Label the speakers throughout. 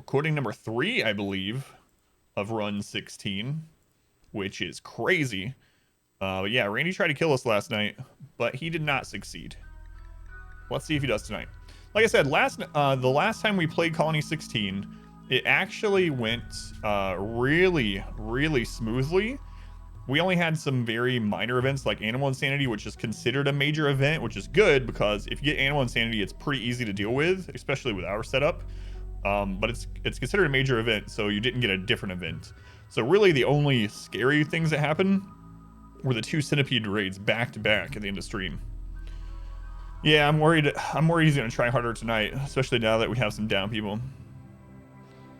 Speaker 1: recording number 3, I believe, of run 16, which is crazy. But yeah, Randy tried to kill us last night, but he did not succeed. Let's see if he does tonight. Like I said, the last time we played Colony 16, it actually went really, really smoothly. We only had some very minor events like Animal Insanity, which is considered a major event, which is good because if you get Animal Insanity, it's pretty easy to deal with, especially with our setup. But it's considered a major event, so you didn't get a different event. So really the only scary things that happened were the 2 centipede raids back to back at the end of stream. Yeah, I'm worried he's gonna try harder tonight, especially now that we have some down people.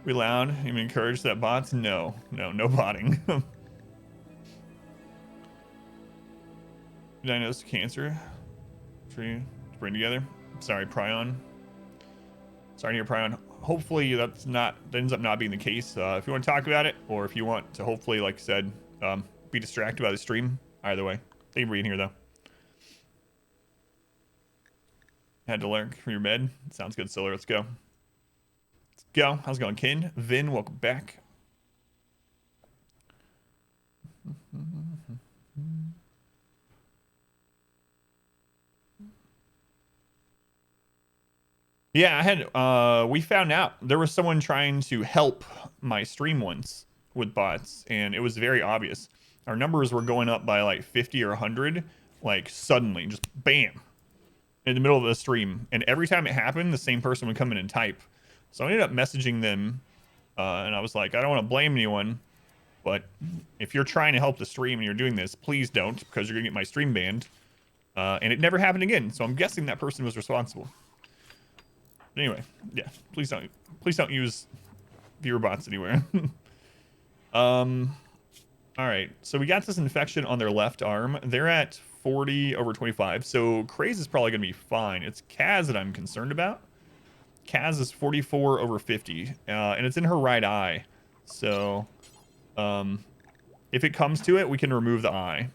Speaker 1: We loud? You mean encourage that bots? No botting. Diagnosed cancer. Tree to bring together. Sorry, Prion. Sorry to hear, Prion. Hopefully that ends up not being the case. If you want to talk about it, or if you want to hopefully, like I said, be distracted by the stream, either way. Thank you for being here, though. Had to learn from your bed. Sounds good, Siller. Let's go. Let's go. How's it going, Ken? Vin, welcome back. Yeah, I had we found out there was someone trying to help my stream once with bots, and it was very obvious. Our numbers were going up by like 50 or 100, like suddenly, just bam, in the middle of the stream. And every time it happened, the same person would come in and type. So I ended up messaging them, and I was like, I don't want to blame anyone, but if you're trying to help the stream and you're doing this, please don't, because you're gonna get my stream banned. And it never happened again, so I'm guessing that person was responsible. Anyway, yeah, please don't use viewer bots anywhere. All right, so we got this infection on their left arm. They're at 40/25, so Craaz is probably gonna be fine. It's Craaz that I'm concerned about. Craaz is 44/50, and it's in her right eye. So, if it comes to it, we can remove the eye.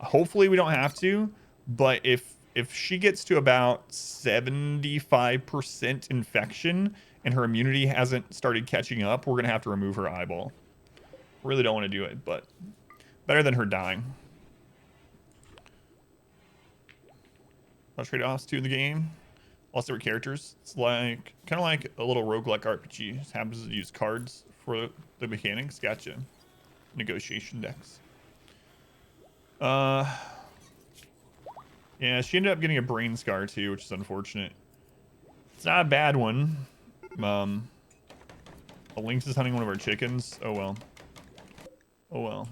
Speaker 1: Hopefully we don't have to, but if she gets to about 75% infection and her immunity hasn't started catching up, we're going to have to remove her eyeball. Really don't want to do it, but better than her dying. I'll trade offs too in the game. All separate characters. It's like kind of like a little roguelike RPG. Just happens to use cards for the mechanics. Gotcha. Negotiation decks. Yeah, she ended up getting a brain scar too, which is unfortunate. It's not a bad one. A lynx is hunting one of our chickens. Oh well. Oh well.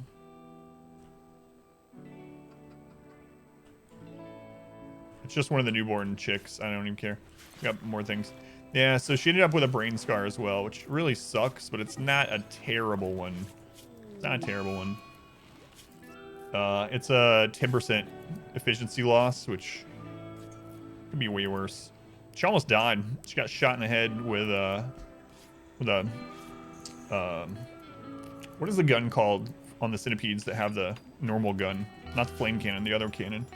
Speaker 1: It's just one of the newborn chicks. I don't even care. We got more things. Yeah, so she ended up with a brain scar as well, which really sucks, but it's not a terrible one. It's not a terrible one. It's a 10% efficiency loss, which could be way worse. She almost died. She got shot in the head with a what is the gun called on the centipedes that have the normal gun? Not the flame cannon, the other cannon.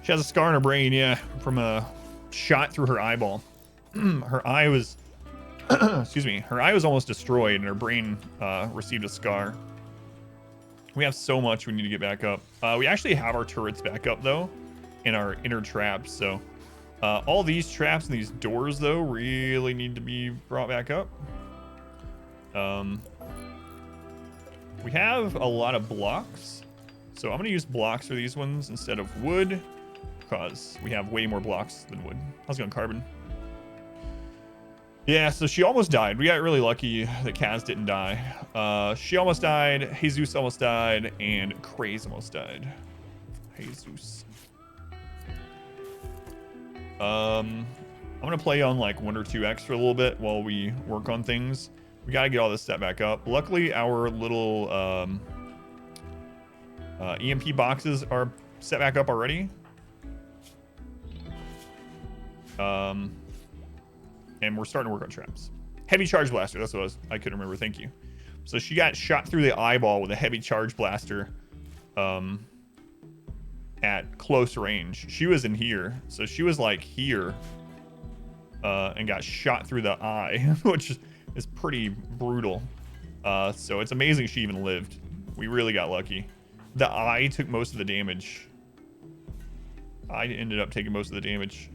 Speaker 1: She has a scar in her brain, yeah, from a shot through her eyeball. Her eye was, excuse me, her eye was almost destroyed and her brain received a scar. We have so much we need to get back up. We actually have our turrets back up, though, in our inner traps. So all these traps and these doors, though, really need to be brought back up. We have a lot of blocks. So I'm going to use blocks for these ones instead of wood, because we have way more blocks than wood. How's it going, Carbon? Yeah, so she almost died. We got really lucky that Craaz didn't die. She almost died, Jesus almost died, and Craaz almost died. Jesus. I'm gonna play on like 1 or 2x for a little bit while we work on things. We gotta get all this set back up. Luckily, our little EMP boxes are set back up already. And we're starting to work on traps. Heavy charge blaster, that's what I couldn't remember, thank you. So she got shot through the eyeball with a heavy charge blaster at close range. She was in here, so she was like here. and got shot through the eye, which is pretty brutal. So it's amazing she even lived. We really got lucky. The eye took most of the damage. I ended up taking most of the damage.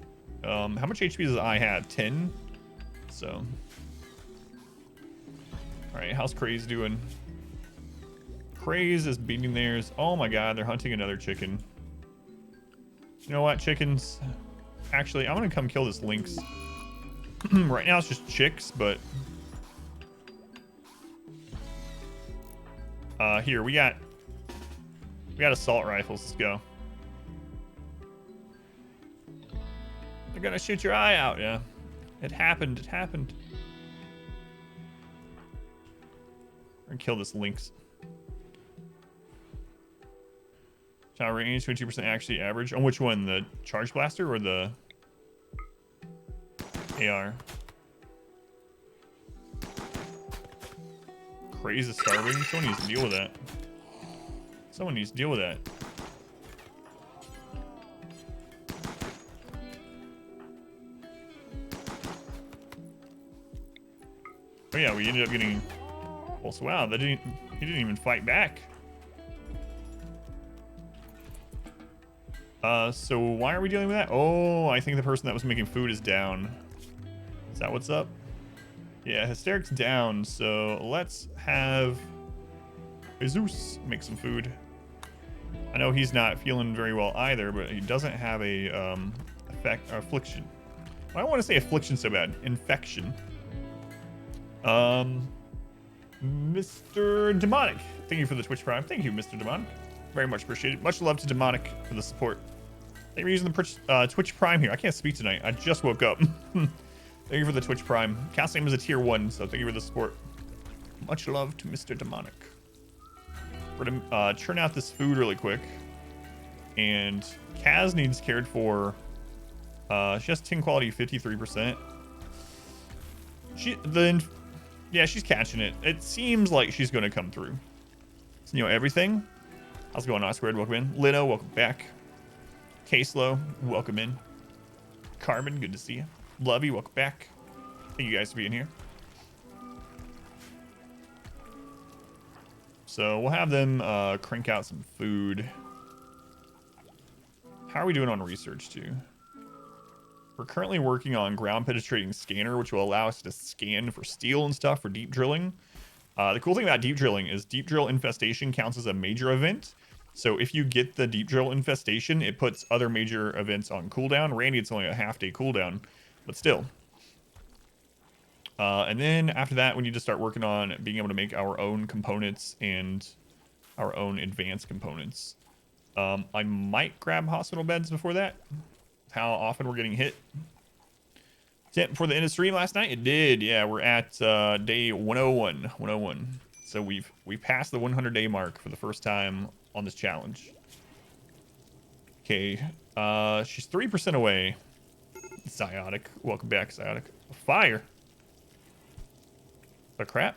Speaker 1: How much HP does the eye have? 10? So. Alright, how's Craaz doing? Craaz is beating theirs. Oh my god, they're hunting another chicken. You know what, chickens? Actually, I'm gonna come kill this lynx. Right now it's just chicks, but... here, we got assault rifles. Let's go. They're gonna shoot your eye out, yeah. It happened, it happened. We're gonna kill this lynx. Shot range, 22% actually average. On which one? The charge blaster or the AR? Craaz is starving. Someone needs to deal with that. Someone needs to deal with that. Oh yeah, we ended up getting... Well, so wow, he didn't even fight back. So why are we dealing with that? Oh, I think the person that was making food is down. Is that what's up? Yeah, Hysteric's down, so let's have Jesus make some food. I know he's not feeling very well either, but he doesn't have a affliction. I don't want to say affliction so bad. Infection. Mr. Demonic, thank you for the Twitch Prime. Thank you, Mr. Demonic. Very much appreciated. Much love to Demonic for the support. Thank you for using the Twitch Prime here. I can't speak tonight. I just woke up. Thank you for the Twitch Prime. Cast name is a tier 1, so thank you for the support. Much love to Mr. Demonic. We're gonna churn out this food really quick. And Craaz needs cared for. She has tin quality 53%. Yeah, she's catching it. It seems like she's gonna come through. So, you know, everything. How's it going, I Squared? Welcome in. Lino, welcome back. K-Slow, welcome in. Carmen, good to see you. Lovey, welcome back. Thank you guys for being here. So we'll have them crank out some food. How are we doing on research too? We're currently working on ground penetrating scanner, which will allow us to scan for steel and stuff for deep drilling. The cool thing about deep drilling is deep drill infestation counts as a major event. So if you get the deep drill infestation, it puts other major events on cooldown. Randy, it's only a half-day cooldown, but still. And then after that, we need to start working on being able to make our own components and our own advanced components. I might grab hospital beds before that. How often we're getting hit. Tip before the end of stream last night? It did, yeah. We're at day 101. So we've passed the 100-day mark for the first time on this challenge. Okay, she's 3% away. Psiotic, welcome back, Psiotic. Fire. The crap.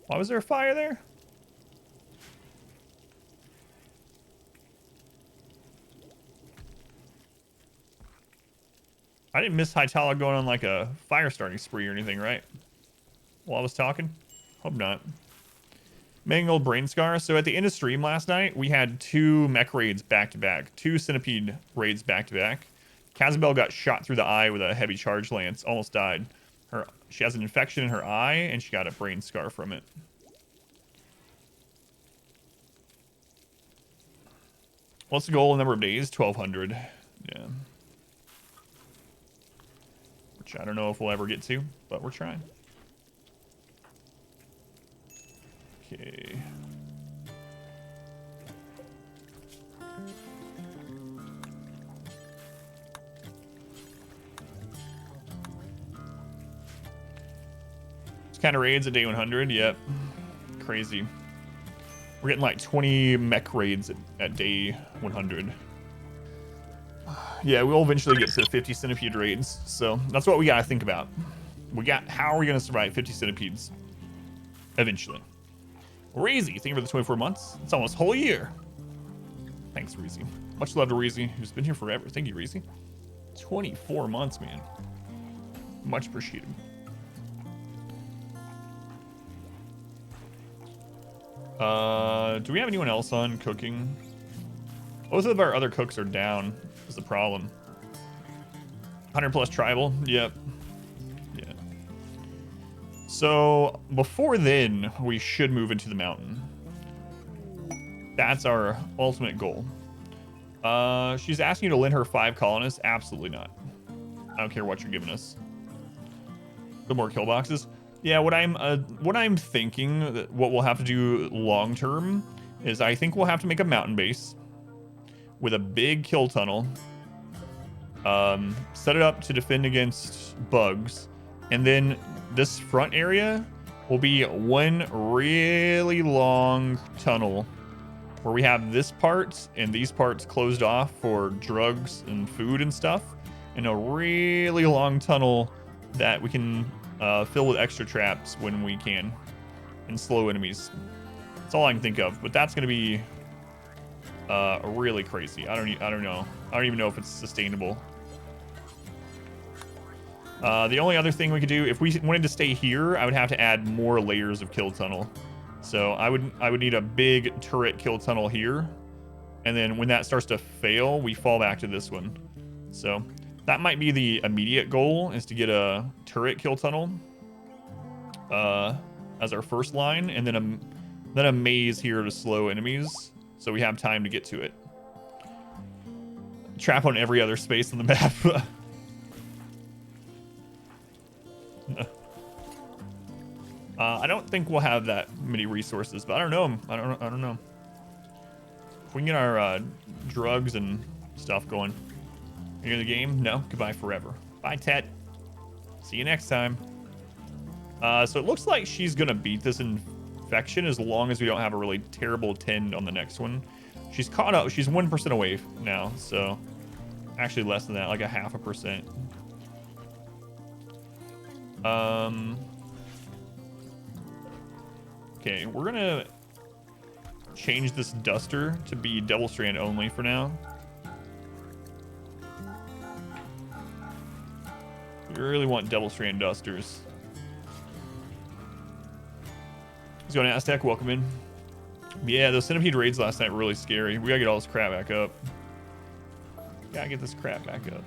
Speaker 1: Why was there a fire there? I didn't miss Hytala going on like a fire starting spree or anything, right? While I was talking? Hope not. Mangled brain scar. So at the end of stream last night, we had 2 mech raids back to back. 2 centipede raids back to back. Kazabel got shot through the eye with a heavy charge lance. Almost died. She has an infection in her eye, and she got a brain scar from it. What's the goal? Number of days? 1,200. Yeah. Which I don't know if we'll ever get to, but we're trying. Okay. It's kind of raids at day 100. Yep. Crazy. We're getting like 20 mech raids at day 100. Yeah, we'll eventually get to 50 centipede raids, so that's what we gotta think about. How are we gonna survive 50 centipedes? Eventually. Reezy, thank you for the 24 months. It's almost a whole year. Thanks, Reezy. Much love to Reezy, who's been here forever. Thank you, Reezy. 24 months, man. Much appreciated. Do we have anyone else on cooking? Both of our other cooks are down, is the problem. 100 plus tribal, yep. Yeah. So, before then, we should move into the mountain. That's our ultimate goal. She's asking you to lend her 5 colonists? Absolutely not. I don't care what you're giving us. The more kill boxes. Yeah, what I'm thinking that what we'll have to do long term is I think we'll have to make a mountain base with a big kill tunnel. Set it up to defend against bugs, and then this front area will be one really long tunnel where we have this part and these parts closed off for drugs and food and stuff, and a really long tunnel that we can fill with extra traps when we can, and slow enemies. That's all I can think of, but that's gonna be really crazy. I don't know. I don't even know if it's sustainable. The only other thing we could do, if we wanted to stay here, I would have to add more layers of kill tunnel. So I would need a big turret kill tunnel here, and then when that starts to fail, we fall back to this one. So that might be the immediate goal, is to get a turret kill tunnel as our first line, and then a maze here to slow enemies, so we have time to get to it. Trap on every other space on the map. I don't think we'll have that many resources, but I don't know. I don't know. If we can get our drugs and stuff going. Are you in the game? No? Goodbye forever. Bye, Tet. See you next time. So it looks like she's gonna beat this infection as long as we don't have a really terrible tend on the next one. She's caught up. She's 1% away now, so actually less than that, like a 0.5%. Okay, we're gonna change this duster to be Devilstrand only for now. We really want Devilstrand dusters. Let's go to Aztec, welcome in. Yeah, those centipede raids last night were really scary. We gotta get all this crap back up. Gotta get this crap back up.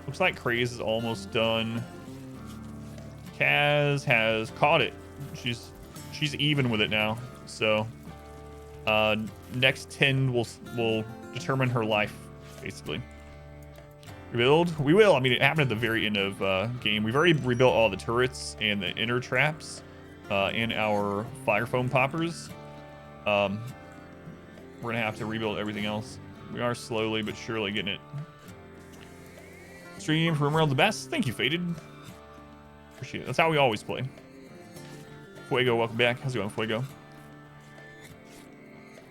Speaker 1: Looks like Craaz is almost done. Craaz has caught it. She's even with it now. So next 10 will determine her life, basically. Rebuild? We will. I mean, it happened at the very end of game. We've already rebuilt all the turrets and the inner traps and our fire foam poppers. We're gonna have to rebuild everything else. We are slowly but surely getting it. Stream for RimWorld the best. Thank you, Faded. Appreciate it. That's how we always play. Fuego, welcome back. How's it going, Fuego?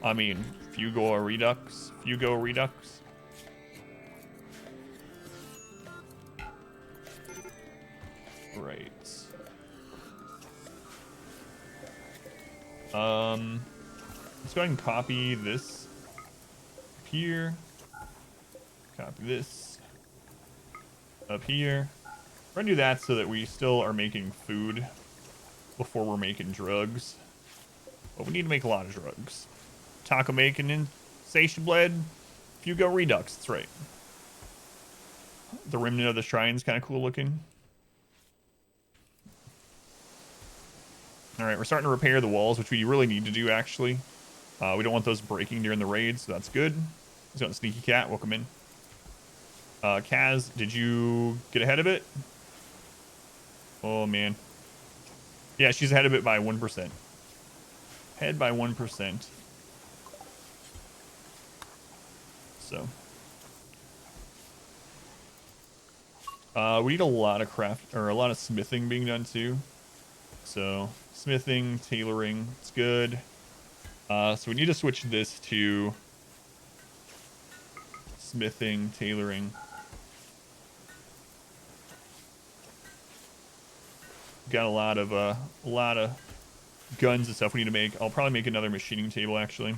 Speaker 1: I mean, Fugo Redux. Fugo Redux. Right. Let's go ahead and copy this up here. Copy this up here. We're gonna do that so that we still are making food before we're making drugs. But we need to make a lot of drugs. Taco making and Sation Bled. Fugo Redux, that's right. The remnant of the shrine's kind of cool looking. Alright, we're starting to repair the walls, which we really need to do, actually. We don't want those breaking during the raid, so that's good. He's got the Sneaky Cat, welcome in. Craaz, did you get ahead of it? Oh, man. Yeah, she's ahead of it by 1%. Ahead by 1%. So. We need a lot of craft, or a lot of smithing being done, too. So, smithing, tailoring, it's good. So we need to switch this to smithing, tailoring. Got a lot of guns and stuff we need to make. I'll probably make another machining table, actually.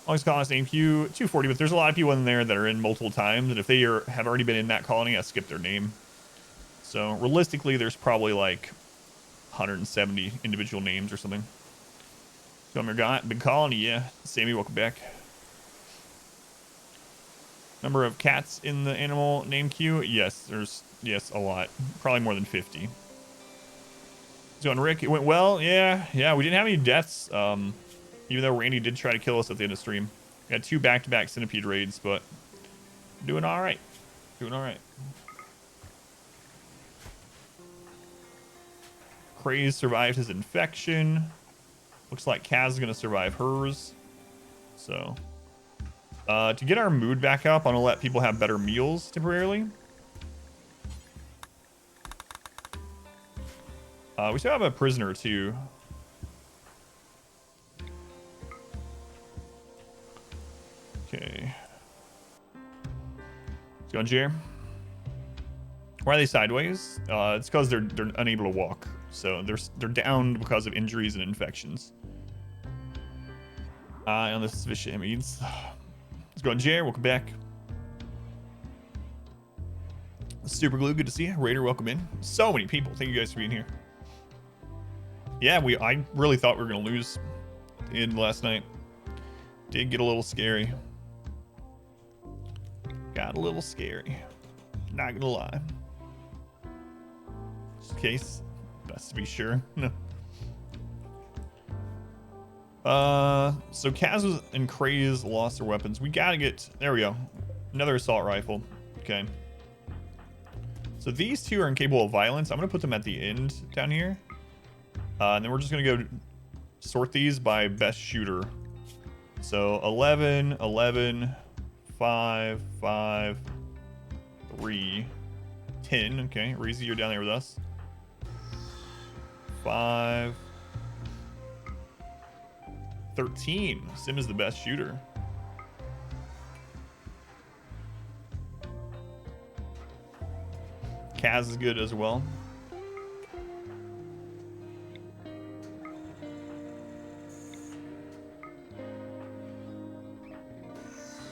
Speaker 1: Longest colonist name queue 240, but there's a lot of people in there that are in multiple times, and if they have already been in that colony, I skip their name. So realistically, there's probably like 170 individual names or something. Come here, guy. Big colony, yeah. Sammy, welcome back. Number of cats in the animal name queue? Yes, there's a lot. Probably more than 50. So on Rick, it went well. Yeah, we didn't have any deaths. Even though Randy did try to kill us at the end of stream. We had 2 back-to-back centipede raids, but doing all right. Doing all right. Craaz survived his infection. Looks like Craaz is going to survive hers. So, to get our mood back up, I'm going to let people have better meals temporarily. We still have a prisoner, too. Okay. Let's go on, Jer. Why are they sideways? It's because they're unable to walk. So they're down because of injuries and infections. On the suspicious enemies. Let's go on, Jer. Welcome back. Superglew, good to see you. Raider, welcome in. So many people. Thank you guys for being here. Yeah, I really thought we were gonna lose in last night. Did get a little scary. Got a little scary. Not gonna lie. Just in case. Best to be sure. No. So Craaz and Craaz lost their weapons. We gotta get... There we go. Another assault rifle. Okay. So these 2 are incapable of violence. I'm gonna put them at the end down here. And then we're just gonna go sort these by best shooter. So 11, 11, 5, 5, 3, 10. Okay, Reezy, you're down there with us. 5, 13. Sim is the best shooter. Craaz is good as well.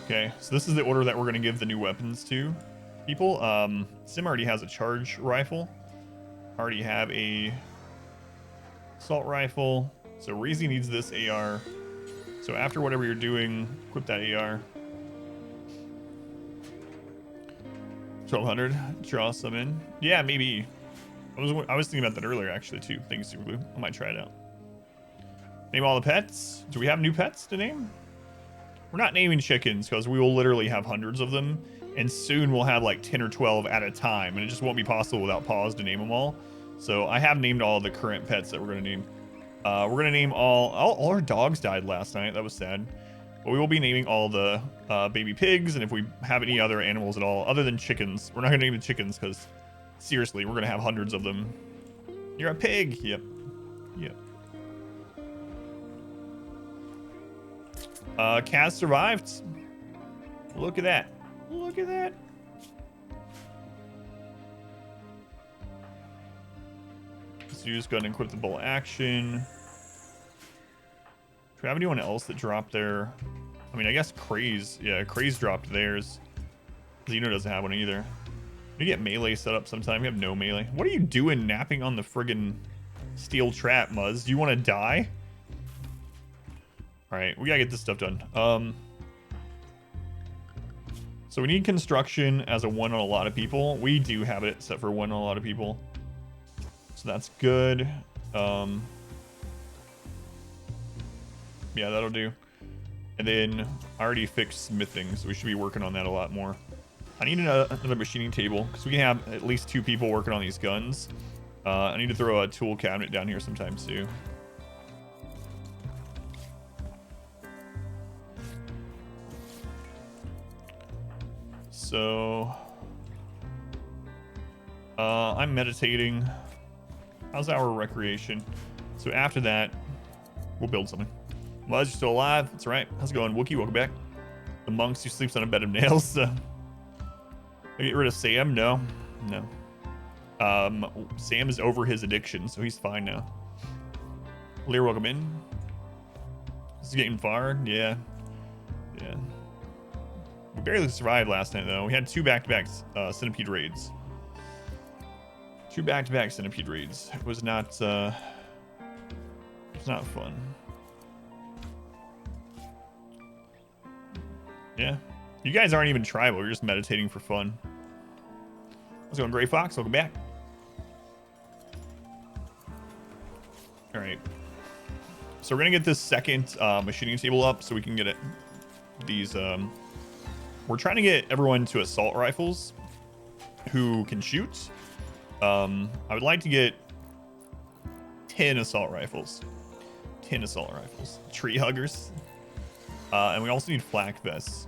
Speaker 1: Okay, so this is the order that we're going to give the new weapons to people. Sim already has a charge rifle. Already have a assault rifle. So Reezy needs this AR. So after whatever you're doing, equip that AR. 1200. Draw some in. Yeah, maybe. I was thinking about that earlier actually too. Thank you, Superglew. I might try it out. Name all the pets. Do we have new pets to name? We're not naming chickens because we will literally have hundreds of them, and soon we'll have like 10 or 12 at a time, and it just won't be possible without pause to name them all. So I have named all the current pets that we're going to name. We're going to name all our dogs died last night. That was sad. But we will be naming all the baby pigs, and if we have any other animals at all, other than chickens, we're not going to name the chickens because seriously, we're going to have hundreds of them. You're a pig. Yep. Yep. Craaz survived. Look at that. Look at that. So you just go ahead and equip the bolt action. Do we have anyone else that dropped their... I mean, I guess Craaz. Yeah, Craaz dropped theirs. Xeno doesn't have one either. You get melee set up sometime. You have no melee. What are you doing napping on the friggin' steel trap, Muzz? Do you want to die? Alright, we gotta get this stuff done. So we need construction as a 1 on a lot of people. We do have it set for 1 on a lot of people. So that's good. Yeah, that'll do. And then I already fixed smithing, so we should be working on that a lot more. I need another machining table, because we can have at least 2 people working on these guns. I need to throw a tool cabinet down here sometime too. So, I'm meditating. How's our recreation? So after that, we'll build something. Muzz, you're still alive. That's right. How's it going? Wookie, welcome back. The monks who sleeps on a bed of nails. So. Get rid of Sam? No. No. Sam is over his addiction, so he's fine now. Lear, welcome in. This is getting far. Yeah. Yeah. We barely survived last night, though. We had 2 back-to-back centipede raids. 2 back-to-back centipede raids. It was not fun. Yeah. You guys aren't even tribal. You're just meditating for fun. How's it going, Gray Fox? Welcome back. All right. So we're going to get this second machining table up so we can get it. These... We're trying to get everyone to assault rifles who can shoot. I would like to get 10 assault rifles. 10 assault rifles. Tree huggers. And we also need flak vests.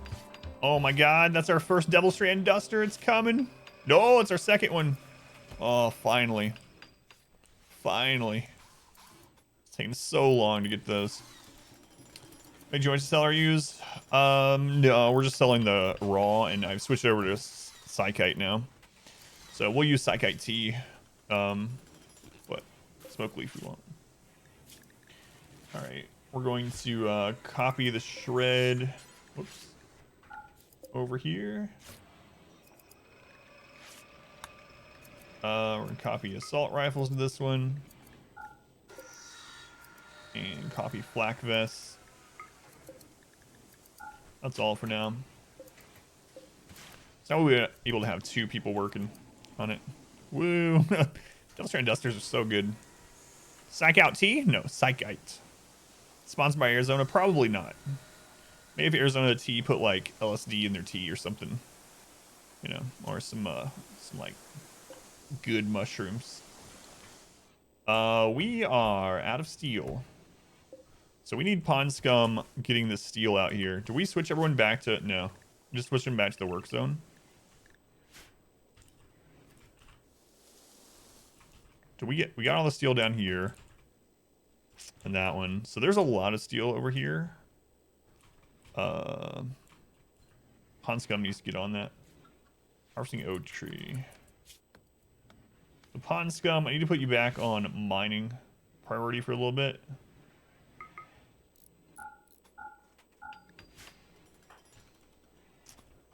Speaker 1: Oh my god, that's our first Devilstrand duster. It's coming. No, it's our second one. Oh, finally. Finally. It's taking so long to get those. Hey, joints to sell or use? No, we're just selling the raw, and I've switched over to Psychite now. So we'll use Psychite T. What? Smoke leaf we want. Alright, we're going to copy the shred. Whoops. Over here. We're going to copy assault rifles to this one. And copy flak vests. That's all for now. So now we'll be able to have 2 people working on it. Woo! Devilstrand dusters are so good. Psych out tea? No, Psychite. Sponsored by Arizona? Probably not. Maybe if Arizona tea put like LSD in their tea or something. You know, or some like good mushrooms. We are out of steel. So we need Pond Scum getting this steel out here. Do we switch everyone back to... No. Just switch them back to the work zone. Do we get... We got all the steel down here. And that one. So there's a lot of steel over here. Pond Scum needs to get on that. Harvesting oak tree. The Pond Scum, I need to put you back on mining priority for a little bit.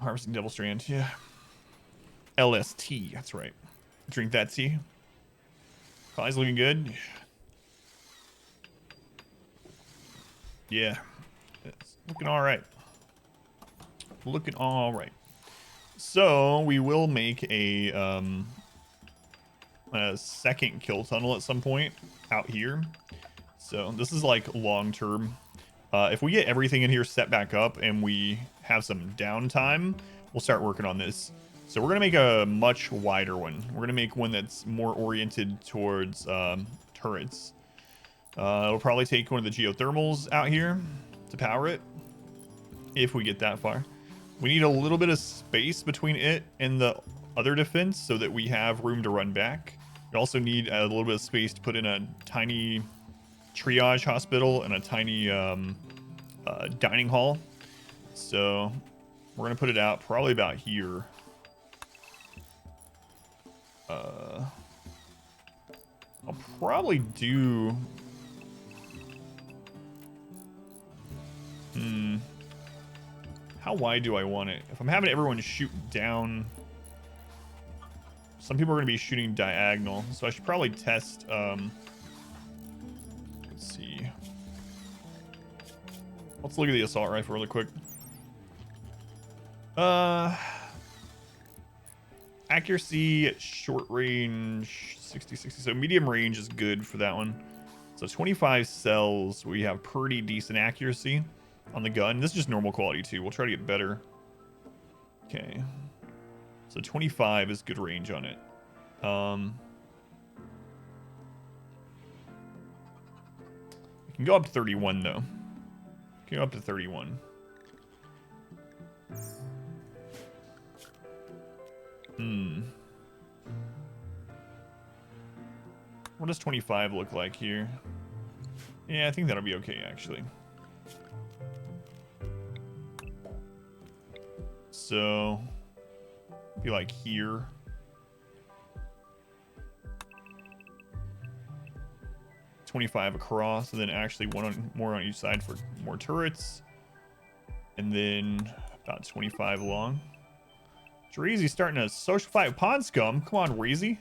Speaker 1: Harvesting Devilstrand, yeah. LST, that's right. Drink that tea. Collies looking good. Yeah. It's looking alright. Looking alright. So, we will make a second kill tunnel at some point out here. So, this is like long term. If we get everything in here set back up and we have some downtime, we'll start working on this. So we're going to make a much wider one. We're going to make one that's more oriented towards turrets. It'll probably take one of the geothermals out here to power it, if we get that far. We need a little bit of space between it and the other defense so that we have room to run back. We also need a little bit of space to put in a tiny triage hospital and a tiny dining hall. So we're gonna put it out probably about here. I'll probably do how wide do I want it? If I'm having everyone shoot down, some people are gonna be shooting diagonal, so I should probably test let's see. Let's look at the assault rifle really quick. Accuracy, short range, 60. So medium range is good for that one. So 25 cells, we have pretty decent accuracy on the gun. This is just normal quality too. We'll try to get better. Okay. So 25 is good range on it. We can go up to 31 though. We can go up to 31. What does 25 look like here? Yeah, I think that'll be okay, actually. So, be like here. $25 across, and then actually more on each side for more turrets. And then about 25 long. Reezy's starting a social fight with Pond Scum. Come on, Reezy.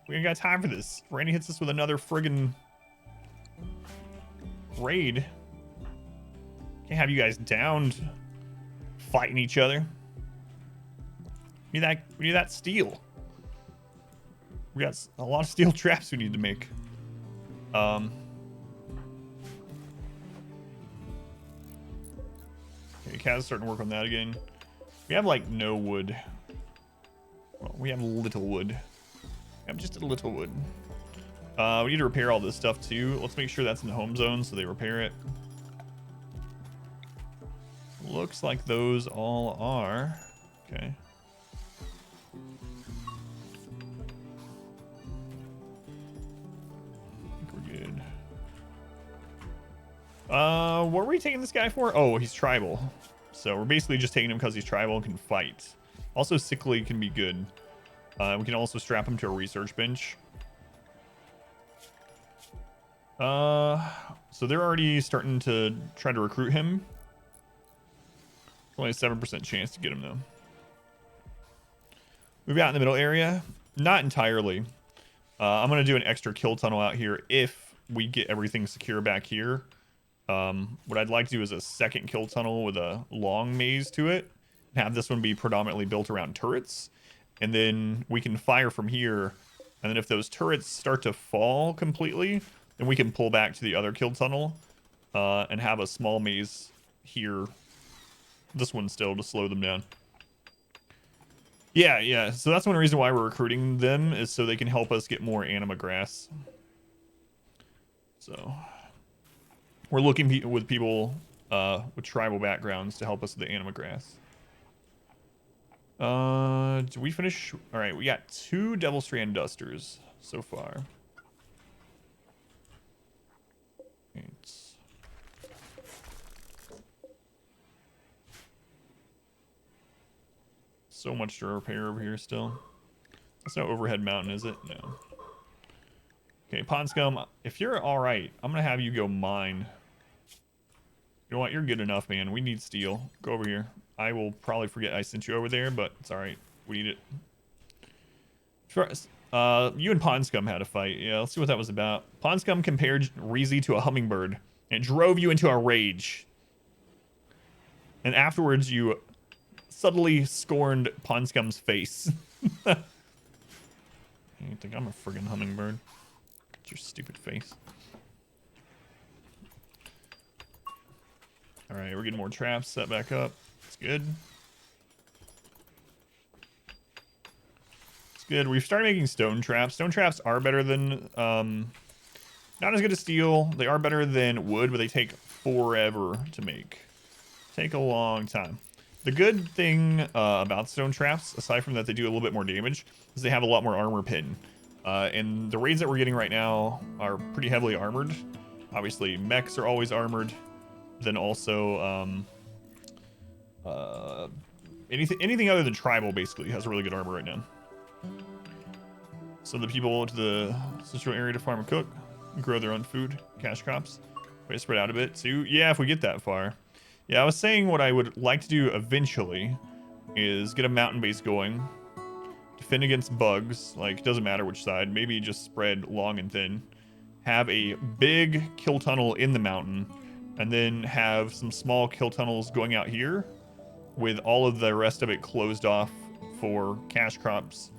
Speaker 1: We ain't got time for this. Randy hits us with another friggin' raid. Can't have you guys downed fighting each other. We need that steel. We got a lot of steel traps we need to make. Okay, Craaz starting to work on that again. We have like no wood. Well, we have little wood. We have just a little wood. We need to repair all this stuff too. Let's make sure that's in the home zone so they repair it. Looks like those all are. Okay. What are we taking this guy for? Oh, he's tribal. So we're basically just taking him because he's tribal and can fight. Also, sickly can be good. We can also strap him to a research bench. So they're already starting to try to recruit him. Only a 7% chance to get him, though. Move out in the middle area. Not entirely. I'm going to do an extra kill tunnel out here if we get everything secure back here. What I'd like to do is a second kill tunnel with a long maze to it. And have this one be predominantly built around turrets. And then we can fire from here. And then if those turrets start to fall completely, then we can pull back to the other kill tunnel. And have a small maze here. This one still to slow them down. Yeah. So that's one reason why we're recruiting them is so they can help us get more Anima grass. So we're looking with people with tribal backgrounds to help us with the Anima grass. Did we finish? All right, we got 2 Devilstrand dusters so far. So much to repair over here still. That's no overhead mountain, is it? No. Okay, Pond Scum, if you're alright, I'm gonna have you go mine. You know what? You're good enough, man. We need steel. Go over here. I will probably forget I sent you over there, but it's alright. We need it. First, you and Pond Scum had a fight. Yeah, let's see what that was about. Pond Scum compared Reezy to a hummingbird and drove you into a rage. And afterwards, you subtly scorned Pond Scum's face. You think I'm a friggin' hummingbird? Get your stupid face. Alright, we're getting more traps set back up. It's good. It's good. We've started making stone traps. Stone traps are better than, not as good as steel. They are better than wood, but they take forever to make. Take a long time. The good thing about stone traps, aside from that they do a little bit more damage, is they have a lot more armor pin. And the raids that we're getting right now are pretty heavily armored. Obviously, mechs are always armored. Then also, anything other than tribal basically has really good armor right now. So the people to the central area to farm and cook, grow their own food, cash crops. Way to spread out a bit too. Yeah, if we get that far. Yeah, I was saying what I would like to do eventually is get a mountain base going, defend against bugs, like doesn't matter which side, maybe just spread long and thin, have a big kill tunnel in the mountain, and then have some small kill tunnels going out here with all of the rest of it closed off for cash crops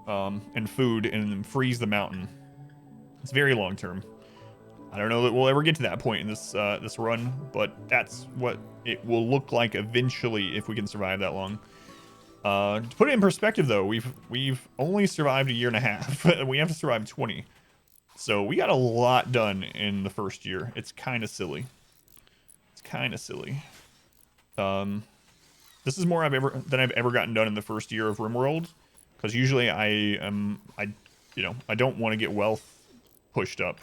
Speaker 1: and food, and then freeze the mountain. It's very long term. I don't know that we'll ever get to that point in this this run, but that's what it will look like eventually if we can survive that long. To put it in perspective, though, we've only survived a year and a half. We have to survive 20, so we got a lot done in the first year. It's kind of silly. It's kind of silly. This is more than I've ever gotten done in the first year of RimWorld, because usually I don't want to get wealth pushed up.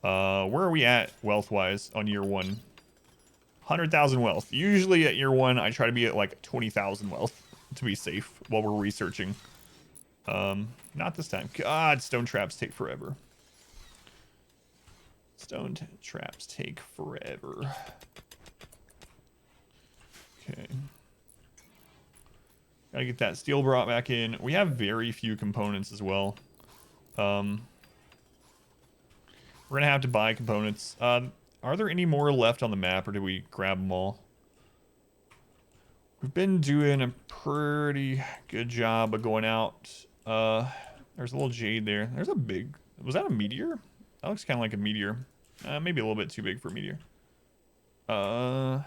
Speaker 1: Where are we at wealth-wise on year 1? 100,000 wealth. Usually at year 1, I try to be at like 20,000 wealth to be safe while we're researching. Not this time. God, stone traps take forever. Stone traps take forever. Okay. Gotta get that steel brought back in. We have very few components as well. We're gonna have to buy components. Are there any more left on the map, or did we grab them all? We've been doing a pretty good job of going out. There's a little jade there. There's a big... Was that a meteor? That looks kind of like a meteor. Maybe a little bit too big for a meteor. Yeah,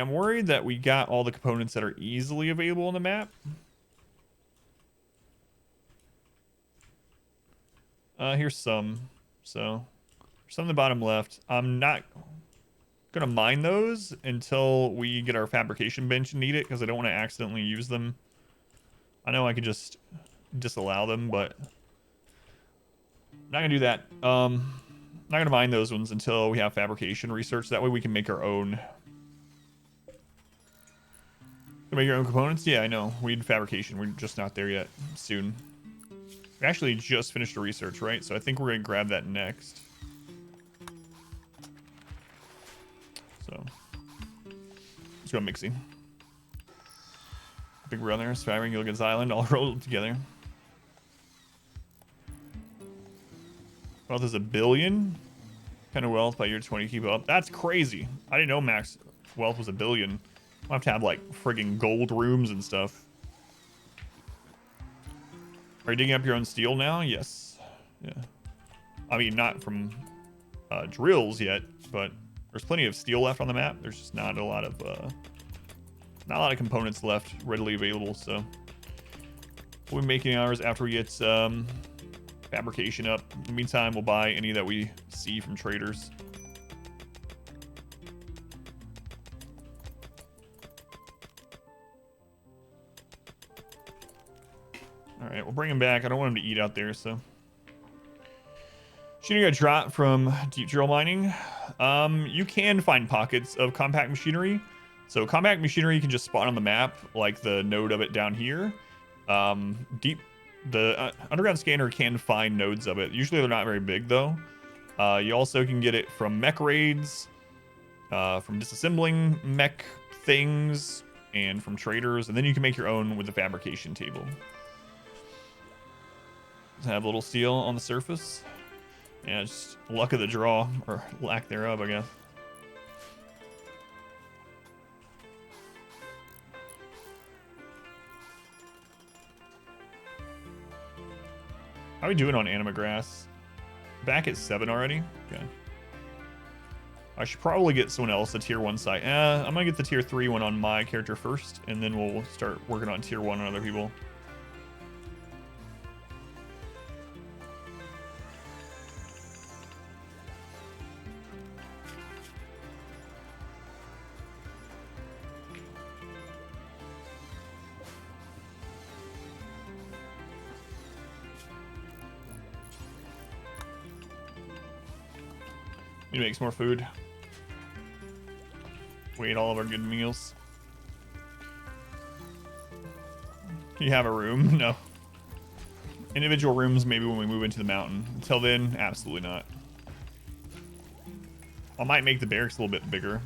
Speaker 1: I'm worried that we got all the components that are easily available on the map. Here's some. So, some in the bottom left. I'm not gonna mine those until we get our fabrication bench and need it, because I don't want to accidentally use them. I know I could just disallow them, but I'm not gonna do that. Not gonna mine those ones until we have fabrication research. That way we can make our own. Make your own components? Yeah, I know. We need fabrication. We're just not there yet. Soon. We actually just finished the research, right? So I think we're gonna grab that next. So let's go mixing. Big run there, Spamming Gilligan's Island, all rolled together. Wealth is 1 billion. Kind of wealth by year 20 keep up. That's crazy. I didn't know max wealth was 1 billion. I'll have to have like friggin' gold rooms and stuff. Are you digging up your own steel now? Yes. Yeah. I mean, not from drills yet, but there's plenty of steel left on the map. There's just not a lot of components left readily available. So we'll be making ours after we get fabrication up. In the meantime, we'll buy any that we see from traders. Alright, we'll bring him back. I don't want him to eat out there, so. Machinery got dropped from deep drill mining. You can find pockets of compact machinery. So compact machinery can just spawn on the map, like the node of it down here. The underground scanner can find nodes of it. Usually they're not very big, though. You also can get it from mech raids, from disassembling mech things, and from traders. And then you can make your own with the fabrication table. Have a little steel on the surface. Yeah, just luck of the draw, or lack thereof, I guess. How are we doing on Anima grass? Back at 7 already? Okay. I should probably get someone else a tier 1 site. I'm gonna get the tier 3 one on my character first, and then we'll start working on tier 1 on other people. Need to make some more food. We ate all of our good meals. Can you have a room? No. Individual rooms maybe when we move into the mountain. Until then, absolutely not. I might make the barracks a little bit bigger.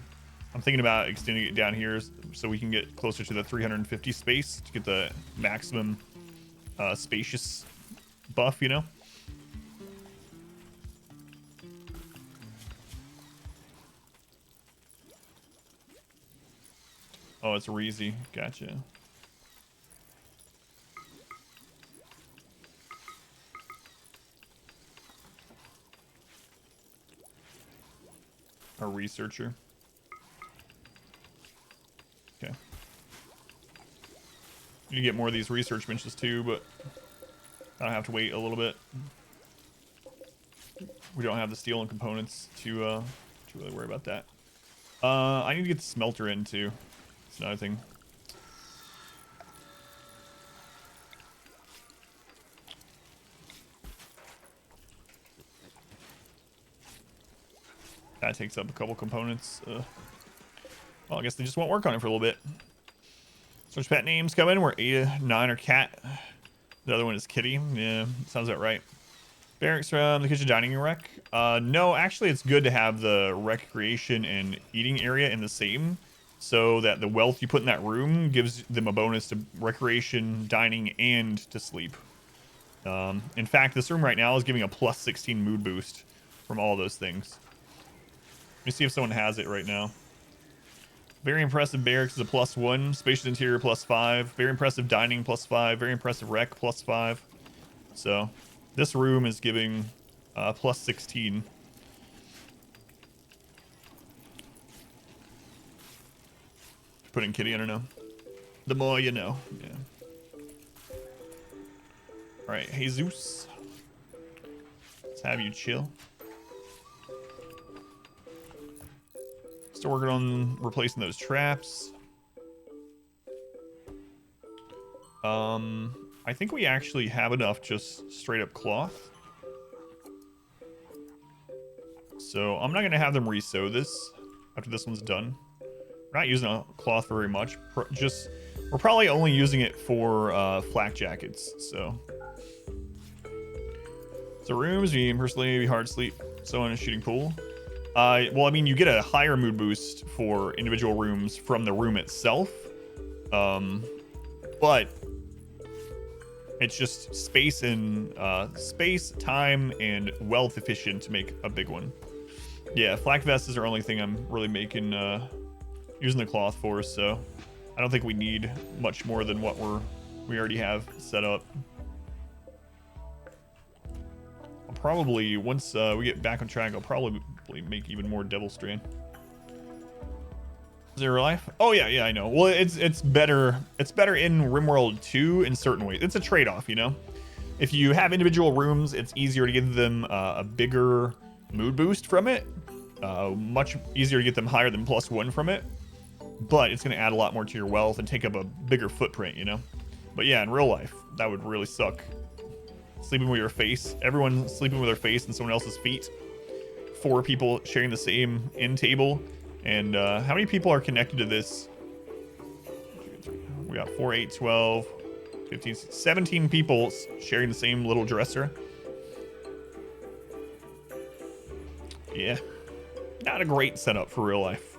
Speaker 1: I'm thinking about extending it down here so we can get closer to the 350 space to get the maximum spacious buff, you know? Oh, it's Reezy. Gotcha. A researcher. Okay. You get more of these research benches too, but I have to wait a little bit. We don't have the steel and components to really worry about that. I need to get the smelter in too. That's another thing. That takes up a couple components. Well, I guess they just won't work on it for a little bit. Search pet names coming. We're 8, 9 are cat. The other one is kitty. Yeah, sounds about right. Barracks from the kitchen dining rec. No, actually, it's good to have the recreation and eating area in the same so that the wealth you put in that room gives them a bonus to recreation, dining, and to sleep. In fact, this room right now is giving a plus 16 mood boost from all those things. Let me see if someone has it right now. Very impressive barracks is a +1. Spacious interior +5. Very impressive dining +5. Very impressive rec +5. So this room is giving plus 16. Putting kitty, I don't know. The more you know. Yeah. All right, Jesus. Let's have you chill. Still working on replacing those traps. I think we actually have enough just straight up cloth. So I'm not gonna have them re-sew this after this one's done. We're not using a cloth very much. We're probably only using it for flak jackets. So rooms, medium personally, hard sleep, so on a shooting pool. Well, I mean, you get a higher mood boost for individual rooms from the room itself. But it's just space, time, and wealth efficient to make a big one. Yeah, flak vests is our only thing I'm really making, using the cloth for, so I don't think we need much more than what we already have set up. I'll probably, once we get back on track, I'll probably make even more Devilstrand. Zero life? Oh yeah, I know. Well, it's better in RimWorld 2 in certain ways. It's a trade-off, you know? If you have individual rooms, it's easier to give them a bigger mood boost from it. Much easier to get them higher than +1 from it. But it's going to add a lot more to your wealth and take up a bigger footprint, you know? But yeah, in real life, that would really suck. Sleeping with your face. Everyone sleeping with their face and someone else's feet. 4 people sharing the same end table. And how many people are connected to this? We got 4, 8, 12, 15, 17 people sharing the same little dresser. Yeah. Not a great setup for real life.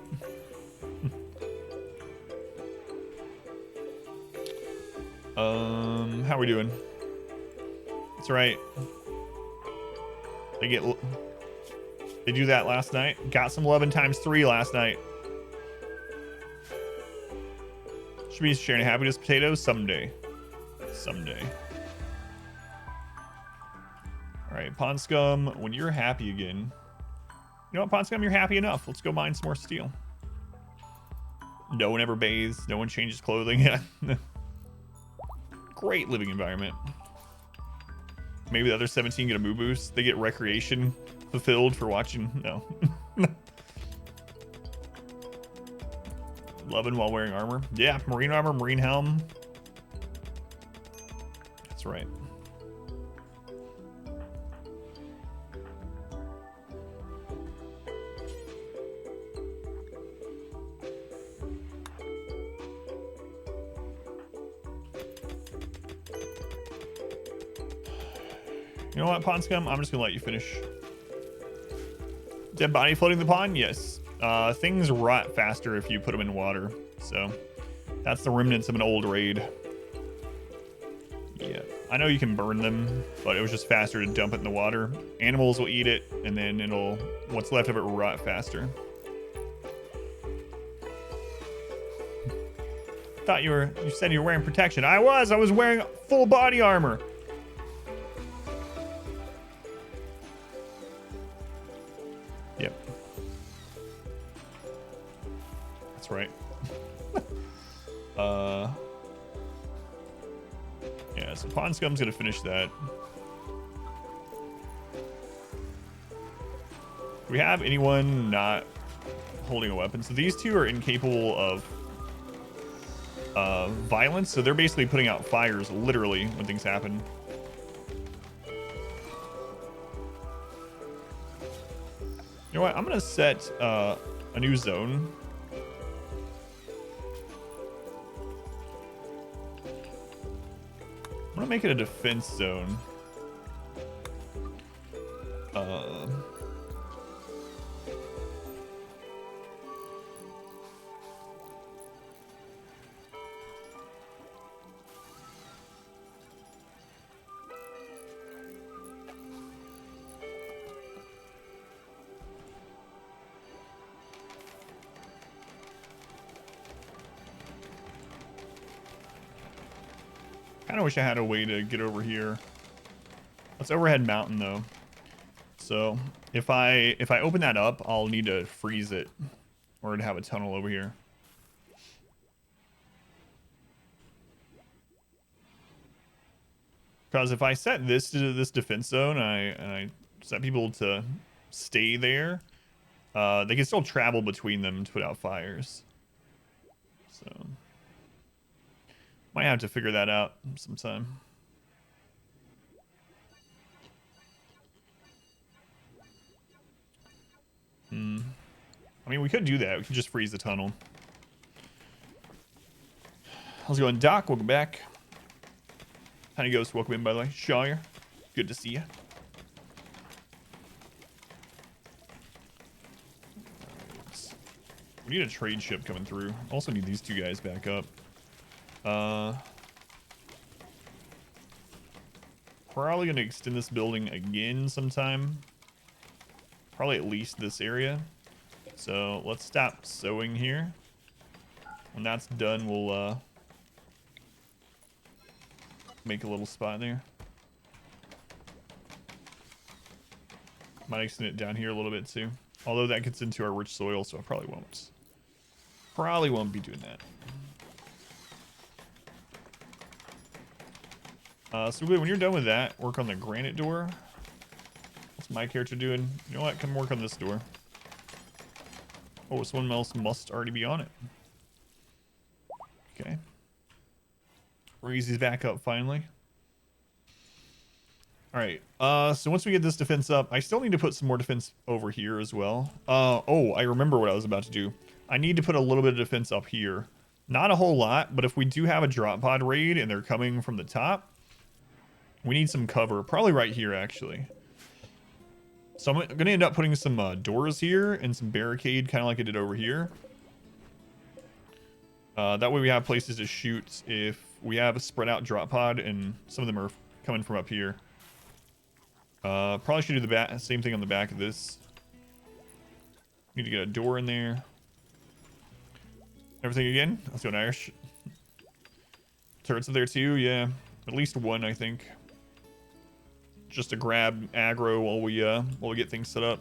Speaker 1: How we doing? That's right. They do that last night. Got some 11 times 3 last night. Should be sharing happiness potatoes someday. Someday. All right, Pond Scum, when you're happy again. You know what, Pond Scum, you're happy enough. Let's go mine some more steel. No one ever bathes. No one changes clothing. Yeah. Great living environment. Maybe the other 17 get a mood boost. They get recreation fulfilled for watching. No. Loving while wearing armor. Yeah, marine armor, marine helm. That's right. You know what, Pond Scum? I'm just gonna let you finish. Dead body floating in the pond? Yes. Things rot faster if you put them in water. So that's the remnants of an old raid. Yeah. I know you can burn them, but it was just faster to dump it in the water. Animals will eat it, and then what's left of it will rot faster. Thought you said you were wearing protection. I was wearing full body armor. Yep. That's right. Yeah, so Pond Scum's gonna finish that. Do we have anyone not holding a weapon? So these two are incapable of violence, so they're basically putting out fires literally when things happen. You know what? I'm gonna set a new zone. I'm gonna make it a defense zone. Kind of wish I had a way to get over here. That's overhead mountain though. So if I open that up, I'll need to freeze it or to have a tunnel over here. Because if I set this to this defense zone and I set people to stay there, they can still travel between them to put out fires. So might have to figure that out sometime. I mean, we could do that. We could just freeze the tunnel. How's it going, Doc? Welcome back. Tiny Ghost, welcome in, by the way. Shire, good to see you. Right. We need a trade ship coming through. Also need these two guys back up. Probably going to extend this building again sometime. Probably at least this area. So let's stop sewing here. When that's done, we'll make a little spot there. Might extend it down here a little bit too. Although that gets into our rich soil, so I probably won't. Probably won't be doing that. So when you're done with that, work on the granite door. What's my character doing? You know what? Come work on this door. Oh, someone else must already be on it. Okay. Breezy's back up finally. Alright, so once we get this defense up, I still need to put some more defense over here as well. Oh, I remember what I was about to do. I need to put a little bit of defense up here. Not a whole lot, but if we do have a drop pod raid and they're coming from the top, we need some cover. Probably right here, actually. So I'm going to end up putting some doors here and some barricade, kind of like I did over here. That way we have places to shoot if we have a spread out drop pod and some of them are coming from up here. Probably should do the same thing on the back of this. Need to get a door in there. Everything again? Let's go Irish. Turrets are there too, yeah. At least one, I think. Just to grab aggro while we get things set up.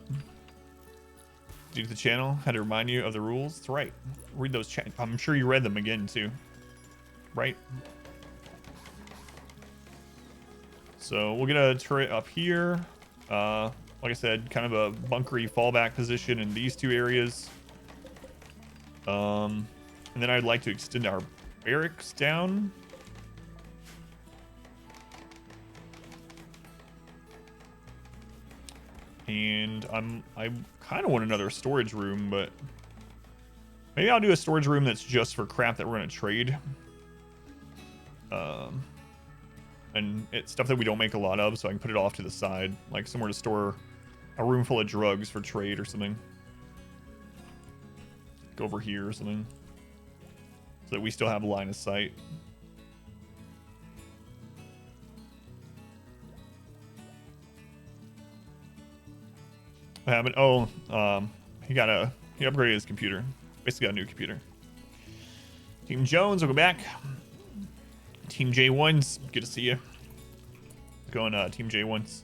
Speaker 1: Due to the channel, had to remind you of the rules. That's right. Read those chat. I'm sure you read them again too. Right? So we'll get a turret up here. Like I said, kind of a bunkery fallback position in these two areas. And then I'd like to extend our barracks down. And I kind of want another storage room, but maybe I'll do a storage room that's just for crap that we're gonna trade. And it's stuff that we don't make a lot of, so I can put it off to the side, like somewhere to store a room full of drugs for trade or something. Go over here or something, so that we still have a line of sight. What happened? Oh, he upgraded his computer. Basically got a new computer. Team Jones, welcome back. Team J1s, good to see you. Going Team J1s.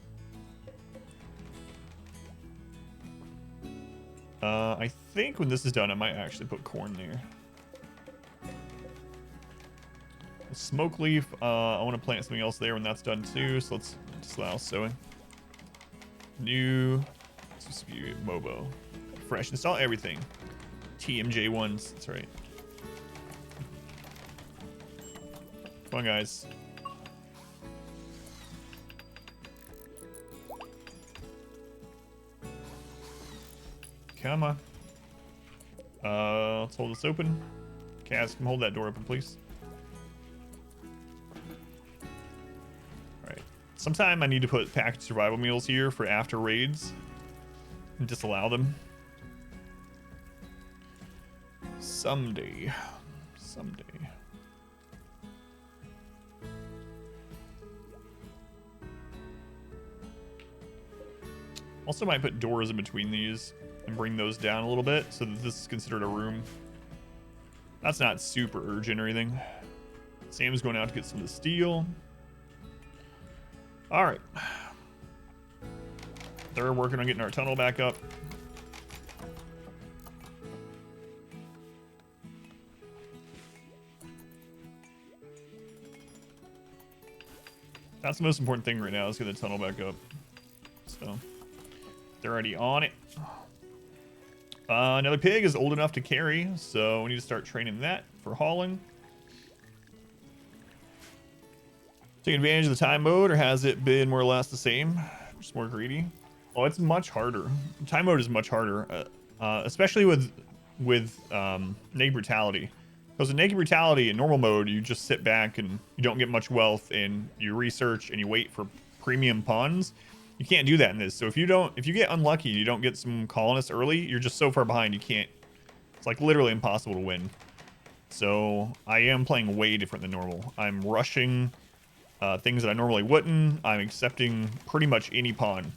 Speaker 1: I think when this is done, I might actually put corn there. Smoke leaf. I want to plant something else there when that's done too. So let's allow sowing. New. Let's view Mobo. Fresh. Install everything. TMJ1s. That's right. Come on, guys. Come on. Let's hold this open. Craaz, come hold that door open, please. Alright. Sometime I need to put packaged survival meals here for after raids. And disallow them. Someday. Someday. Also might put doors in between these and bring those down a little bit so that this is considered a room. That's not super urgent or anything. Sam's going out to get some of the steel. All right. They're working on getting our tunnel back up. That's the most important thing right now is get the tunnel back up. So they're already on it. Another pig is old enough to carry, so we need to start training that for hauling. Take advantage of the time mode, or has it been more or less the same? Just more greedy? Oh, it's much harder. Time mode is much harder, especially with Naked Brutality. Because in Naked Brutality, in normal mode, you just sit back and you don't get much wealth, and you research and you wait for premium pawns. You can't do that in this. So if you get unlucky, you don't get some colonists early, you're just so far behind you can't. It's like literally impossible to win. So I am playing way different than normal. I'm rushing things that I normally wouldn't. I'm accepting pretty much any pawn.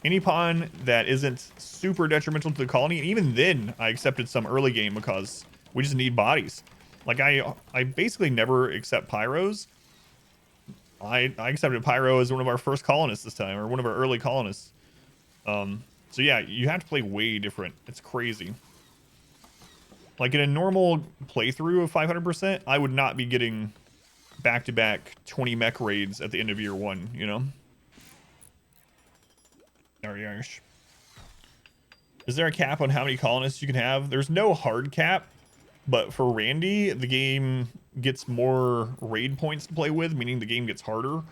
Speaker 1: Any pawn that isn't super detrimental to the colony. And even then, I accepted some early game because we just need bodies. Like I basically never accept pyros. I accepted pyro as one of our first colonists this time, or one of our early colonists. So yeah, you have to play way different. It's crazy. Like in a normal playthrough of 500%, I would not be getting back-to-back 20 mech raids at the end of year 1, you know? Irish. Is there a cap on how many colonists you can have? There's no hard cap, but for Randy, the game gets more raid points to play with, meaning the game gets harder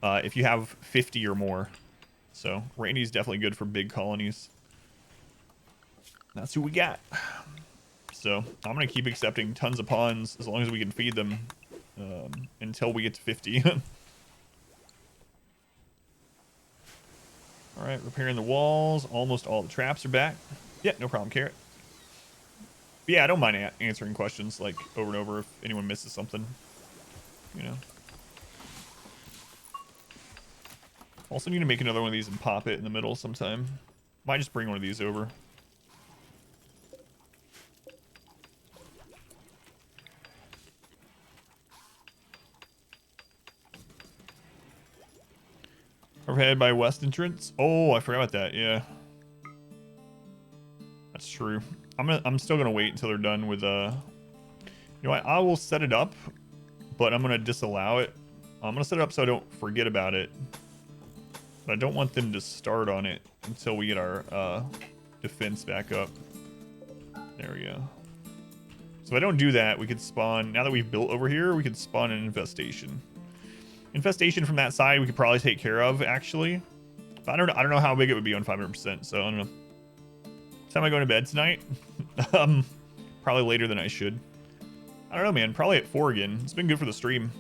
Speaker 1: if you have 50 or more. So Randy's definitely good for big colonies. That's who we got. So I'm going to keep accepting tons of pawns as long as we can feed them until we get to 50. All right, repairing the walls. Almost all the traps are back. Yeah, no problem, Carrot. But yeah, I don't mind answering questions like over and over if anyone misses something, you know. Also need to make another one of these and pop it in the middle sometime. Might just bring one of these over. Overhead by west entrance. Oh, I forgot about that. Yeah, that's true. I'm still gonna wait until they're done with you know what, I will set it up, but I'm gonna disallow it. I'm gonna set it up so I don't forget about it, but I don't want them to start on it until we get our defense back up. There we go. So if I don't do that, we could spawn, now that we've built over here, we could spawn an infestation. Infestation from that side we could probably take care of, actually. But I don't know how big it would be on 500%, so I don't know. What time am I going to bed tonight? Probably later than I should. I don't know, man. Probably at 4 again. It's been good for the stream.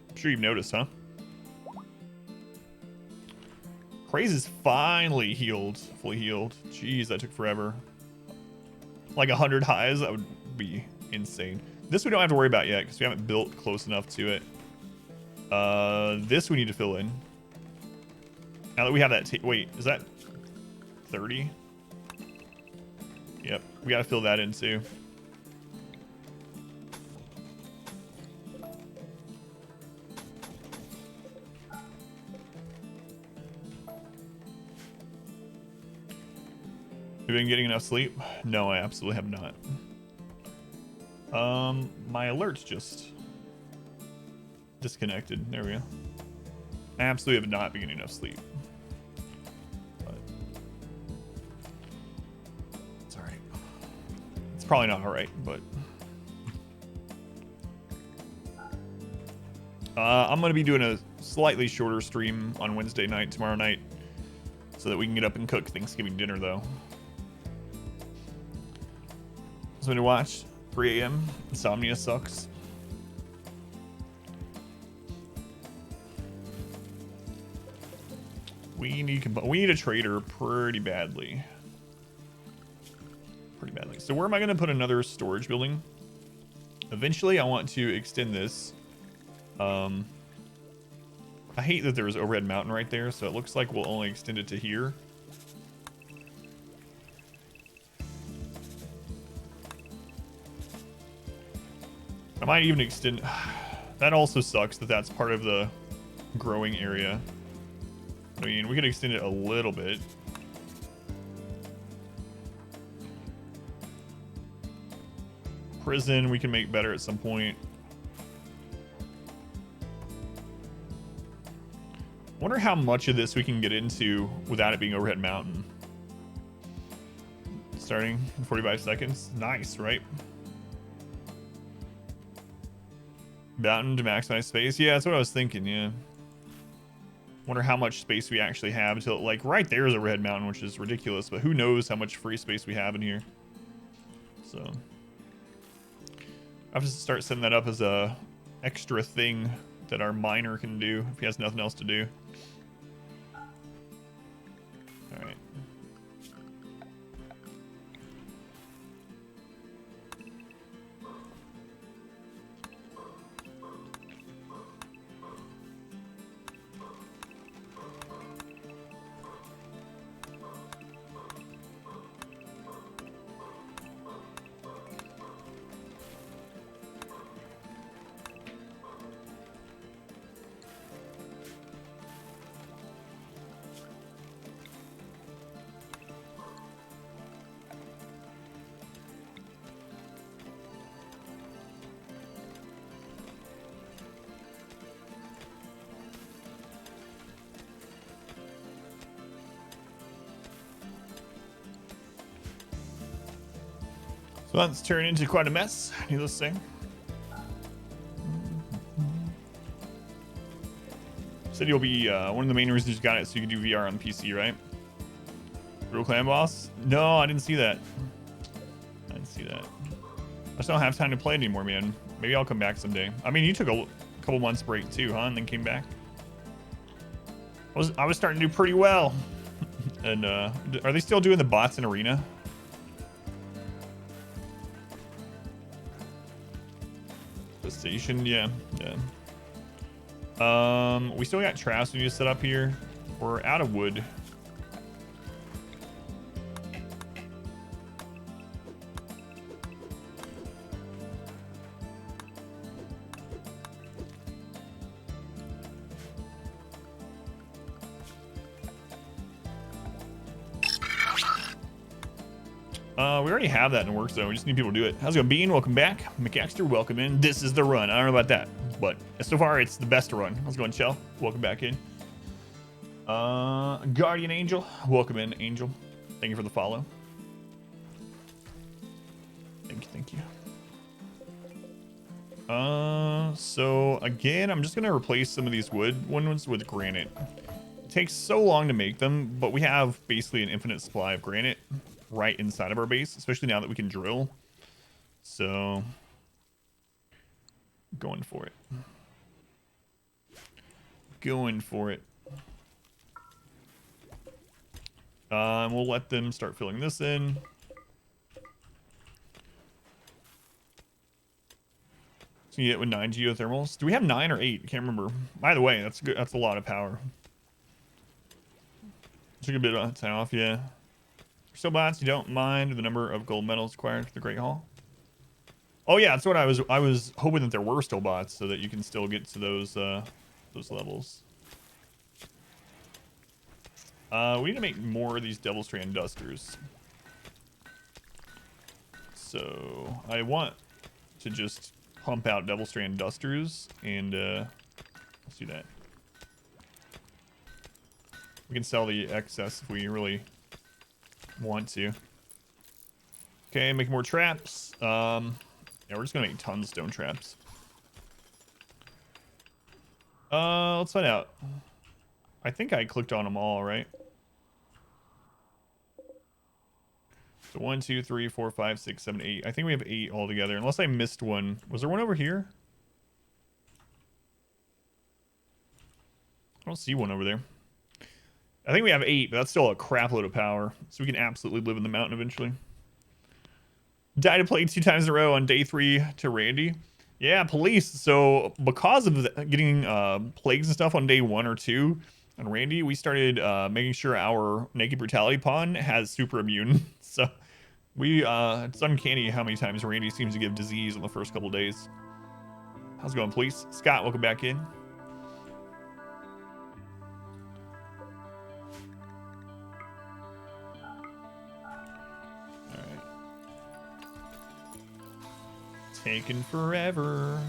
Speaker 1: I'm sure you've noticed, huh? Craaz is finally healed. Fully healed. Jeez, that took forever. Like 100 highs? That would be insane. This we don't have to worry about yet because we haven't built close enough to it. This we need to fill in. Now that we have that, wait, is that 30? Yep, we gotta fill that in too. Have you been getting enough sleep? No, I absolutely have not. My alerts just disconnected. There we go. I absolutely have not been getting enough sleep. But it's alright. It's probably not alright, but I'm gonna be doing a slightly shorter stream on Wednesday night, tomorrow night, so that we can get up and cook Thanksgiving dinner though. Something to watch. 3 a.m. Insomnia sucks. We need a trader pretty badly. So where am I going to put another storage building? Eventually, I want to extend this. I hate that there's overhead mountain right there, so it looks like we'll only extend it to here. I might even extend... That also sucks that that's part of the growing area. I mean, we could extend it a little bit. Prison we can make better at some point. Wonder how much of this we can get into without it being overhead mountain. Starting in 45 seconds. Nice, right? Mountain to maximize space. Yeah, that's what I was thinking, yeah. Wonder how much space we actually have until, like, right there is a red mountain, which is ridiculous, but who knows how much free space we have in here. So I have to start setting that up as a extra thing that our miner can do if he has nothing else to do. All right. So that's turned into quite a mess, needless to say. Said you'll be one of the main reasons you got it so you can do VR on the PC, right? Real clan boss? No, I didn't see that. I didn't see that. I just don't have time to play it anymore, man. Maybe I'll come back someday. I mean, you took a couple months break too, huh? And then came back. I was starting to do pretty well. And are they still doing the bots in Arena? The station, yeah. We still got traps we need to set up here. We're out of wood. We already have that in the works though. We just need people to do it. How's it going, Bean? Welcome back. McAxter, welcome in. This is the run. I don't know about that, but so far it's the best run. How's it going, Chell? Welcome back in. Guardian Angel, welcome in, Angel. Thank you for the follow. Thank you. So again, I'm just gonna replace some of these wood ones with granite. It takes so long to make them, but we have basically an infinite supply of granite right inside of our base, especially now that we can drill. So going for it. And we'll let them start filling this in. So you get with 9 geothermals. Do we have 9 or 8? I can't remember. By the way, that's good. That's a lot of power. Took a bit of time off, yeah. So bots, you don't mind the number of gold medals acquired for the Great Hall? Oh yeah, that's what I was hoping that there were still bots so that you can still get to those levels. We need to make more of these Devilstrand dusters. So I want to just pump out Devilstrand dusters and let's do that. We can sell the excess if we really want to. Okay, make more traps. Yeah, we're just gonna make tons of stone traps. Let's find out. I think I clicked on them all, right? So 1, 2, 3, 4, 5, 6, 7, 8. I think we have 8 altogether, unless I missed one. Was there one over here? I don't see one over there. I think we have 8, but that's still a crap load of power. So we can absolutely live in the mountain eventually. Died to play 2 times in a row on day 3 to Randy. Yeah, police. So because of getting plagues and stuff on day 1 or 2 on Randy, we started making sure our Naked Brutality pawn has super immune. So we it's uncanny how many times Randy seems to give disease in the first couple days. How's it going, police? Scott, welcome back in. All right. Taking forever.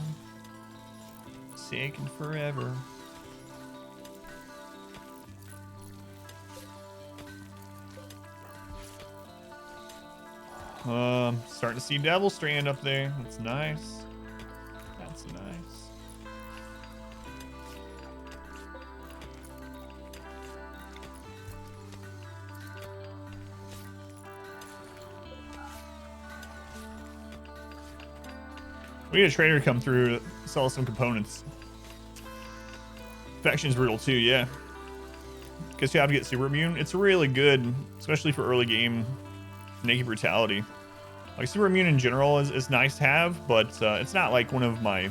Speaker 1: Taking forever. Starting to see Devilstrand up there. That's nice. That's nice. We need a trader to come through to sell some components. Faction's brutal too, yeah. Guess you have to get super immune. It's really good, especially for early game Naked Brutality. Like, super immune in general is nice to have, but it's not like one of my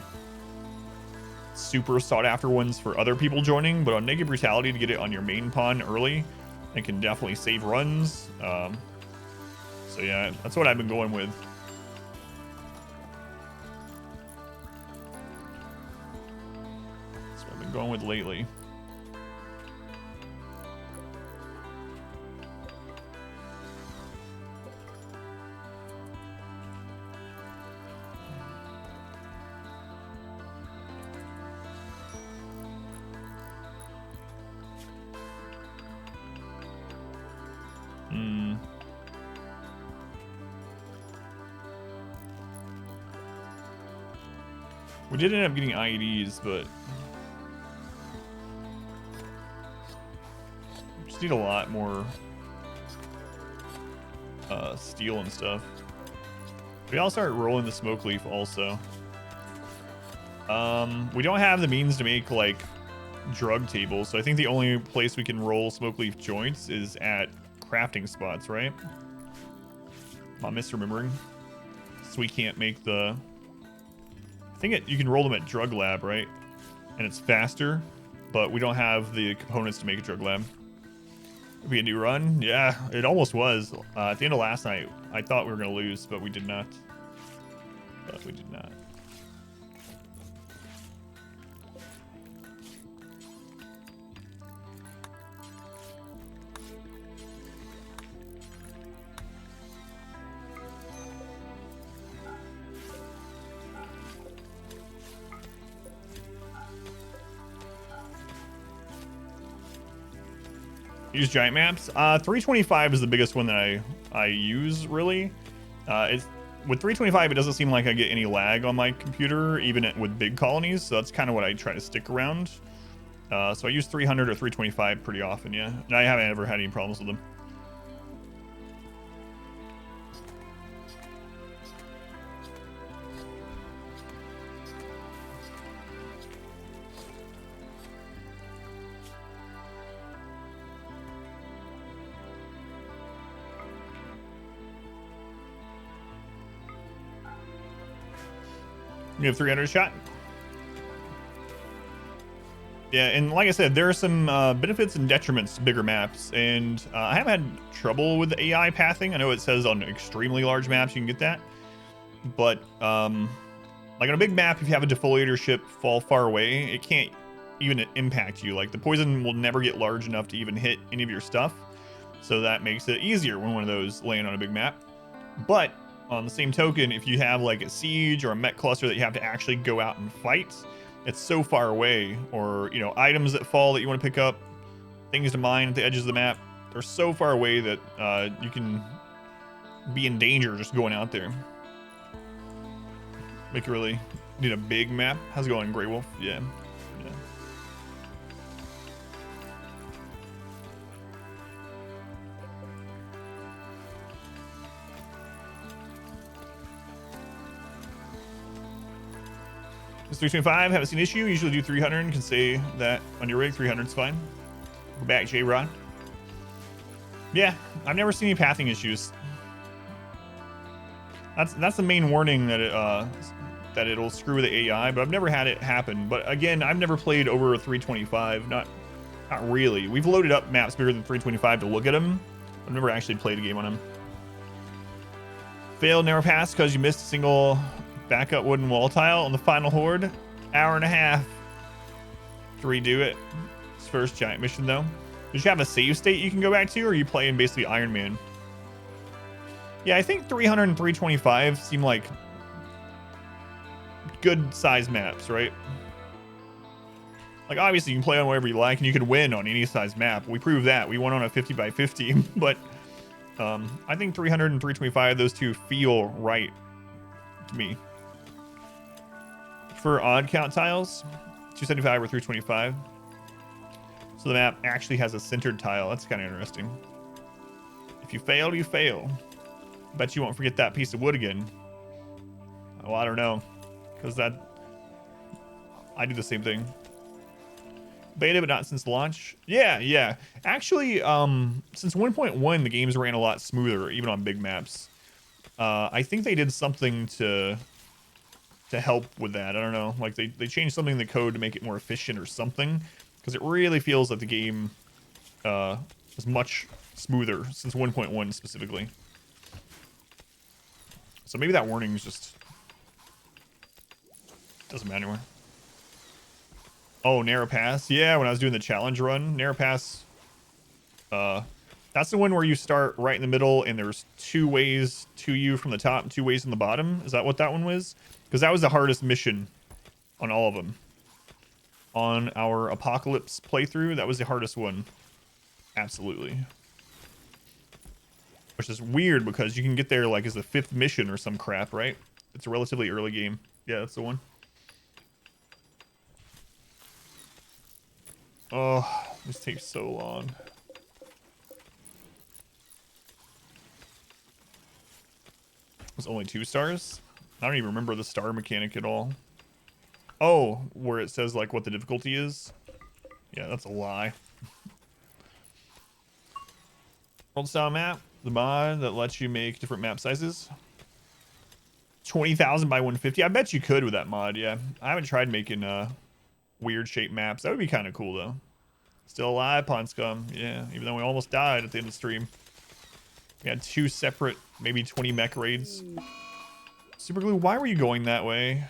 Speaker 1: super sought after ones for other people joining. But on Naked Brutality, to get it on your main pawn early, it can definitely save runs. So yeah, that's what I've been going with. That's what I've been going with lately. We did end up getting IEDs, but we just need a lot more steel and stuff. We all start rolling the smoke leaf also. We don't have the means to make like drug tables, so I think the only place we can roll smoke leaf joints is at crafting spots, right? I'm misremembering. So we can't make the... I think you can roll them at drug lab, right? And it's faster, but we don't have the components to make a drug lab. It'd be a new run. Yeah, it almost was. At the end of last night, I thought we were going to lose, but we did not. But we did not. Use giant maps. 325 is the biggest one that I use, really. It's with 325, it doesn't seem like I get any lag on my computer, even with big colonies. So that's kind of what I try to stick around. So I use 300 or 325 pretty often, yeah. And I haven't ever had any problems with them. You have 300 shot. Yeah, and like I said, there are some benefits and detriments to bigger maps, and I haven't had trouble with the AI pathing. I know it says on extremely large maps you can get that, but like on a big map, if you have a defoliator ship fall far away, it can't even impact you. Like the poison will never get large enough to even hit any of your stuff, so that makes it easier when one of those land on a big map. But on the same token, if you have like a siege or a mech cluster that you have to actually go out and fight, it's so far away, or, you know, items that fall that you want to pick up, things to mine at the edges of the map, they're so far away that you can be in danger just going out there. Make you really need a big map. How's it going, Grey Wolf? Yeah. Yeah. It's 325, haven't seen issue. Usually do 300, can say that on your rig. 300's fine. Go back, J-Rod. Yeah, I've never seen any pathing issues. That's the main warning that that it'll screw the AI, but I've never had it happen. But again, I've never played over a 325. Not really. We've loaded up maps bigger than 325 to look at them. I've never actually played a game on them. Failed, never passed because you missed a single backup wooden wall tile on the final horde. Hour and a half to redo it. It's first giant mission though. Does you have a save state you can go back to, or are you playing basically Iron Man? Yeah, I think 300 and 325 seem like good size maps, right? Like, obviously, you can play on whatever you like, and you could win on any size map. We proved that. We won on a 50 by 50, but I think 300 and 325, those two feel right to me. For odd count tiles, 275 or 325. So the map actually has a centered tile. That's kind of interesting. If you fail, you fail. Bet you won't forget that piece of wood again. Oh, I don't know. Because I do the same thing. Beta, but not since launch. Yeah. Actually, since 1.1, the games ran a lot smoother, even on big maps. I think they did something to help with that. I don't know. Like, they changed something in the code to make it more efficient or something. Because it really feels like the game is much smoother since 1.1 specifically. So maybe that warning is just... doesn't matter anymore. Oh, narrow pass. Yeah, when I was doing the challenge run, narrow pass. That's the one where you start right in the middle and there's 2 ways to you from the top and 2 ways from the bottom. Is that what that one was? Because that was the hardest mission on all of them. On our Apocalypse playthrough, that was the hardest one. Absolutely. Which is weird because you can get there like as the 5th mission or some crap, right? It's a relatively early game. Yeah, that's the one. Oh, this takes so long. It was only 2 stars? I don't even remember the star mechanic at all. Oh, where it says like what the difficulty is? Yeah, that's a lie. World style map, the mod that lets you make different map sizes. 20,000 by 150. I bet you could with that mod, yeah. I haven't tried making weird shaped maps. That would be kind of cool though. Still alive, Pond Scum. Yeah, even though we almost died at the end of the stream. We had 2 separate, maybe 20 mech raids. Superglew, why were you going that way?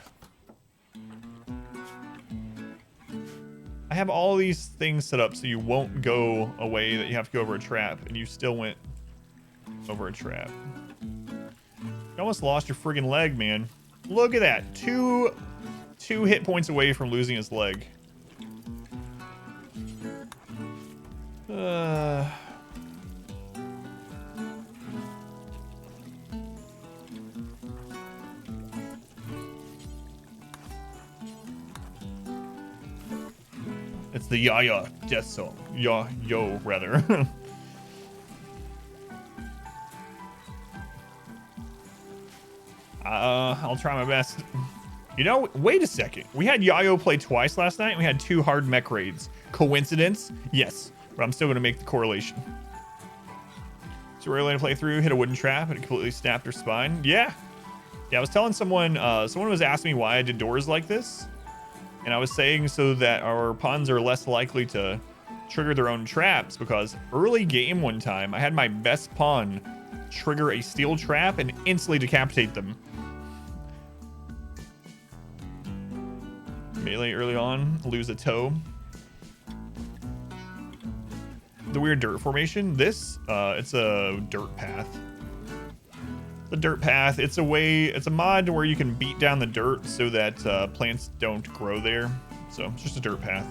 Speaker 1: I have all these things set up so you won't go away that you have to go over a trap, and you still went over a trap. You almost lost your friggin' leg, man. Look at that. Two hit points away from losing his leg. It's the Yaya death song. Yo, rather. I'll try my best. You know, wait a second. We had Yayo play twice last night, and we had 2 hard mech raids. Coincidence? Yes, but I'm still going to make the correlation. Too early to play through, hit a wooden trap, and it completely snapped her spine. Yeah, I was telling someone, someone was asking me why I did doors like this. And I was saying so that our pawns are less likely to trigger their own traps, because early game one time, I had my best pawn trigger a steel trap and instantly decapitate them. Melee early on, lose a toe. The weird dirt formation. This, it's a dirt path. The dirt path. It's a mod where you can beat down the dirt so that plants don't grow there. So it's just a dirt path.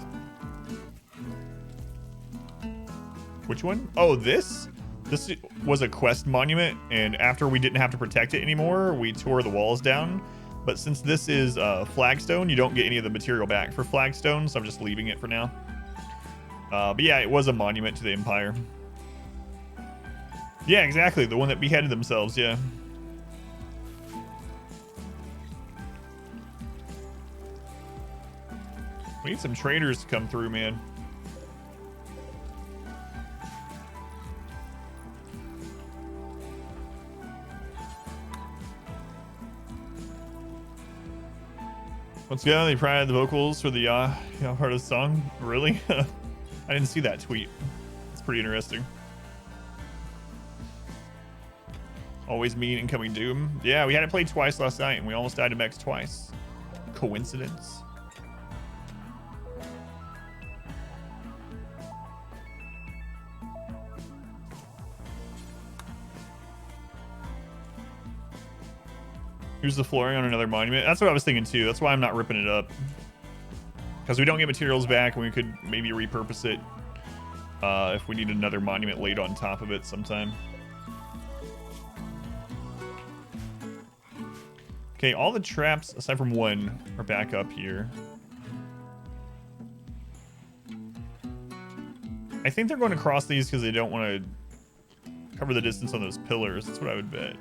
Speaker 1: Which one? Oh, this? This was a quest monument, and after we didn't have to protect it anymore, we tore the walls down. But since this is flagstone, you don't get any of the material back for flagstone, so I'm just leaving it for now. But yeah, it was a monument to the Empire. Yeah, exactly. The one that beheaded themselves, yeah. We need some traders to come through, man. Once again, they provided the vocals for the part of the song. Really? I didn't see that tweet. It's pretty interesting. Always mean incoming doom. Yeah, we had it played twice last night, and we almost died to mechs twice. Coincidence? Use the flooring on another monument. That's what I was thinking too. That's why I'm not ripping it up. Because we don't get materials back, and we could maybe repurpose it if we need another monument laid on top of it sometime. Okay, all the traps, aside from one, are back up here. I think they're going to cross these because they don't want to cover the distance on those pillars. That's what I would bet.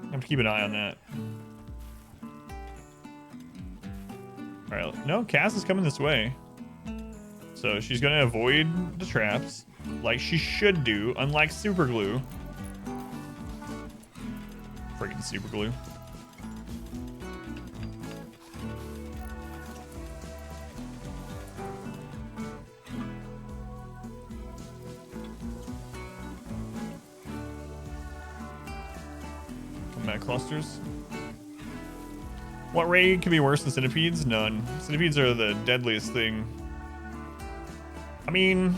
Speaker 1: I have to keep an eye on that. Alright, no, Craaz is coming this way. So she's going to avoid the traps, like she should do, unlike Superglew. Freaking Superglew. Mech clusters. What raid could be worse than centipedes? None. Centipedes are the deadliest thing. I mean,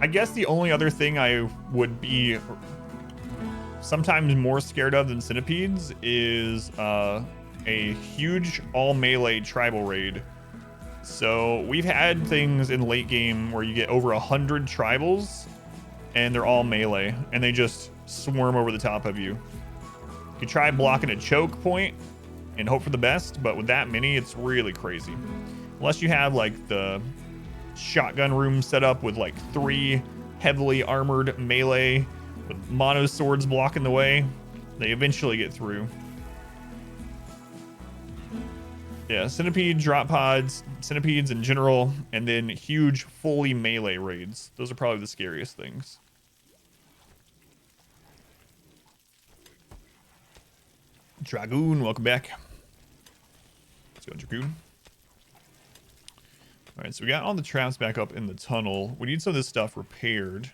Speaker 1: I guess the only other thing I would be sometimes more scared of than centipedes is a huge all melee tribal raid. So we've had things in late game where you get over 100 tribals and they're all melee and they just swarm over the top of you. You can try blocking a choke point and hope for the best, but with that many, it's really crazy. Unless you have like the shotgun room set up with like 3 heavily armored melee with mono swords blocking the way, they eventually get through. Yeah, centipede drop pods, centipedes in general, and then huge fully melee raids. Those are probably the scariest things. Dragoon, welcome back. Let's go, Dragoon. All right, so we got all the traps back up in the tunnel. We need some of this stuff repaired.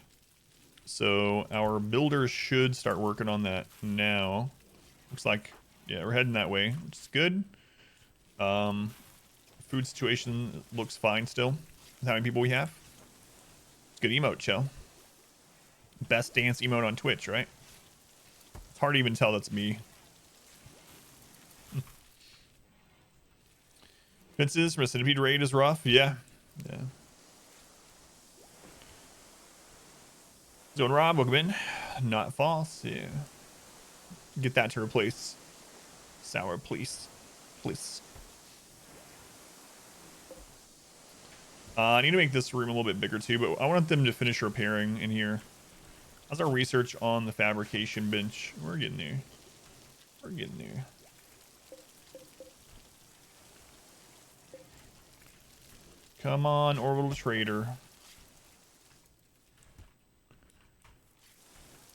Speaker 1: So our builders should start working on that now. Looks like, yeah, we're heading that way, which is good. Food situation looks fine still. With how many people we have. It's good emote, Chell. Best dance emote on Twitch, right? It's hard to even tell that's me. Fences from a centipede raid is rough. Yeah. Yeah. Zone Rob, welcome in. Not false. Yeah. Get that to replace Sour, please. Please. I need to make this room a little bit bigger too, but I want them to finish repairing in here. How's our research on the fabrication bench? We're getting there. We're getting there. Come on, orbital trader.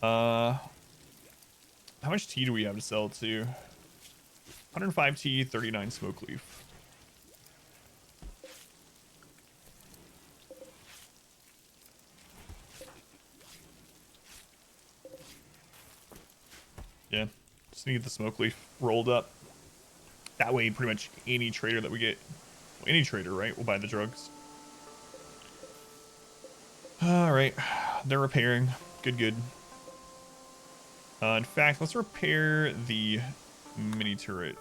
Speaker 1: How much tea do we have to sell to? 105 tea, 39 smoke leaf. Yeah, just need to get the smoke leaf rolled up. That way, pretty much any trader that we get, well, any trader, right, will buy the drugs. All right, they're repairing. Good, good. In fact, let's repair the mini turret.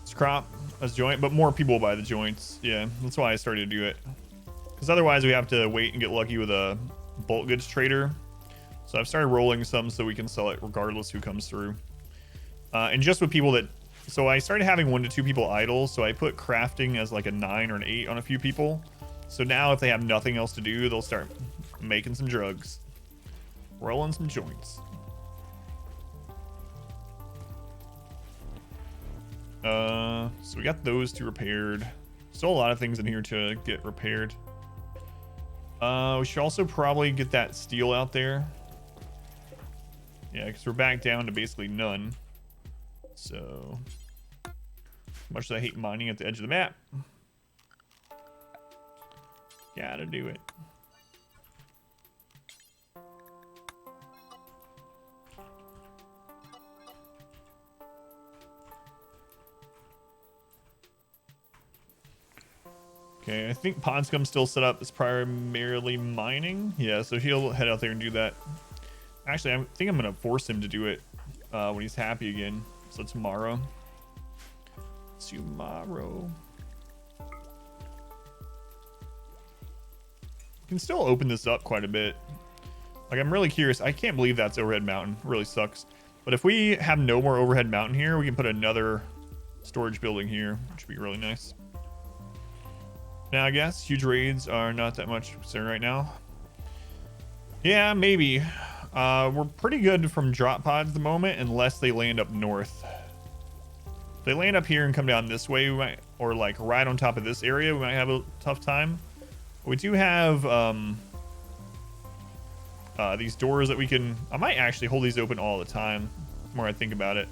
Speaker 1: Let's crop as joint, but more people will buy the joints. Yeah, that's why I started to do it. Because otherwise we have to wait and get lucky with a bulk goods trader. So I've started rolling some so we can sell it regardless who comes through. And just with people that... So I started having 1 to 2 people idle, so I put crafting as like a 9 or an 8 on a few people. So now if they have nothing else to do, they'll start making some drugs. Rolling some joints. So we got those 2 repaired. Still a lot of things in here to get repaired. We should also probably get that steel out there. Yeah, because we're back down to basically none. So, much as I hate mining at the edge of the map, gotta do it. Okay, I think Ponscum's still set up as primarily mining. Yeah, so he'll head out there and do that. Actually, I think I'm going to force him to do it when he's happy again. So tomorrow. Tomorrow. You can still open this up quite a bit. Like, I'm really curious. I can't believe that's overhead mountain. It really sucks. But if we have no more overhead mountain here, we can put another storage building here, which would be really nice. Now, I guess huge raids are not that much concern right now. Yeah, maybe. We're pretty good from drop pods at the moment, unless they land up north. If they land up here and come down this way, we might, or like right on top of this area, we might have a tough time. But we do have these doors that we can... I might actually hold these open all the time, the more I think about it.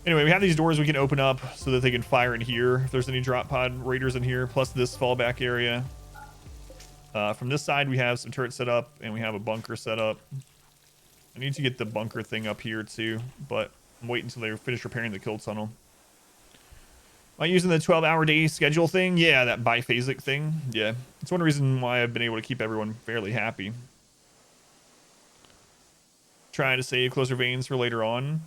Speaker 1: Anyway, we have these doors we can open up so that they can fire in here if there's any drop pod raiders in here, plus this fallback area. From this side, we have some turrets set up, and we have a bunker set up. I need to get the bunker thing up here, too, but I'm waiting until they finish repairing the kill tunnel. Am I using the 12-hour day schedule thing? Yeah, that Bifasic thing. Yeah, it's one reason why I've been able to keep everyone fairly happy. Trying to save closer veins for later on.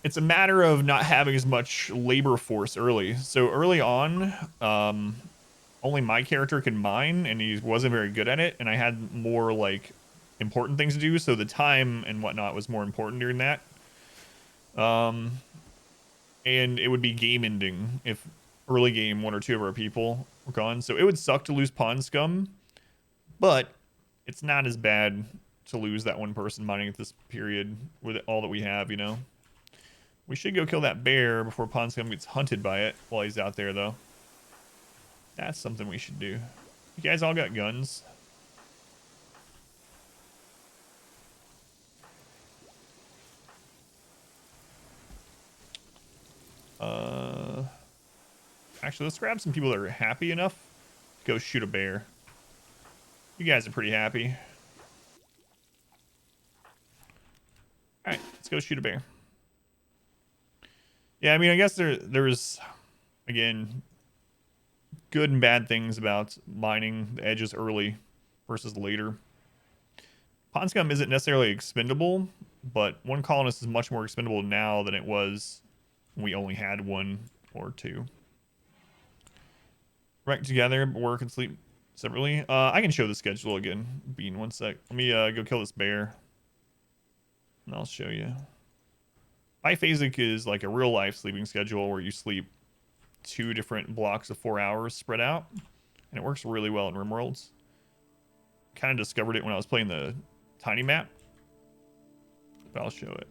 Speaker 1: It's a matter of not having as much labor force early. So early on, only my character can mine, and he wasn't very good at it, and I had more like important things to do, so the time and whatnot was more important during that. And it would be game ending if early game 1 or 2 of our people were gone. So it would suck to lose Pawn Scum, but it's not as bad to lose that one person mining at this period with all that we have, you know. We should go kill that bear before Pawn Scum gets hunted by it while he's out there, though. That's something we should do. You guys all got guns? Actually, let's grab some people that are happy enough to go shoot a bear. You guys are pretty happy. All right, let's go shoot a bear. Yeah, I mean, I guess there's, again, good and bad things about mining the edges early versus later. Pawn Scum isn't necessarily expendable, but one colonist is much more expendable now than it was when we only had 1 or 2. Right together, work and sleep separately. I can show the schedule again. Bean, 1 sec. Let me go kill this bear, and I'll show you. Bifasic is like a real life sleeping schedule where you sleep 2 different blocks of 4 hours spread out, and it works really well in RimWorlds. Kind of discovered it when I was playing the tiny map, but I'll show it.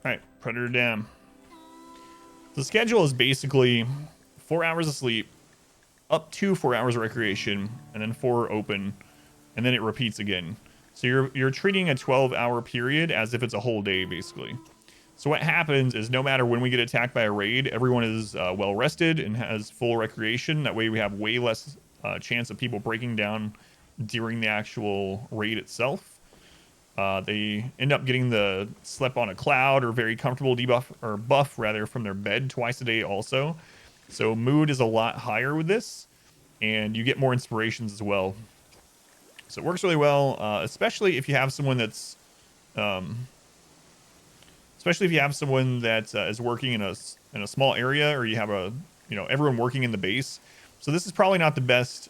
Speaker 1: All right, Predator Dam. The schedule is basically 4 hours of sleep, up to 4 hours of recreation, and then 4 open, and then it repeats again. So you're treating a 12-hour period as if it's a whole day, basically. So what happens is no matter when we get attacked by a raid, everyone is well rested and has full recreation. That way we have way less chance of people breaking down during the actual raid itself. They end up getting the slept on a cloud or very comfortable debuff or buff rather from their bed twice a day also. So mood is a lot higher with this, and you get more inspirations as well. So it works really well, especially if you have someone that's, is working in a small area, or you have everyone working in the base. So this is probably not the best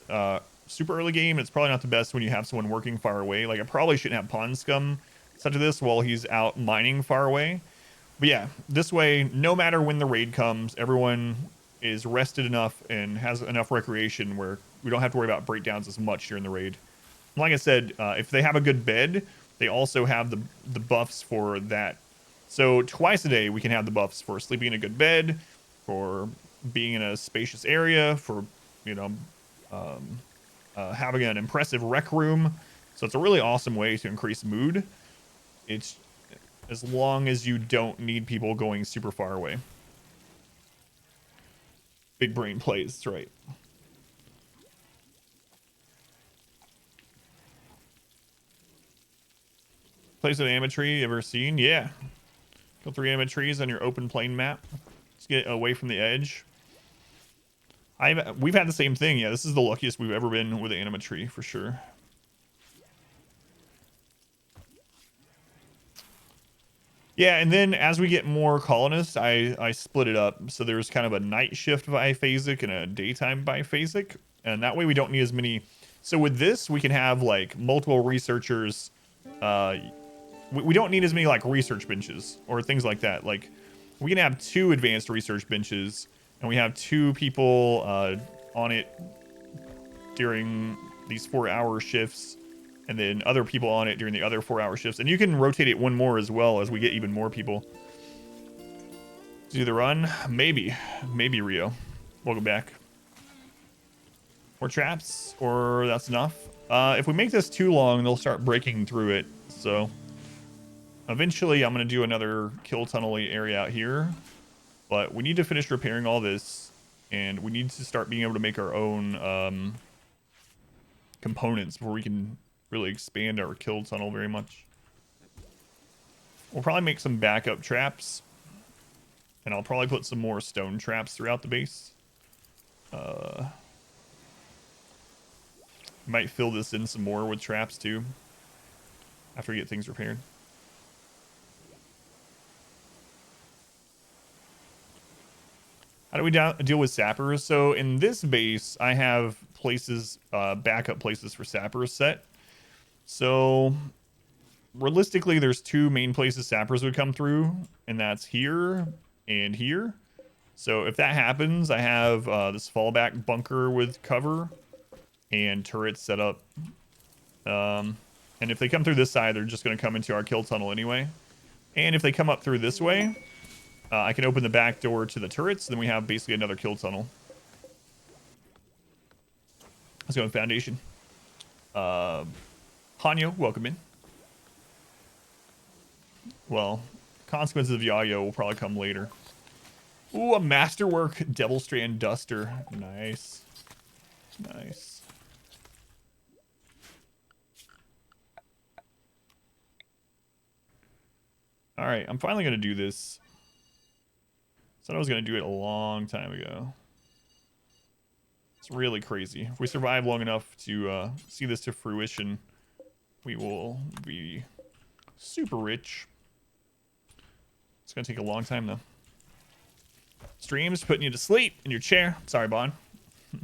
Speaker 1: super early game. It's probably not the best when you have someone working far away. Like, I probably shouldn't have Pawn Scum set to this while he's out mining far away. But yeah, this way, no matter when the raid comes, everyone is rested enough and has enough recreation where we don't have to worry about breakdowns as much during the raid. Like I said, if they have a good bed, they also have the buffs for that. So twice a day, we can have the buffs for sleeping in a good bed, for being in a spacious area, for, having an impressive rec room. So it's a really awesome way to increase mood. It's as long as you don't need people going super far away. Big brain plays, that's right. Place an anima tree you ever seen? Yeah. Kill 3 anima trees on your open plane map. Let's get away from the edge. We've had the same thing. Yeah, this is the luckiest we've ever been with the anima tree for sure. Yeah, and then as we get more colonists, I split it up. So there's kind of a night shift biphasic and a daytime biphasic. And that way we don't need as many. So with this, we can have like multiple researchers. We don't need as many like research benches or things like that. Like we can have 2 advanced research benches and we have 2 people on it during these 4-hour shifts. And then other people on it during the other 4-hour shifts. And you can rotate it 1 more as well as we get even more people. Do the run? Maybe. Maybe, Rio. Welcome back. More traps? Or that's enough? If we make this too long, they'll start breaking through it. So, eventually I'm going to do another kill tunnel area out here. But we need to finish repairing all this. And we need to start being able to make our own components before we can really expand our kill tunnel very much. We'll probably make some backup traps, and I'll probably put some more stone traps throughout the base. Might fill this in some more with traps too after we get things repaired. How do we deal with sappers? So in this base, I have places, backup places for sappers set. So realistically, there's 2 main places sappers would come through, and that's here and here. So if that happens, I have this fallback bunker with cover and turrets set up. And if they come through this side, they're just going to come into our kill tunnel anyway. And if they come up through this way, I can open the back door to the turrets, then we have basically another kill tunnel. Let's go in Foundation. Hanyo, welcome in. Well, consequences of Yayo will probably come later. Ooh, a Masterwork Devilstrand Duster. Nice. Nice. Alright, I'm finally going to do this. Said I was going to do it a long time ago. It's really crazy. If we survive long enough to see this to fruition, we will be super rich. It's going to take a long time, though. Streams putting you to sleep in your chair. Sorry, Bon. But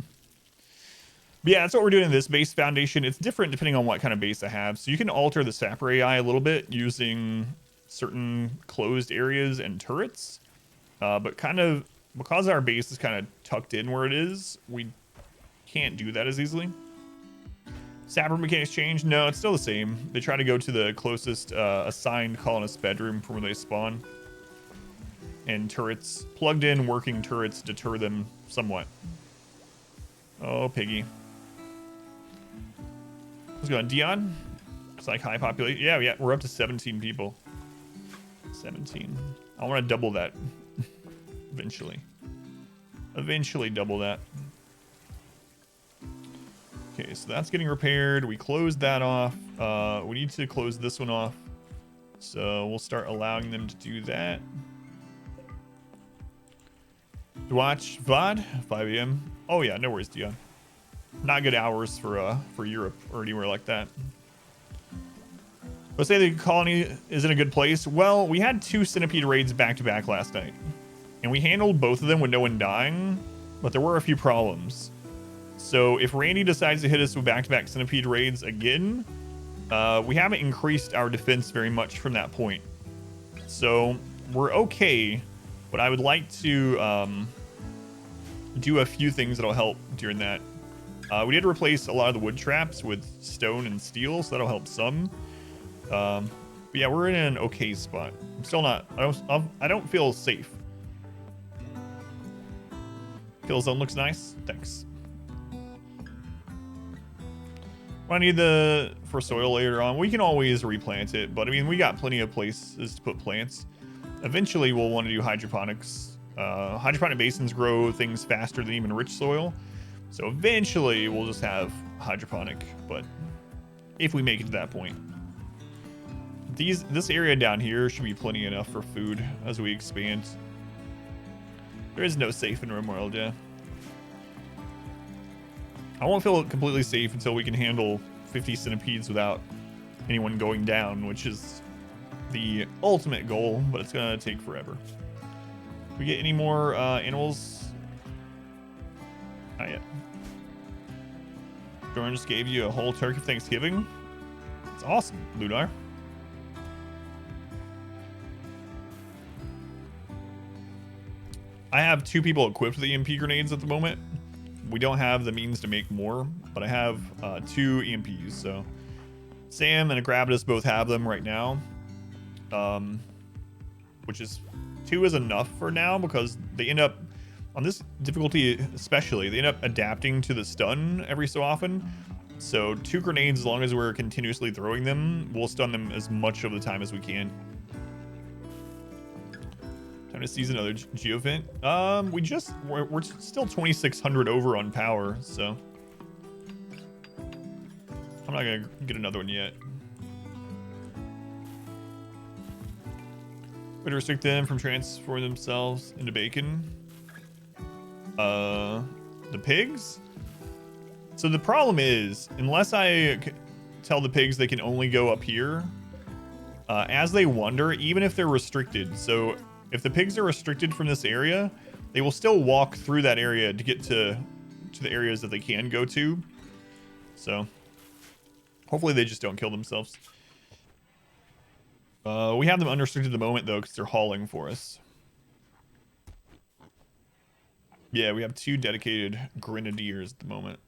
Speaker 1: yeah, that's what we're doing in this base foundation. It's different depending on what kind of base I have. So you can alter the sapper AI a little bit using certain closed areas and turrets. But kind of, because our base is kind of tucked in where it is, we can't do that as easily. Sapper mechanics change? No, it's still the same. They try to go to the closest assigned colonist bedroom from where they spawn. And turrets, plugged in working turrets, deter them somewhat. Oh, Piggy. Let's go on Dion. It's like high population. Yeah, we're up to 17 people. 17. I want to double that eventually. Eventually double that. Okay, so that's getting repaired. We closed that off. We need to close this one off. So we'll start allowing them to do that. To watch VOD, 5 a.m. Oh yeah, no worries, Dion. Not good hours for Europe or anywhere like that. Let's say the colony is in a good place. Well, we had 2 centipede raids back to back last night, and we handled both of them with no one dying, but there were a few problems. So if Randy decides to hit us with back-to-back centipede raids again, we haven't increased our defense very much from that point. So we're okay, but I would like to do a few things that'll help during that. We did replace a lot of the wood traps with stone and steel, so that'll help some. But yeah, we're in an okay spot. I'm still not. I don't feel safe. Kill zone looks nice. Thanks. I need for soil later on. We can always replant it, but I mean, we got plenty of places to put plants. Eventually, we'll want to do hydroponics. Hydroponic basins grow things faster than even rich soil. So eventually, we'll just have hydroponic, but if we make it to that point. This area down here should be plenty enough for food as we expand. There is no safe in RimWorld, yeah. I won't feel completely safe until we can handle 50 centipedes without anyone going down, which is the ultimate goal, but it's gonna take forever. We get any more animals? Not yet. Jordan just gave you a whole turkey for Thanksgiving. It's awesome, Ludar. I have 2 people equipped with EMP grenades at the moment. We don't have the means to make more, but I have 2 EMPs. So Sam and Gravitas both have them right now, which is 2 is enough for now because they end up on this difficulty, especially they end up adapting to the stun every so often. So 2 grenades, as long as we're continuously throwing them, we'll stun them as much of the time as we can. Time to seize another geovent. We're still 2,600 over on power, so I'm not gonna get another one yet. Way to restrict them from transforming themselves into bacon. The pigs. So the problem is, unless I tell the pigs they can only go up here, as they wander, even if they're restricted. So if the pigs are restricted from this area, they will still walk through that area to get to the areas that they can go to. So hopefully they just don't kill themselves. We have them unrestricted at the moment, though, because they're hauling for us. Yeah, we have 2 dedicated grenadiers at the moment.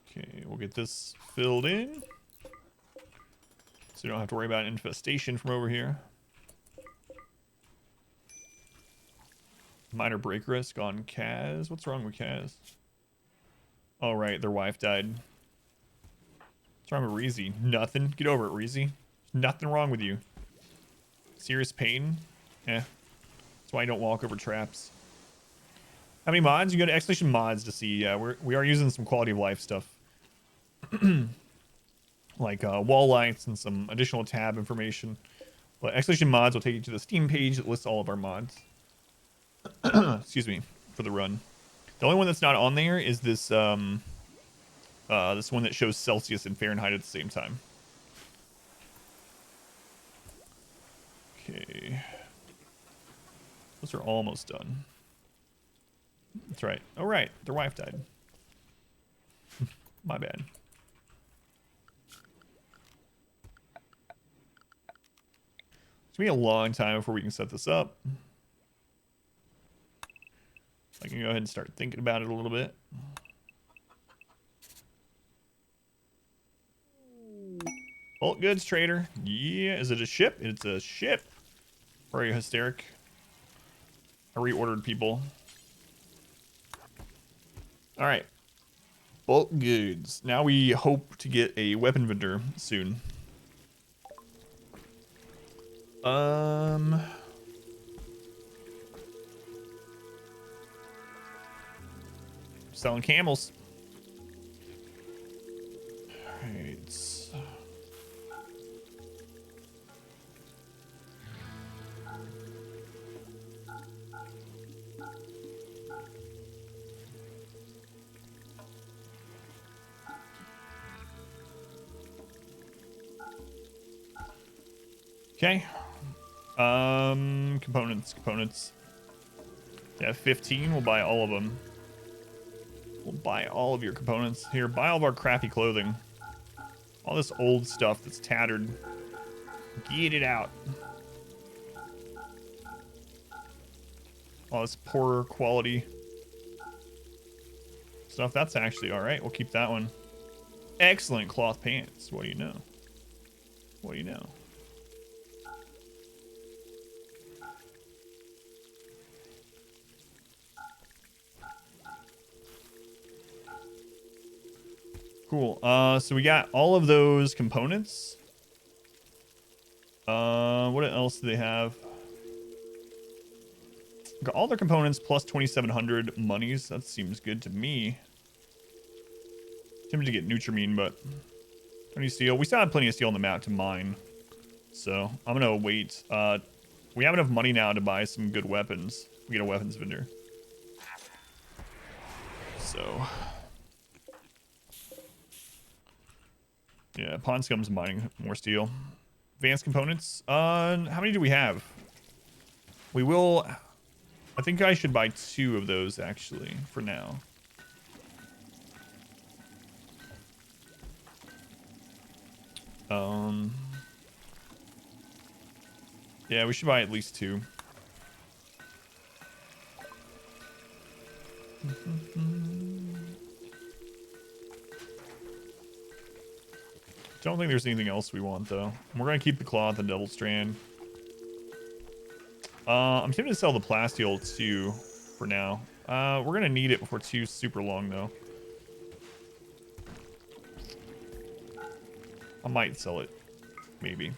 Speaker 1: Okay, we'll get this filled in. So you don't have to worry about infestation from over here. Minor break risk on Craaz. What's wrong with Craaz? Oh, right, their wife died. What's wrong with Reezy? Nothing. Get over it, Reezy. Nothing wrong with you. Serious pain? Eh. That's why I don't walk over traps. How many mods? You go to Exclamation Mods to see. We are using some quality of life stuff. Like wall lights and some additional tab information. But Exclamation Mods will take you to the Steam page that lists all of our mods. Excuse me, for the run. The only one that's not on there is this this one that shows Celsius and Fahrenheit at the same time. Okay. Those are almost done. That's right. Oh, right. Their wife died. My bad. It's gonna be a long time before we can set this up. I can go ahead and start thinking about it a little bit. Bulk goods trader. Yeah, is it a ship? It's a ship. Very hysteric. I reordered people. All right. Bulk goods. Now we hope to get a weapon vendor soon. Selling camels. All right. Okay. Components. Yeah, 15. We'll buy all of them. We'll buy all of your components. Here, buy all of our crappy clothing. All this old stuff that's tattered. Get it out. All this poorer quality stuff. That's actually all right. We'll keep that one. Excellent cloth pants. What do you know? What do you know? Cool. So we got all of those components. What else do they have? Got all their components plus 2,700 monies. That seems good to me. Tempted to get Nutrimine, but any steel. We still have plenty of steel on the map to mine. So I'm gonna wait. We have enough money now to buy some good weapons. We get a weapons vendor. So yeah, Pawn Scum's mining more steel. Advanced components. How many do we have? We will. I think I should buy 2 of those actually for now. Yeah, we should buy at least 2. Don't think there's anything else we want though. We're gonna keep the cloth and Devilstrand. I'm tempted to sell the plasteel too for now. We're gonna need it before too super long though. I might sell it, maybe.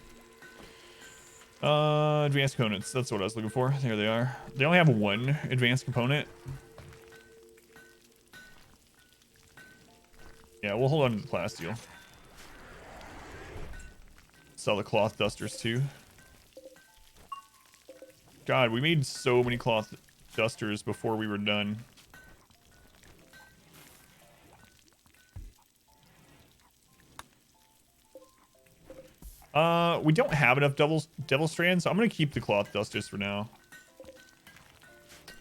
Speaker 1: Advanced components. That's what I was looking for. There they are. They only have 1 advanced component. Yeah, we'll hold on to the plasteel. Sell the cloth dusters too. God, we made so many cloth dusters before we were done. We don't have enough Devilstrand, so I'm gonna keep the cloth dusters for now.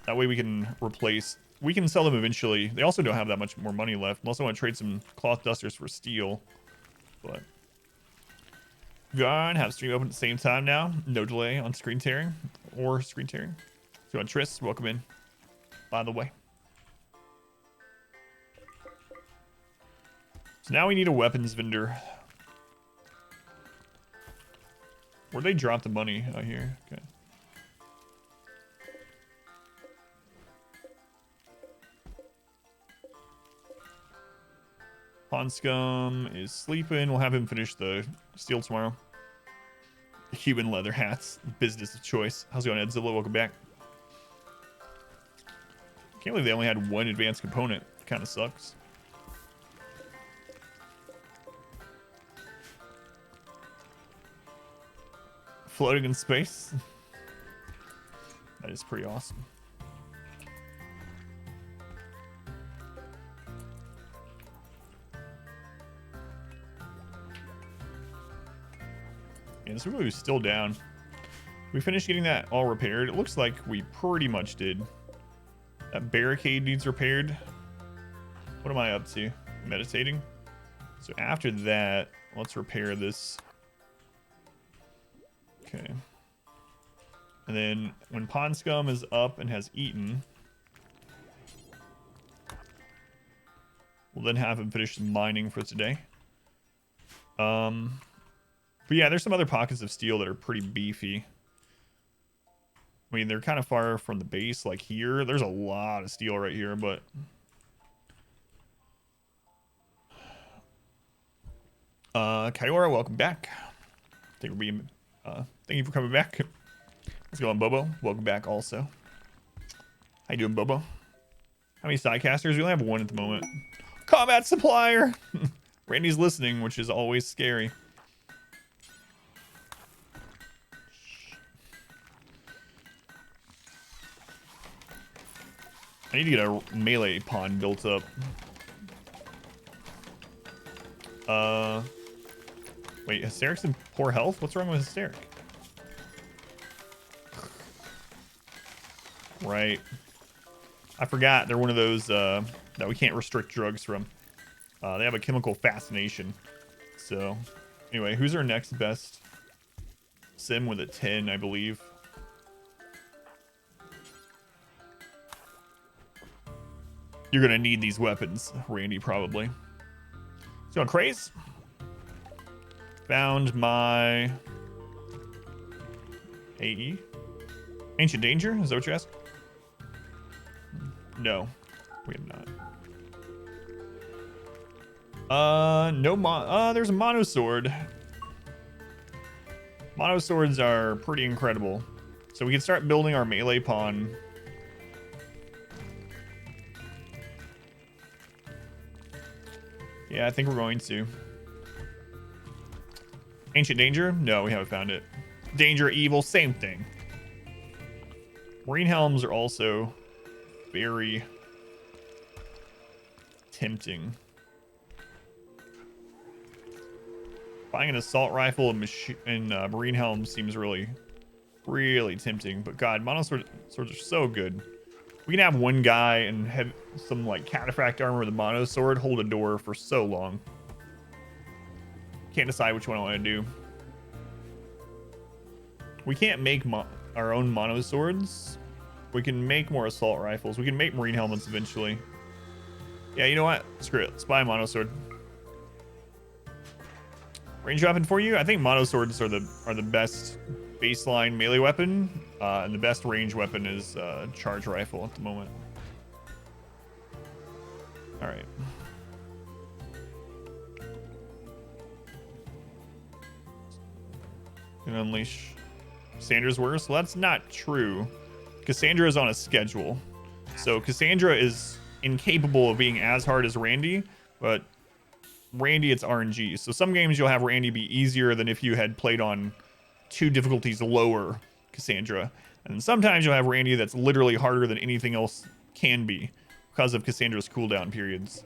Speaker 1: That way we can replace. We can sell them eventually. They also don't have that much more money left. Unless I want to trade some cloth dusters for steel. But go on, have stream open at the same time now. No delay on screen tearing or screen tearing. So on Tris, welcome in. By the way. So now we need a weapons vendor. Where'd they drop the money? Oh, here. Okay. Pawn Scum is sleeping. We'll have him finish the steel tomorrow. Human leather hats. Business of choice. How's it going, Edzilla? Welcome back. Can't believe they only had 1 advanced component. Kind of sucks. Floating in space. That is pretty awesome. Yeah, this Superglew is still down. We finished getting that all repaired. It looks like we pretty much did. That barricade needs repaired. What am I up to? Meditating. So after that, let's repair this. Okay. And then when Pawn Scum is up and has eaten, we'll then have him finish mining for today. But yeah, there's some other pockets of steel that are pretty beefy. I mean, they're kind of far from the base, like here. There's a lot of steel right here, but Kyora, welcome back. Thank you for coming back. Let's go on, Bobo. Welcome back also. How you doing, Bobo? How many sidecasters? We only have 1 at the moment. Combat supplier! Randy's listening, which is always scary. I need to get a melee pawn built up. Wait, Hysteric's in poor health? What's wrong with Hysteric? Right. I forgot they're one of those that we can't restrict drugs from. They have a chemical fascination. So, anyway, who's our next best? Sim with a 10, I believe. You're gonna need these weapons, Randy, probably. So on Craaz. Found my AE. Ancient Danger? Is that what you asked? No, we have not. No there's a mono sword. Mono swords are pretty incredible. So we can start building our melee pawn. Yeah, I think we're going to. Ancient Danger? No, we haven't found it. Danger, Evil, same thing. Marine Helms are also very tempting. Buying an assault rifle and Marine Helm seems really, really tempting. But God, mono swords are so good. We can have one guy and have some like cataphract armor with a mono sword hold a door for so long. Can't decide which one I want to do. We can't make our own mono swords. We can make more assault rifles. We can make marine helmets eventually. Yeah, you know what? Screw it. Let's buy a mono sword. Range weapon for you? I think mono swords are the best baseline melee weapon, and the best range weapon is charge rifle at the moment. All right. Gonna unleash Cassandra's worst. Well, that's not true. Cassandra is on a schedule, so Cassandra is incapable of being as hard as Randy, but Randy, it's RNG. So some games you'll have Randy be easier than if you had played on 2 difficulties lower Cassandra. And then sometimes you'll have Randy that's literally harder than anything else can be because of Cassandra's cooldown periods.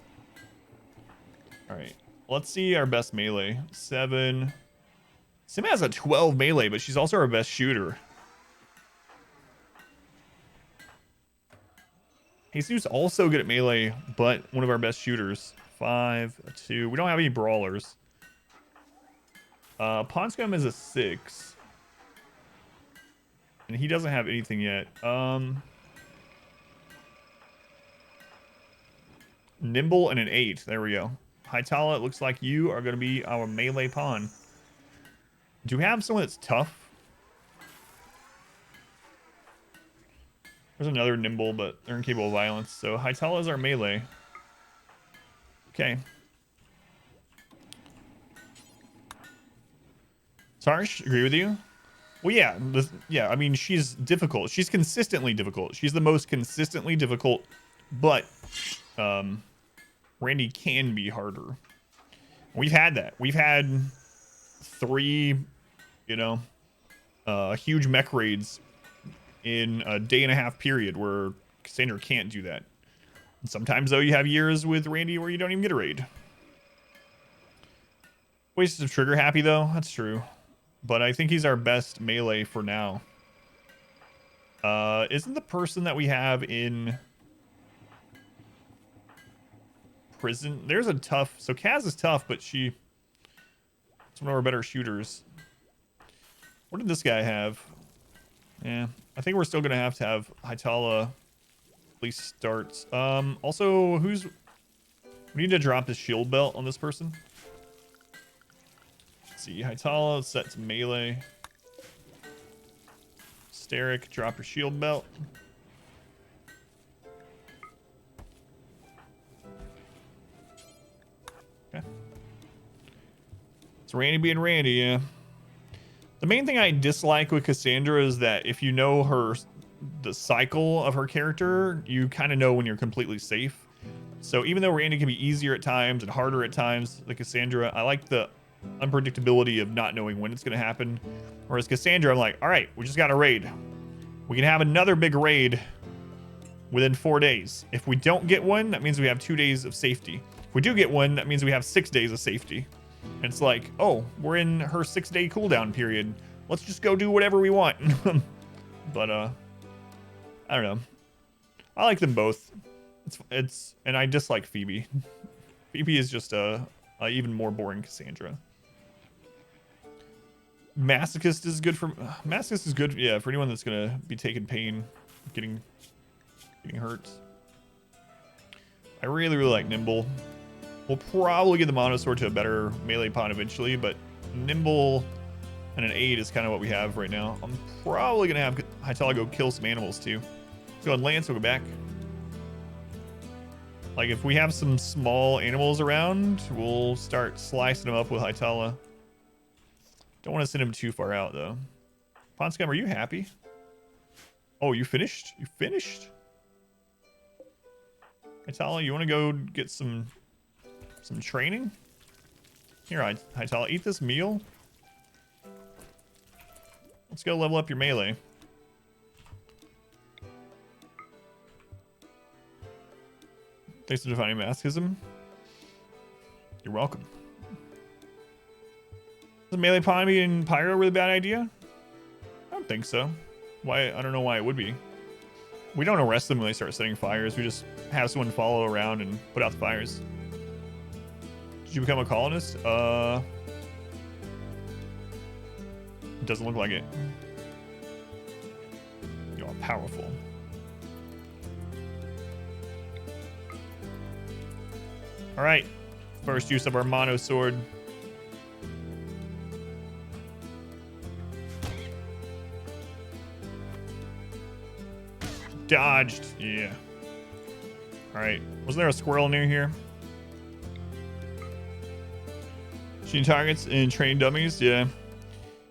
Speaker 1: All right, let's see our best melee. 7. Sim has a 12 melee, but she's also our best shooter. Jesus also good at melee, but one of our best shooters. 5, 2. We don't have any brawlers. Ponscum is a 6. And he doesn't have anything yet. Nimble and an 8. There we go. Hytala, it looks like you are going to be our melee pawn. Do we have someone that's tough? There's another Nimble, but they're incapable of violence. So Hytala is our melee. Okay. Sarsh, agree with you? Well, yeah. Yeah, I mean, she's difficult. She's consistently difficult. She's the most consistently difficult, but Randy can be harder. We've had that. We've had 3, huge mech raids in a day-and-a-half period where Cassandra can't do that. And sometimes, though, you have years with Randy where you don't even get a raid. Wastes of trigger happy, though. That's true. But I think he's our best melee for now. Isn't the person that we have in prison? There's a tough... So Craaz is tough, but she's one of our better shooters. What did this guy have? Yeah, I think we're still going to have Hytala at least start. Also, we need to drop the shield belt on this person. Let's see, Hytala, set to melee. Steric, drop your shield belt. Okay. It's Randy being Randy, yeah. The main thing I dislike with Cassandra is that if you know the cycle of her character, you kind of know when you're completely safe. So even though Randy can be easier at times and harder at times, like Cassandra, I like the unpredictability of not knowing when it's going to happen. Whereas Cassandra, I'm like, all right, we just got a raid. We can have another big raid within 4 days. If we don't get one, that means we have 2 days of safety. If we do get one, that means we have 6 days of safety. And it's like, oh, we're in her 6-day cooldown period. Let's just go do whatever we want. But I don't know. I like them both. And I dislike Phoebe. Phoebe is just a even more boring Cassandra. Masochist is good for Masochist is good, yeah, for anyone that's gonna be taking pain, getting hurt. I really like Nimble. We'll probably get the mono sword to a better melee pawn eventually, but Nimble and an 8 is kind of what we have right now. I'm probably gonna have Hytala go kill some animals too. Go on Lance, we'll go back. Like if we have some small animals around, we'll start slicing them up with Hytala. Don't want to send him too far out though. Ponscum, are you happy? Oh, you finished? You finished? Hytala, you want to go get some some training. Here, Hytala, eat this meal. Let's go level up your melee. Thanks for defining masochism. You're welcome. Is melee economy in Pyro a really bad idea? I don't think so. Why? I don't know why it would be. We don't arrest them when they start setting fires. We just have someone follow around and put out the fires. Did you become a colonist? Doesn't look like it. You're powerful. All right. First use of our mono sword. Dodged. Yeah. All right. Wasn't there a squirrel near here? Shooting targets and train dummies. Yeah.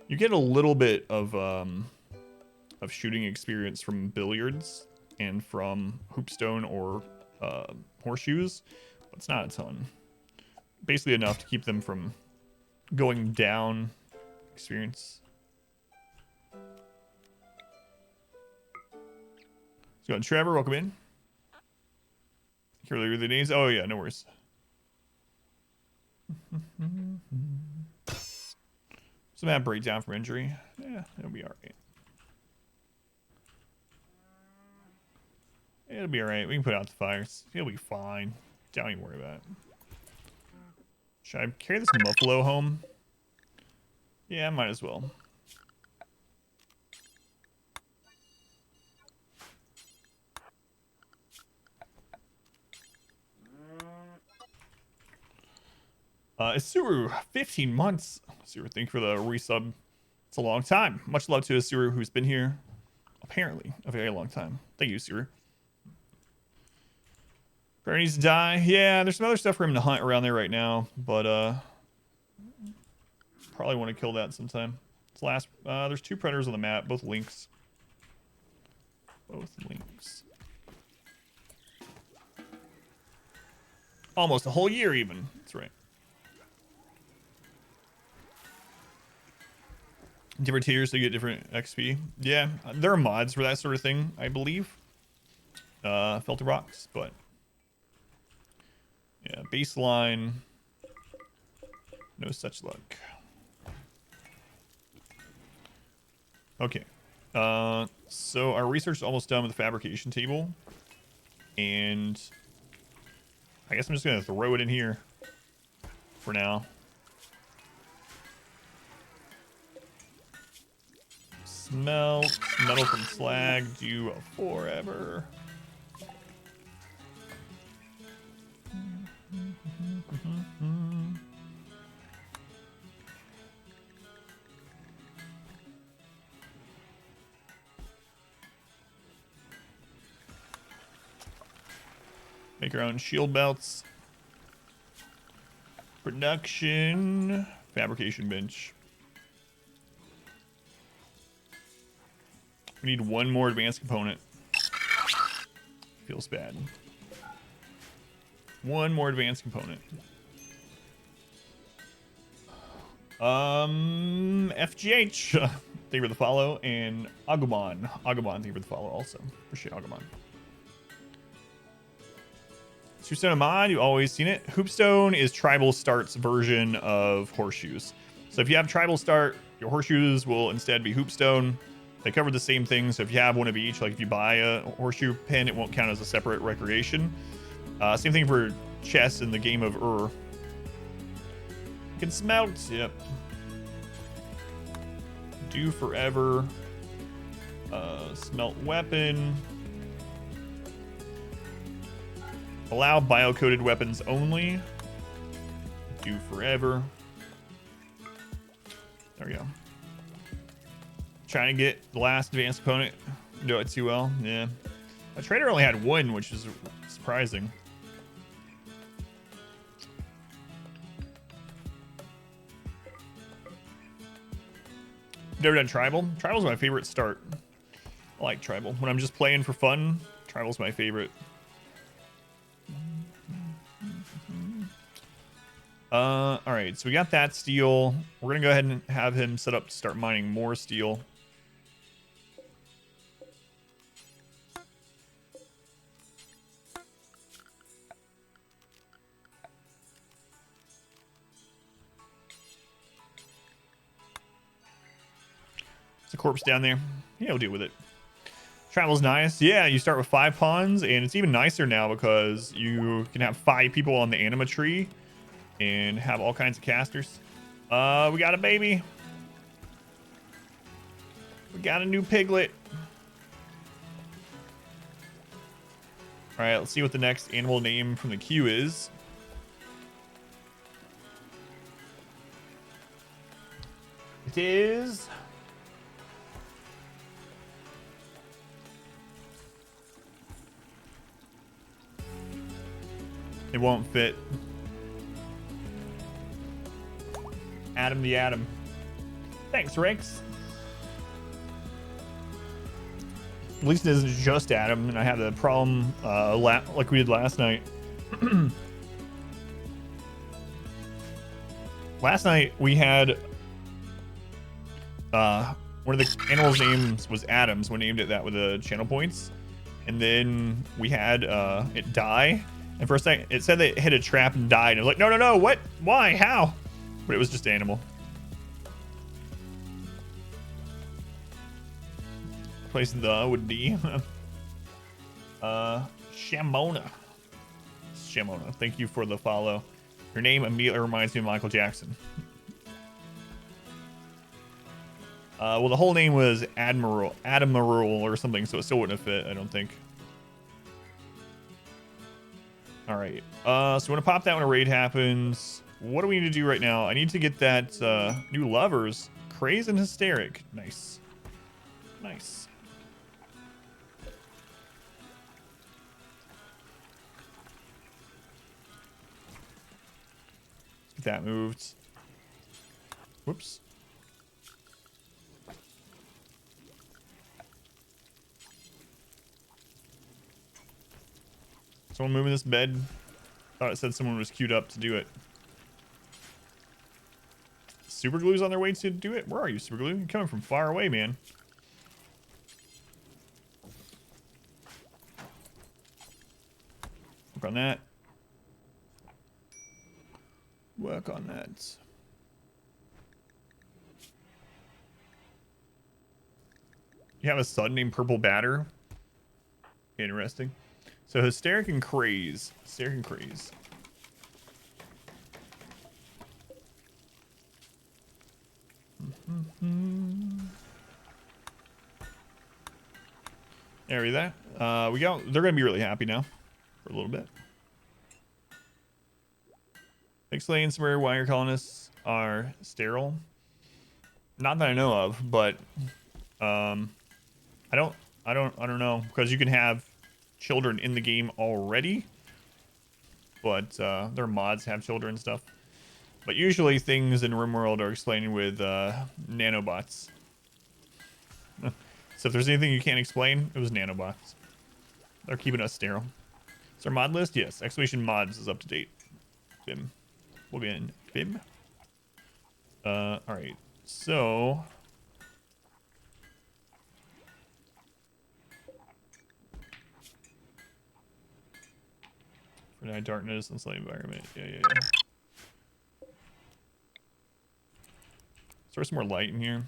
Speaker 1: You get a little bit of shooting experience from billiards and from hoopstone or horseshoes, but it's not a ton. Basically enough to keep them from going down experience. Let's go on, Trevor. Welcome in. Here are the names. Oh yeah, no worries. Some map breakdown from injury. Yeah, it'll be alright. It'll be alright. We can put out the fires. He'll be fine. Don't even worry about it. Should I carry this muffalo home? Yeah, I might as well. Isuru, 15 months. Isuru, thank you for the resub. It's a long time. Much love to Isuru, who's been here, apparently, a very long time. Thank you, Isuru. Bear needs to die. Yeah, there's some other stuff for him to hunt around there right now, but probably want to kill that sometime. It's last. There's two predators on the map, both lynx. Both lynx. Almost a whole year, even. That's right. Different tiers, so you get different XP. Yeah, there are mods for that sort of thing, I believe. Filter rocks, but yeah, baseline. No such luck. Okay. So our research is almost done with the fabrication table, and I guess I'm just gonna throw it in here for now. Smelt metal from slag, do forever. Make our own shield belts. Production, fabrication bench. We need one more advanced component. Feels bad. One more advanced component. FGH, thank you for the follow, and Agumon. Agumon, thank you for the follow also. Appreciate Agumon. Hoopstone mod, you've always seen it. Hoopstone is Tribal Start's version of horseshoes. So if you have Tribal Start, your horseshoes will instead be Hoopstone. They cover the same thing, so if you have one of each, like if you buy a horseshoe pin, it won't count as a separate recreation. Same thing for chess in the game of You can smelt, yep. Do forever. Smelt weapon. Allow bio-coded weapons only. Do forever. There we go. Trying to get the last advanced opponent. Do it too well. Yeah. A trader only had one, which is surprising. Never done tribal. Tribal's my favorite start. I like tribal. When I'm just playing for fun, tribal's my favorite. All right, so we got that steel. We're gonna go ahead and have him set up to start mining more steel. There's a corpse down there. Yeah, we'll deal with it. Travel's nice. Yeah, you start with 5 pawns, and it's even nicer now because you can have 5 people on the Anima tree and have all kinds of casters. We got a baby. We got a new piglet. All right, let's see what the next animal name from the queue is. It is... It won't fit. Adam the Atom. Thanks, Rex. At least it isn't just Adam, and I have the problem like we did last night. Last night we had one of the animals' names was Adams. We named it that with the channel points, and then we had it die. And for a second, it said that it hit a trap and died. And I was like, no, no, no, what? Why? How? But it was just animal. Place the with D. Shamona. Shamona, thank you for the follow. Your name immediately reminds me of Michael Jackson. Well, the whole name was Adamir or something, so it still wouldn't have fit, I don't think. All right. So when a pop that when a raid happens, what do we need to do right now? I need to get that new lovers, Craaz and Hysteric. Nice. Nice. Let's get that moved. Whoops. Someone moving this bed. Thought it said someone was queued up to do it. Superglue's on their way to do it? Where are you, Superglue? You're coming from far away, man. Work on that. Work on that. You have a son named Purple Batter? Interesting. So Hysteric and Craaz. Hysteric and Craaz. There we go. We go. They're gonna be really happy now for a little bit. Explains where wire colonists are sterile. Not that I know of, but I don't know, because you can have children in the game already, but their mods have children and stuff. But usually things in RimWorld are explained with nanobots. So if there's anything you can't explain, it was nanobots. They're keeping us sterile. Is our mod list? Yes. Exclamation mods is up to date. Bim. We'll be in Bim. All right. So for night darkness and slight environment. Yeah. Is there some more light in here?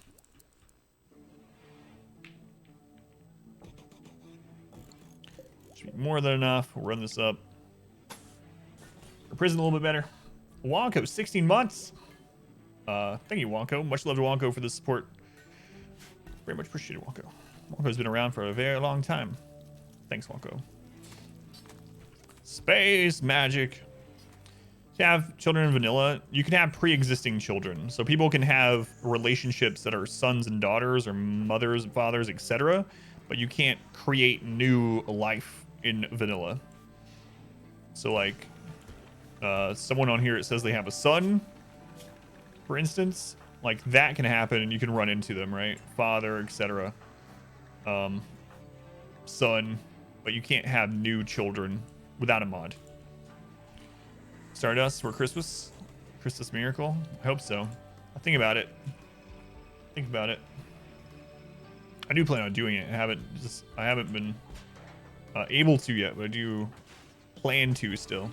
Speaker 1: Should be more than enough. We'll run this up. Our prison a little bit better. Wonko, 16 months. Thank you, Wonko. Much love to Wonko for the support. Very much appreciated, Wonko. Wonko's been around for a very long time. Thanks, Wonko. Space magic. To have children in vanilla, you can have pre-existing children. So people can have relationships that are sons and daughters or mothers and fathers, etc. But you can't create new life in vanilla. So like someone on here, it says they have a son, for instance. Like that can happen and you can run into them, right? Father, etc. Son. But you can't have new children without a mod. Stardust for Christmas. Christus Miracle? I hope so. I'll think about it. Think about it. I do plan on doing it. I haven't been able to yet, but I do plan to still.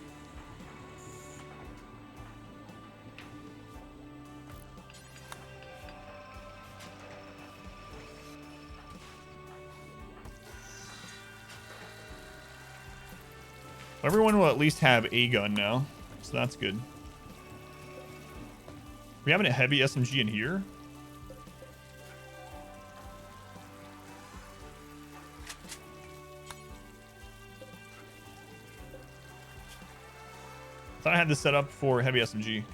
Speaker 1: Everyone will at least have a gun now, so that's good. We having a heavy SMG in here? I thought I had this set up for heavy SMG.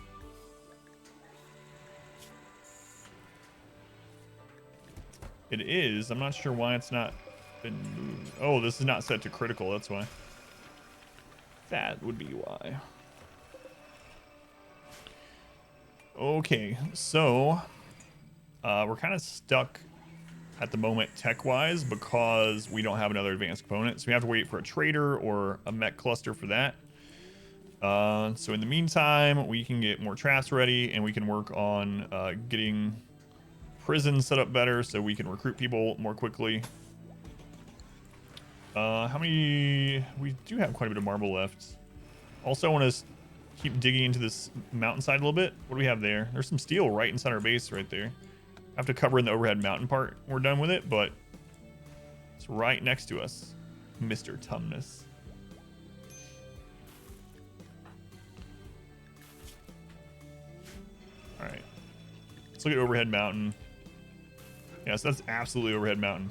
Speaker 1: It is. I'm not sure why it's not been moved. Oh, this is not set to critical. That's why. That would be why. Okay, so we're kind of stuck at the moment tech-wise because we don't have another advanced component. So we have to wait for a trader or a mech cluster for that. So in the meantime, we can get more traps ready and we can work on getting prison set up better so we can recruit people more quickly. How many? We do have quite a bit of marble left. Also, I want to keep digging into this mountainside a little bit. What do we have there? There's some steel right inside our base right there. I have to cover in the overhead mountain part. We're done with it, but it's right next to us, Mr. Tumnus. All right, let's look at overhead mountain. Yes, that's absolutely overhead mountain.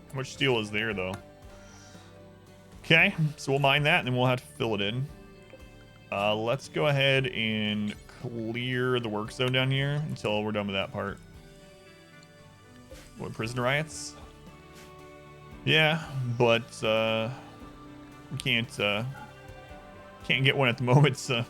Speaker 1: How much steel is there, though? Okay, so we'll mine that, and then we'll have to fill it in. Let's go ahead and clear the work zone down here until we're done with that part. What, prison riots? Yeah, but we can't get one at the moment, so...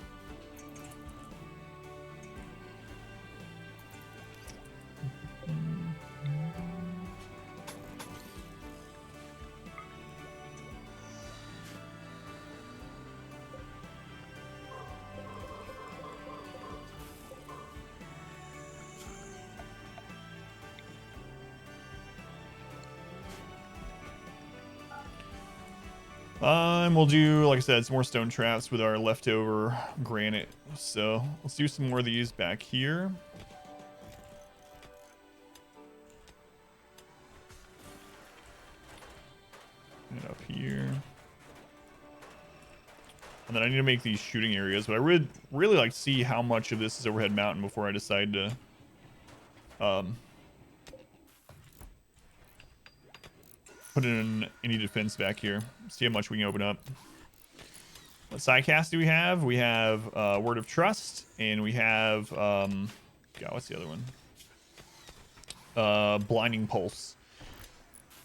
Speaker 1: And we'll do, like I said, some more stone traps with our leftover granite. So let's do some more of these back here. And up here. And then I need to make these shooting areas, but I would really like to see how much of this is overhead mountain before I decide to put in any defense back here. See how much we can open up. What sidecast do we have? We have Word of Trust, and we have God, what's the other one? Blinding Pulse.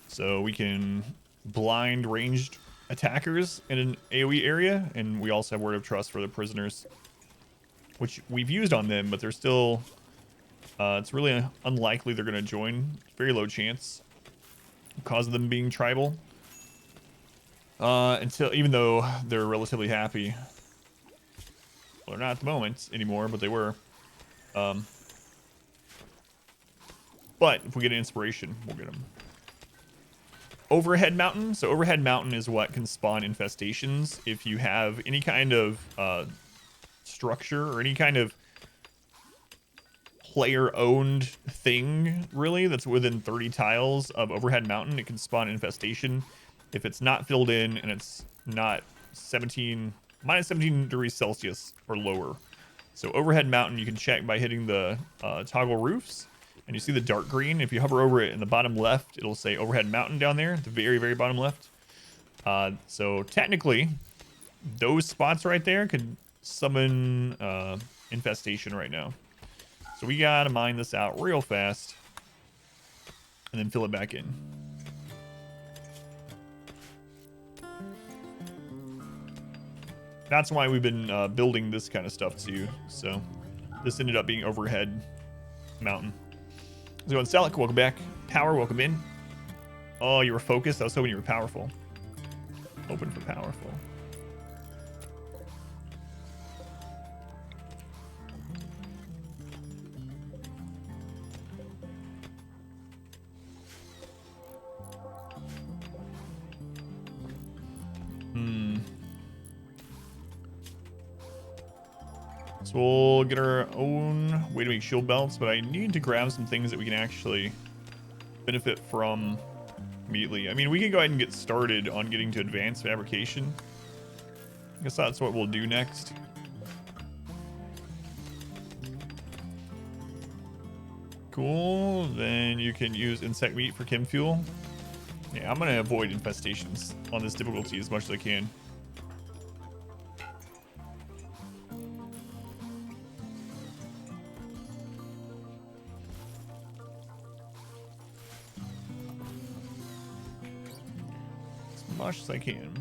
Speaker 1: So we can blind ranged attackers in an AoE area, and we also have Word of Trust for the prisoners, which we've used on them, but they're still it's really unlikely they're going to join. Very low chance because of them being tribal. Until, even though they're relatively happy. Well, they're not at the moment anymore, but they were. But if we get an inspiration, we'll get them. Overhead mountain. So overhead mountain is what can spawn infestations. If you have any kind of structure or any kind of player-owned thing, really, that's within 30 tiles of overhead mountain, it can spawn infestation. If it's not filled in and it's not minus 17 degrees Celsius or lower. So overhead mountain, you can check by hitting the toggle roofs, and you see the dark green. If you hover over it in the bottom left, it'll say overhead mountain down there at the very, very bottom left. So technically, those spots right there could summon infestation right now. So we gotta mine this out real fast and then fill it back in. That's why we've been building this kind of stuff too. So this ended up being overhead mountain. How's it going, Selic? Welcome back. Power, welcome in. Oh, you were focused? I was hoping you were powerful. Open for powerful. So we'll get our own way to make shield belts, but I need to grab some things that we can actually benefit from immediately. I mean, we can go ahead and get started on getting to advanced fabrication. I guess that's what we'll do next. Cool. Then you can use insect meat for chem fuel. Yeah, I'm going to avoid infestations on this difficulty as much as I can. As much as I can.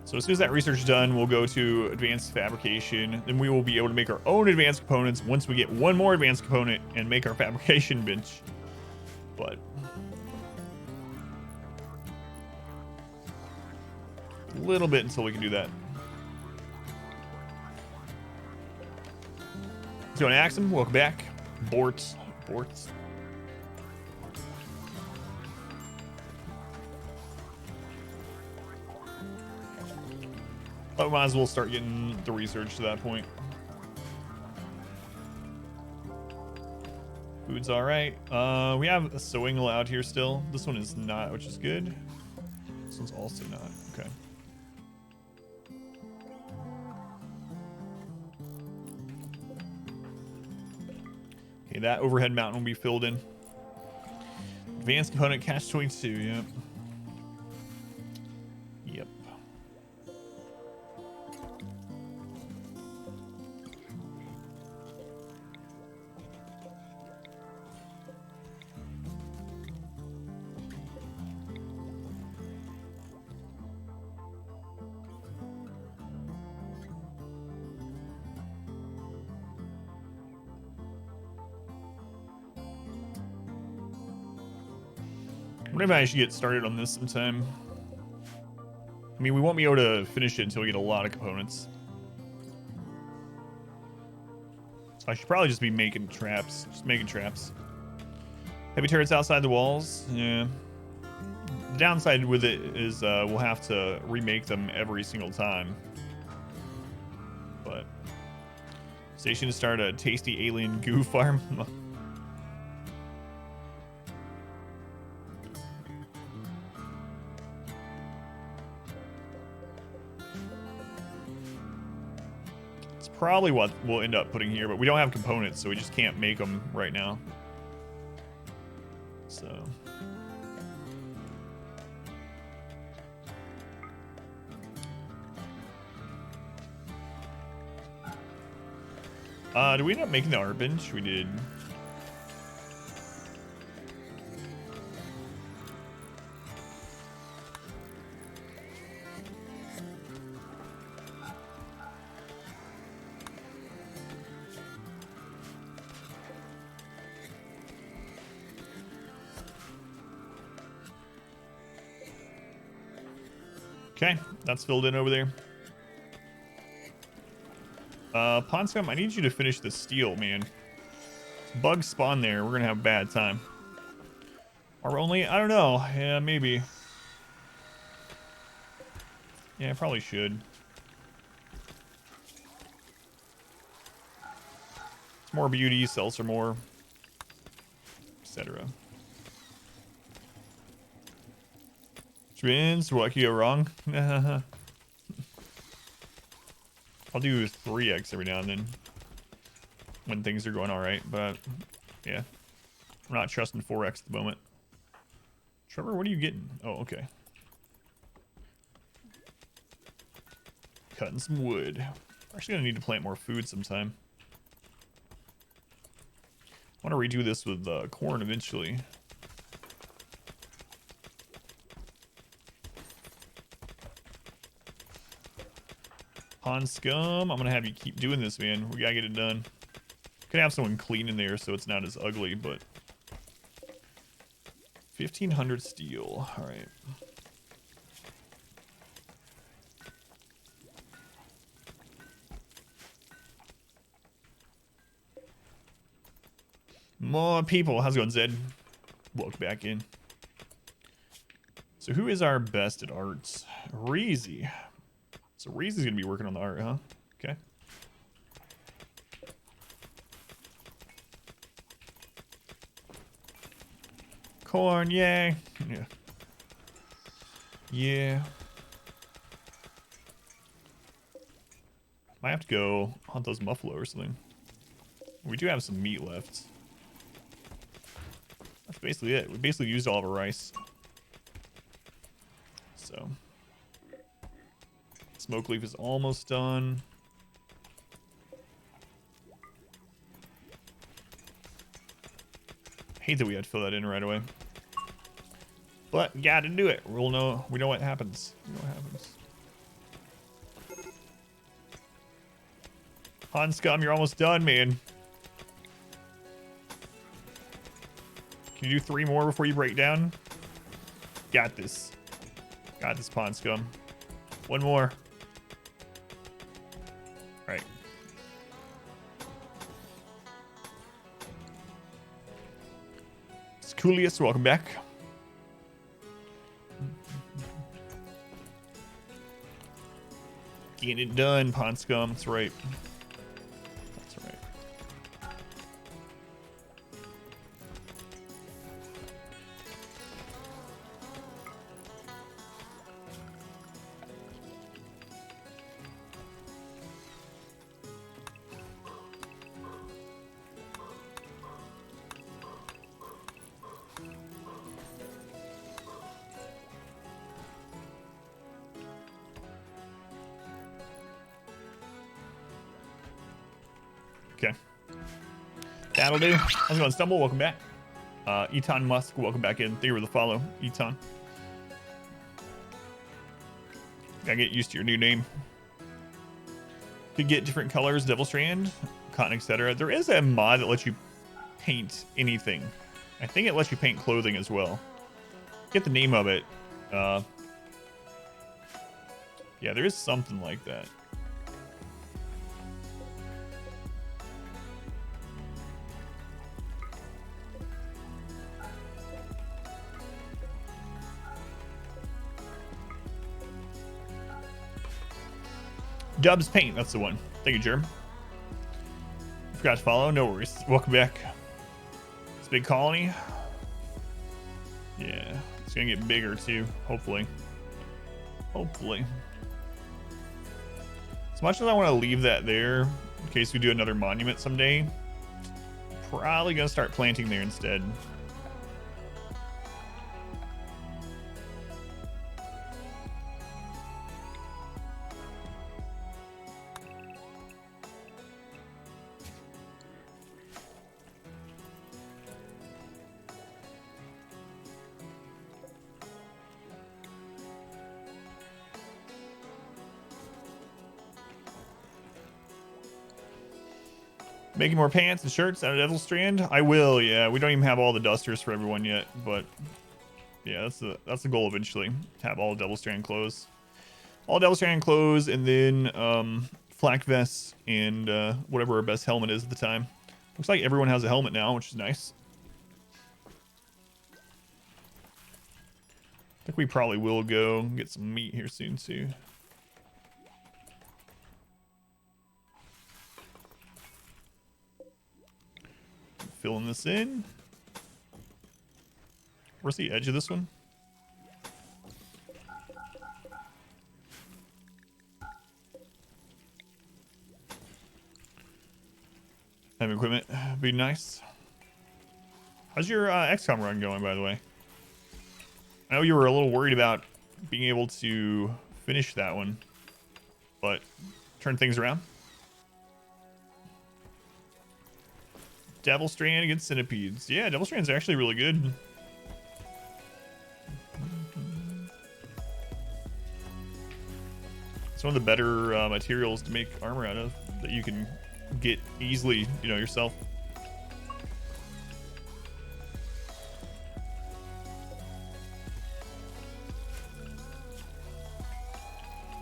Speaker 1: So as soon as that research is done, we'll go to advanced fabrication. Then we will be able to make our own advanced components once we get one more advanced component and make our fabrication bench. But a little bit until we can do that. So on Axum, welcome back. Borts. But we might as well start getting the research to that point. Food's alright. We have a sewing allowed here still. This one is not, which is good. This one's also not. Okay. Okay, that overhead mountain will be filled in. Advanced component cache 22, yep. Yep. Maybe I should get started on this sometime. I mean, we won't be able to finish it until we get a lot of components. So I should probably just be making traps. Just making traps. Heavy turrets outside the walls. Yeah. The downside with it is we'll have to remake them every single time. But station to start a tasty alien goo farm. Probably what we'll end up putting here, but we don't have components, so we just can't make them right now. So did we end up making the art bench? We did. Okay, that's filled in over there. Ponscom, I need you to finish the steel, man. Bugs spawn there. We're gonna have a bad time. Or only, I don't know. Yeah, maybe. Yeah, I probably should. It's more beauty, sells for more, etc. Twins, what could go wrong? I'll do 3x every now and then when things are going all right, but yeah, I'm not trusting 4x at the moment. Trevor, what are you getting? Oh, okay. Cutting some wood. Actually gonna need to plant more food sometime. I want to redo this with corn eventually. Pond scum, I'm gonna have you keep doing this, man. We gotta get it done. Could have someone clean in there so it's not as ugly, but 1,500 steel. All right. More people. How's it going, Zed? Welcome back in. So who is our best at arts? Reezy. So Reezy's gonna be working on the art, huh? Okay. Corn, yay. Yeah. Yeah. Might have to go hunt those muffalo or something. We do have some meat left. That's basically it. We basically used all of our rice. So. Smoke leaf is almost done. Hate that we had to fill that in right away. But gotta do it. We know what happens. We know what happens. Han Scum, you're almost done, man. Can you do 3 more before you break down? Got this. Got this, Pond Scum. 1 more. Right. Coolius, welcome back. Getting it done, Pond Scum. That's right. That's right. Okay. That'll do. How's it going, Stumble? Welcome back. Eton Musk, welcome back in. Thank you for the follow, Eton. Gotta get used to your new name. Could get different colors, Devilstrand, cotton, etc. There is a mod that lets you paint anything. I think it lets you paint clothing as well. Get the name of it. Yeah, there is something like that. Dubs Paint, that's the one. Thank you, Germ. Forgot to follow, no worries. Welcome back. It's a big colony. Yeah, it's gonna get bigger too, hopefully. Hopefully. As much as I want to leave that there, in case we do another monument someday, probably gonna start planting there instead. Making more pants and shirts out of Devilstrand? I will, yeah. We don't even have all the dusters for everyone yet, but yeah, that's the goal eventually. Have all Devilstrand clothes. All Devilstrand clothes, and then flak vests and whatever our best helmet is at the time. Looks like everyone has a helmet now, which is nice. I think we probably will go get some meat here soon too. Filling this in. Where's the edge of this one? Have equipment. Be nice. How's your XCOM run going, by the way? I know you were a little worried about being able to finish that one, but turn things around. Devilstrand against centipedes. Yeah, Devilstrand's actually really good. It's one of the better materials to make armor out of that you can get easily, you know, yourself.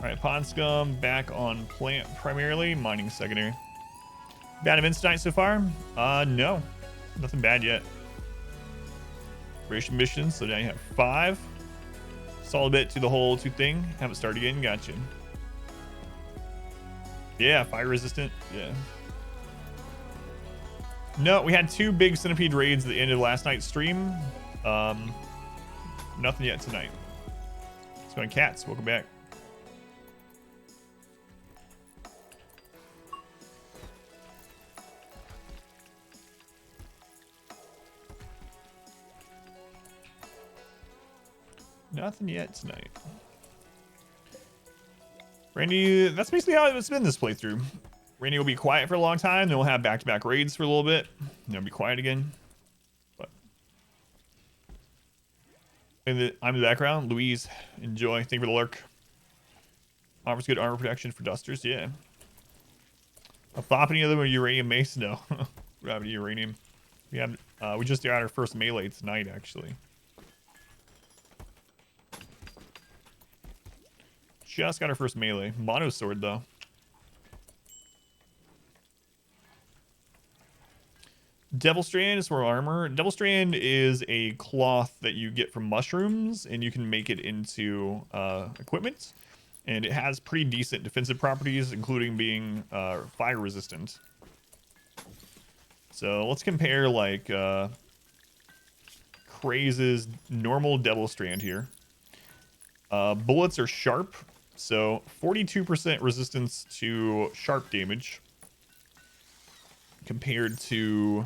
Speaker 1: Alright, pond scum back on plant primarily, mining secondary. Bad events tonight so far? No. Nothing bad yet. Operation missions, so now you have 5. Solid bit to the whole 2 thing. Haven't started again, gotcha. Yeah, fire resistant, yeah. No, we had 2 big centipede raids at the end of last night's stream. Nothing yet tonight. It's going cats, welcome back. Nothing yet tonight. Randy, that's basically how it's been this playthrough. Randy will be quiet for a long time, then we'll have back-to-back raids for a little bit. Then be quiet again. But I'm in the background. Louise, enjoy. Thank you for the lurk. Offers good armor protection for dusters, yeah. A pop any other uranium mace? No. We have uranium. We just got our first melee tonight, actually. Just got our first melee. Mono sword, though. Devilstrand is for armor. Devilstrand is a cloth that you get from mushrooms, and you can make it into equipment. And it has pretty decent defensive properties, including being fire resistant. So let's compare, like, Craaz's normal Devilstrand here. Bullets are sharp. So 42% resistance to sharp damage compared to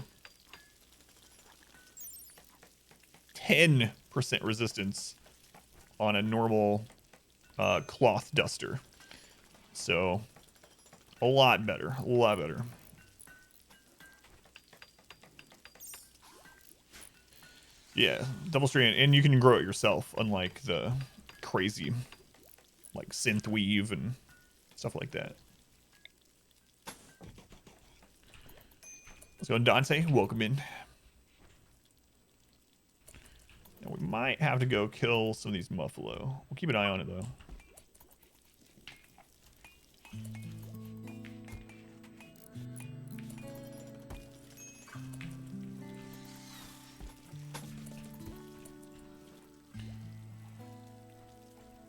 Speaker 1: 10% resistance on a normal cloth duster. So a lot better, a lot better. Yeah, Devilstrand, and you can grow it yourself, unlike the crazy like synth weave and stuff like that. Let's go, Dante. Welcome in. Now we might have to go kill some of these muffalo. We'll keep an eye on it though.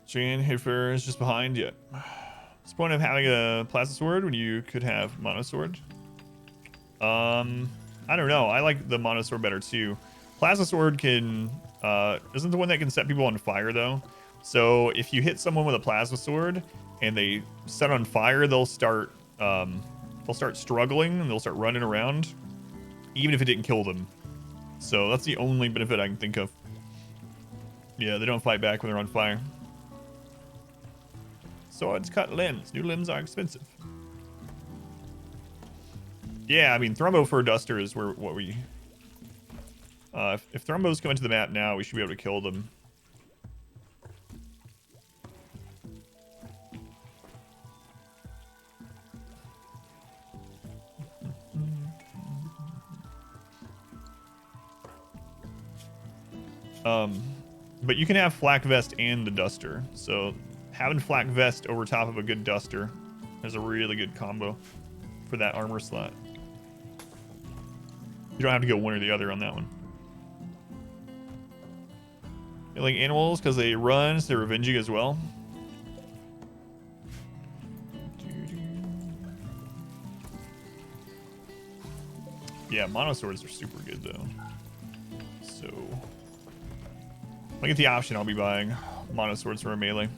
Speaker 1: Jan Hiffer is just behind yet. What's the point of having a plasma sword when you could have mono sword? I don't know. I like the mono sword better too. Plasma sword can isn't the one that can set people on fire though. So if you hit someone with a plasma sword and they set on fire, they'll start struggling and they'll start running around, even if it didn't kill them. So that's the only benefit I can think of. Yeah, they don't fight back when they're on fire. Swords cut limbs. New limbs are expensive. Yeah, I mean, Thrumbo for a duster is what we... if Thrumbos come into the map now, we should be able to kill them. But you can have flak vest and the duster, so having flak vest over top of a good duster is a really good combo for that armor slot. You don't have to go one or the other on that one. Killing animals because they run, so they're revenging as well. Yeah, mono swords are super good though. So if I get the option, I'll be buying mono swords for a melee.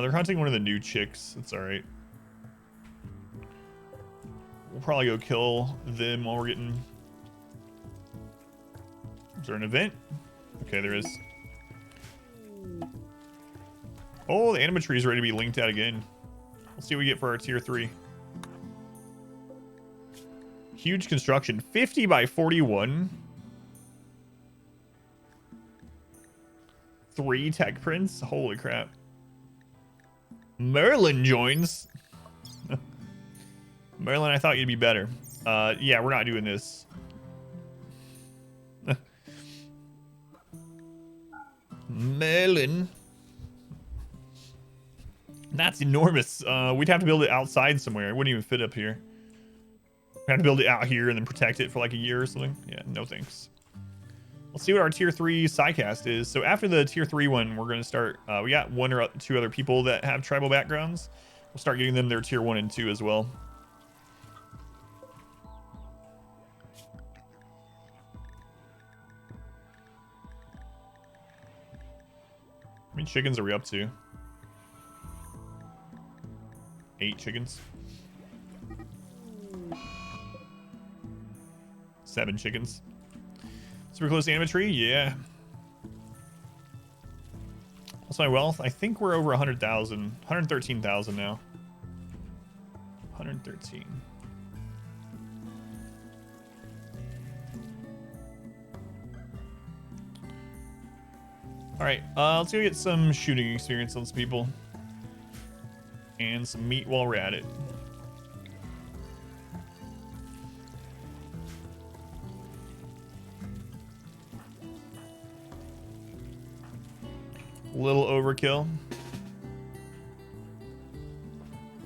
Speaker 1: They're hunting one of the new chicks. It's alright. We'll probably go kill them while we're getting... Is there an event? Okay, there is. Oh, the Anima tree is ready to be linked out again. We'll see what we get for our tier 3. Huge construction. 50 by 41. 3 tech prints. Holy crap. Merlin joins. Merlin, I thought you'd be better. Yeah, we're not doing this. Melon. That's enormous. We'd have to build it outside somewhere. It wouldn't even fit up here. We'd have to build it out here and then protect it for like a year or something. Yeah, no thanks. Let's see what our tier 3 Psycast is. So after the tier 3 one, we're going to start... we got 1 or 2 other people that have tribal backgrounds. We'll start getting them their tier 1 and 2 as well. How many chickens are we up to? 8 chickens. 7 chickens. Super close to Anima tree? Yeah. What's my wealth? I think we're over 100,000. 113,000 now. 113. Alright, let's go get some shooting experience on some people. And some meat while we're at it. Little overkill.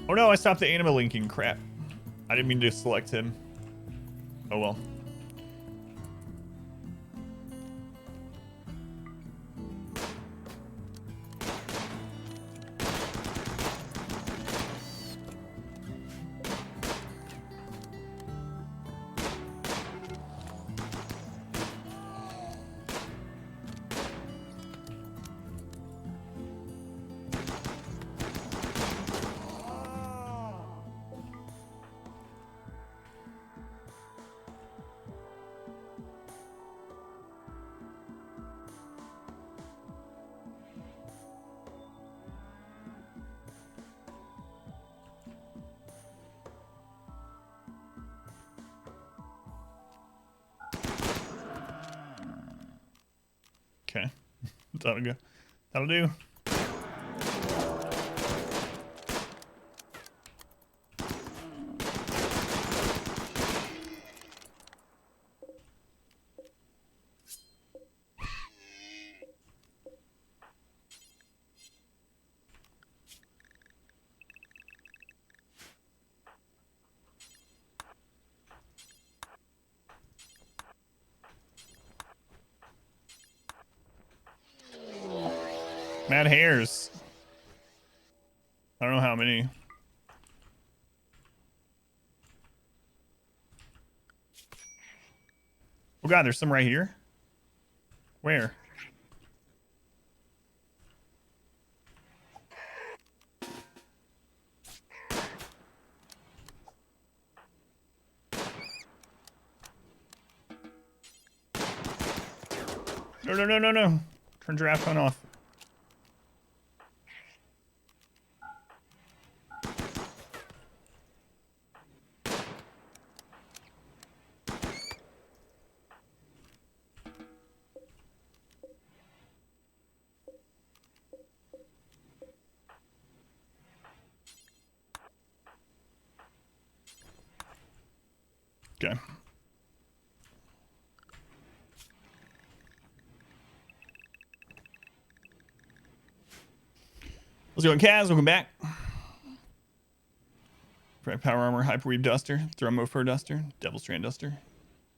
Speaker 1: Oh no, I stopped the Anima linking. Crap. I didn't mean to select him. Oh well. Okay. That'll go. That'll do. Mad Hares. I don't know how many. Oh god, there's some right here. Where? No, no, no, no, no. Turn draft on off. Okay. Let's go, Craaz. Welcome back. Power armor, hyperweave duster, thermo fur duster, Devilstrand duster,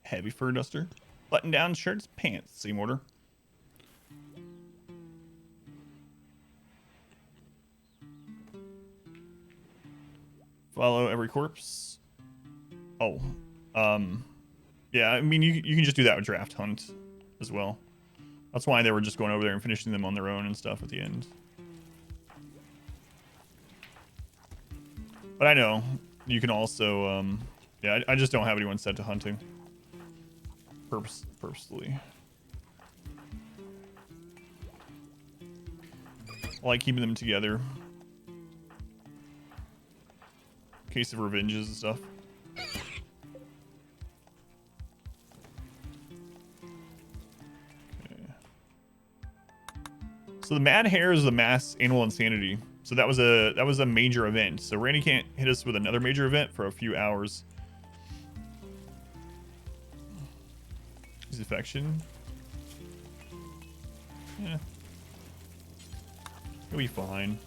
Speaker 1: heavy fur duster, button down shirts, pants, same order. Follow every corpse. Oh, yeah. I mean, you can just do that with draft hunt as well. That's why they were just going over there and finishing them on their own and stuff at the end. But I know you can also, yeah, I just don't have anyone set to hunting. Purposely. I like keeping them together. In case of revenges and stuff. Okay. So the Mad Hare is the mass animal insanity. So that was a major event. So Randy can't hit us with another major event for a few hours. His affection. Yeah. He'll be fine.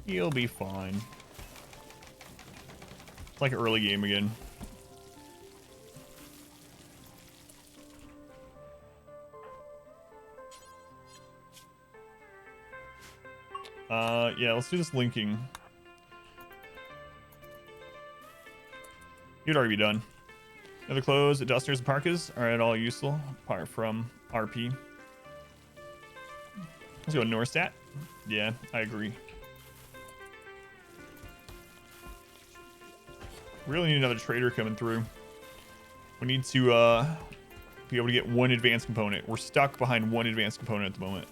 Speaker 1: He'll be fine. It's like an early game again. Yeah, let's do this linking. You'd already be done. Other clothes, dusters, and parkas are at all useful, apart from RP. Let's go Norstat. Yeah, I agree. Really need another trader coming through. We need to be able to get one advanced component. We're stuck behind one advanced component at the moment.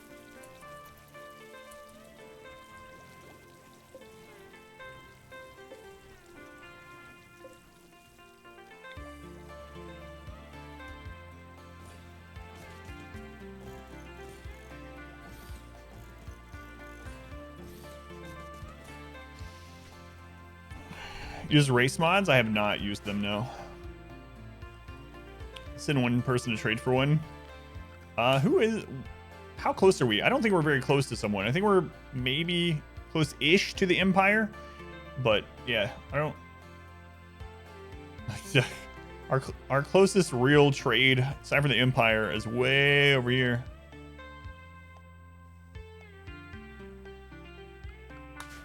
Speaker 1: Use race mods? I have not used them, no. Send one person to trade for one. How close are we? I don't think we're very close to someone. I think we're maybe close-ish to the Empire. But, yeah, I don't... our closest real trade, aside from the Empire, is way over here.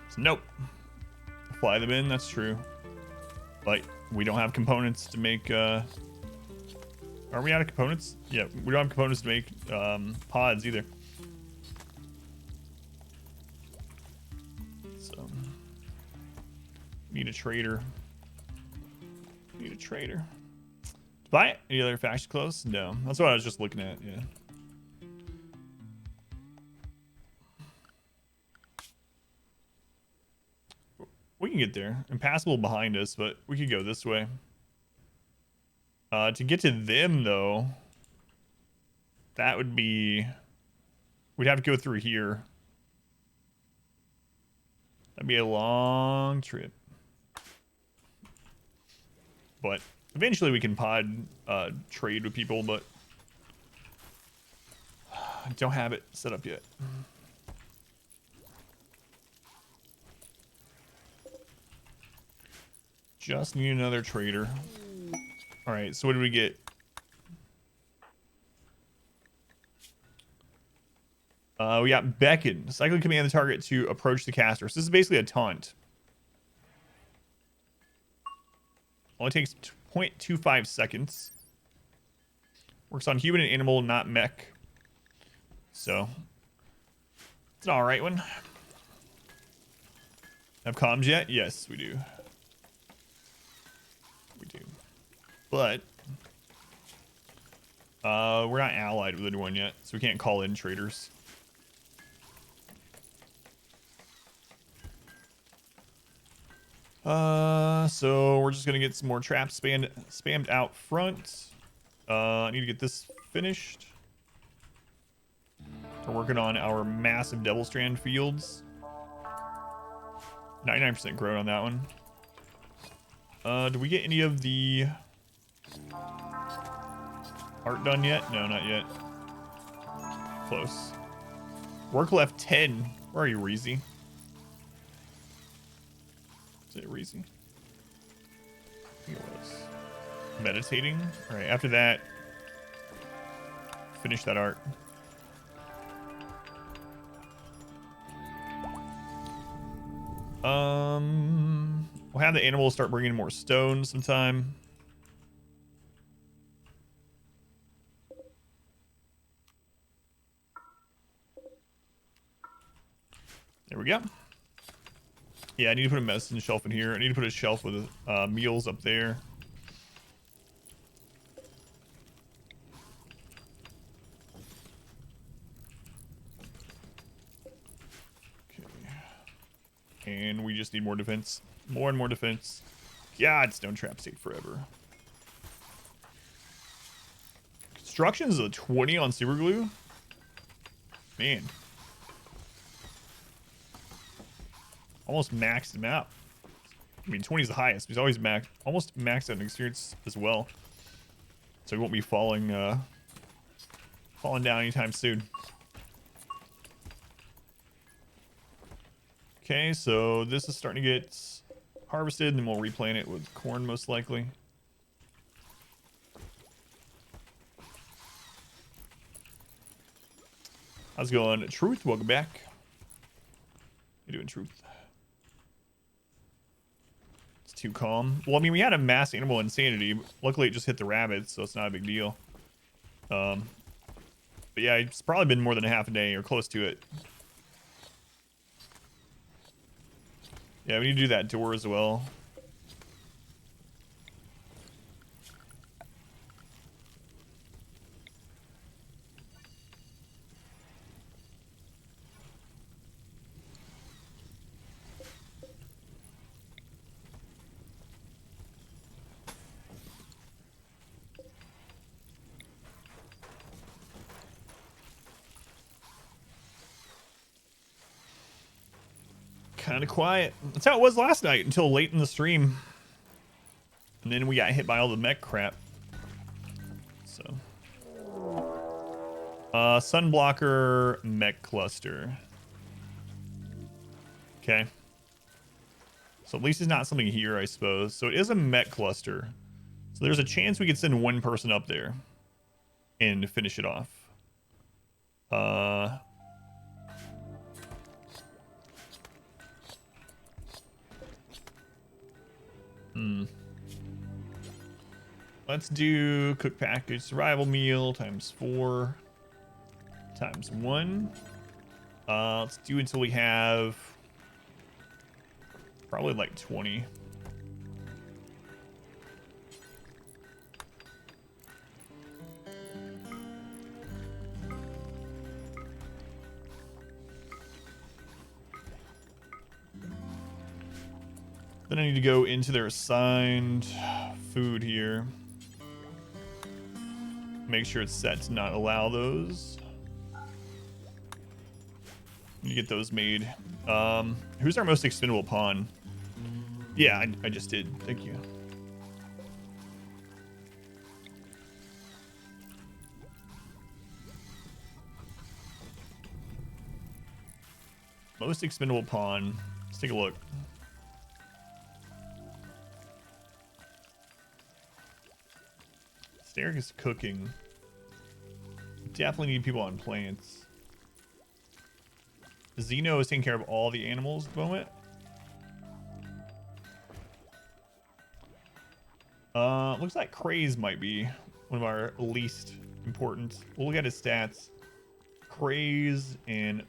Speaker 1: So, nope. Fly them in, that's true. But we don't have components to make... Are we out of components? Yeah, we don't have components to make pods either. So... Need a trader. Need a trader. Buy any other faction clothes? No. That's what I was just looking at, yeah. We can get there. Impassable behind us, but we could go this way. To get to them, though, that would be... We'd have to go through here. That'd be a long trip. But eventually we can pod trade with people, but I don't have it set up yet. Just need another trader. All right, so what did we get? We got beckon. Cycling command the target to approach the caster. So this is basically a taunt. Only takes 0.25 seconds. Works on human and animal, not mech. So it's an all right one. Have comms yet? Yes, we do. We do. But we're not allied with anyone yet, so we can't call in traders. So we're just gonna get some more traps spammed out front. I need to get this finished. We're working on our massive Devilstrand fields. 99% grown on that one. Do we get any of the art done yet? No, not yet. Close. Work left 10. Where are you, Reezy? Is it Reezy? I think it was. Meditating. All right, after that, finish that art. We'll have the animals start bringing more stone sometime. There we go. Yeah, I need to put a medicine shelf in here. I need to put a shelf with meals up there. Okay. And we just need more defense. More and more defense. God, stone traps take forever. Construction is a 20 on Superglew. Man. Almost maxed him out. I mean, 20 is the highest. He's always almost maxed out in experience as well. So he won't be falling down anytime soon. Okay, so this is starting to get harvested, and then we'll replant it with corn most likely. How's it going? Truth, welcome back. How you doing, Truth? It's too calm. Well, I mean, we had a mass animal insanity. Luckily, it just hit the rabbits, so it's not a big deal. But yeah, it's probably been more than a half a day or close to it. Yeah, we need to do that door as well. Kind of quiet. That's how it was last night until late in the stream. And then we got hit by all the mech crap. So. Sunblocker mech cluster. Okay. So at least it's not something here, I suppose. So it is a mech cluster. So there's a chance we could send one person up there and finish it off. Let's do cook package survival meal times 4 times 1. Let's do until we have probably like 20. Then I need to go into their assigned food here. Make sure it's set to not allow those. You get those made. Who's our most expendable pawn? Yeah, I just did. Thank you. Most expendable pawn. Let's take a look. Steric is cooking. Definitely need people on plants. Zeno is taking care of all the animals at the moment. Looks like Craaz might be one of our least important. We'll look at his stats. Craaz and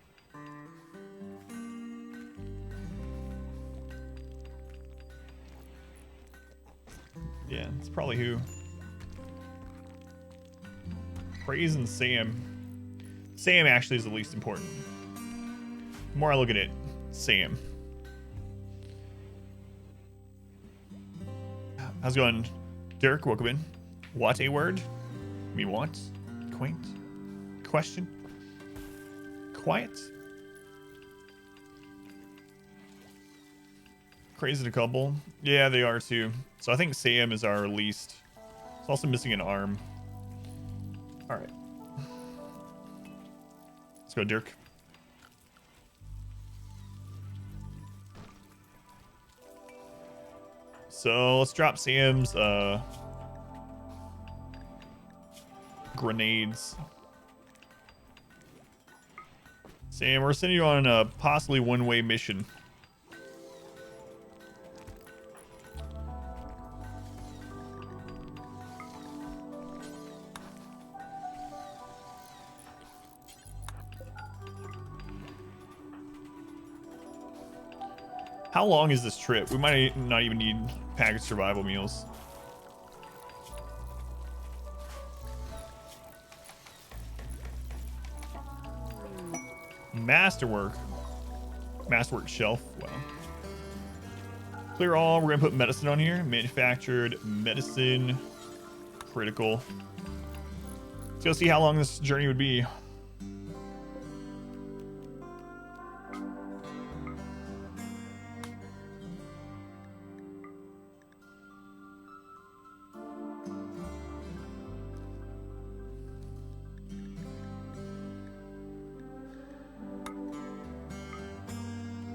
Speaker 1: yeah, it's probably who. Craaz and Sam. Sam actually is the least important. The more I look at it, Sam. How's it going, Derek? Welcome in. What a word? Me what? Quaint? Question? Quiet? Crazy a couple. Yeah, they are too. So I think Sam is our least. It's also missing an arm. All right. Let's go, Dirk. So let's drop Sam's grenades. Sam, we're sending you on a possibly one-way mission. How long is this trip? We might not even need packaged survival meals. Masterwork. Masterwork shelf. Wow. Clear all. We're going to put medicine on here. Manufactured medicine. Critical. Let's go see how long this journey would be.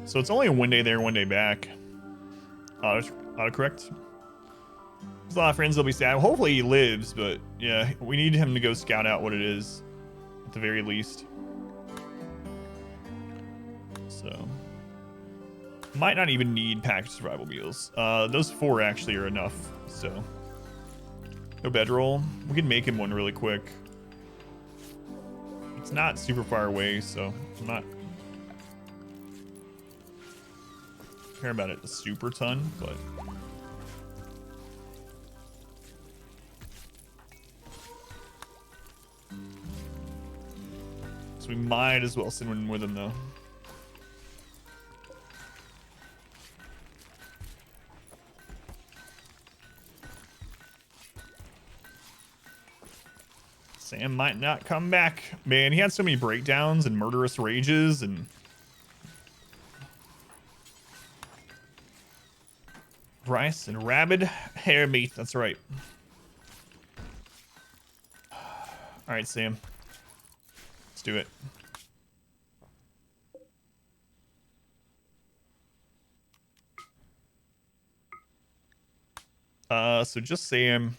Speaker 1: So it's only a 1 day there, 1 day back. Autocorrect. There's a lot of friends that'll be sad. Well, hopefully he lives, but yeah, we need him to go scout out what it is, at the very least. So, might not even need packaged survival meals. Those 4 actually are enough, so. No bedroll. We can make him one really quick. It's not super far away, so I'm not care about it a super ton, but so we might as well send one with him though. Sam might not come back. Man, he had so many breakdowns and murderous rages and rice and rabid hare meat. That's right. All right, Sam. Let's do it. So just Sam.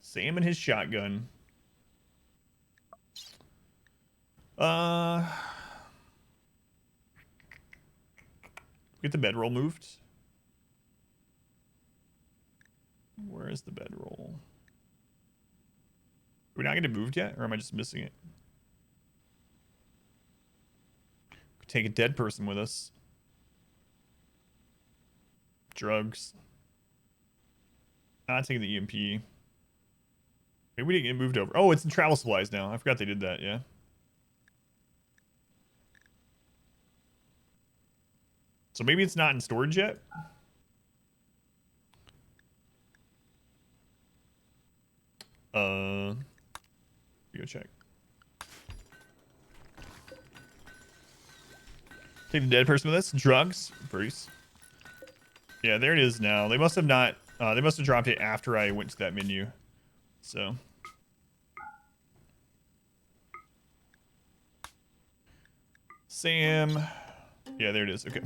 Speaker 1: Sam and his shotgun. Get the bedroll moved. Where is the bedroll? Are we not getting it moved yet, or am I just missing it? Could take a dead person with us. Drugs. Not taking the EMP. Maybe we didn't get moved over. Oh, it's in travel supplies now. I forgot they did that, yeah. So maybe it's not in storage yet. Go check. Take the dead person with us. Drugs. Bruce. Yeah, there it is now. They must have not. They must have dropped it after I went to that menu. So. Sam. Yeah, there it is. Okay.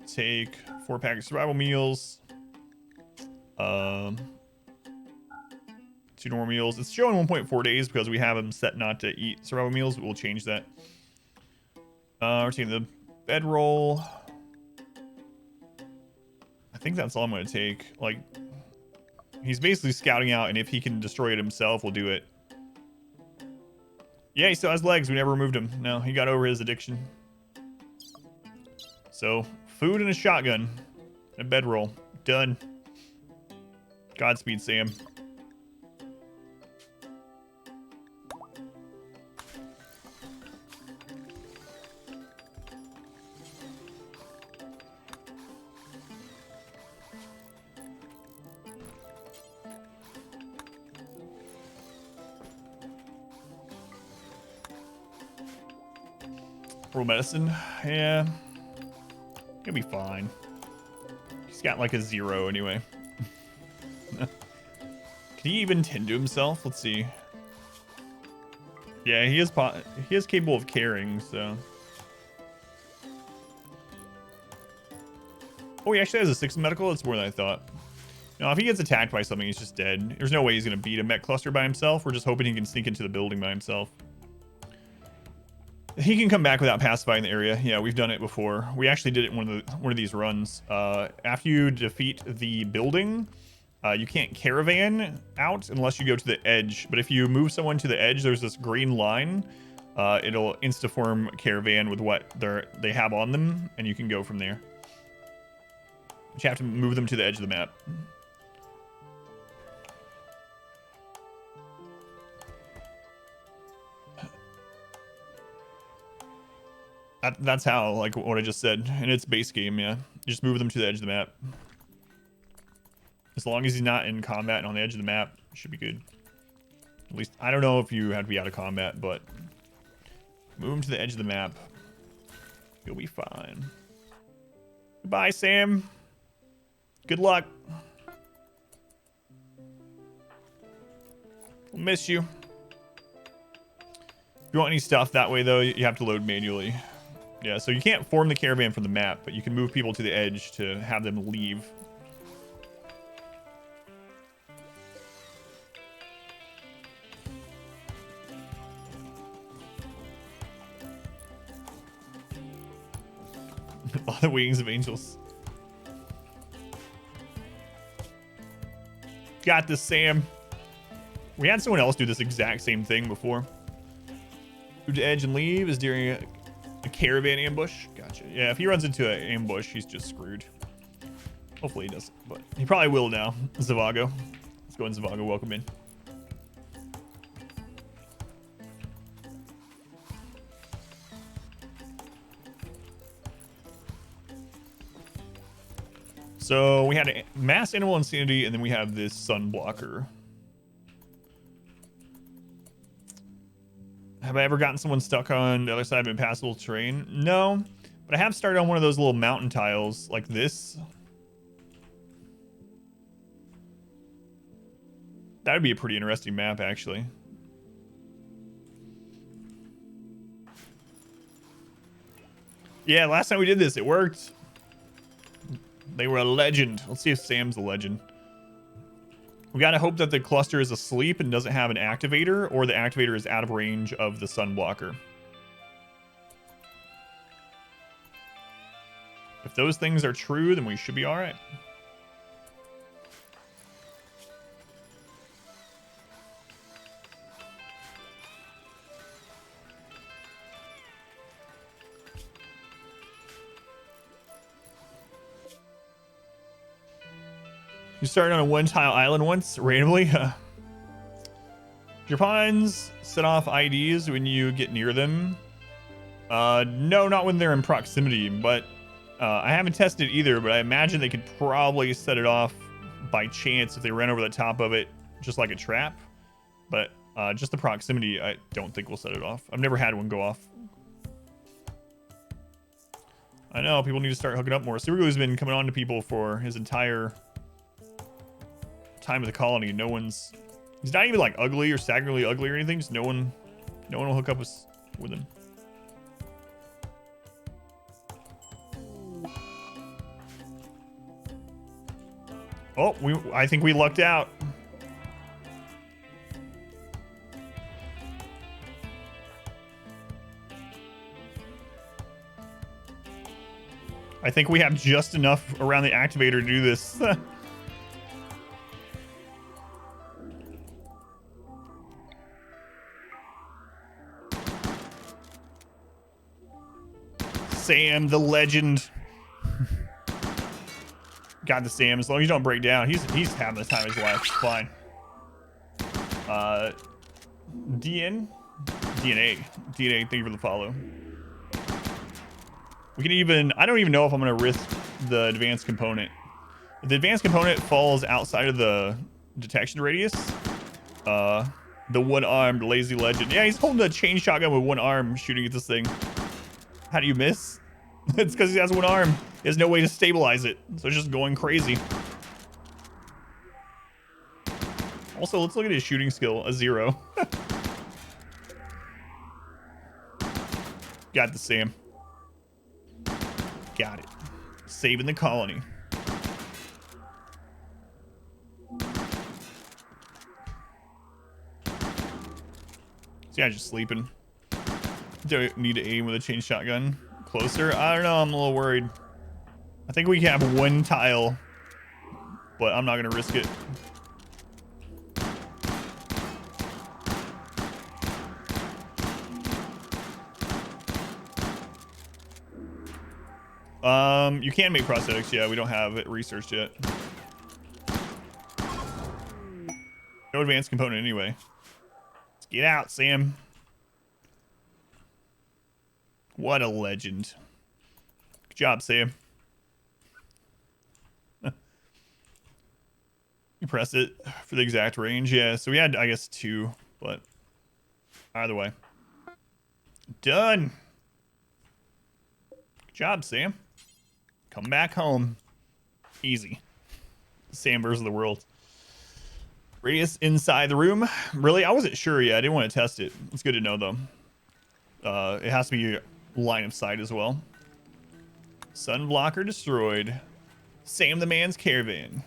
Speaker 1: Take 4 packaged survival meals. 2 normal meals. It's showing 1.4 days because we have them set not to eat survival meals, but we'll change that. We're taking the bedroll. I think that's all I'm going to take. Like, he's basically scouting out, and if he can destroy it himself, we'll do it. Yeah, he still has legs. We never removed him. No, he got over his addiction. So, food and a shotgun. And a bedroll. Done. Godspeed, Sam. Roll medicine. Yeah. He'll be fine. He's got like a 0 anyway. Can he even tend to himself? Let's see. Yeah, he is capable of carrying, so. Oh, he actually has a 6 medical? That's more than I thought. No, if he gets attacked by something, he's just dead. There's no way he's going to beat a mech cluster by himself. We're just hoping he can sneak into the building by himself. He can come back without pacifying the area. Yeah, we've done it before. We actually did it in one of these runs. After you defeat the building, you can't caravan out unless you go to the edge. But if you move someone to the edge, there's this green line. It'll insta-form caravan with what they have on them, and you can go from there. But you have to move them to the edge of the map. That's how, like what I just said. And it's base game, yeah. You just move them to the edge of the map. As long as he's not in combat and on the edge of the map, it should be good. At least, I don't know if you have to be out of combat, but move him to the edge of the map. You'll be fine. Goodbye, Sam. Good luck. We'll miss you. If you want any stuff that way, though, you have to load manually. Yeah, so you can't form the caravan from the map, but you can move people to the edge to have them leave. On the wings of angels. Got this, Sam. We had someone else do this exact same thing before. Move to edge and leave is during a caravan ambush. Gotcha. Yeah, if he runs into an ambush, he's just screwed. Hopefully he doesn't, but he probably will now. Zavago. Let's go in, Zavago. Welcome in. So we had a mass animal insanity, and then we have this SUNBLOCKER. Have I ever gotten someone stuck on the other side of impassable terrain? No, but I have started on one of those little mountain tiles like this. That would be a pretty interesting map, actually. Yeah, last time we did this, it worked. They were a legend. Let's see if Sam's a legend. We gotta hope that the cluster is asleep and doesn't have an activator, or the activator is out of range of the SUNBLOCKER. If those things are true, then we should be all right. You started on a one-tile island once, randomly. Your pawns set off IDs when you get near them. No, not when they're in proximity, but I haven't tested it either, but I imagine they could probably set it off by chance if they ran over the top of it, just like a trap. But just the proximity, I don't think we'll set it off. I've never had one go off. I know, people need to start hooking up more. Superglue's been coming on to people for his entire time of the colony. No one's, he's not even like ugly or staggeringly ugly or anything. Just no one will hook up with him. Oh, I think we lucked out. I think we have just enough around the activator to do this. Sam, the legend. Got the Sam. As long as you don't break down, he's having the time of his life. It's fine. DNA. Thank you for the follow. We can even, I don't even know if I'm going to risk the advanced component. If the advanced component falls outside of the detection radius, the one-armed lazy legend. Yeah, he's holding a chain shotgun with one arm shooting at this thing. How do you miss? It's because he has one arm. He has no way to stabilize it, so it's just going crazy. Also, let's look at his shooting skill, a 0. Got the Sam. Got it. Saving the colony. This guy's just sleeping. Don't need to aim with a chain shotgun. Closer? I don't know. I'm a little worried. I think we can have one tile, but I'm not going to risk it. You can make prosthetics. Yeah, we don't have it researched yet. No advanced component anyway. Let's get out, Sam. What a legend. Good job, Sam. You press it for the exact range. Yeah, so we had, I guess, 2, but either way. Done. Good job, Sam. Come back home. Easy. Sam versus the world. Radius inside the room. Really? I wasn't sure yet. I didn't want to test it. It's good to know, though. It has to be line of sight as well. Sunblocker destroyed. Sam the man's caravan.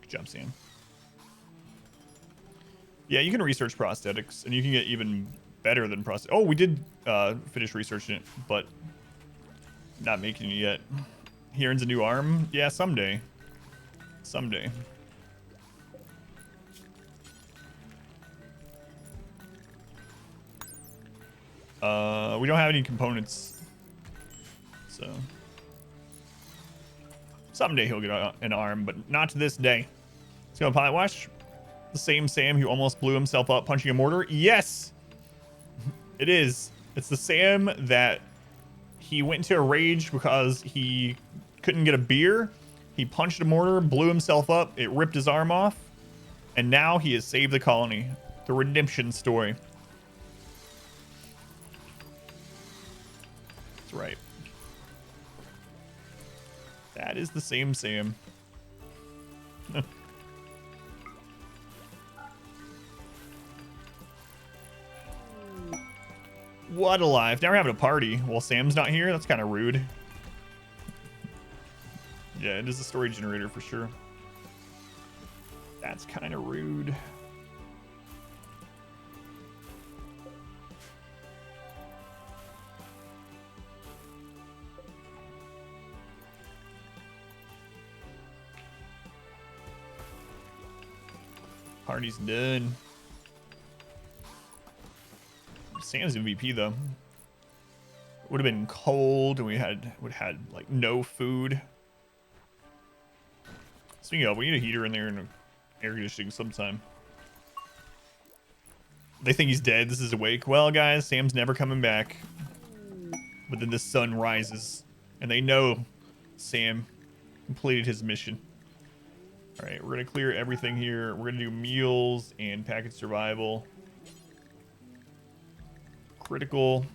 Speaker 1: Good job, Sam. Yeah, you can research prosthetics, and you can get even better than prosthetics. Oh, we did finish researching it, but not making it yet. Heron's a new arm? Yeah, someday. Someday. We don't have any components, so someday he'll get an arm, but not to this day. Let's go pilot watch. The same Sam who almost blew himself up punching a mortar. Yes, it is. It's the Sam that he went into a rage because he couldn't get a beer. He punched a mortar, blew himself up. It ripped his arm off, and now he has saved the colony. The redemption story. That's right. That is the same Sam. What alive? Now we're having a party while Sam's not here. That's kind of rude. Yeah, it is a story generator for sure. That's kind of rude. Party's done. Sam's MVP though. Would have been cold, and would have had like no food. Speaking of, we need a heater in there and air conditioning sometime. They think he's dead. This is awake. Well, guys, Sam's never coming back. But then the sun rises, and they know Sam completed his mission. All right, we're gonna clear everything here. We're gonna do meals and package survival. Critical.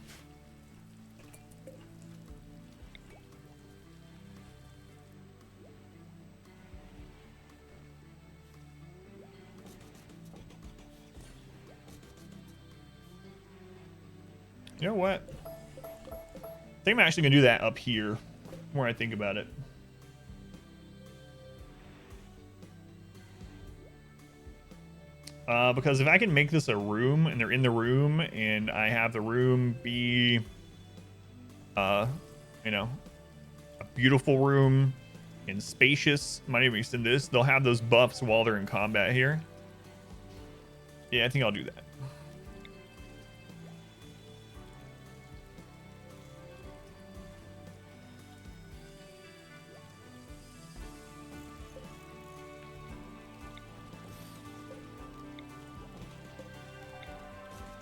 Speaker 1: You know what? I think I'm actually gonna do that up here, where I think about it. Because if I can make this a room, and they're in the room, and I have the room be, you know, a beautiful room and spacious, might even extend this, they'll have those buffs while they're in combat here. Yeah, I think I'll do that.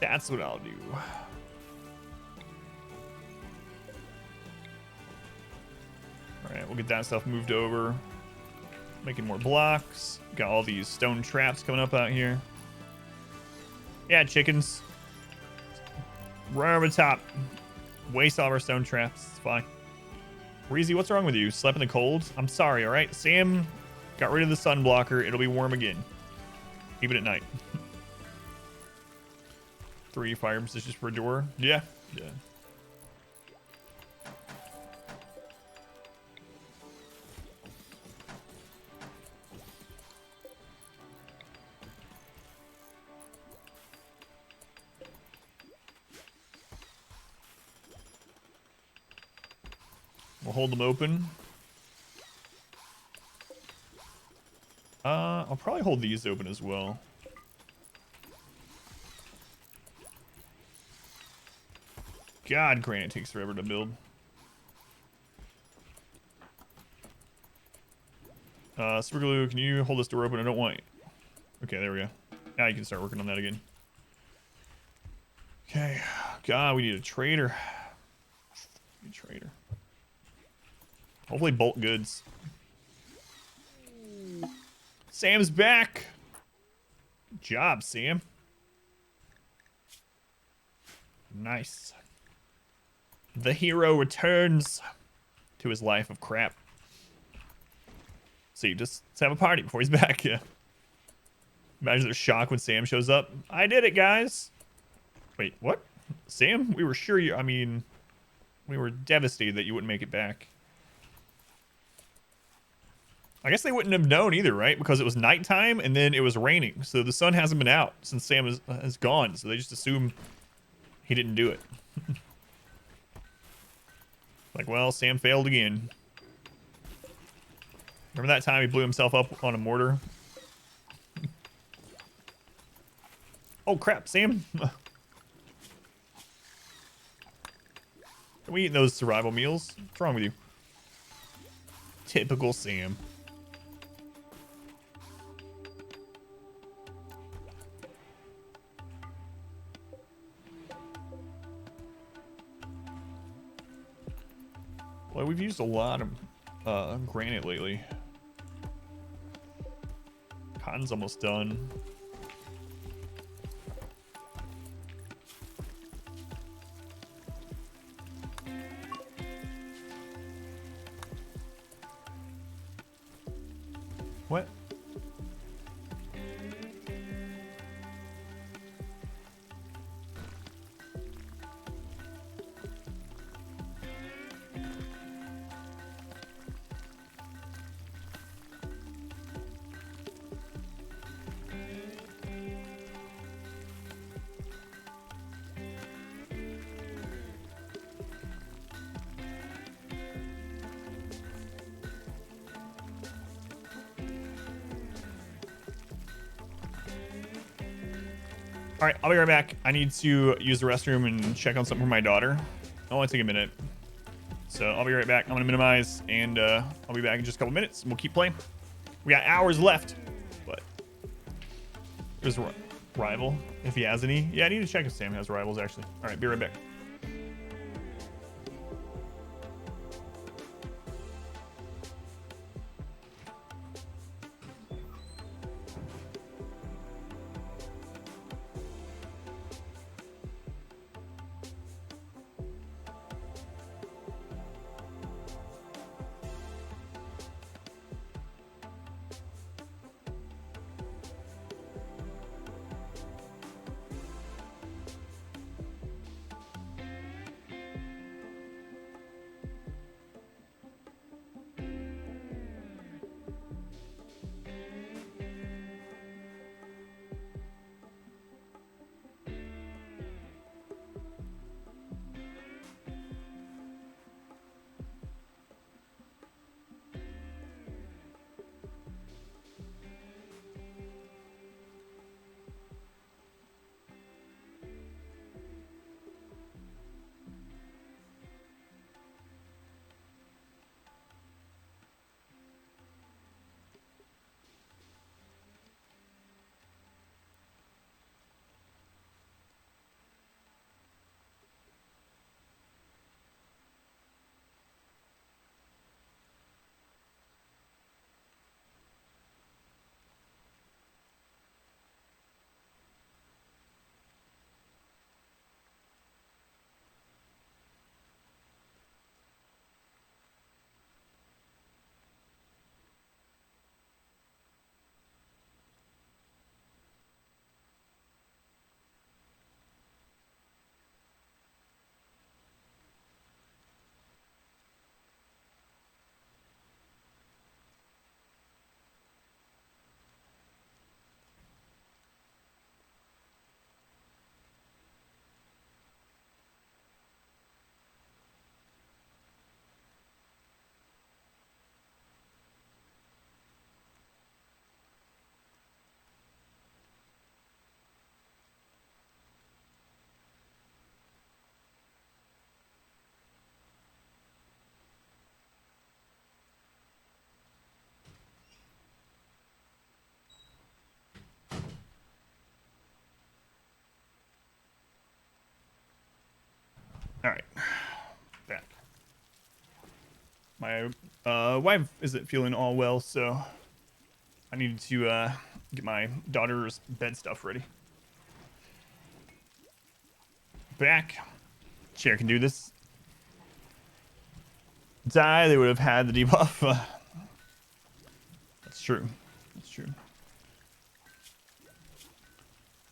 Speaker 1: That's what I'll do. All right, we'll get that stuff moved over. Making more blocks. Got all these stone traps coming up out here. Yeah, chickens. Right over the top. Waste all of our stone traps. It's fine. Reezy, what's wrong with you? Slept in the cold? I'm sorry, all right? Sam got rid of the sun blocker. It'll be warm again. Even at night. 3 fire positions per door. Yeah. Yeah. We'll hold them open. I'll probably hold these open as well. God, granite takes forever to build. Superglew, can you hold this door open? I don't want it. Okay, there we go. Now you can start working on that again. Okay. God, we need a trader. Need a trader. Hopefully bulk goods. Sam's back. Good job, Sam. Nice. The hero returns to his life of crap. See, just let's have a party before he's back. Yeah. Imagine the shock when Sam shows up. I did it, guys. Wait, what? Sam? We were sure you... I mean... We were devastated that you wouldn't make it back. I guess they wouldn't have known either, right? Because it was nighttime and then it was raining. So the sun hasn't been out since Sam has gone. So they just assume he didn't do it. Like, well, Sam failed again. Remember that time he blew himself up on a mortar? Oh, crap, Sam. Can we eat those survival meals? What's wrong with you? Typical Sam. Well, we've used a lot of granite lately. Cotton's almost done. What? All right, I'll be right back. I need to use the restroom and check on something for my daughter. It'll only take a minute. So I'll be right back. I'm going to minimize, and I'll be back in just a couple minutes, and we'll keep playing. We got hours left, but there's a rival, if he has any. Yeah, I need to check if Sam has rivals, actually. All right, be right back. All right, back. My wife isn't feeling all well, so I needed to get my daughter's bed stuff ready. Back. Chair can do this. Die, they would have had the debuff. That's true. That's true.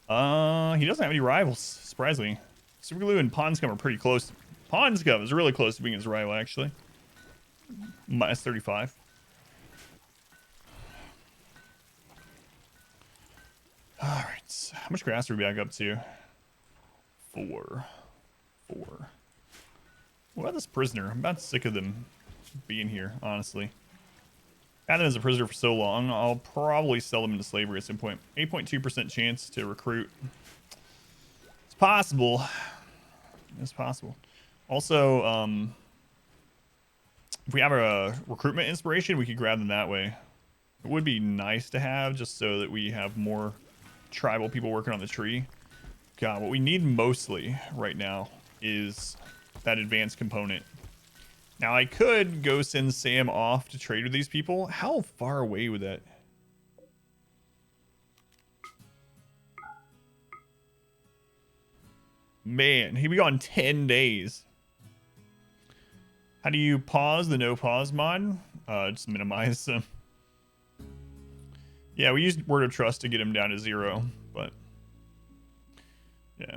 Speaker 1: He doesn't have any rivals, surprisingly. Superglew and Pawnscum are pretty close Pawn's Cup is really close to being his rival, actually. Minus 35. All right. How much grass are we back up to? 4. What about this prisoner? I'm about sick of them being here, honestly. Had them as a prisoner for so long, I'll probably sell them into slavery at some point. 8.2% chance to recruit. It's possible. It's possible. Also, if we have a recruitment inspiration, we could grab them that way. It would be nice to have, just so that we have more tribal people working on the tree. God, what we need mostly right now is that advanced component. Now, I could go send Sam off to trade with these people. How far away would that? Man, he'd be gone 10 days. How do you pause the no pause mod? Just minimize them. Yeah, we used Word of Trust to get him down to 0, but yeah,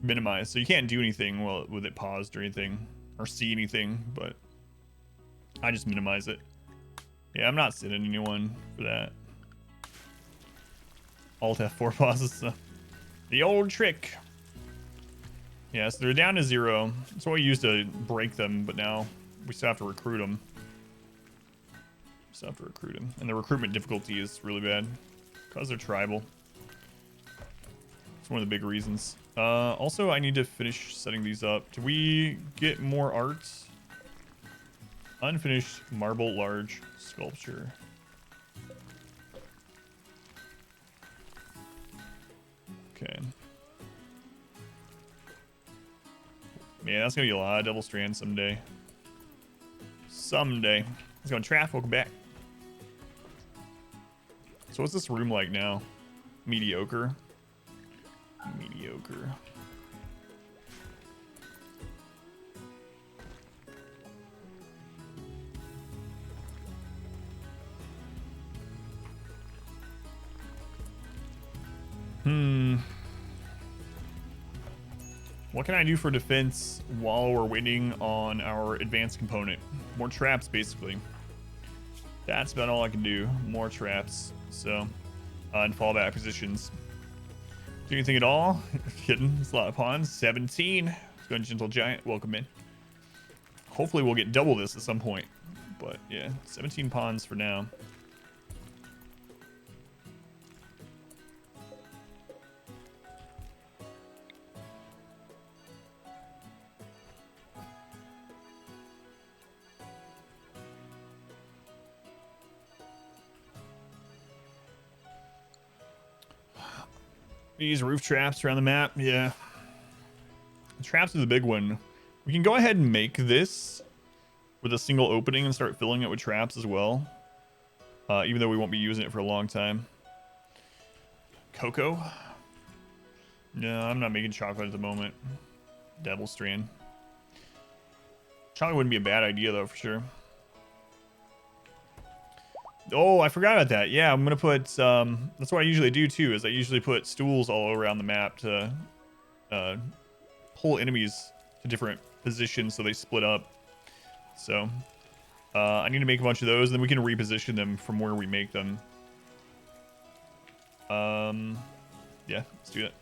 Speaker 1: minimize. So you can't do anything with it paused or anything, or see anything, but I just minimize it. Yeah, I'm not sending anyone for that. Alt F4 pauses stuff. The old trick. Yeah, so they're down to 0. That's what we used to break them, but now we still have to recruit them. And the recruitment difficulty is really bad because they're tribal. It's one of the big reasons. Also, I need to finish setting these up. Do we get more art? Unfinished marble large sculpture. Okay. Man, that's gonna be a lot of Devilstrand someday. Let's go on Traff. Welcome back. So what's this room like now? Mediocre. What can I do for defense while we're waiting on our advanced component? More traps, basically. That's about all I can do. More traps. So, and fallback positions. Do anything at all? Kidding. It's a lot of pawns. 17. Let's go, Gentle Giant. Welcome in. Hopefully we'll get double this at some point. But yeah, 17 pawns for now. These roof traps around the map, yeah. The traps is a big one. We can go ahead and make this with a single opening and start filling it with traps as well. Even though we won't be using it for a long time. Cocoa? No, I'm not making chocolate at the moment. Devilstrand. Chocolate wouldn't be a bad idea though, for sure. Oh, I forgot about that. Yeah, I'm gonna put that's what I usually do too, is I usually put stools all around the map to pull enemies to different positions so they split up. So I need to make a bunch of those, and then we can reposition them from where we make them. Yeah, let's do that.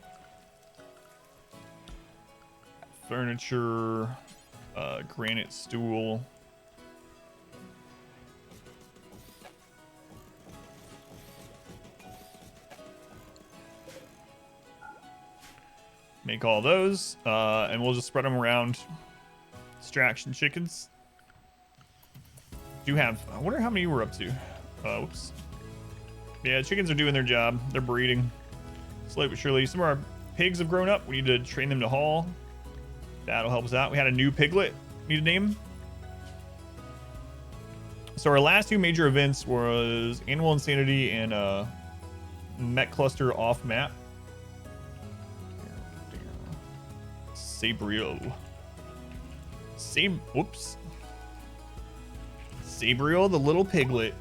Speaker 1: Furniture, granite stool. Make all those, and we'll just spread them around. Distraction chickens. Do have, I wonder how many we're up to. Whoops. Yeah, chickens are doing their job. They're breeding. Slowly but surely. Some of our pigs have grown up. We need to train them to haul. That'll help us out. We had a new piglet. Need a name. So our last two major events was Animal Insanity and Mech Cluster off map. Whoops. Sabriel, the little piglet.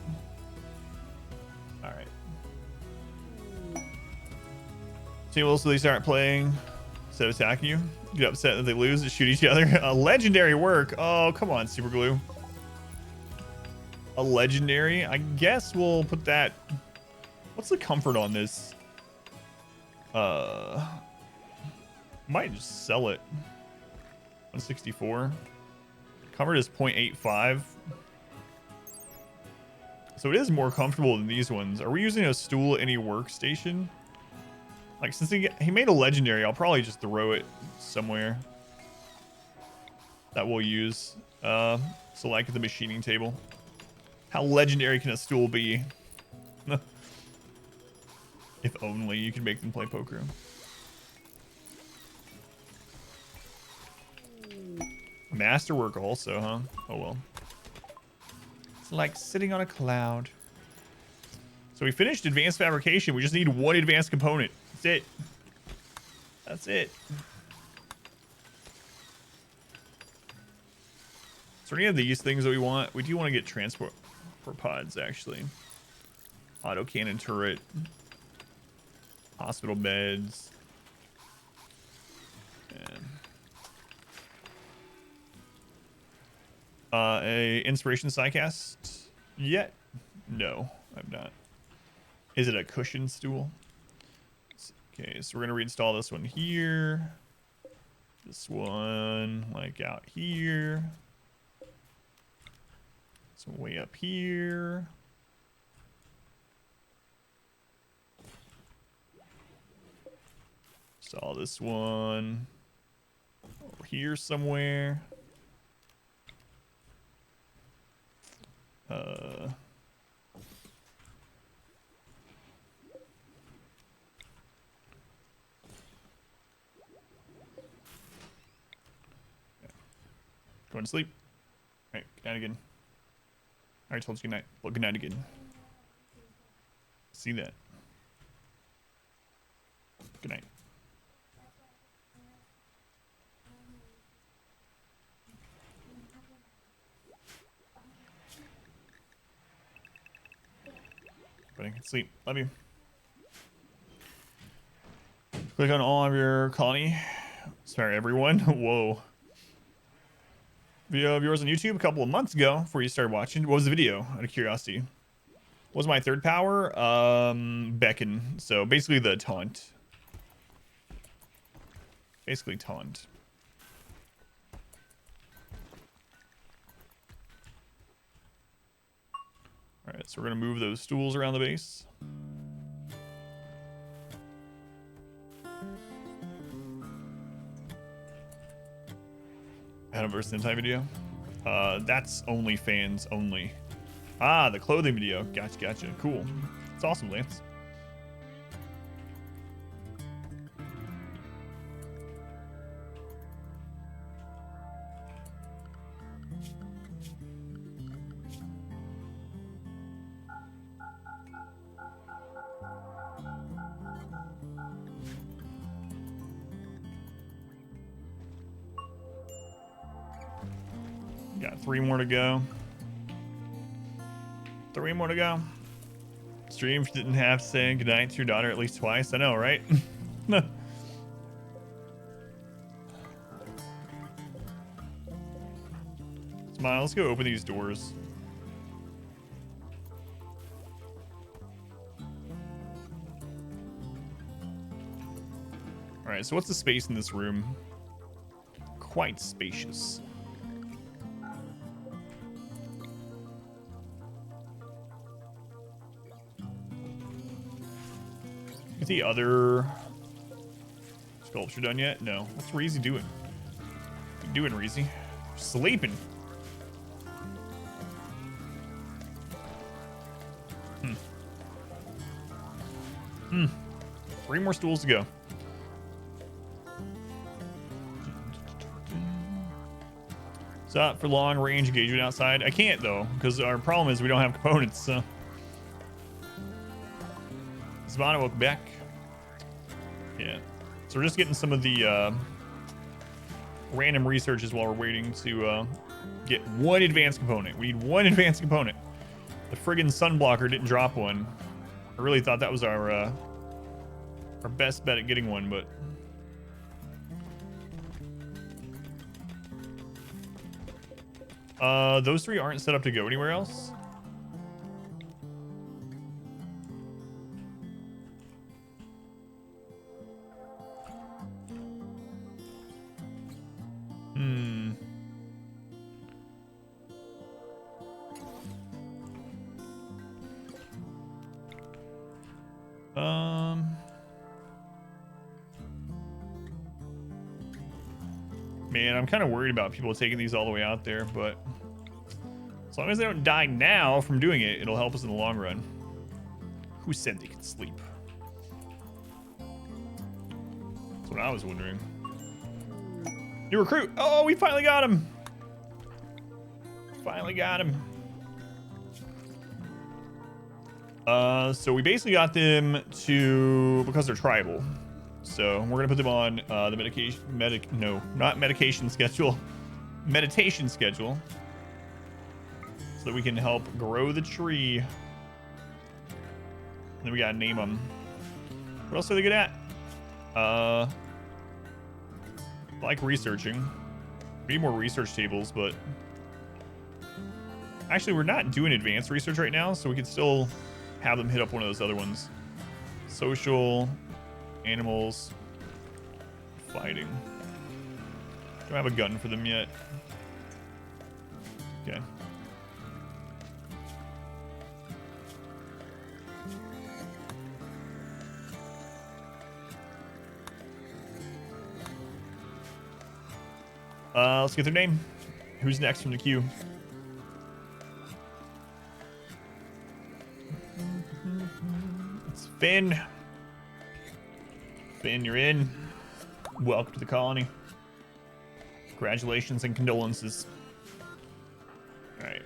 Speaker 1: All right. See, well, so they start playing instead of attacking you. Get upset that they lose and shoot each other. A legendary work. Oh, come on, Superglew. A legendary. I guess we'll put that. What's the comfort on this? Might just sell it. 164. Comfort is 0.85. So it is more comfortable than these ones. Are we using a stool at any workstation? Like, since he made a legendary, I'll probably just throw it somewhere that we'll use. So like the machining table. How legendary can a stool be? If only you could make them play poker. Masterwork also, huh? Oh well. It's like sitting on a cloud. So we finished advanced fabrication. We just need one advanced component. That's it. That's it. So any of these things that we want, we do want to get transport for pods actually. Autocannon turret. Hospital beds. And a inspiration psycast yet? No, I'm not. Is it a cushion stool? Okay, so we're gonna reinstall this one here. This one like out here. This one way up here. Saw this one over here somewhere. Going to sleep. All right, good night again. I already told you good night. Well, good night again. See that. Good night. But I can sleep. Love you. Click on all of your colony. Sorry, everyone. Whoa. Video of yours on YouTube a couple of months ago before you started watching. What was the video? Out of curiosity. What was my third power? Beckon. So basically the taunt. Basically taunt. Alright, so we're going to move those stools around the base. Adam versus Hentai video. That's only fans only. Ah, the clothing video. Gotcha, gotcha. Cool. It's awesome, Lance. Got 3 more to go. 3 more to go. Stream didn't have saying goodnight to your daughter at least twice. I know, right? Smile, let's go open these doors. Alright, so what's the space in this room? Quite spacious. Is the other sculpture done yet? No. What's Reezy doing? What you doing, Reezy? Sleeping. Hmm. 3 more stools to go. Is that for long range engagement outside? I can't though, because our problem is we don't have components. So. Savannah, welcome back. Yeah. So we're just getting some of the random researches while we're waiting to get 1 advanced component. We need 1 advanced component. The friggin' SUNBLOCKER didn't drop one. I really thought that was our best bet at getting one, but Those three aren't set up to go anywhere else. Man, I'm kind of worried about people taking these all the way out there, but as long as they don't die now from doing it, it'll help us in the long run. Who said they could sleep? That's what I was wondering. New recruit. Oh, we finally got him. Finally got him. So we basically got them to, because they're tribal. So we're gonna put them on the meditation schedule, meditation schedule, so that we can help grow the tree. And then we gotta name them. What else are they good at? Like researching. We need more research tables, but actually we're not doing advanced research right now, so we can still have them hit up one of those other ones. Social. Animals, fighting. Don't have a gun for them yet. Okay. Let's get their name. Who's next from the queue? It's Finn. Finn, you're in. Welcome to the colony. Congratulations and condolences. All right.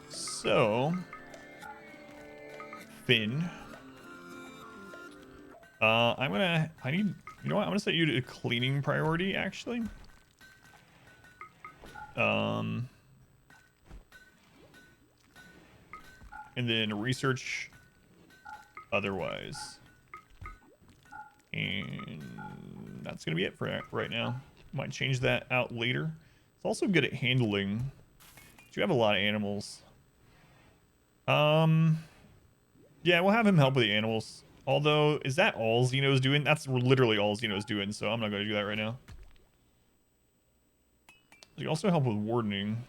Speaker 1: So, Finn. You know what? I'm gonna set you to cleaning priority, actually. And then research otherwise. And that's gonna be it for right now. Might change that out later. It's also good at handling. You have a lot of animals. Yeah, we'll have him help with the animals. Although, is that all Xeno's doing? That's literally all Xeno's doing, so I'm not going to do that right now. You can also help with wardening.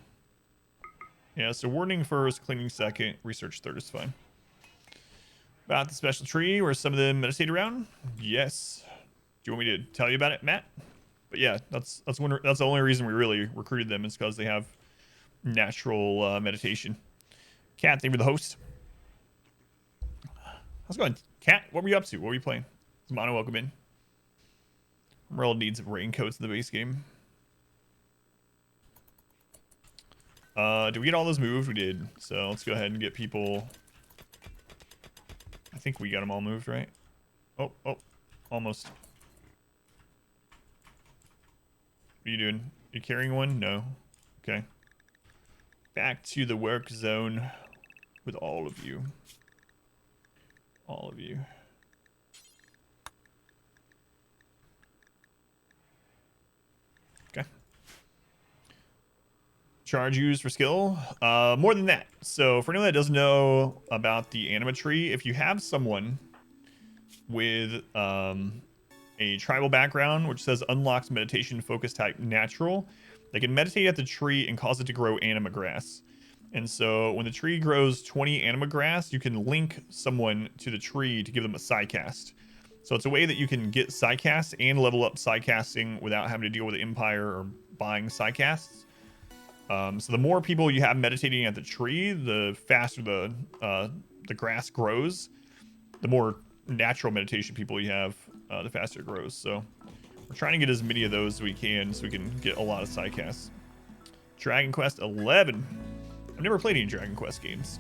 Speaker 1: Yeah, so wardening first, cleaning second, research third is fine. About the special tree where some of them meditate around? Yes. Do you want me to tell you about it, Matt? But yeah, that's the only reason we really recruited them, is because they have natural meditation. Cat, thank you for the host. How's it going? Cat, what were you up to? What were you playing? Mono, welcome in. RimWorld needs raincoats in the base game. Did we get all those moved? We did. So let's go ahead and get people. I think we got them all moved, right? Oh, almost. What are you doing? You carrying one? No. Okay. Back to the work zone with all of you. All of you. Okay. Charge used for skill. More than that. So for anyone that doesn't know about the Anima tree, if you have someone with a tribal background, which says unlocks meditation focus type natural, they can meditate at the tree and cause it to grow anima grass. And so when the tree grows 20 anima grass, you can link someone to the tree to give them a psycast. So it's a way that you can get psycasts and level up psycasting without having to deal with the Empire or buying psycasts. So the more people you have meditating at the tree, the faster the grass grows. The more natural meditation people you have, the faster it grows. So we're trying to get as many of those as we can so we can get a lot of psycasts. Dragon Quest 11. I've never played any Dragon Quest games.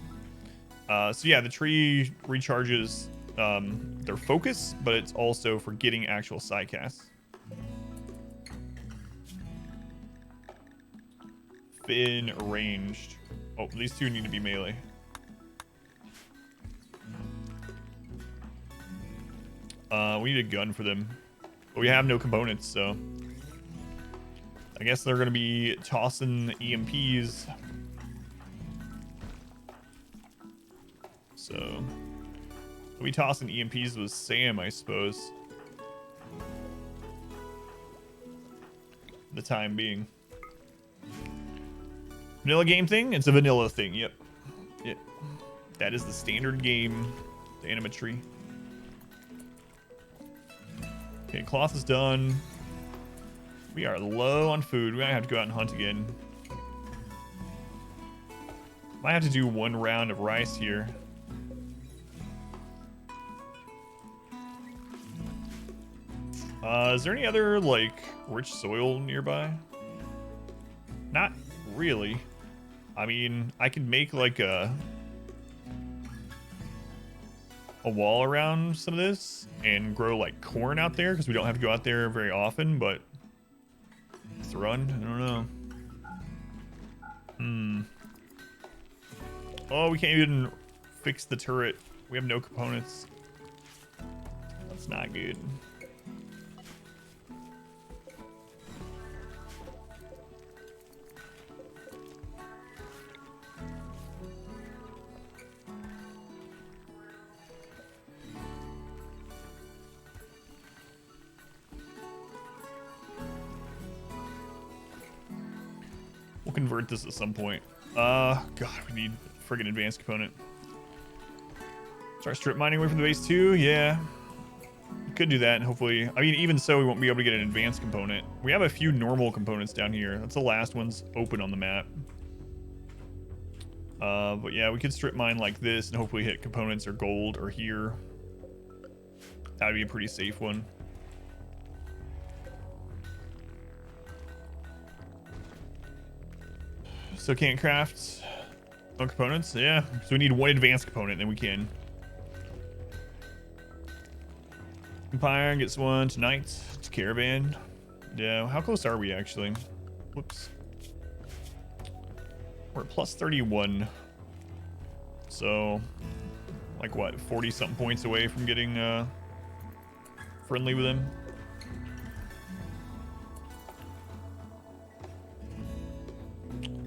Speaker 1: So yeah, the tree recharges their focus, but it's also for getting actual psycasts. Finn ranged. Oh, these two need to be melee. We need a gun for them, but we have no components, so I guess they're gonna be tossing EMPs. So we tossing EMPs with Sam, I suppose. The time being. Vanilla game thing? It's a vanilla thing, yep. Yep. That is the standard game, the Anima tree. Okay, cloth is done. We are low on food. We might have to go out and hunt again. Might have to do one round of rice here. Is there any other, like, rich soil nearby? Not really. I mean, I could make, like, a wall around some of this and grow, like, corn out there, because we don't have to go out there very often, but let's run. I don't know. Oh, we can't even fix the turret. We have no components. That's not good. We'll convert this at some point. God, we need a friggin' advanced component. Start strip mining away from the base too? Yeah. We could do that, and hopefully... I mean, even so, we won't be able to get an advanced component. We have a few normal components down here. That's the last ones open on the map. But yeah, we could strip mine like this and hopefully hit components or gold or here. That would be a pretty safe one. So can't craft no components? Yeah, so we need one advanced component, then we can. Empire gets one tonight. It's caravan. Yeah, how close are we actually? Whoops. We're at plus 31. So, like what, 40 something points away from getting friendly with him.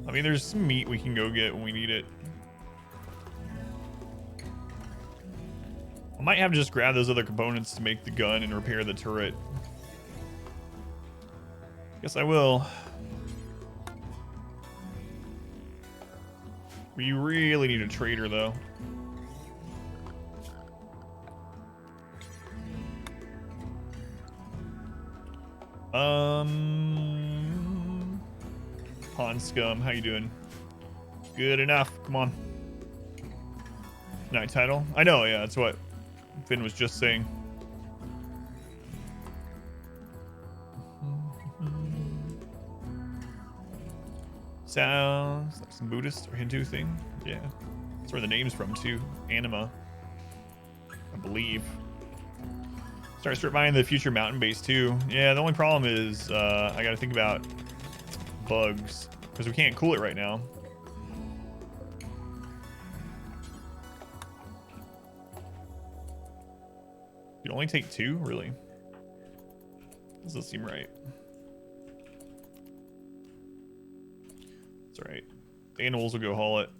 Speaker 1: I mean, there's some meat we can go get when we need it. I might have to just grab those other components to make the gun and repair the turret. Guess I will. We really need a trader, though. Pond Scum, how you doing? Good enough. Come on. Night title? I know, yeah, that's what Finn was just saying. Sounds like some Buddhist or Hindu thing. Yeah. That's where the name's from, too. Anima. I believe. Start strip mining the future mountain base, too. Yeah, the only problem is I gotta think about bugs. Because we can't cool it right now. You only take 2? Really? Doesn't seem right. It's alright. The animals will go haul it.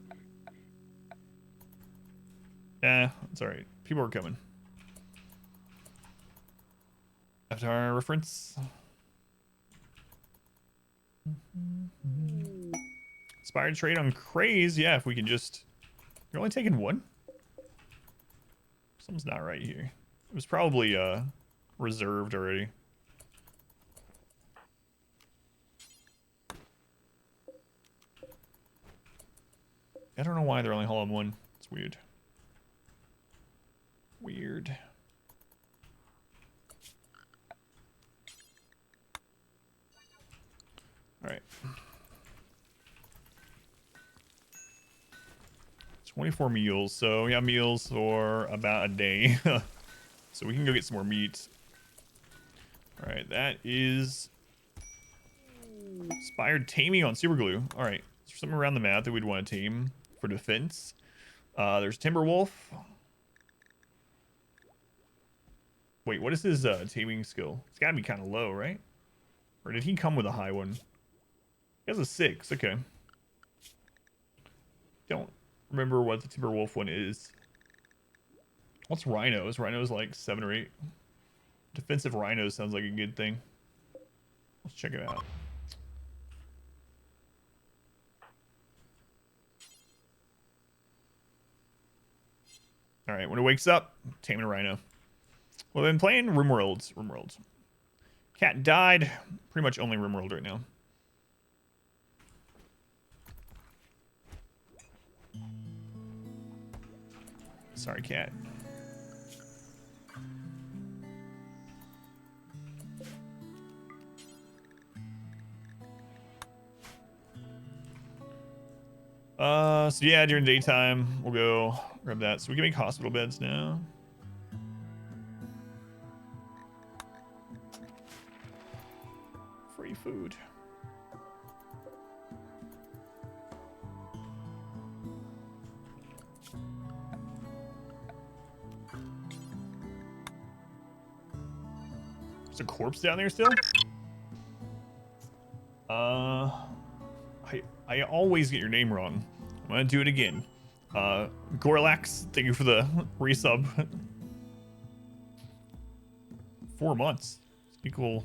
Speaker 1: It's alright. People are coming. After our reference. Inspired trade on Craaz. Yeah, if we can just... You're only taking 1? Something's not right here. It was probably reserved already. I don't know why they're only hauling 1. It's weird. Weird. Alright. 24 meals. So we have meals for about a day. So we can go get some more meat. Alright, that is inspired taming on Superglew. Alright, is there something around the map that we'd want to tame for defense? There's Timberwolf. Wait, what is his taming skill? It's gotta be kind of low, right? Or did he come with a high one? He has a 6. Okay. Don't remember what the timber wolf one is. What's rhinos? Rhinos like 7 or 8. Defensive rhinos sounds like a good thing. Let's check it out. All right, when it wakes up, taming a rhino. Well, I've been playing RimWorlds. Cat died. Pretty much only RimWorld right now. Sorry, cat. So yeah, during daytime, we'll go grab that. So we can make hospital beds now. Free food. There's a corpse down there still? I always get your name wrong. I'm gonna do it again. Gorlax, thank you for the resub. 4 months. Equal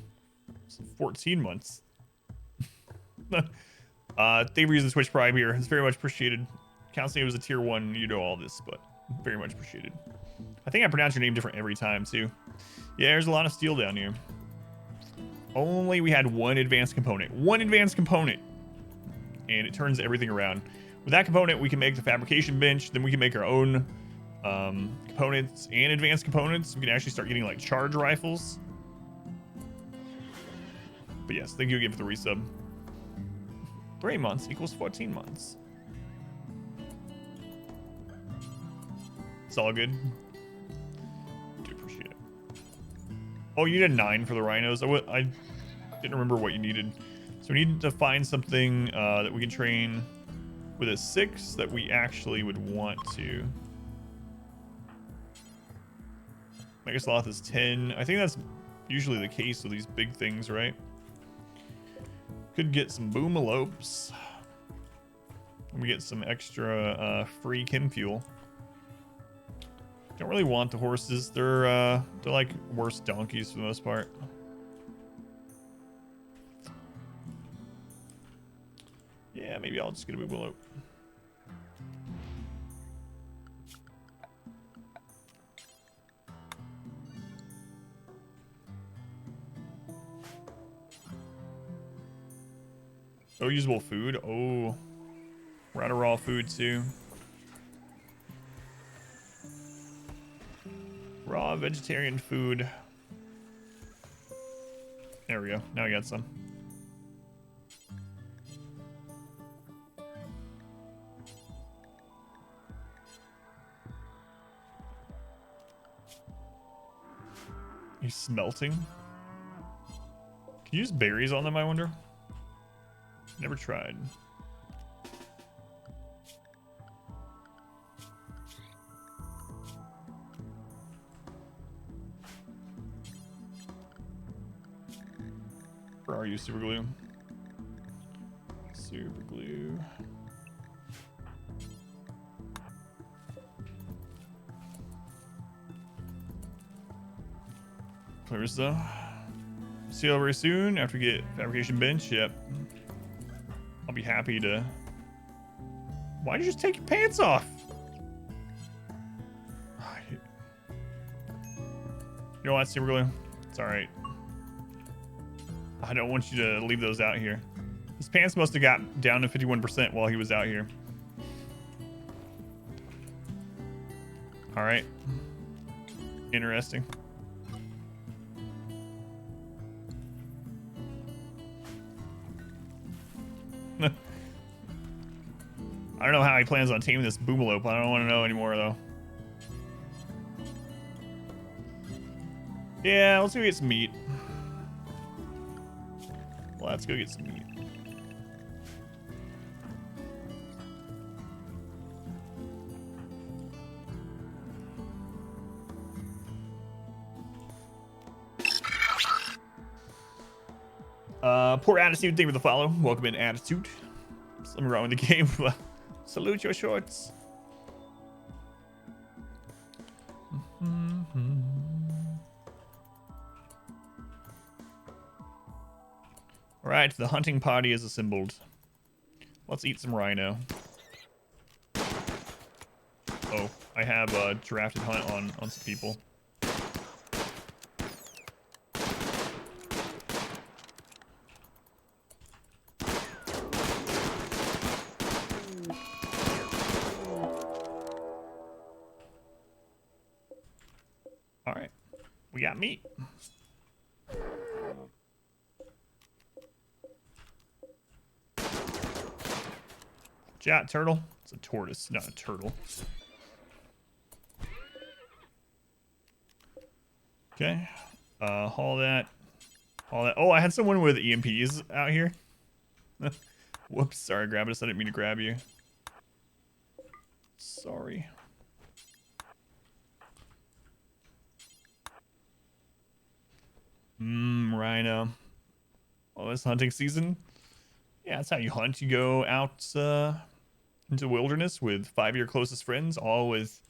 Speaker 1: 14 months. Thank you for using Twitch Prime here. It's very much appreciated. Counseling it was a tier 1, you know all this, but very much appreciated. I think I pronounce your name different every time too. Yeah, there's a lot of steel down here. Only we had one advanced component. And it turns everything around. With that component, we can make the fabrication bench. Then we can make our own components and advanced components. We can actually start getting like charge rifles. But yes, thank you again for the resub. 3 months equals 14 months. It's all good. Do appreciate it. Oh, you needed 9 for the rhinos. I didn't remember what you needed. So we need to find something that we can train with a 6 that we actually would want to. Megasloth is 10. I think that's usually the case with these big things, right? Could get some boomalopes. We get some extra free chem fuel. Don't really want the horses. They're like worse donkeys for the most part. Yeah, maybe I'll just get a boomalope. Oh, usable food. Oh, we're out of raw food too. Raw vegetarian food. There we go. Now we got some. He's smelting. Can you use berries on them, I wonder? Never tried. Where are you, Superglew? Superglew. Clears though. See you very soon after we get fabrication bench. Yep. I'll be happy to. Why'd you just take your pants off? You know what, Superglue? It's alright. I don't want you to leave those out here. His pants must have got down to 51% while he was out here. Alright. Interesting. I don't know how he plans on taming this boomalope. I don't want to know anymore, though. Yeah, let's go get some meat. Let's go get some meat. Poor Attitude, thank you for the follow. Welcome in, Attitude. Something wrong with the game. Salute your shorts. All right, the hunting party is assembled. Let's eat some rhino. Oh, I have a drafted hunt on some people. All right, we got meat. Jat turtle. It's a tortoise, not a turtle. Okay. Haul that. Haul that. Oh, I had someone with EMPs out here. Whoops, sorry, Gravitus. I didn't mean to grab you. Sorry. Rhino. Oh, it's hunting season. Yeah, that's how you hunt. You go out into the wilderness with 5 of your closest friends, all with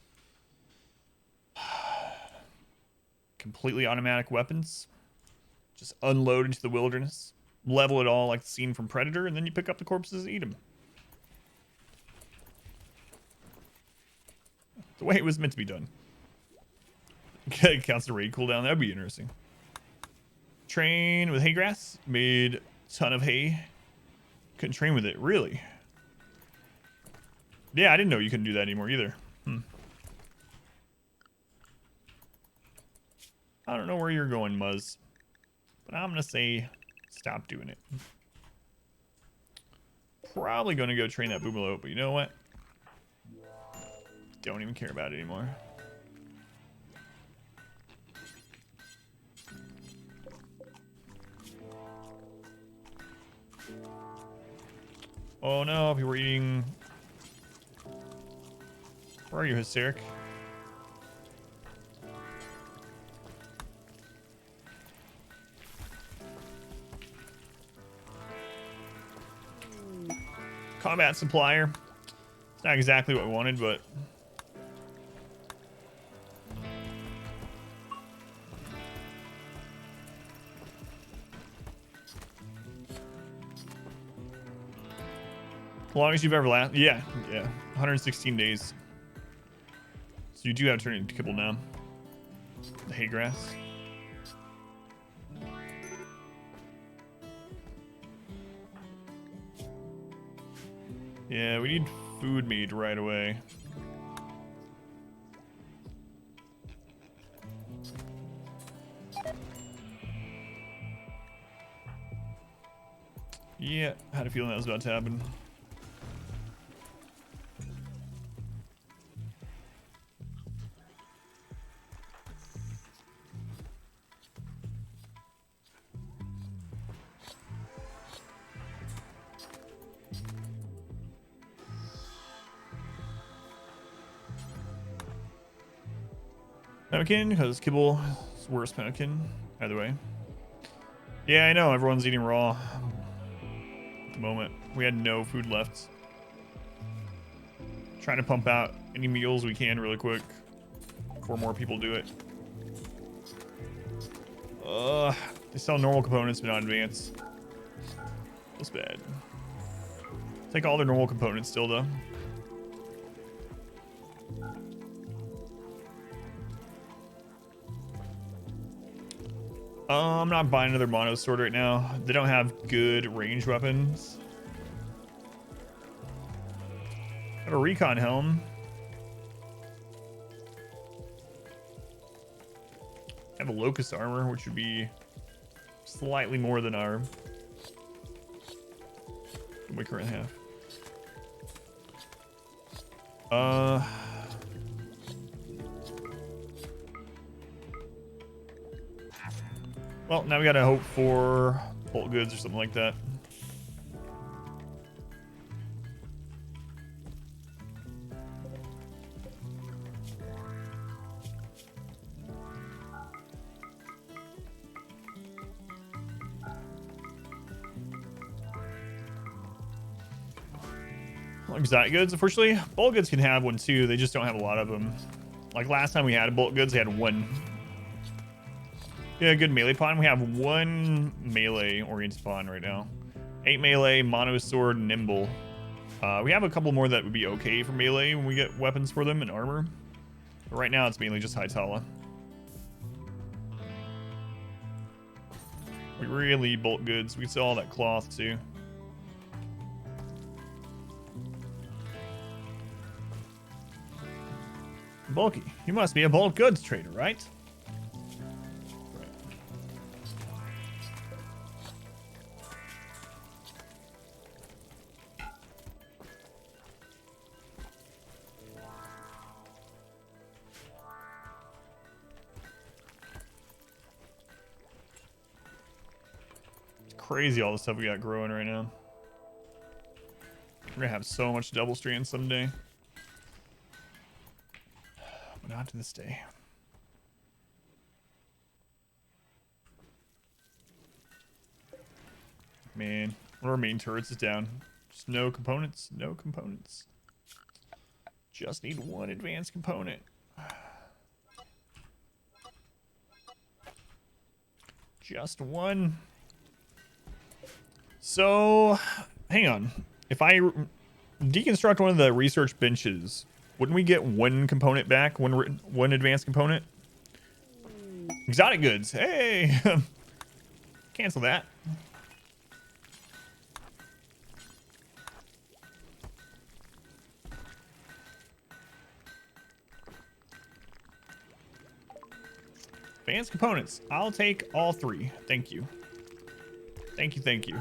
Speaker 1: completely automatic weapons. Just unload into the wilderness, level it all like the scene from Predator, and then you pick up the corpses and eat them. The way it was meant to be done. Okay, counts the raid cooldown. That'd be interesting. Train with hay grass. Made a ton of hay. Couldn't train with it, really? Yeah, I didn't know you couldn't do that anymore either. I don't know where you're going, Muzz. But I'm gonna say stop doing it. Probably gonna go train that Boomalo, but you know what? Don't even care about it anymore. Oh no, if you were eating... Where are you, Hysteric? Combat supplier. It's not exactly what we wanted, but... Longest you've ever lasted? Yeah. 116 days. So you do have to turn it into kibble now. The hay grass. Yeah, we need food made right away. Yeah, I had a feeling that was about to happen. Pemmican, because kibble is worse pemmican. Either way. Yeah, I know. Everyone's eating raw at the moment. We had no food left. Trying to pump out any meals we can really quick before more people do it. They sell normal components but not advanced. That's bad. Take all their normal components still though. I'm not buying another mono sword right now. They don't have good range weapons. I have a recon helm. I have a locust armor, which would be slightly more than our we currently have. Well, now we gotta hope for bolt goods or something like that. exotic goods. Unfortunately, bullet goods can have one too. They just don't have a lot of them. Like last time we had bullet goods, they had one. Yeah, good melee pawn. We have one melee oriented pawn right now. 8 melee, mono sword, nimble. We have a couple more that would be okay for melee when we get weapons for them and armor. But right now, it's mainly just Hytala. We really need bulk goods. We can sell all that cloth too. Bulky, you must be a bulk goods trader, right? Crazy all the stuff we got growing right now. We're gonna have so much Devilstrand someday, but not to this day. Man, one of our main turrets is down. Just no components, no components. Just need one advanced component. Just one. So, hang on. If I deconstruct one of the research benches, wouldn't we get one component back? One advanced component? Exotic goods. Hey! Cancel that. Advanced components. I'll take all 3. Thank you. Thank you, thank you.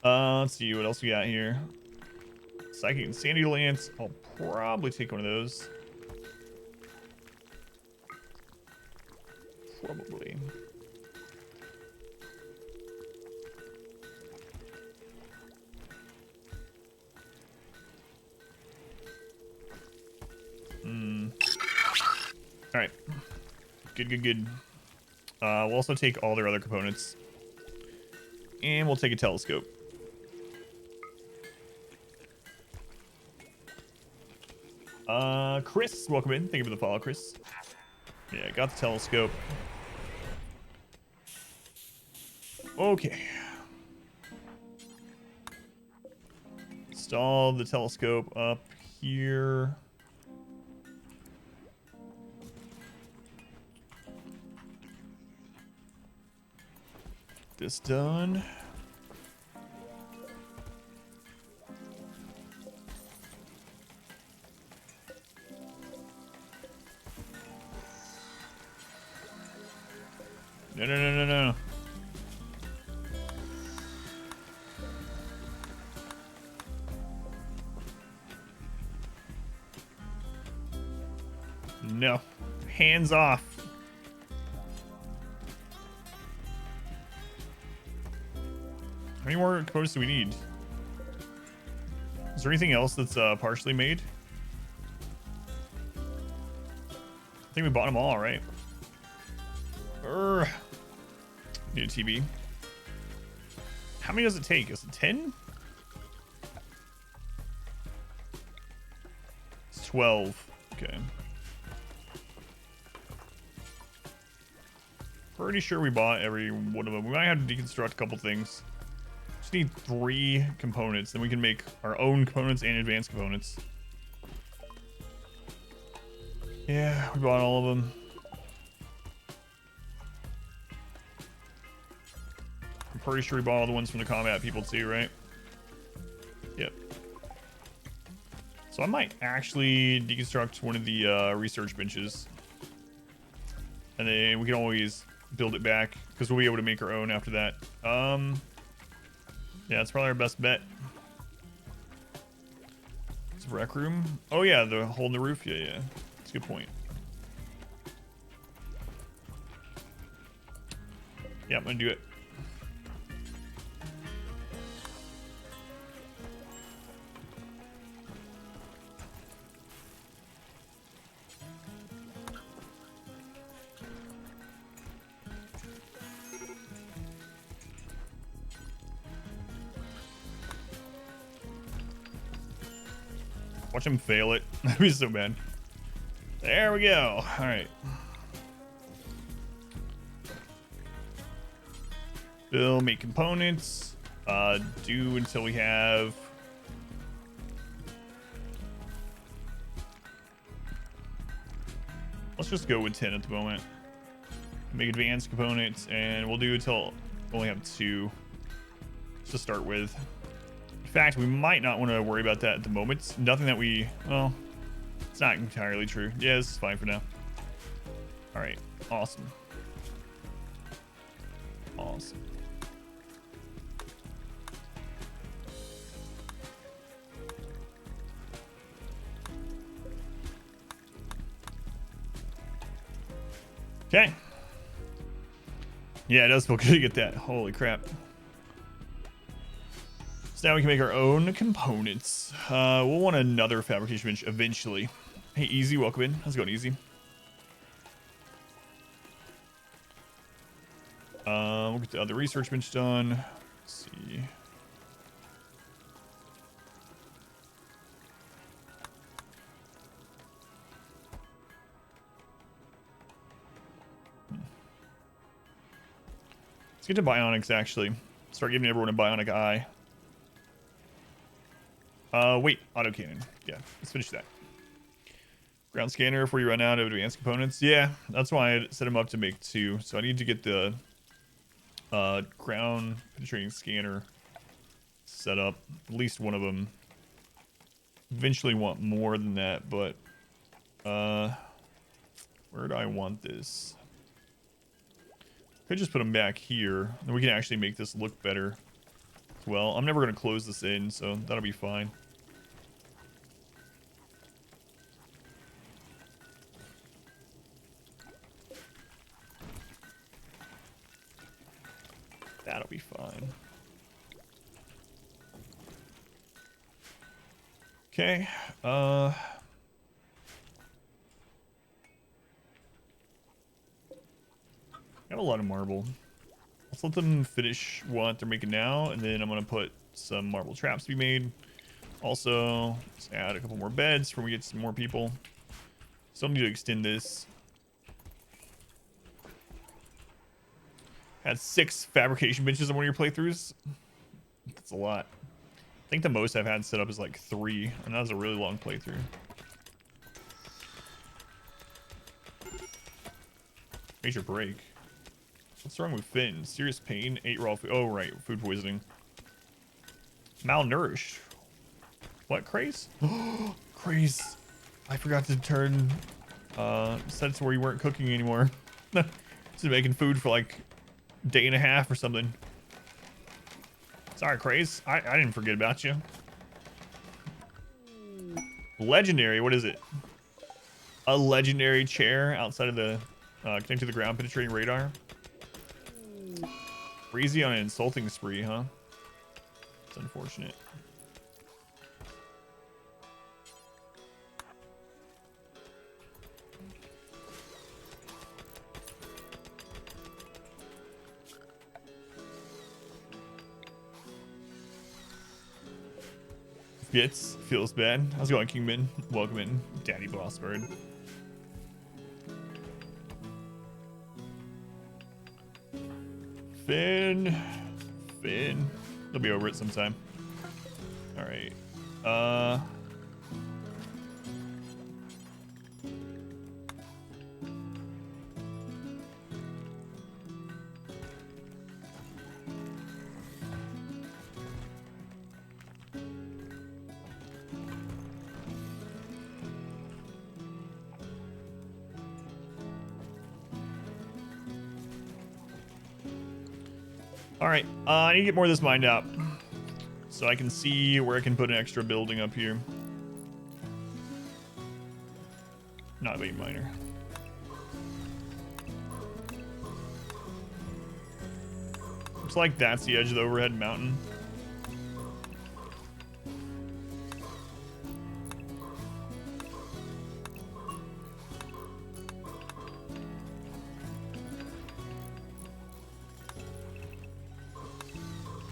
Speaker 1: Let's see what else we got here. Psychic Insanity Lance. I'll probably take one of those. Probably. Alright. Good, good, good. We'll also take all their other components. And we'll take a telescope. Chris, welcome in. Thank you for the follow, Chris. Yeah, got the telescope. Okay. Install the telescope up here. This done. No, no, no, no, no. No. Hands off. How many more components do we need? Is there anything else that's partially made? I think we bought them all, right? Need a TV. How many does it take? Is it 10? It's 12. Okay. Pretty sure we bought every one of them. We might have to deconstruct a couple things. Just need 3 components, then we can make our own components and advanced components. Yeah, we bought all of them. I'm pretty sure we bought all the ones from the combat people too, right? Yep. So I might actually deconstruct one of the research benches. And then we can always build it back, because we'll be able to make our own after that. Yeah, it's probably our best bet. It's a rec room. Oh yeah, the hole in the roof. Yeah, yeah. That's a good point. Yeah, I'm gonna do it. Watch him fail it. That'd be so bad. There we go. All right. Build, make components. Do until we have... Let's just go with 10 at the moment. Make advanced components, and we'll do until we only have 2 just to start with. In fact, we might not want to worry about that at the moment. Nothing that we... Well, it's not entirely true. Yeah, this is fine for now. All right. Awesome. Awesome. Okay. Yeah, it does feel good to get that. Holy crap. So now we can make our own components. We'll want another fabrication bench eventually. Hey, Easy, welcome in. How's it going, Easy? We'll get the other research bench done. Let's see. Let's get to bionics, actually. Start giving everyone a bionic eye. Wait, autocannon. Yeah, let's finish that. Ground scanner before you run out of advanced components. Yeah, that's why I set them up to make 2. So I need to get the ground penetrating scanner set up. At least one of them. Eventually want more than that, but where do I want this? Could just put them back here, and we can actually make this look better. Well, I'm never going to close this in, so that'll be fine. That'll be fine. Okay. I have a lot of marble. Let's let them finish what they're making now, and then I'm going to put some marble traps to be made. Also, let's add a couple more beds before we get some more people. Still need to extend this. Had 6 fabrication benches on one of your playthroughs. That's a lot. I think the most I've had set up is like 3, and that was a really long playthrough. Major break. What's wrong with Finn? Serious pain, 8 raw food. Oh, right. Food poisoning. Malnourished. What, Craaz? Craaz. I forgot to turn set it to where you weren't cooking anymore. Just making food for like a day and a half or something. Sorry, Craaz. I didn't forget about you. Legendary. What is it? A legendary chair outside of the connected to the ground penetrating radar. Crazy on an insulting spree, huh? It's unfortunate. Fits, feels bad. How's it going, Kingman? Welcome in, Daddy Boss Bird. Finn. They'll be over it sometime. All right. All right, I need to get more of this mined out so I can see where I can put an extra building up here. Not a miner. Looks like that's the edge of the overhead mountain.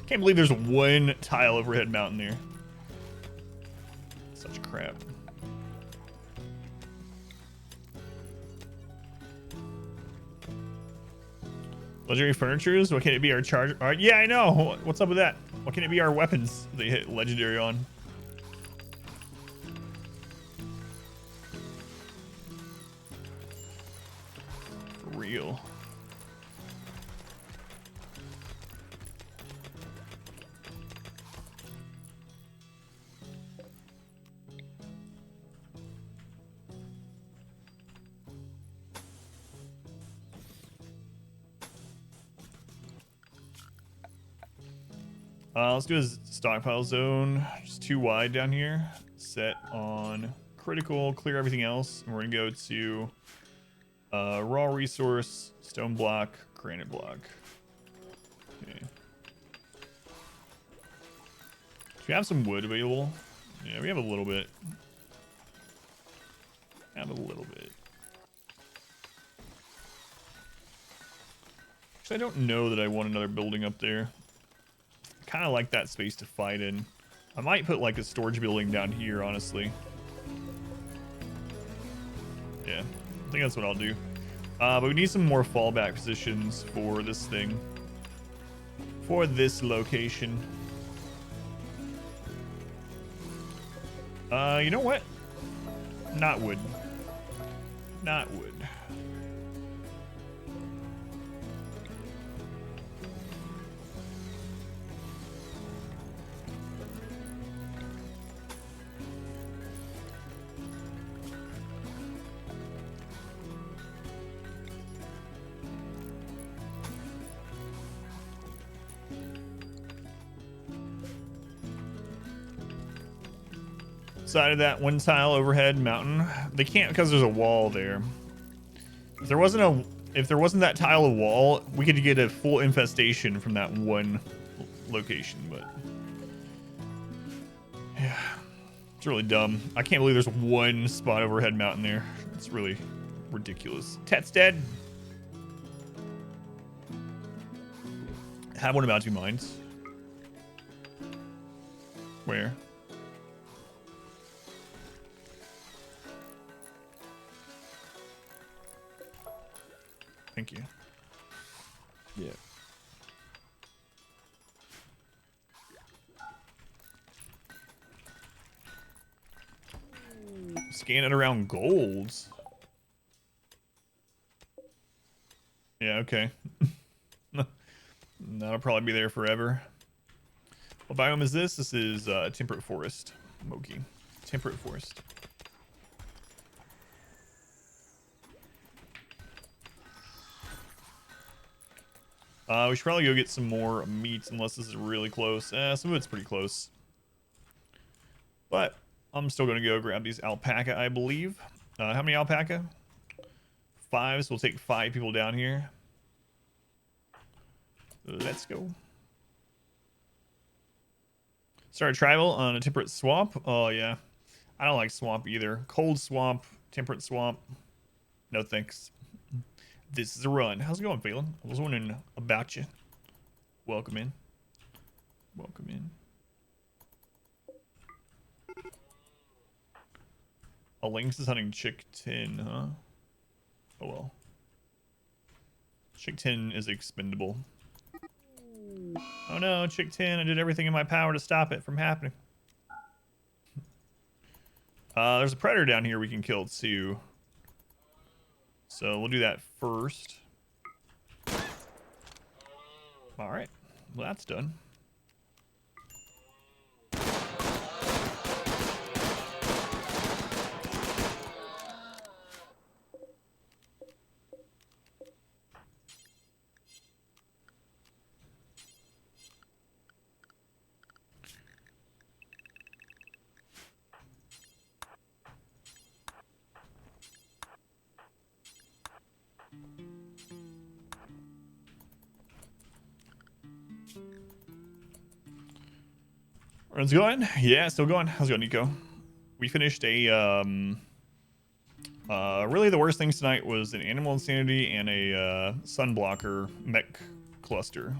Speaker 1: Can't believe there's one tile overhead mountain there. Such crap. Legendary furnitures? What can it be? Our charger? Yeah, I know. What's up with that? What can it be? Our weapons they hit legendary on. For real. Let's do a stockpile zone. Just too wide down here. Set on critical, clear everything else. And we're gonna go to raw resource, stone block, granite block. Okay. Do we have some wood available? Yeah, we have a little bit. Actually, I don't know that I want another building up there. Kind of like that space to fight in. I might put like a storage building down here, honestly. Yeah, I think that's what I'll do. But we need some more fallback positions for this thing. For this location. You know what? Not wood. Not wood. Side of that one tile overhead mountain, they can't because there's a wall there. If there wasn't that tile of wall, we could get a full infestation from that one location, but yeah, it's really dumb. I can't believe there's one spot overhead mountain there. It's really ridiculous. Tet's dead. Have one about 2 mines. Where? Thank you. Yeah. Scan it around golds. Yeah, okay. That'll probably be there forever. What biome is this? This is temperate forest. Moki. Temperate forest. We should probably go get some more meat unless this is really close. Some of it's pretty close. But I'm still going to go grab these alpaca, I believe. How many alpaca? 5, so we'll take 5 people down here. Let's go. Start a tribal on a temperate swamp. Oh, yeah. I don't like swamp either. Cold swamp, temperate swamp. No thanks. This is a run. How's it going, Phelan? I was wondering about you. Welcome in. Welcome in. Oh, Lynx is hunting Chick 10, huh? Oh well. Chick 10 is expendable. Oh no, Chick 10, I did everything in my power to stop it from happening. There's a predator down here we can kill too. So we'll do that first. All right, well that's done. Run's going? Yeah, still going. How's it going, Nico? We finished a really the worst things tonight was an animal insanity and a SUNBLOCKER mech cluster.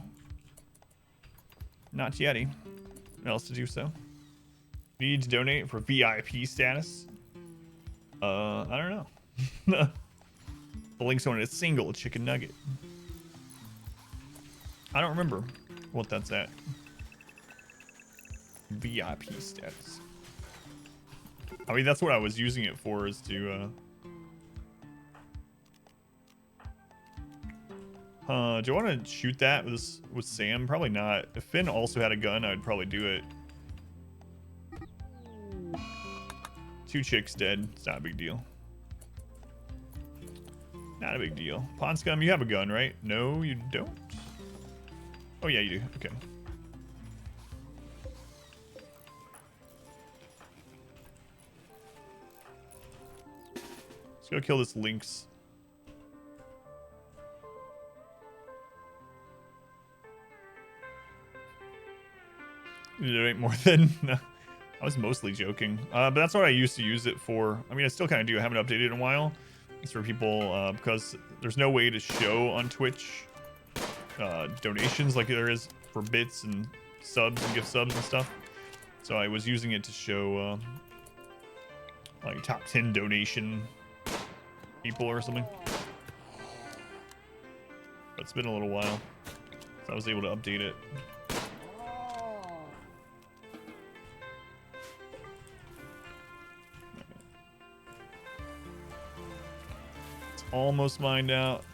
Speaker 1: Not yeti. What else to do so? Need to donate for VIP status? I don't know. The link's on a single chicken nugget. I don't remember what that's at. VIP status. I mean, that's what I was using it for, is to, do you want to shoot that with Sam? Probably not. If Finn also had a gun, I'd probably do it. 2 chicks dead. It's not a big deal. Not a big deal. Pawn scum, you have a gun, right? No, you don't? Oh, yeah, you do. Okay. Let's go kill this lynx. There ain't more than... No, I was mostly joking. But that's what I used to use it for. I mean, I still kind of do. I haven't updated in a while. It's for people, because there's no way to show on Twitch donations like there is for bits and subs and gift subs and stuff. So I was using it to show like top 10 donation people or something. But it's been a little while, so I was able to update it. It's almost mined out.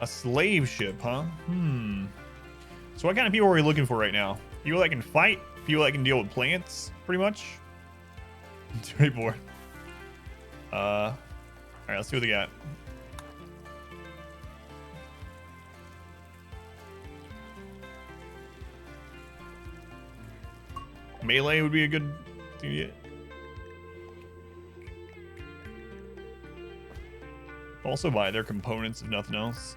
Speaker 1: A slave ship, huh? So what kind of people are we looking for right now? People that can fight? People that can deal with plants, pretty much? 24. Alright, let's see what they got. Melee would be a good thing to get. Also buy their components if nothing else.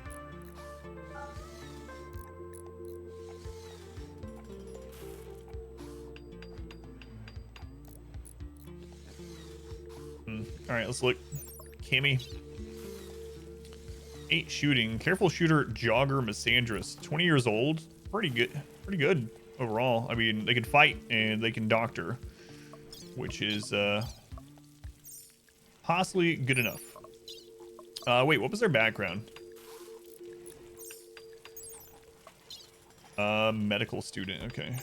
Speaker 1: All right, let's look. Cammy. 8 shooting. Careful shooter, jogger, misandrist. 20 years old. Pretty good. Pretty good overall. I mean, they can fight and they can doctor, which is possibly good enough. Wait, what was their background? Medical student. Okay.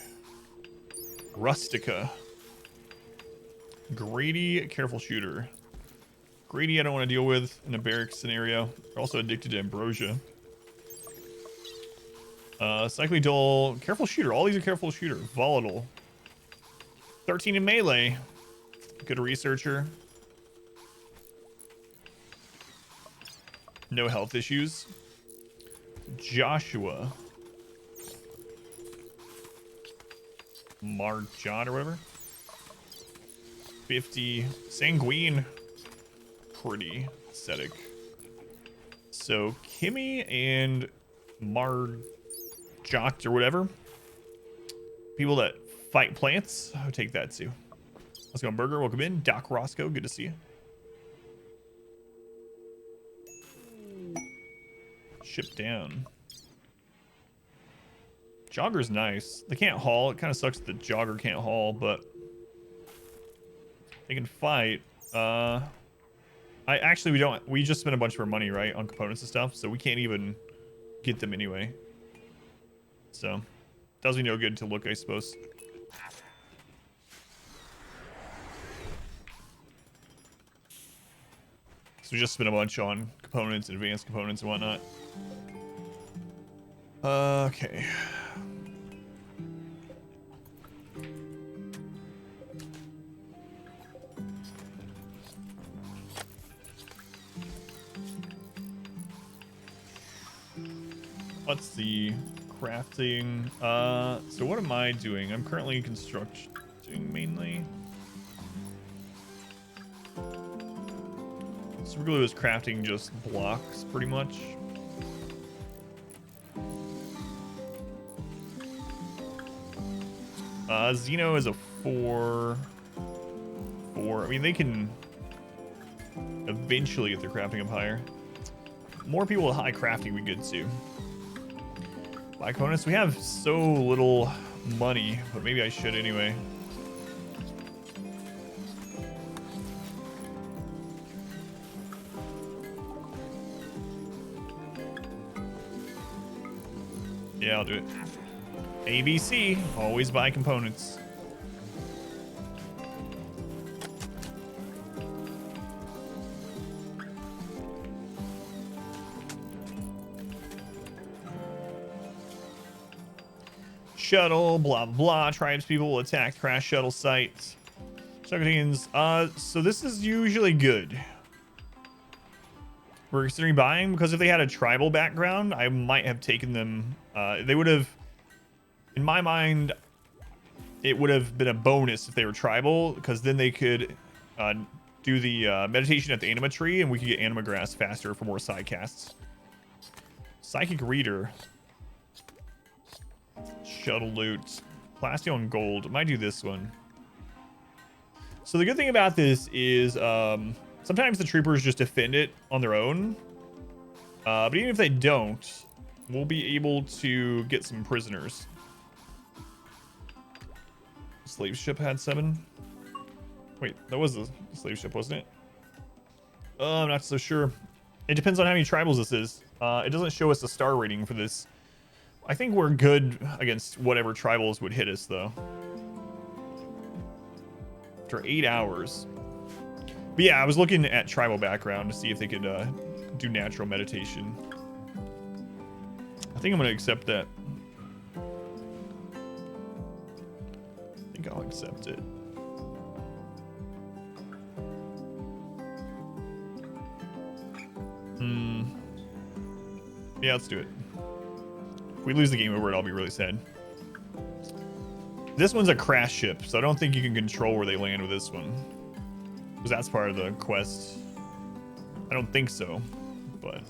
Speaker 1: Rustica. Grady, careful shooter. Grady, I don't want to deal with in a barracks scenario. They're also addicted to ambrosia. Cycling dull, careful shooter. All these are careful shooter. Volatile. 13 in melee. Good researcher. No health issues. Joshua. Marjot or whatever. 50. Sanguine. Pretty aesthetic. So Kimmy and Marjot or whatever. People that fight plants. I'll take that too. Let's go, Burger. Welcome in. Doc Roscoe. Good to see you. Ship down. Jogger's nice. They can't haul. It kind of sucks that the jogger can't haul, but they can fight. We just spent a bunch of our money, right, on components and stuff, so we can't even get them anyway. So, does me no good to look, I suppose. So we just spent a bunch on components, advanced components and whatnot. Okay. What's the crafting? So what am I doing? I'm currently constructing mainly. Superglew is crafting just blocks pretty much. Xeno is a 4. I mean, they can eventually get their crafting up higher. More people with high crafting would be good too. Buy components. We have so little money, but maybe I should anyway. Yeah, I'll do it. ABC, always buy components. Shuttle, blah, blah. Tribespeople will attack crash shuttle sites. Chuckatines. So this is usually good. We're considering buying because if they had a tribal background, I might have taken them. They would have, in my mind, it would have been a bonus if they were tribal because then they could do the meditation at the Anima tree and we could get Anima grass faster for more side casts. Psychic reader. Shuttle loot. Plasteel gold. Might do this one. So the good thing about this is sometimes the troopers just defend it on their own. But even if they don't, we'll be able to get some prisoners. Slave ship had 7. Wait, that was the slave ship, wasn't it? I'm not so sure. It depends on how many tribals this is. It doesn't show us a star rating for this. I think we're good against whatever tribals would hit us, though. After 8 hours. But yeah, I was looking at tribal background to see if they could do natural meditation. I think I'm going to accept that. I think I'll accept it. Yeah, let's do it. If we lose the game over it, I'll be really sad. This one's a crash ship, so I don't think you can control where they land with this one. Because that's part of the quest. I don't think so, but...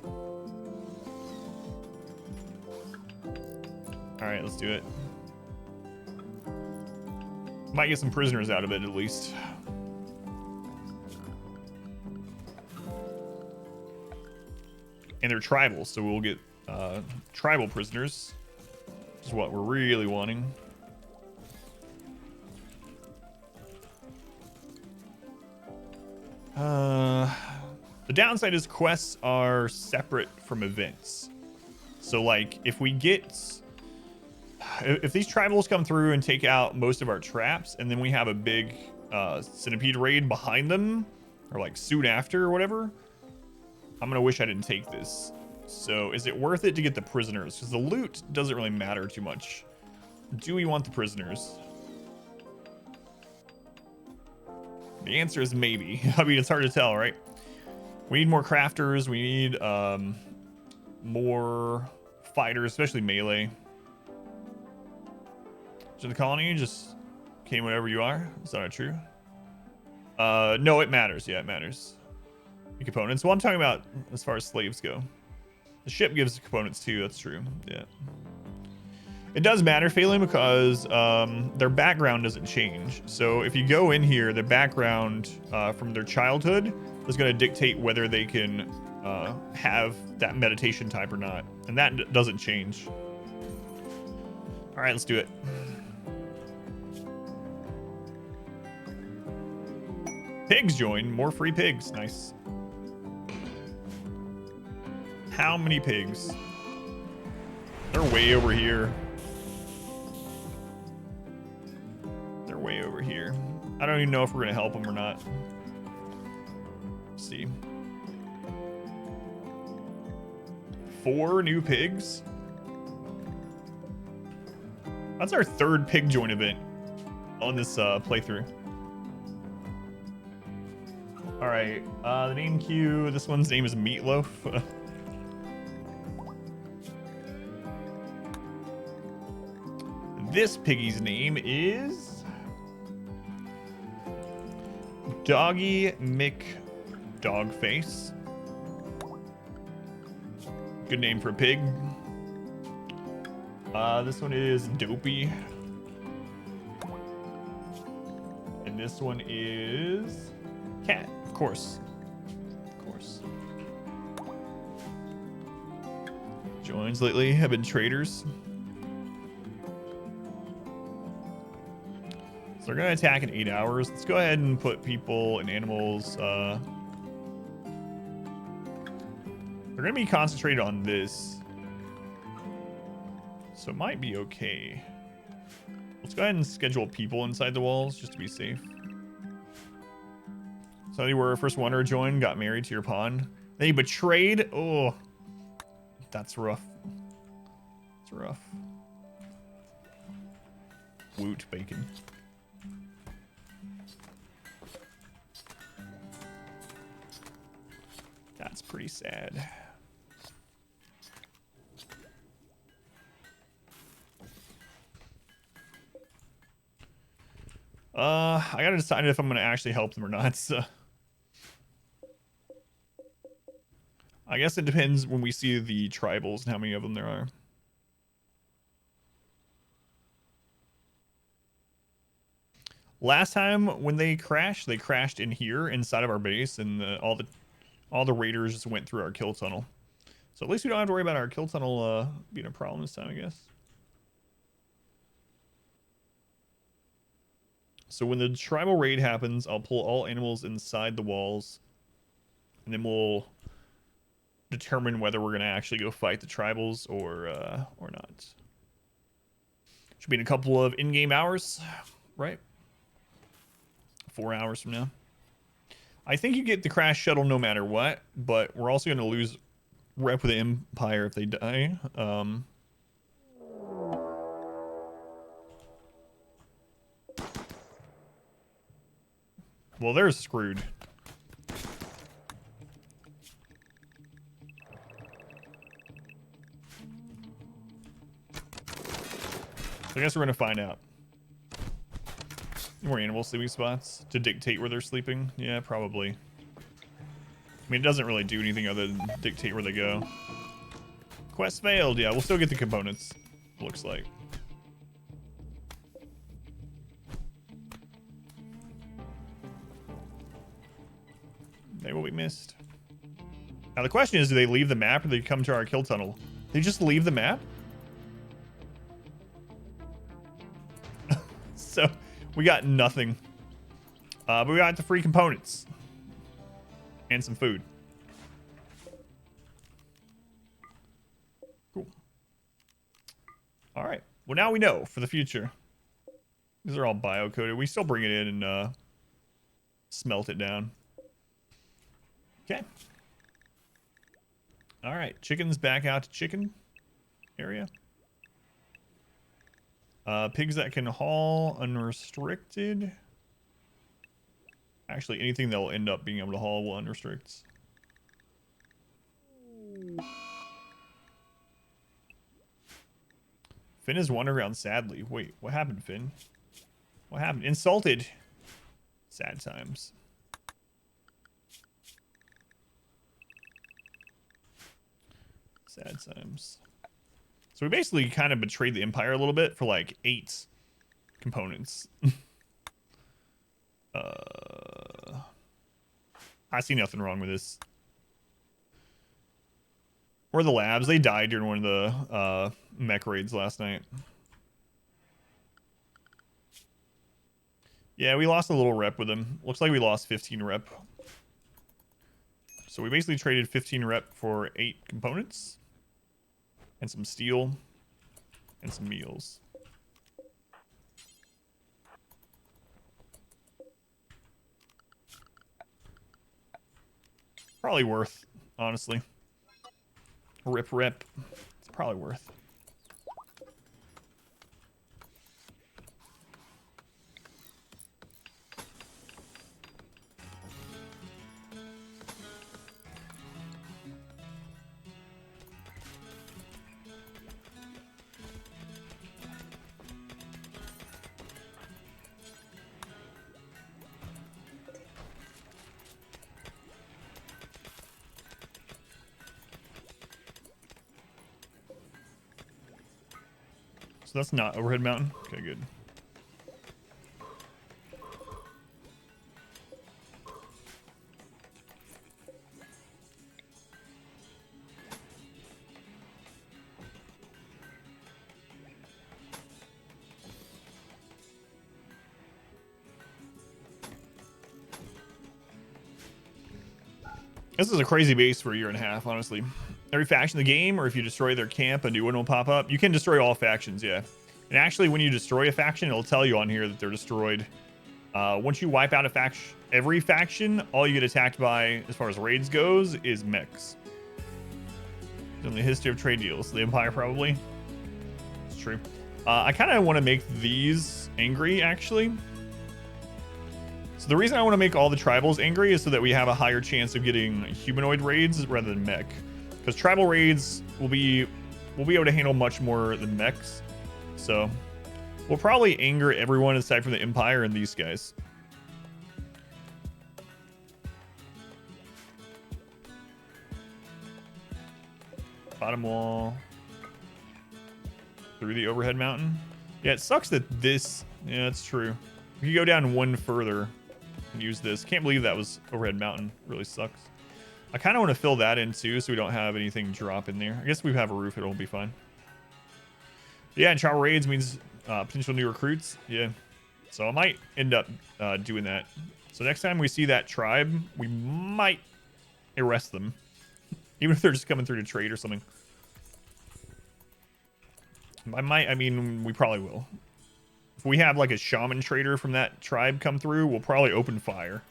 Speaker 1: Alright, let's do it. Might get some prisoners out of it, at least. And they're tribal, so we'll get tribal prisoners. Which is what we're really wanting. The downside is quests are separate from events. So like if we get, if these tribals come through and take out most of our traps and then we have a big centipede raid behind them or like soon after or whatever, I'm gonna wish I didn't take this. So is it worth it to get the prisoners? Because the loot doesn't really matter too much. Do we want the prisoners? The answer is maybe. I mean, it's hard to tell, right? We need more crafters. We need more fighters, especially melee. So the colony just came whenever you are. Is that not true? No, it matters. Yeah, it matters. The components. Well, I'm talking about as far as slaves go. The ship gives components too. That's true. Yeah. It does matter, Phelan, because their background doesn't change. So if you go in here, the background from their childhood is going to dictate whether they can have that meditation type or not. And that doesn't change. All right, let's do it. Pigs join. More free pigs. Nice. How many pigs? They're way over here. They're way over here. I don't even know if we're going to help them or not. Let's see. 4 new pigs? That's our 3rd pig join event on this playthrough. All right, the name queue. This one's name is Meatloaf. This piggy's name is Doggy McDogface. Good name for a pig. This one is Dopey. And this one is Cat, of course. Of course. Joins lately have been traders. So they're going to attack in 8 hours. Let's go ahead and put people and animals. They're going to be concentrated on this. So it might be okay. Let's go ahead and schedule people inside the walls just to be safe. So you were first wanderer joined, got married to your pawn. Then you betrayed. Oh, that's rough. It's rough. Woot bacon. That's pretty sad. I gotta decide if I'm gonna actually help them or not. So I guess it depends when we see the tribals and how many of them there are. Last time when they crashed in here inside of our base, and all the raiders just went through our kill tunnel. So at least we don't have to worry about our kill tunnel being a problem this time, I guess. So when the tribal raid happens, I'll pull all animals inside the walls, and then we'll determine whether we're gonna actually go fight the tribals or not. Should be in a couple of in-game hours, right? 4 hours from now. I think you get the crash shuttle no matter what, but we're also gonna lose rep with the Empire if they die. Well, they're screwed. So I guess we're gonna find out. More animal sleeping spots to dictate where they're sleeping? Yeah, probably. I mean, it doesn't really do anything other than dictate where they go. Quest failed. Yeah, we'll still get the components, looks like. They will be missed. Now the question is, do they leave the map or do they come to our kill tunnel? They just leave the map? So we got nothing. But we got the free components. And some food. Cool. Alright. Well, now we know for the future. These are all bio-coded. We still bring it in and smelt it down. Okay. Alright. Chicken's back out to chicken area. Pigs that can haul unrestricted. Actually, anything that will end up being able to haul will unrestrict. Finn is wandering around sadly. Wait, what happened, Finn? What happened? Insulted. Sad times. Sad times. So we basically kind of betrayed the Empire a little bit for like 8 components. I see nothing wrong with this. Or the labs. They died during one of the mech raids last night. Yeah, we lost a little rep with them. Looks like we lost 15 rep. So we basically traded 15 rep for 8 components. And some steel. And some meals. Probably worth, honestly. Rip. It's probably worth. So that's not overhead mountain. Okay, good. This is a crazy base for a year and a half, honestly. every faction in the game, or if you destroy their camp, a new one will pop up. You can destroy all factions, yeah. And actually, when you destroy a faction, it'll tell you on here that they're destroyed. Once you wipe out a faction, every faction, all you get attacked by, as far as raids goes, is mechs. In the history of trade deals, the Empire probably. It's true. I kind of want to make these angry, actually. So the reason I want to make all the tribals angry is so that we have a higher chance of getting humanoid raids rather than mech. Because tribal raids will be able to handle much more than mechs. So we'll probably anger everyone aside from the Empire and these guys. Bottom wall. Through the overhead mountain. Yeah, it sucks that this... Yeah, that's true. If you go down one further and use this. Can't believe that was overhead mountain. Really sucks. I kind of want to fill that in too so we don't have anything drop in there. I guess we have a roof. It'll be fine. Yeah, and tribal raids means potential new recruits. Yeah. So I might end up doing that. So next time we see that tribe, we might arrest them. Even if they're just coming through to trade or something. I mean, we probably will. If we have like a shaman trader from that tribe come through, we'll probably open fire.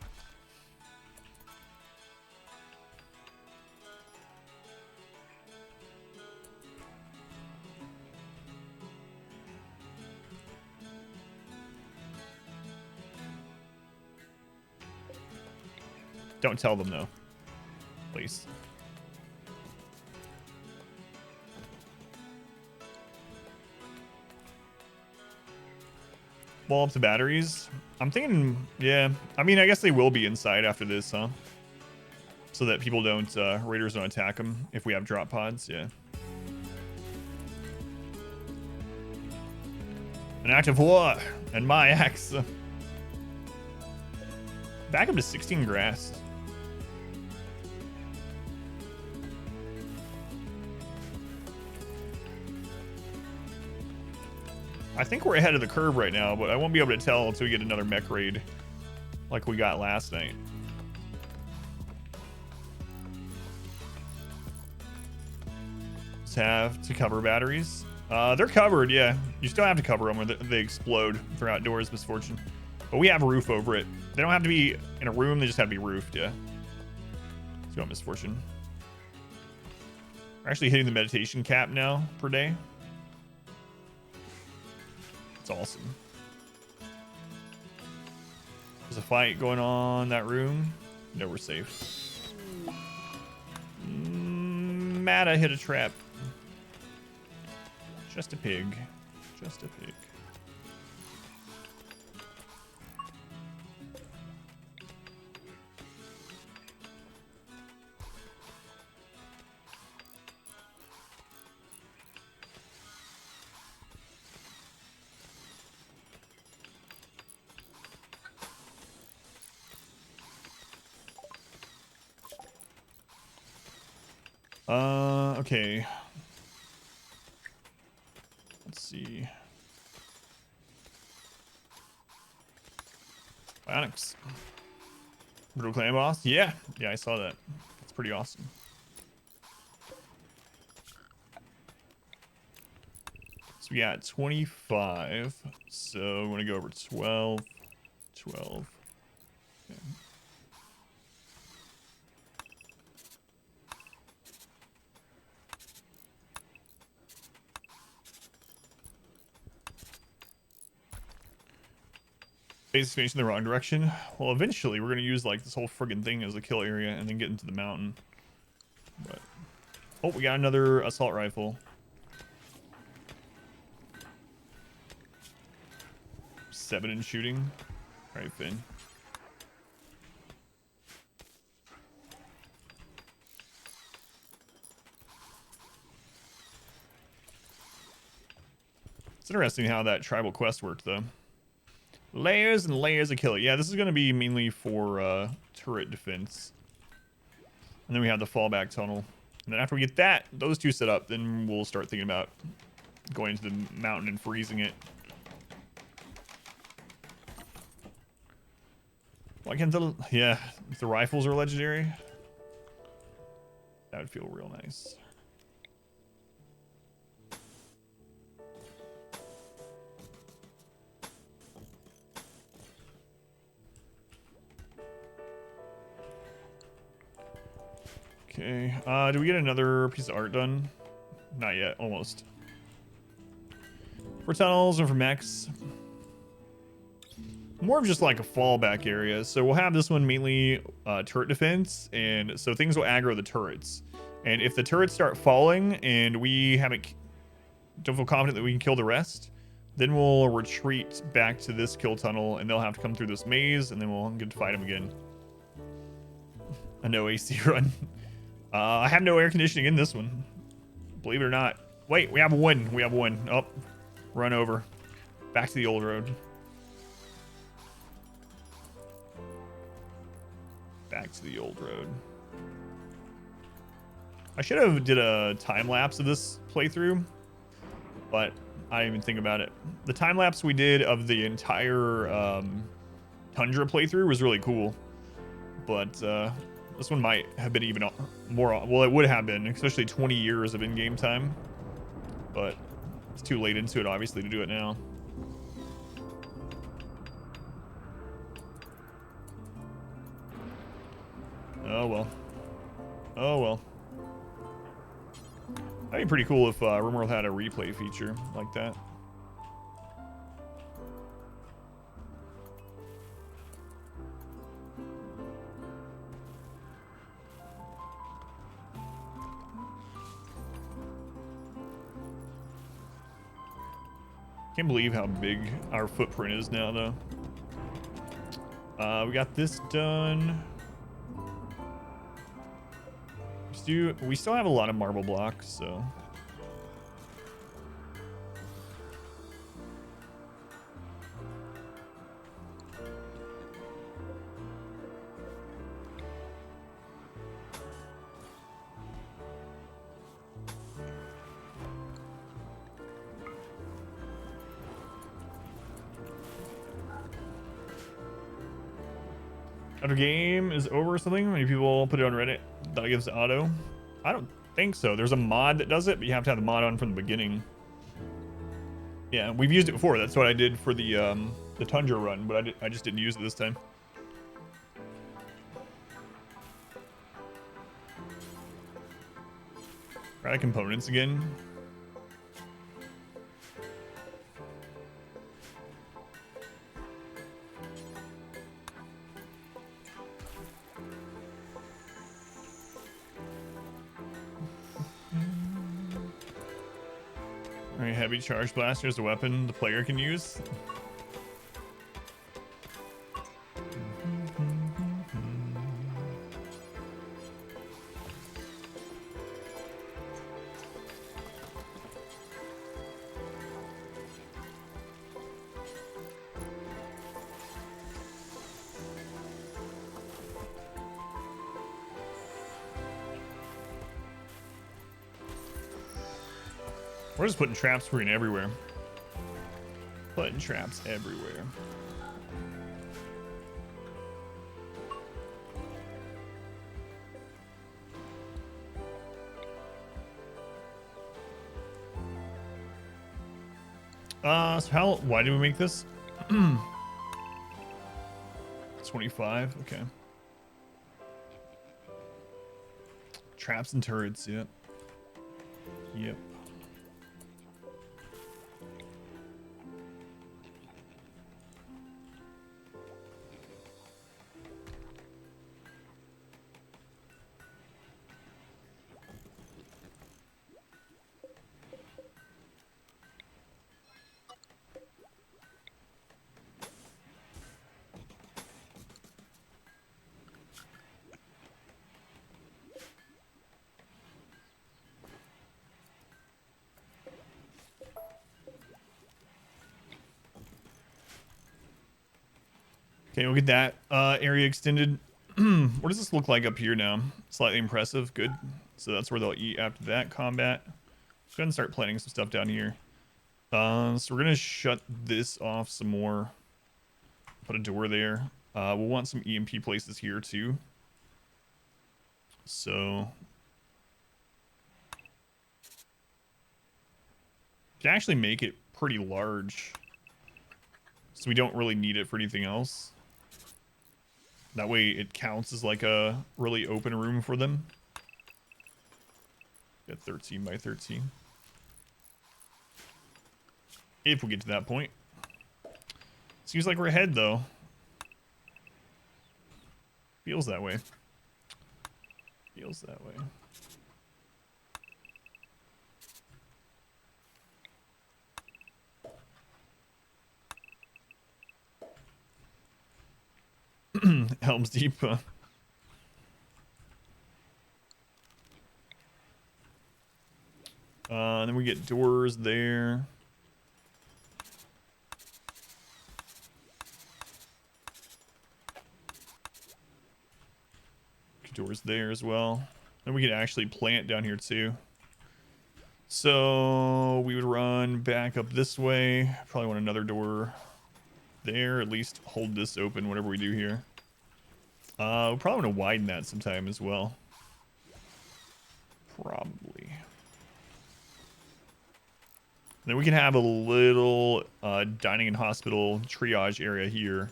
Speaker 1: Don't tell them though, please. Wall up the batteries. I'm thinking, yeah. I mean, I guess they will be inside after this, huh? So that people don't, raiders don't attack them if we have drop pods, yeah. An act of war and my axe. Back up to 16 grass. I think we're ahead of the curve right now, but I won't be able to tell until we get another mech raid like we got last night. Just have to cover batteries. They're covered, yeah. You still have to cover them or they explode for outdoors misfortune. But we have a roof over it. They don't have to be in a room, they just have to be roofed, yeah. So not misfortune. We're actually hitting the meditation cap now per day. It's awesome. There's a fight going on in that room. No, we're safe. Mata hit a trap. Just a pig. Just a pig. Okay. Let's see. Bionics. Brutal Clan Boss? Yeah. Yeah, I saw that. That's pretty awesome. So we got 25. So I'm going to go over 12. 12. Okay. Base facing the wrong direction. Well, eventually we're gonna use like this whole friggin' thing as a kill area and then get into the mountain. But oh, we got another assault rifle. 7 in shooting. All right, Finn. It's interesting how that tribal quest worked though. Layers and layers of killer. Yeah, this is going to be mainly for turret defense. And then we have the fallback tunnel. And then after we get that, those two set up, then we'll start thinking about going into the mountain and freezing it. Why can't the... Yeah, if the rifles are legendary, that would feel real nice. Okay. Do we get another piece of art done? Not yet. Almost. For tunnels and for mechs. More of just like a fallback area. So we'll have this one mainly turret defense, and so things will aggro the turrets. And if the turrets start falling and we don't feel confident that we can kill the rest, then we'll retreat back to this kill tunnel, and they'll have to come through this maze, and then we'll get to fight them again. A no AC run. I have no air conditioning in this one, believe it or not. Wait, we have one. We have one. Oh, run over. Back to the old road. Back to the old road. I should have did a time lapse of this playthrough, but I didn't even think about it. The time lapse we did of the entire Tundra playthrough was really cool, but this one might have been even more. Well, it would have been, especially 20 years of in-game time, but it's too late into it, obviously, to do it now. Oh well. Oh well. That'd be pretty cool if RimWorld had a replay feature like that. Can't believe how big our footprint is now, though. We got this done. We still have a lot of marble blocks, so. After game is over or something, many people put it on Reddit. That gives auto. I don't think so. There's a mod that does it, but you have to have the mod on from the beginning. Yeah, we've used it before. That's what I did for the Tundra run, but I just didn't use it this time. Try the components again. Alright, heavy charge blaster is a weapon the player can use. We're just putting traps freaking everywhere. Putting traps everywhere. So why did we make this? 25, okay. Traps and turrets, yep. Yep. Okay, we'll get that area extended. What does this look like up here now? Slightly impressive. Good. So that's where they'll eat after that combat. Let's go ahead and start planting some stuff down here. So we're going to shut this off some more. Put a door there. We'll want some EMP places here too. So can actually make it pretty large. So we don't really need it for anything else. That way it counts as like a really open room for them. Got 13 by 13. If we get to that point. Seems like we're ahead, though. Feels that way. Feels that way. Helm's Deep. And then we get doors there. Doors there as well. And we can actually plant down here too. So we would run back up this way. Probably want another door there. At least hold this open, whatever we do here. We'll probably want to widen that sometime as well. Probably. Then we can have a little dining and hospital triage area here.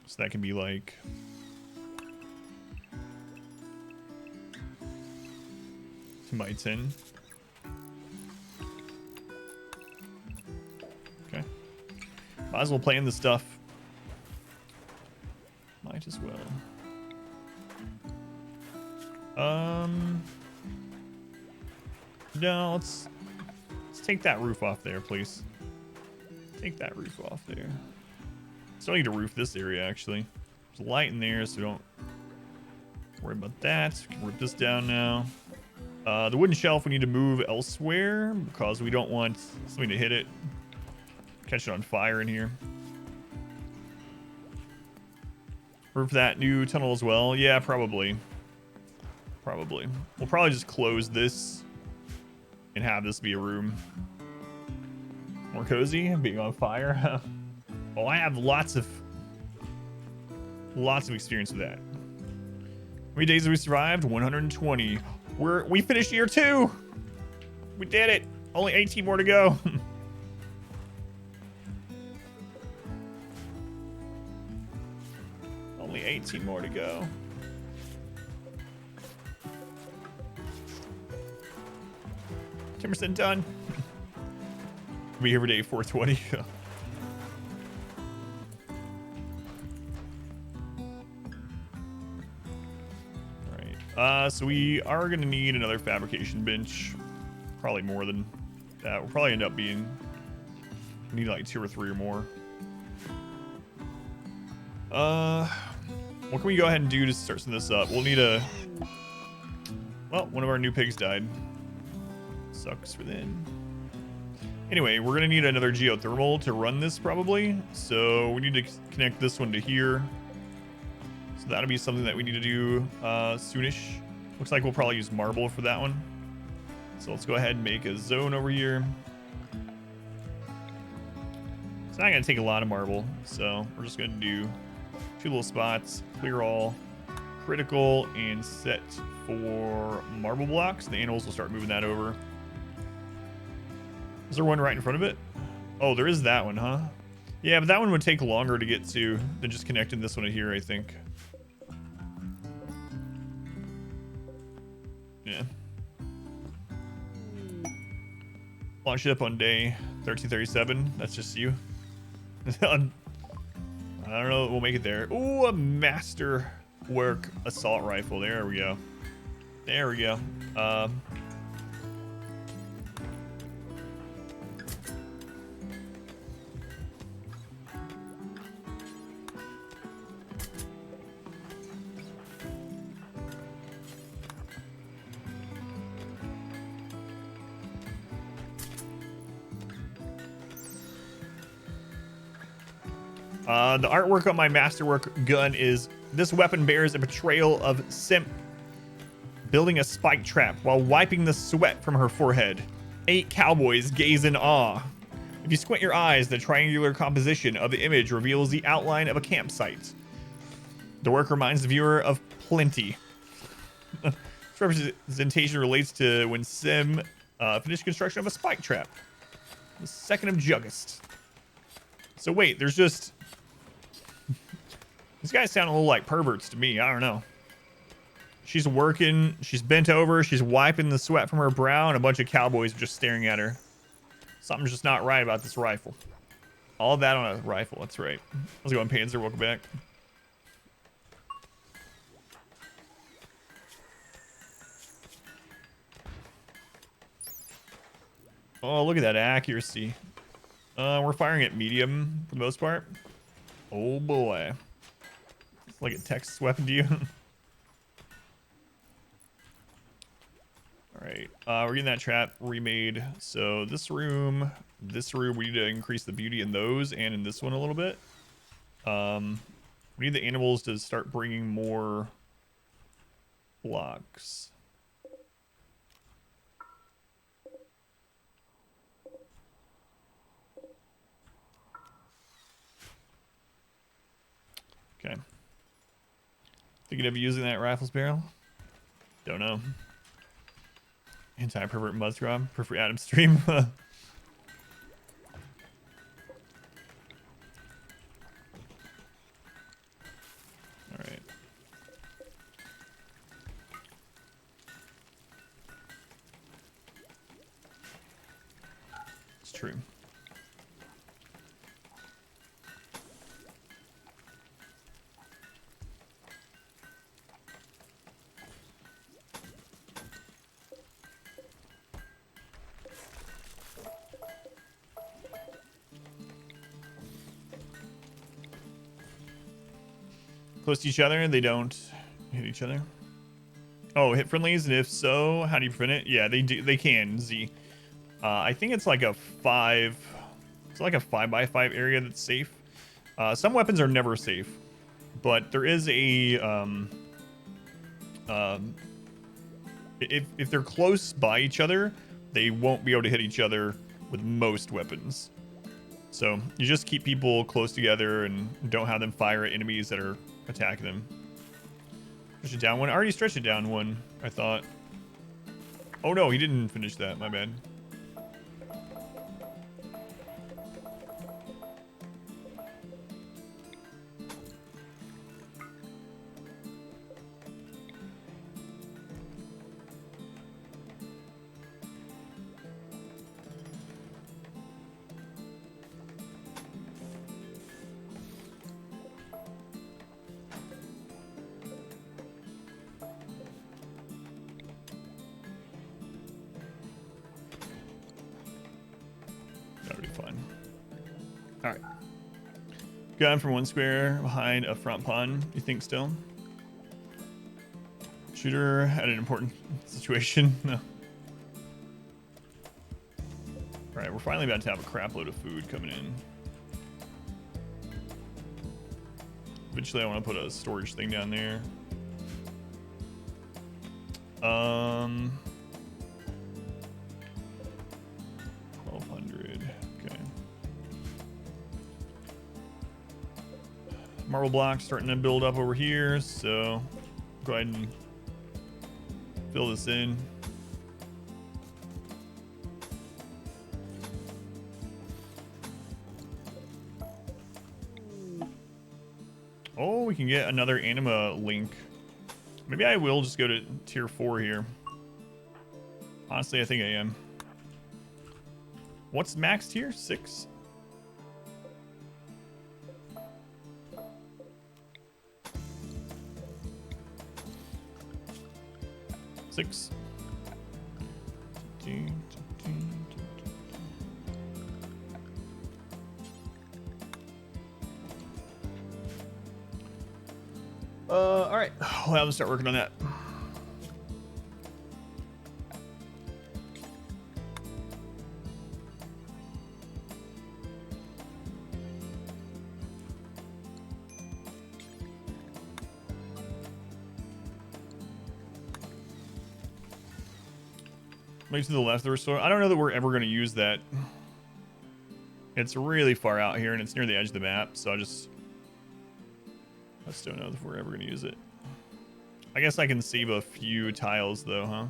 Speaker 1: So that can be like... by 10. Okay. Might as well plan this stuff. Might as well. No, let's take that roof off there, please. Take that roof off there. Still need to roof this area, actually. There's light in there, so don't worry about that. We can rip this down now. The wooden shelf we need to move elsewhere because we don't want something to hit it. Catch it on fire in here. Roof that new tunnel as well. Yeah, probably. Probably. We'll probably just close this and have this be a room. More cozy, being on fire. Oh, I have lots of experience with that. How many days have we survived? 120. We finished year 2. We did it. Only 18 more to go. Only 18 more to go. Timberson done. We'll be here for day 420. So we are going to need another fabrication bench. Probably more than that. We'll probably end up being... we need like 2 or 3 or more. What can we go ahead and do to start setting this up? We'll need a... well, one of our new pigs died. Sucks for them. Anyway, we're going to need another geothermal to run this probably. So we need to connect this one to here. So that'll be something that we need to do soonish. Looks like we'll probably use marble for that one. So let's go ahead and make a zone over here. It's not going to take a lot of marble. So we're just going to do 2 little spots, clear all, critical, and set for marble blocks. The animals will start moving that over. Is there one right in front of it? Oh, there is that one, huh? Yeah, but that one would take longer to get to than just connecting this one to here, I think. Yeah. Launch it up on day 1337. That's just you. I don't know. We'll make it there. Ooh, a Masterwork assault rifle. There we go. There we go. The artwork on my Masterwork gun is, this weapon bears a portrayal of Simp building a spike trap while wiping the sweat from her forehead. 8 cowboys gaze in awe. If you squint your eyes, the triangular composition of the image reveals the outline of a campsite. The work reminds the viewer of plenty. This representation relates to when Sim finished construction of a spike trap. The 2nd of August. So wait, there's just... These guys sound a little like perverts to me. I don't know. She's working. She's bent over. She's wiping the sweat from her brow, and a bunch of cowboys are just staring at her. Something's just not right about this rifle. All that on a rifle. That's right. How's it going, Panzer? Welcome back. Oh, look at that accuracy. We're firing at medium for the most part. Oh boy. It's like a Texas weapon to you. Alright, we're getting that trap remade. So this room, we need to increase the beauty in those and in this one a little bit. We need the animals to start bringing more blocks. Okay. Thinking of using that rifle's barrel? Don't know. Anti-pervert muzzrob. Prefer Adam stream. Alright. It's true. Close to each other, they don't hit each other. Oh, hit friendlies, and if so, how do you prevent it? Yeah, they do. They can. Z. I think it's like a 5. It's like a 5x5 area that's safe. Some weapons are never safe, but there is a if they're close by each other, they won't be able to hit each other with most weapons. So you just keep people close together and don't have them fire at enemies that are attacking them. Stretch it down one. I already stretched it down one, I thought. Oh no, he didn't finish that. My bad. Gun from one square behind a front pawn, you think still? Shooter had an important situation. No. Alright, we're finally about to have a crap load of food coming in. Eventually I want to put a storage thing down there. 1200. Okay. Marble blocks starting to build up over here, so go ahead and fill this in. Oh, we can get another Anima link. Maybe I will just go to tier 4 here. Honestly, I think I am. What's max tier? 6? All right, we'll have to start working on that. Maybe to the left of the restore. I don't know that we're ever going to use that. It's really far out here, and it's near the edge of the map, so I just don't know if we're ever going to use it. I guess I can save a few tiles, though, huh?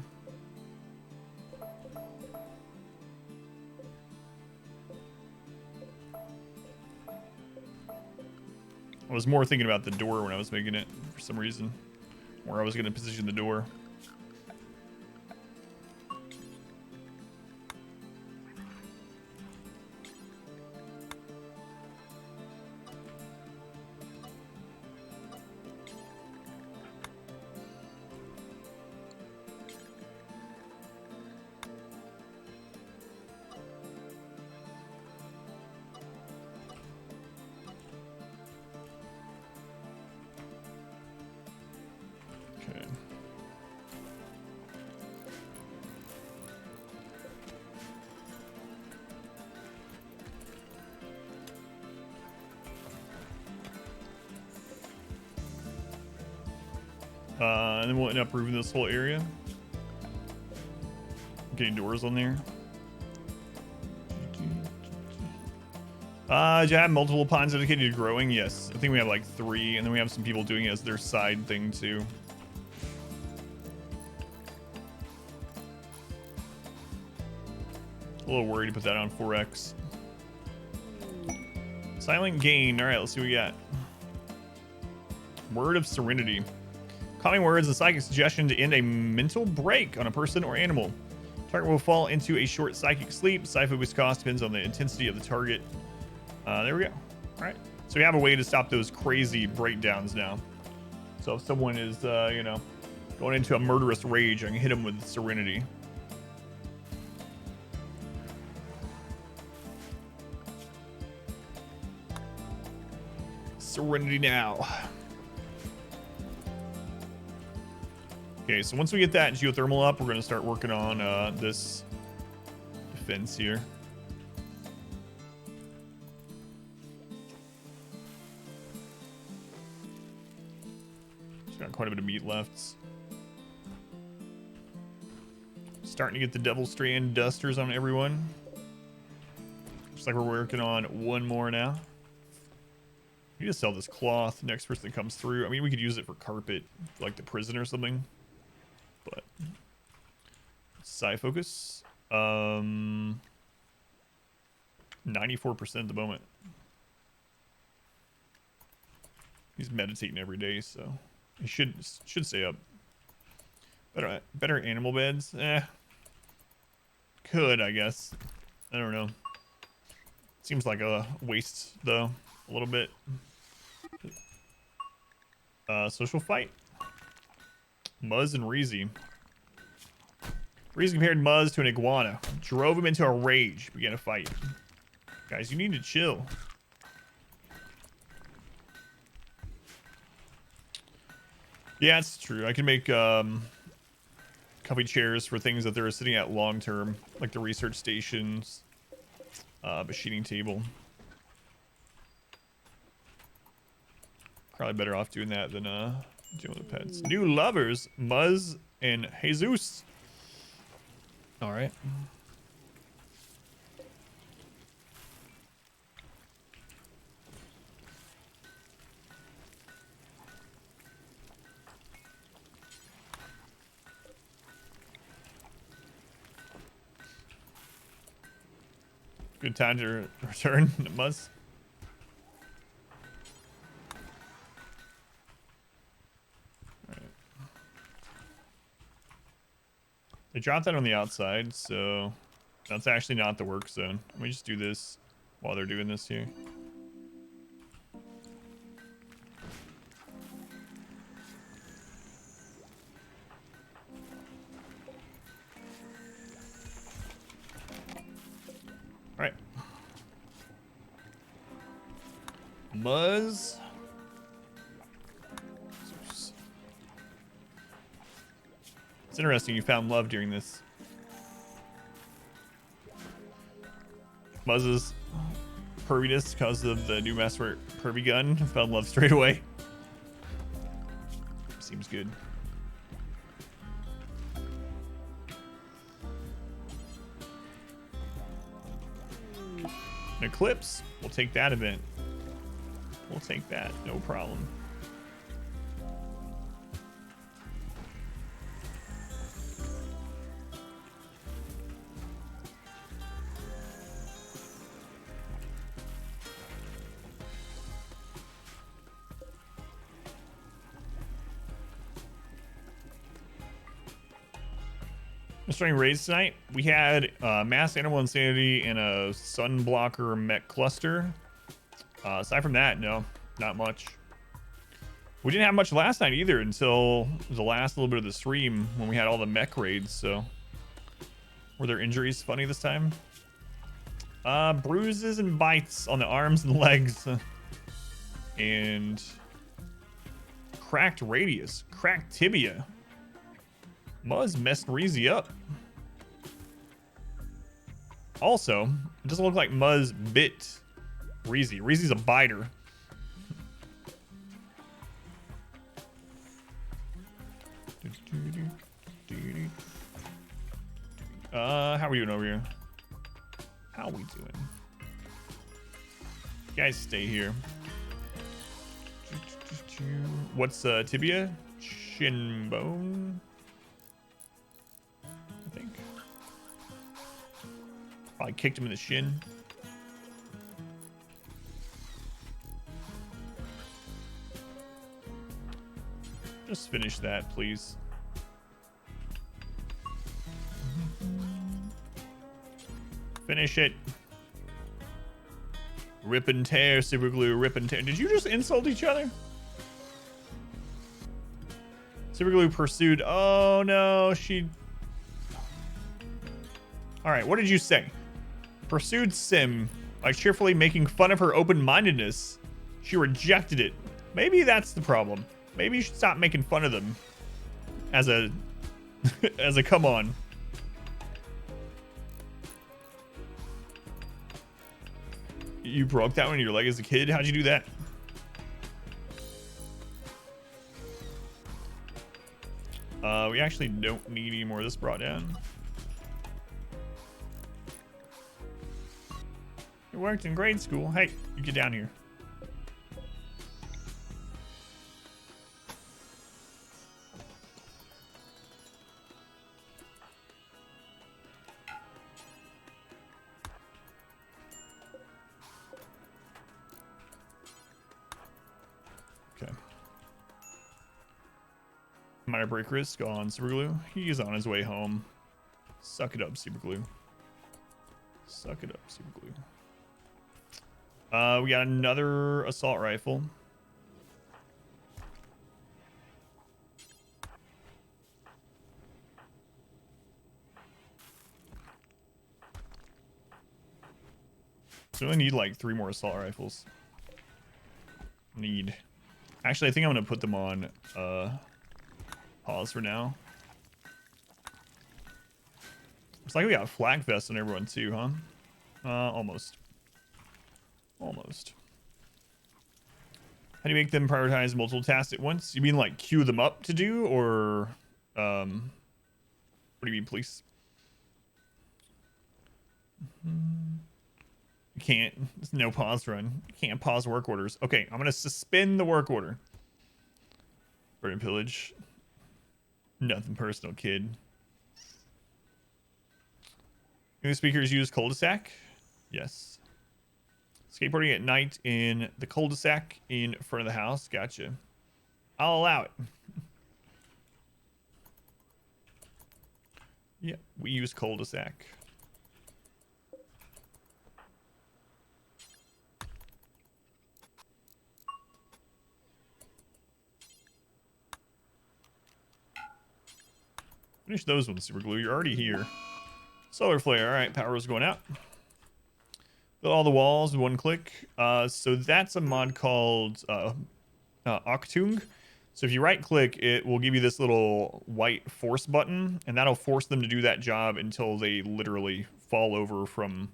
Speaker 1: I was more thinking about the door when I was making it for some reason. Where I was going to position the door. And then we'll end up roofing this whole area. Getting doors on there. Do you have multiple ponds dedicated to growing? Yes. I think we have like 3, and then we have some people doing it as their side thing too. A little worried to put that on 4x. Silent gain. All right, let's see what we got. Word of Serenity. Calming words, a psychic suggestion to end a mental break on a person or animal. Target will fall into a short psychic sleep. Psi focus cost depends on the intensity of the target. There we go. All right. So we have a way to stop those crazy breakdowns now. So if someone is, you know, going into a murderous rage, I can hit them with Serenity. Serenity now. Okay, so once we get that geothermal up, we're going to start working on this defense here. Just got quite a bit of meat left. Starting to get the Devilstrand dusters on everyone. Looks like we're working on one more now. We need to sell this cloth next person that comes through. I mean, we could use it for carpet, like the prisoner or something. But Psi focus, 94% at the moment. He's meditating every day, so he should stay up. Better animal beds, could, I guess. I don't know. Seems like a waste though, a little bit. Social fight. Muzz and Reezy. Reezy compared Muzz to an iguana. Drove him into a rage. Began a fight. Guys, you need to chill. Yeah, it's true. I can make comfy chairs for things that they're sitting at long term, like the research stations, machining table. Probably better off doing that than dealing with the pets. New lovers, Muzz and Jesus. All right. Good time to return, Muzz. They dropped that on the outside, so that's actually not the work zone. Let me just do this while they're doing this here. All right. Muzz. It's interesting you found love during this. Muzz's perviness because of the new Masterwork pervy gun. Found love straight away. Seems good. An eclipse. We'll take that event. We'll take that. No problem. Starting raids tonight. We had mass animal insanity and a SUNBLOCKER mech cluster. Aside from that, no, not much. We didn't have much last night either until the last little bit of the stream when we had all the mech raids. So, were there injuries funny this time? Bruises and bites on the arms and legs, and cracked radius, cracked tibia. Muzz messed Reezy up. Also, it doesn't look like Muzz bit Reezy. Reezy's a biter. How are we doing over here? How are we doing? You guys stay here. What's tibia? Shin bone? I think. Probably kicked him in the shin. Just finish that, please. Finish it. Rip and tear, Superglew, rip and tear. Did you just insult each other? Superglew pursued. Oh no, she. Alright, what did you say? Pursued Sim by cheerfully making fun of her open-mindedness. She rejected it. Maybe that's the problem. Maybe you should stop making fun of them. As a as a come on. You broke that one in your leg as a kid? How'd you do that? We actually don't need any more of this brought down. You worked in grade school. Hey, you get down here. Okay. Minor break risk on Superglew. He's on his way home. Suck it up, Superglew. Suck it up, Superglew. We got another assault rifle. So we only need like 3 more assault rifles. Actually, I think I'm gonna put them on pause for now. Looks like we got flak vests on everyone too, huh? Almost. Almost. How do you make them prioritize multiple tasks at once? You mean like queue them up to do, or what do you mean, please? You can't. There's no pause run. You can't pause work orders. Okay, I'm gonna suspend the work order. Burn and pillage. Nothing personal, kid. New speakers use cul-de-sac? Yes. Skateboarding at night in the cul-de-sac in front of the house. Gotcha. I'll allow it. Yeah, we use cul-de-sac. Finish those ones, Superglew. You're already here. Solar flare. All right, power is going out. Fill all the walls with one click. So that's a mod called Octung. So if you right click, it will give you this little white force button, and that'll force them to do that job until they literally fall over from,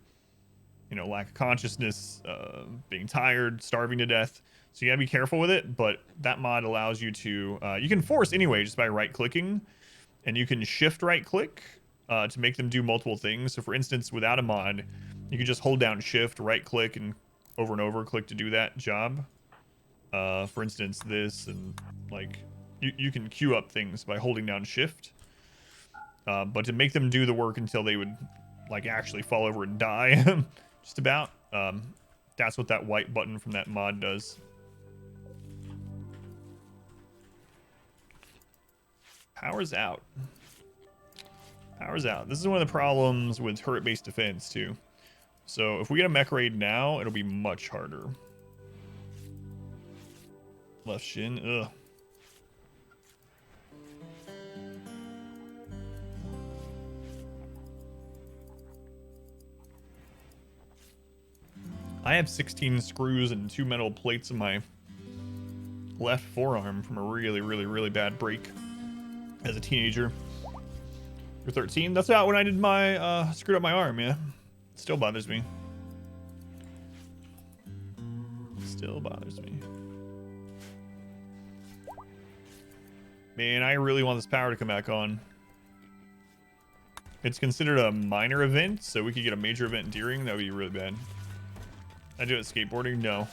Speaker 1: you know, lack of consciousness, being tired, starving to death. So you gotta be careful with it, but that mod allows you to, you can force anyway just by right clicking, and you can shift right click to make them do multiple things. So for instance, without a mod, you can just hold down shift, right click, and over click to do that job. For instance, this, and like you can queue up things by holding down shift. But to make them do the work until they would like actually fall over and die, just about, that's what that white button from that mod does. Power's out. Power's out. This is one of the problems with turret-based defense, too. So if we get a mech raid now, it'll be much harder. Left shin, ugh. I have 16 screws and 2 metal plates in my left forearm from a really, really, really bad break as a teenager. You're 13? That's about when I did my, screwed up my arm, yeah. It still bothers me. Still bothers me. Man, I really want this power to come back on. It's considered a minor event, so we could get a major event during. That would be really bad. I do it skateboarding? No.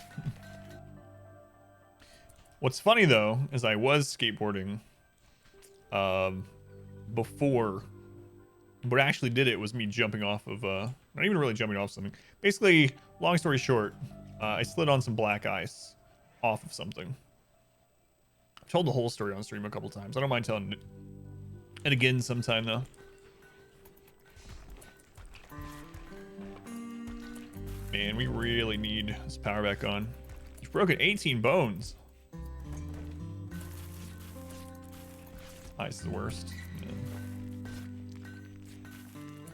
Speaker 1: What's funny, though, is I was skateboarding before. What actually did it was me jumping off of, not even really jumping off something. Basically, long story short, I slid on some black ice off of something. I've told the whole story on stream a couple times. I don't mind telling it again sometime, though. Man, we really need this power back on. You've broken 18 bones. Ice is the worst.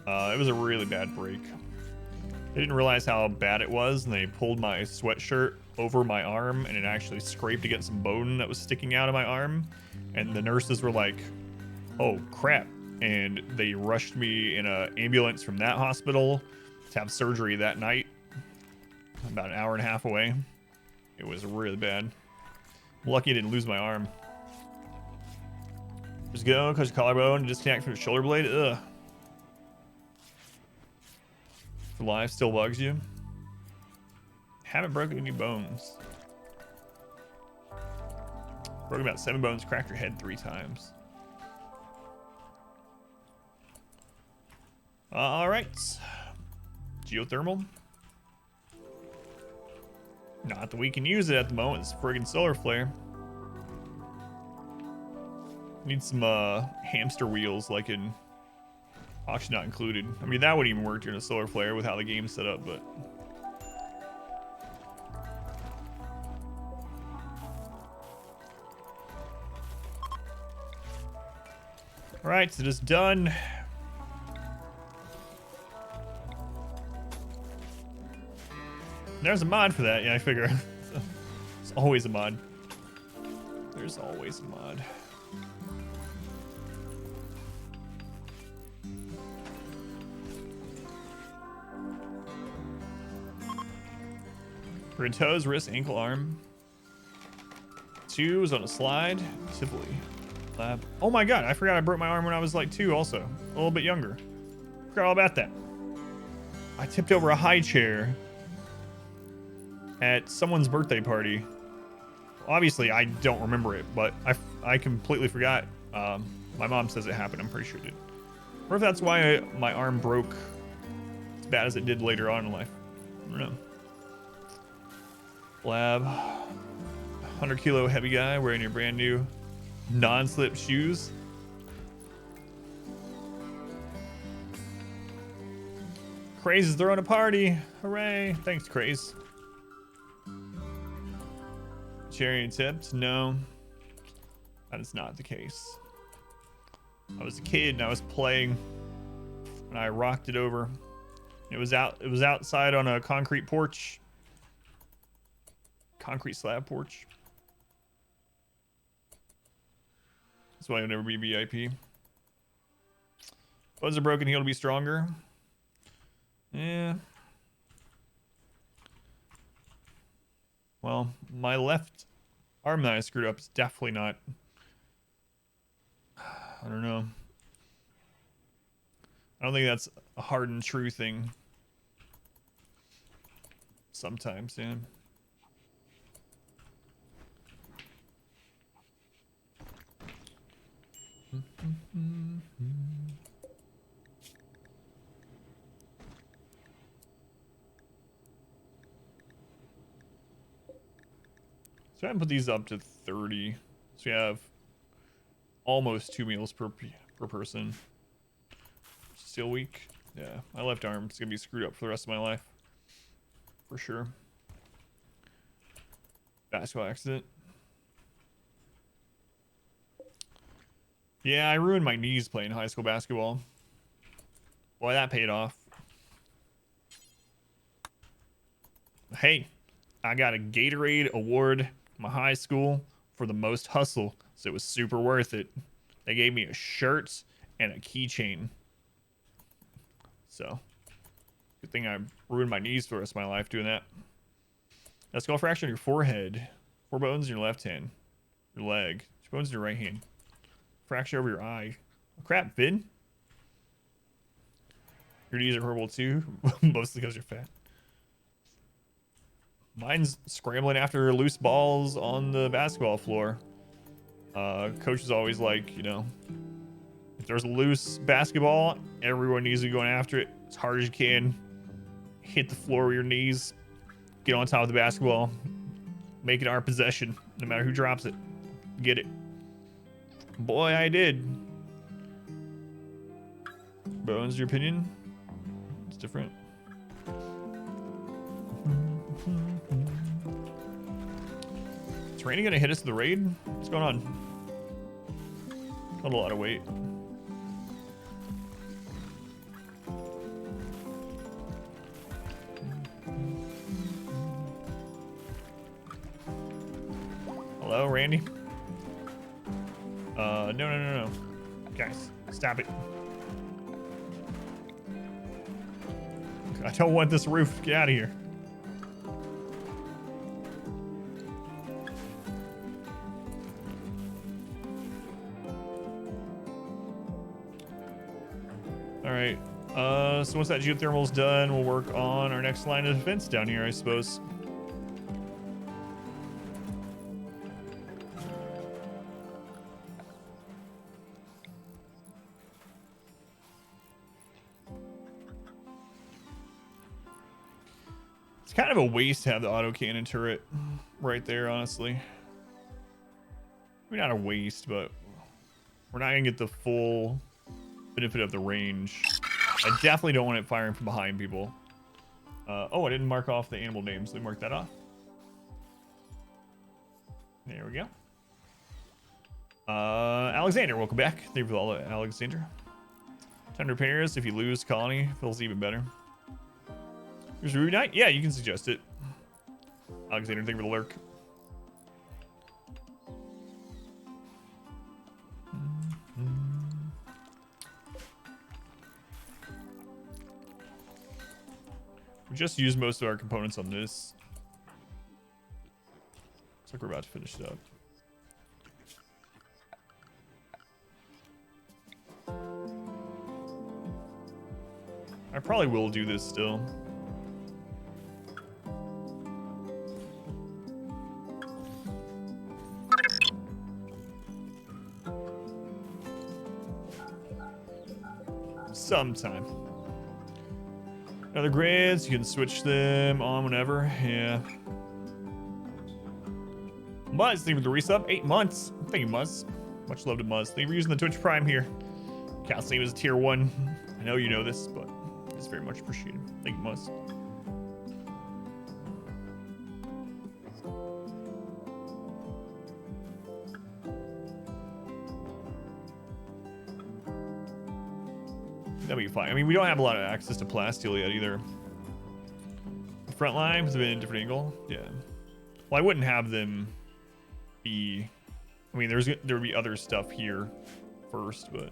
Speaker 1: Yeah. It was a really bad break. They didn't realize how bad it was, and they pulled my sweatshirt over my arm, and it actually scraped against some bone that was sticking out of my arm. And the nurses were like, oh, crap. And they rushed me in an ambulance from that hospital to have surgery that night. About an hour and a half away. It was really bad. I'm lucky I didn't lose my arm. Just go, cause your collarbone, disconnect from the shoulder blade. Ugh. For life still bugs you. Haven't broken any bones. Broken about 7 bones, cracked your head 3 times. Alright. Geothermal. Not that we can use it at the moment. It's friggin' solar flare. Need some hamster wheels like in auction not included. I mean, that wouldn't even work during a solar flare with how the game's set up, but alright, so just done. There's a mod for that, yeah, I figure. There's always a mod. There's always a mod. For a toes, wrist, ankle, arm. 2 is on a slide. Tivoli. Lab. Oh my god, I forgot I broke my arm when I was like 2 also. A little bit younger. Forgot all about that. I tipped over a high chair at someone's birthday party. Obviously, I don't remember it, but I completely forgot. My mom says it happened. I'm pretty sure it did. Or if that's why my arm broke as bad as it did later on in life. I don't know. Lab. 100 kilo heavy guy wearing your brand new non-slip shoes. Craaz is throwing a party. Hooray. Thanks, Craaz. Cherry tipped? No. That is not the case. I was a kid and I was playing and I rocked it over. It was outside on a concrete porch. Concrete slab porch. That's why I'll never be VIP. Bones are broken, he'll be stronger. Yeah. Well, my left arm that I screwed up is definitely not. I don't know. I don't think that's a hard and true thing. Sometimes, yeah. So I can put these up to 30. So we have almost 2 meals per person. Still weak. Yeah, my left arm's gonna be screwed up for the rest of my life. For sure. Basketball accident. Yeah, I ruined my knees playing high school basketball. Boy, that paid off. Hey, I got a Gatorade award in my high school for the most hustle, so it was super worth it. They gave me a shirt and a keychain. So, good thing I ruined my knees for the rest of my life doing that. A skull fracture on your forehead. 4 bones in your left hand. Your leg. 2 bones in your right hand. Fracture over your eye. Oh, crap, Finn. Your knees are horrible too, mostly because you're fat. Mine's scrambling after loose balls on the basketball floor. Coach is always like, you know, if there's a loose basketball, everyone needs to be going after it as hard as you can. Hit the floor with your knees. Get on top of the basketball. Make it our possession, no matter who drops it. Get it. Boy, I did. Bones, your opinion? It's different. Is Randy gonna hit us in the raid? What's going on? Got a lot of weight. Hello, Randy? No. Guys, stop it. I don't want this roof. Get out of here. All right. So once that geothermal's done, we'll work on our next line of defense down here, I suppose. It's kind of a waste to have the autocannon turret right there, honestly. Maybe not a waste, but we're not gonna get the full benefit of the range. I definitely don't want it firing from behind people. Oh, I didn't mark off the animal names. Let me mark that off. There we go. Alexander, welcome back. Thank you for all, Alexander. 10 repairs. If you lose colony, feels even better. Here's Reunite. Yeah, you can suggest it. Alexander, thank you for the lurk. We just used most of our components on this. Looks like we're about to finish it up. I probably will do this still. Sometime. Other grids, you can switch them on whenever. Yeah. Muzz, thank you for the resub. 8 months. Thank you, Muzz. Much love to Muzz. Thank you for using the Twitch Prime here. Cat's name is tier 1. I know you know this, but it's very much appreciated. Thank you, Muzz. That'll be fine. I mean, we don't have a lot of access to plasteel yet either. The front line has been a different angle. Yeah. Well, I wouldn't have them be. I mean, there would be other stuff here first, but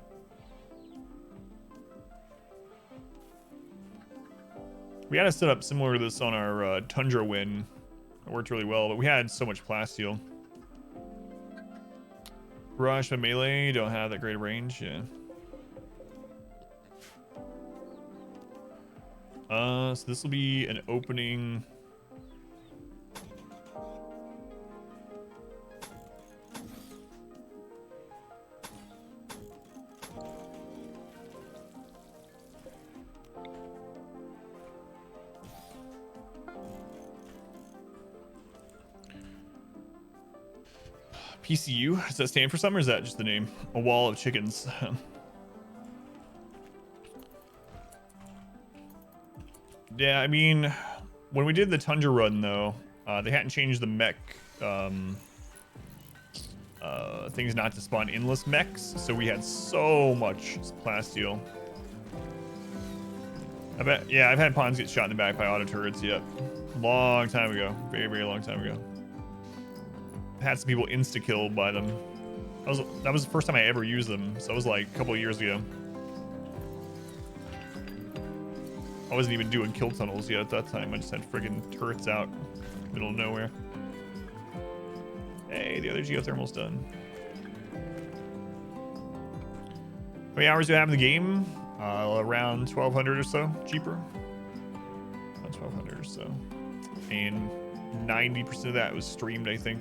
Speaker 1: we had a setup similar to this on our Tundra win. It worked really well, but we had so much plasteel. Rush and melee don't have that great of range. Yeah. So this will be an opening. PCU, does that stand for something or is that just the name? A wall of chickens. Yeah, I mean, when we did the Tundra run, though, they hadn't changed the mech things not to spawn endless mechs, so we had so much plasteel. I bet, yeah, I've had pawns get shot in the back by auto turrets, yep. Long time ago. Very, very long time ago. Had some people insta-killed by them. That was the first time I ever used them, so it was like a couple of years ago. I wasn't even doing kill tunnels yet at that time. I just had friggin' turrets out, middle of nowhere. Hey, the other geothermal's done. How many hours do I have in the game? Around 1,200 or so, cheaper. Around 1,200 or so. And 90% of that was streamed, I think.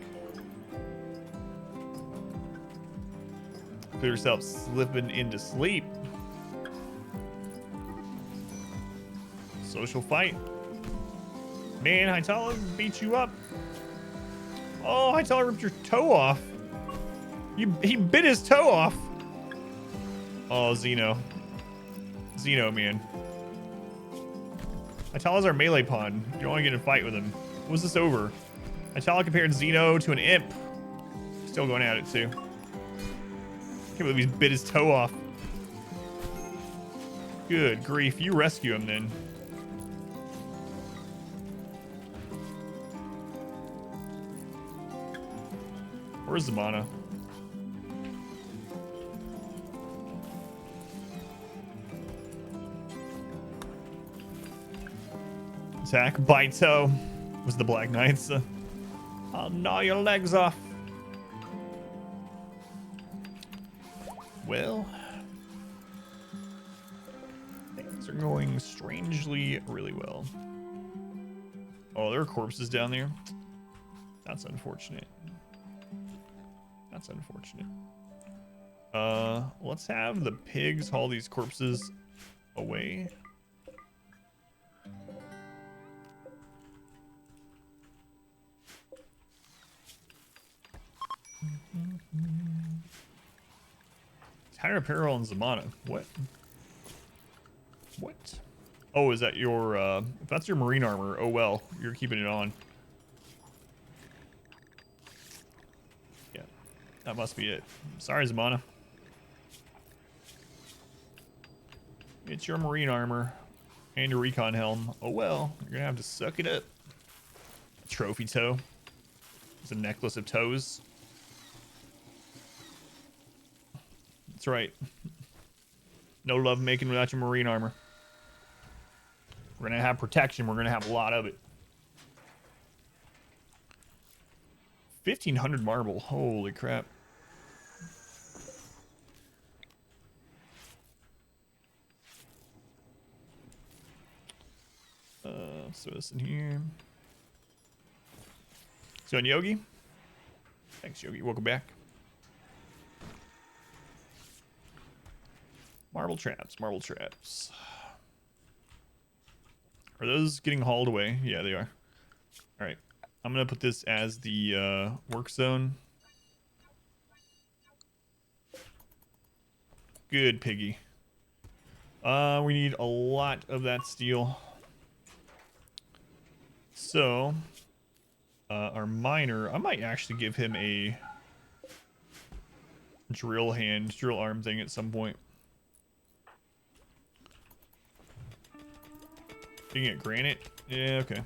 Speaker 1: Feel yourself slipping into sleep. Social fight. Man, Hytala beat you up. Oh, Hytala ripped your toe off. He bit his toe off. Oh, Xeno, man. Hytala's our melee pawn. You don't want to get in a fight with him. What's this over? Hytala compared Xeno to an imp. Still going at it, too. Can't believe he's bit his toe off. Good grief. You rescue him, then. Where's the mana? Attack by toe. Was the Black Knights. I'll gnaw your legs off. Well, things are going strangely really well. Oh, there are corpses down there. That's unfortunate. That's unfortunate. Let's have the pigs haul these corpses away. Higher apparel and Zamana. What? What? Oh, is that your, if that's your marine armor, oh well, you're keeping it on. Yeah, that must be it. Sorry, Zamana. It's your marine armor and your recon helm. Oh well, you're gonna have to suck it up. Trophy toe. It's a necklace of toes. That's right. No love making without your marine armor. We're gonna have protection. We're gonna have a lot of it. 1,500 marble. Holy crap. Let's throw this in here. So, Yogi. Thanks, Yogi. Welcome back. Marble traps. Marble traps. Are those getting hauled away? Yeah, they are. All right. I'm going to put this as the work zone. Good, piggy. We need a lot of that steel. So, our miner, I might actually give him a drill arm thing at some point. You can get granite? Yeah, okay.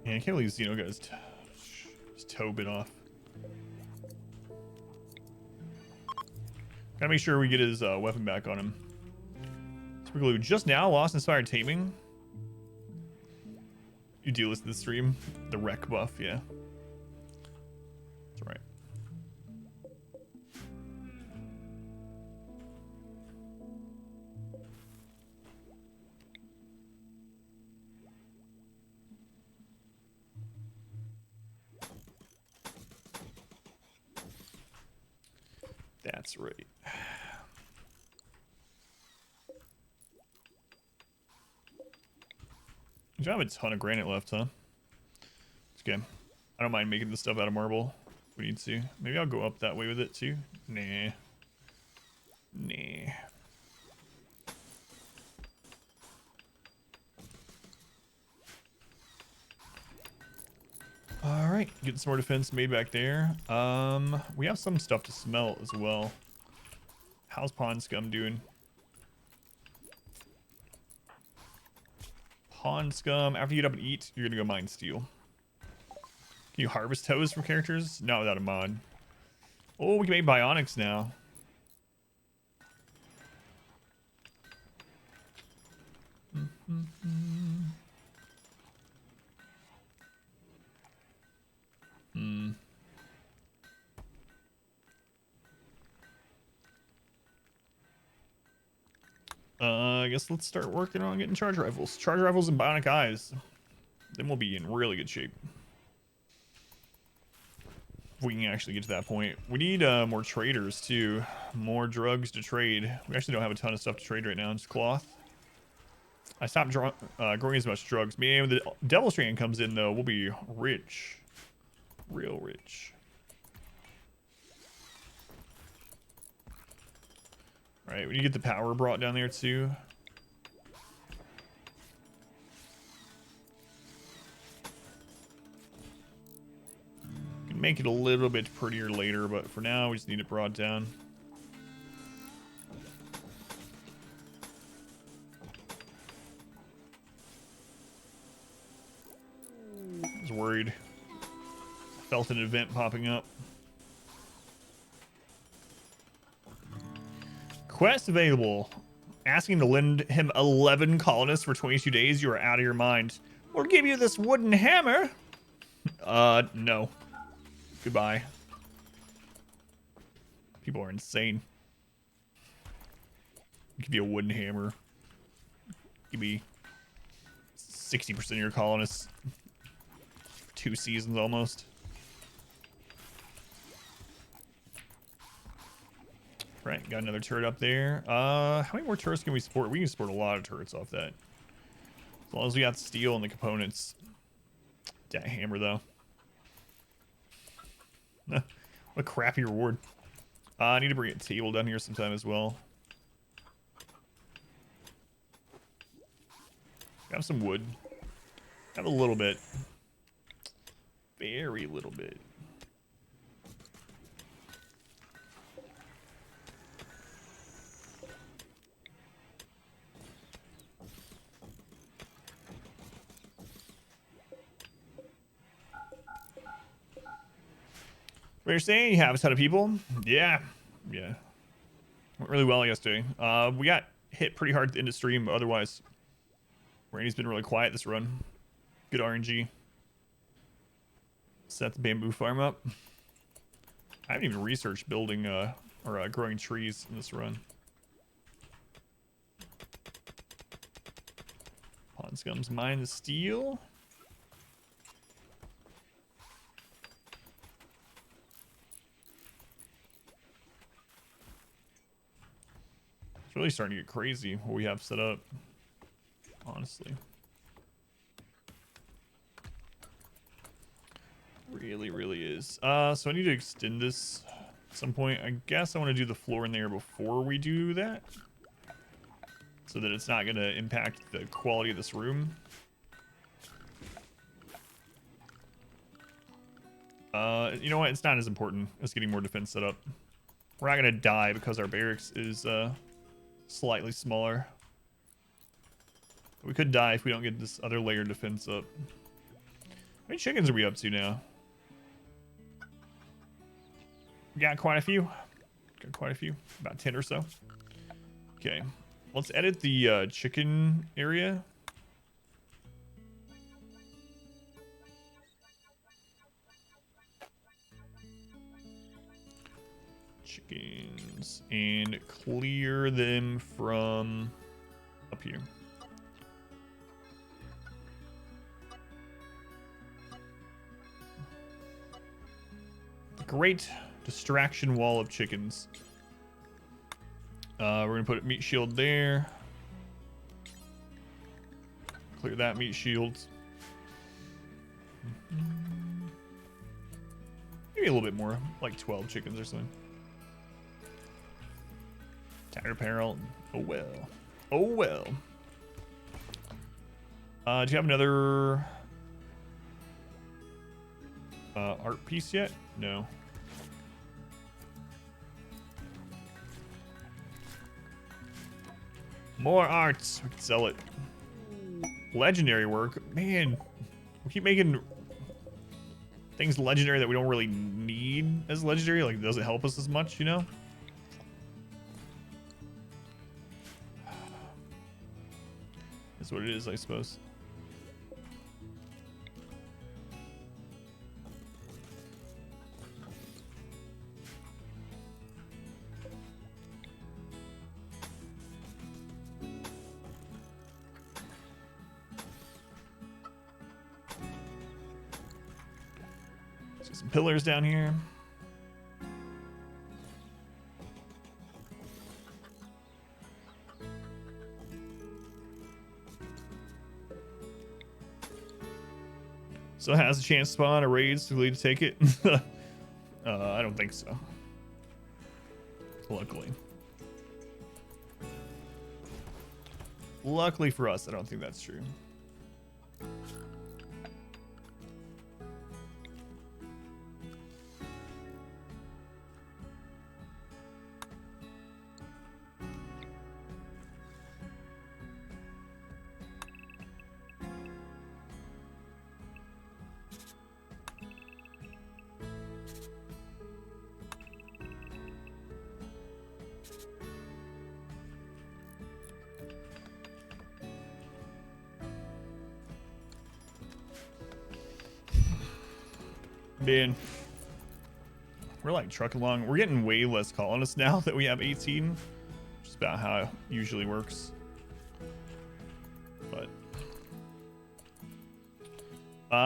Speaker 1: Yeah, I can't believe Xeno got his toe bit off. Gotta make sure we get his weapon back on him. Superglew just now lost inspired taming. You do listen to the stream? The wreck buff, yeah. That's right. That's right. You don't have a ton of granite left, huh? It's okay. I don't mind making this stuff out of marble if we need to. Maybe I'll go up that way with it too. Nah. Nah. All right, getting some more defense made back there. We have some stuff to smelt as well. How's Pond Scum doing? Pond Scum, after you get up and eat, you're gonna go mine steel. Can you harvest toes from characters? Not without a mod. Oh, we can make bionics now. I guess let's start working on getting charge rifles. Charge rifles and bionic eyes. Then we'll be in really good shape. If we can actually get to that point. We need more traders too. More drugs to trade. We actually don't have a ton of stuff to trade right now. Just cloth. I stopped growing as much drugs. Man, when the Devilstrand comes in though, we'll be rich. Real rich. Alright, we need to get the power brought down there too. Can make it a little bit prettier later, but for now we just need it brought down. I was worried. Felt an event popping up. Quest available. Asking to lend him 11 colonists for 22 days. You are out of your mind. We'll give you this wooden hammer. No. Goodbye. People are insane. Give you a wooden hammer. Give me 60% of your colonists. 2 seasons almost. Right, got another turret up there. How many more turrets can we support? We can support a lot of turrets off that. As long as we got steel and the components. That hammer, though. What a crappy reward. I need to bring a table down here sometime as well. Have some wood. Have a little bit. Very little bit. What you're saying? You have a ton of people? Yeah. Went really well yesterday. We got hit pretty hard at the end of stream, but otherwise, Randy's been really quiet this run. Good RNG. Set the bamboo farm up. I haven't even researched building or growing trees in this run. Pond Scum's mine the steel. It's really starting to get crazy what we have set up, honestly. Really is. So I need to extend this at some point. I guess I want to do the floor in there before we do that, so that it's not going to impact the quality of this room. You know what? It's not as important as getting more defense set up. We're not going to die because our barracks is slightly smaller. But we could die if we don't get this other layer of defense up. How many chickens are we up to now? We got quite a few. About 10 or so. Okay. Let's edit the chicken area. Chickens. And clear them from up here. Great distraction wall of chickens. We're gonna put a meat shield there. Clear that meat shields. Maybe a little bit more, like 12 chickens or something. Tattered apparel. Oh well. Oh well. Do you have another art piece yet? No. More arts. We can sell it. Legendary work. Man, we keep making things legendary that we don't really need as legendary. Like, it doesn't help us as much, you know? That's what it is, I suppose. See some pillars down here. So it has a chance to spawn a raids to lead to take it. I don't think so. Luckily. Luckily for us, I don't think that's true. Man, we're like trucking along. We're getting way less colonists now that we have 18, which is about how it usually works. But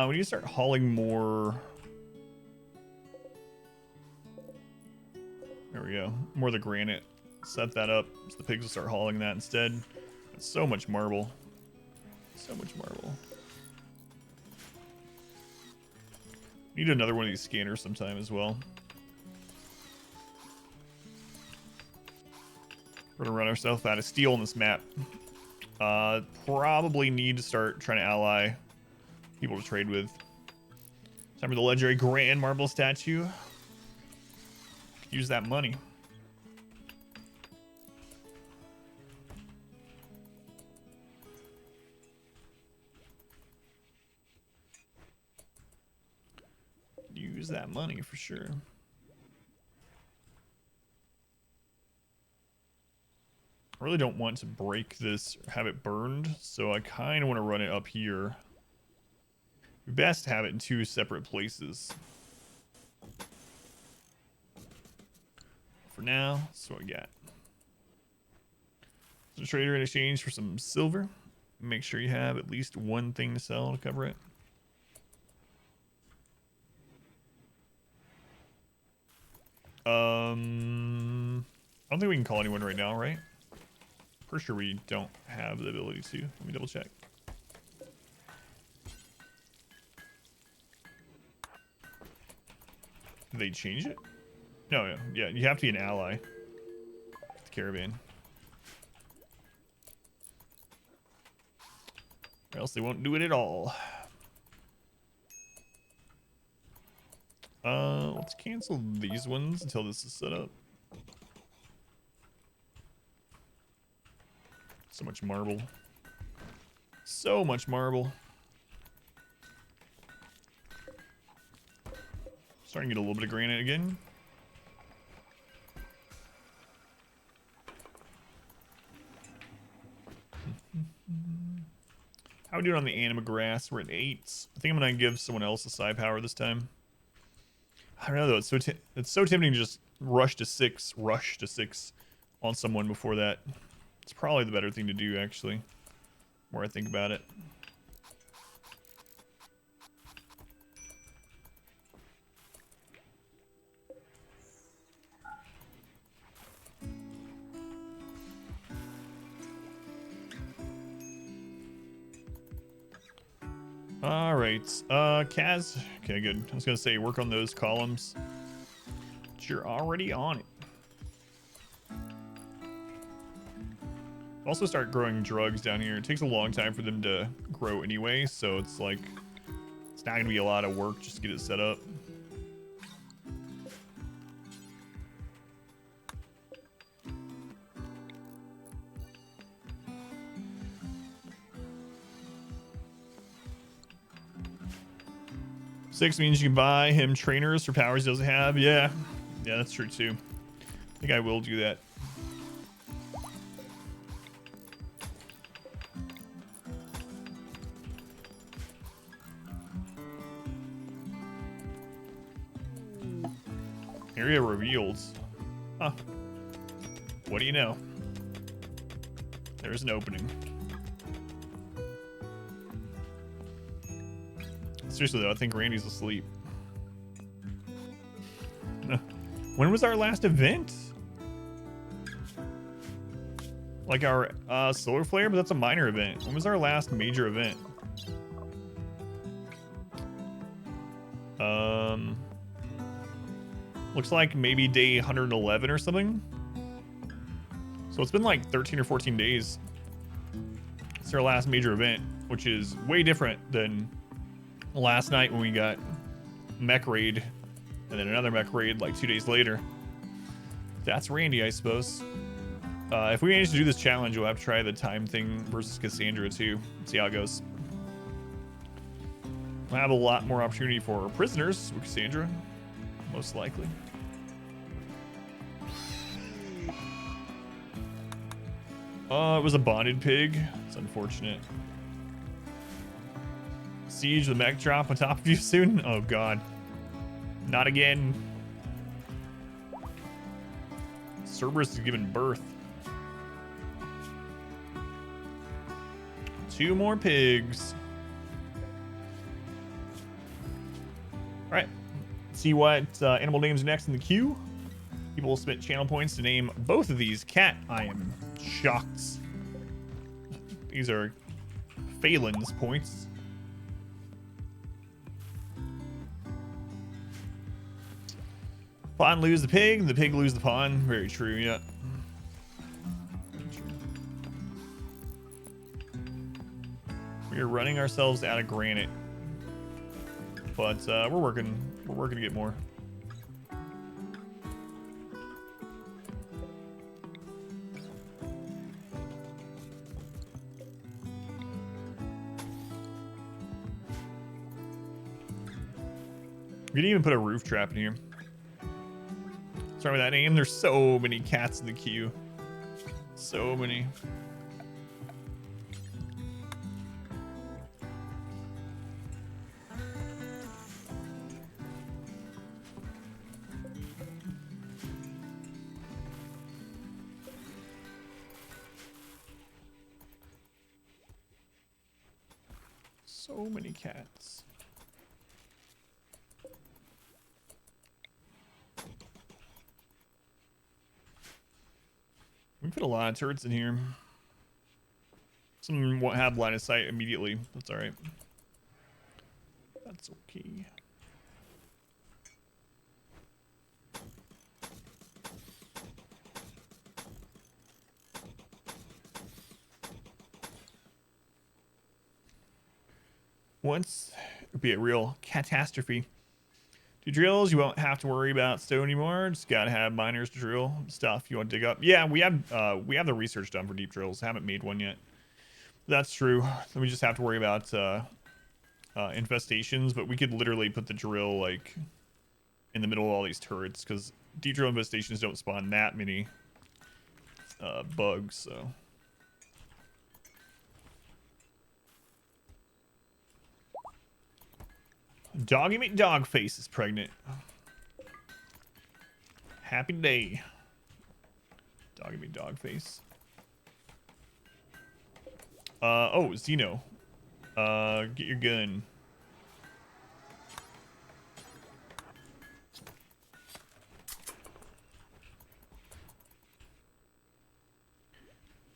Speaker 1: we need to start hauling more. There we go. More of the granite. Set that up so the pigs will start hauling that instead. That's so much marble. So much marble. Need another one of these scanners sometime as well. We're gonna run ourselves out of steel on this map. Probably need to start trying to ally people to trade with. Time for the legendary grand marble statue. Use that money. Use that money for sure. I really don't want to break this or have it burned, so I kind of want to run it up here. Best have it in two separate places. For now, that's what we got. So trader in exchange for some silver. Make sure you have at least one thing to sell to cover it. I don't think we can call anyone right now, right? For sure we don't have the ability to. Let me double check. Did they change it? No, yeah, you have to be an ally with the caravan. Or else they won't do it at all. Let's cancel these ones until this is set up. So much marble. So much marble. Starting to get a little bit of granite again. How are we doing on the Anima grass? We're at 8. I think I'm gonna give someone else a side power this time. I don't know though. It's so tempting to just rush to 6 on someone before that. It's probably the better thing to do, actually. The more I think about it. All right, Craaz. Okay, good. I was gonna say work on those columns. But you're already on it. Also start growing drugs down here. It takes a long time for them to grow anyway, so it's like it's not gonna be a lot of work just to get it set up. Six means you can buy him trainers for powers he doesn't have. Yeah, that's true too. I think I will do that. Area revealed. Huh. What do you know? There's an opening. Seriously though, I think Randy's asleep. When was our last event? Like our solar flare, but that's a minor event. When was our last major event? Looks like maybe day 111 or something. So it's been like 13 or 14 days. It's our last major event, which is way different than last night when we got Mech raid and then another Mech raid like 2 days later. That's Randy, I suppose. If we manage to do this challenge, we'll have to try the time thing versus Cassandra too. See how it goes. We'll have a lot more opportunity for prisoners with Cassandra, most likely. It was a bonded pig. It's unfortunate. Siege, the mech drop on top of you soon? Oh god. Not again. Cerberus is giving birth. 2 more pigs. Alright. See what animal names are next in the queue. People will spend channel points to name both of these. Cat, I am shocked. These are Phelan's points. Pawn lose the pig lose the pawn. Very true, yeah. We are running ourselves out of granite, but we're working to get more. We can even put a roof trap in here. Sorry with that name. There's so many cats in the queue. So many. So many cats. We put a lot of turrets in here. Some of them won't have line of sight immediately. That's alright. That's okay. Once it would be a real catastrophe. Do drills, you won't have to worry about stone anymore. Just gotta have miners to drill stuff you want to dig up. Yeah, we have the research done for deep drills. Haven't made one yet. That's true. Then we just have to worry about infestations, but we could literally put the drill like in the middle of all these turrets because deep drill infestations don't spawn that many bugs. So. Doggy McDogface is pregnant. Happy day. Doggy McDogface. Oh, Xeno. Get your gun.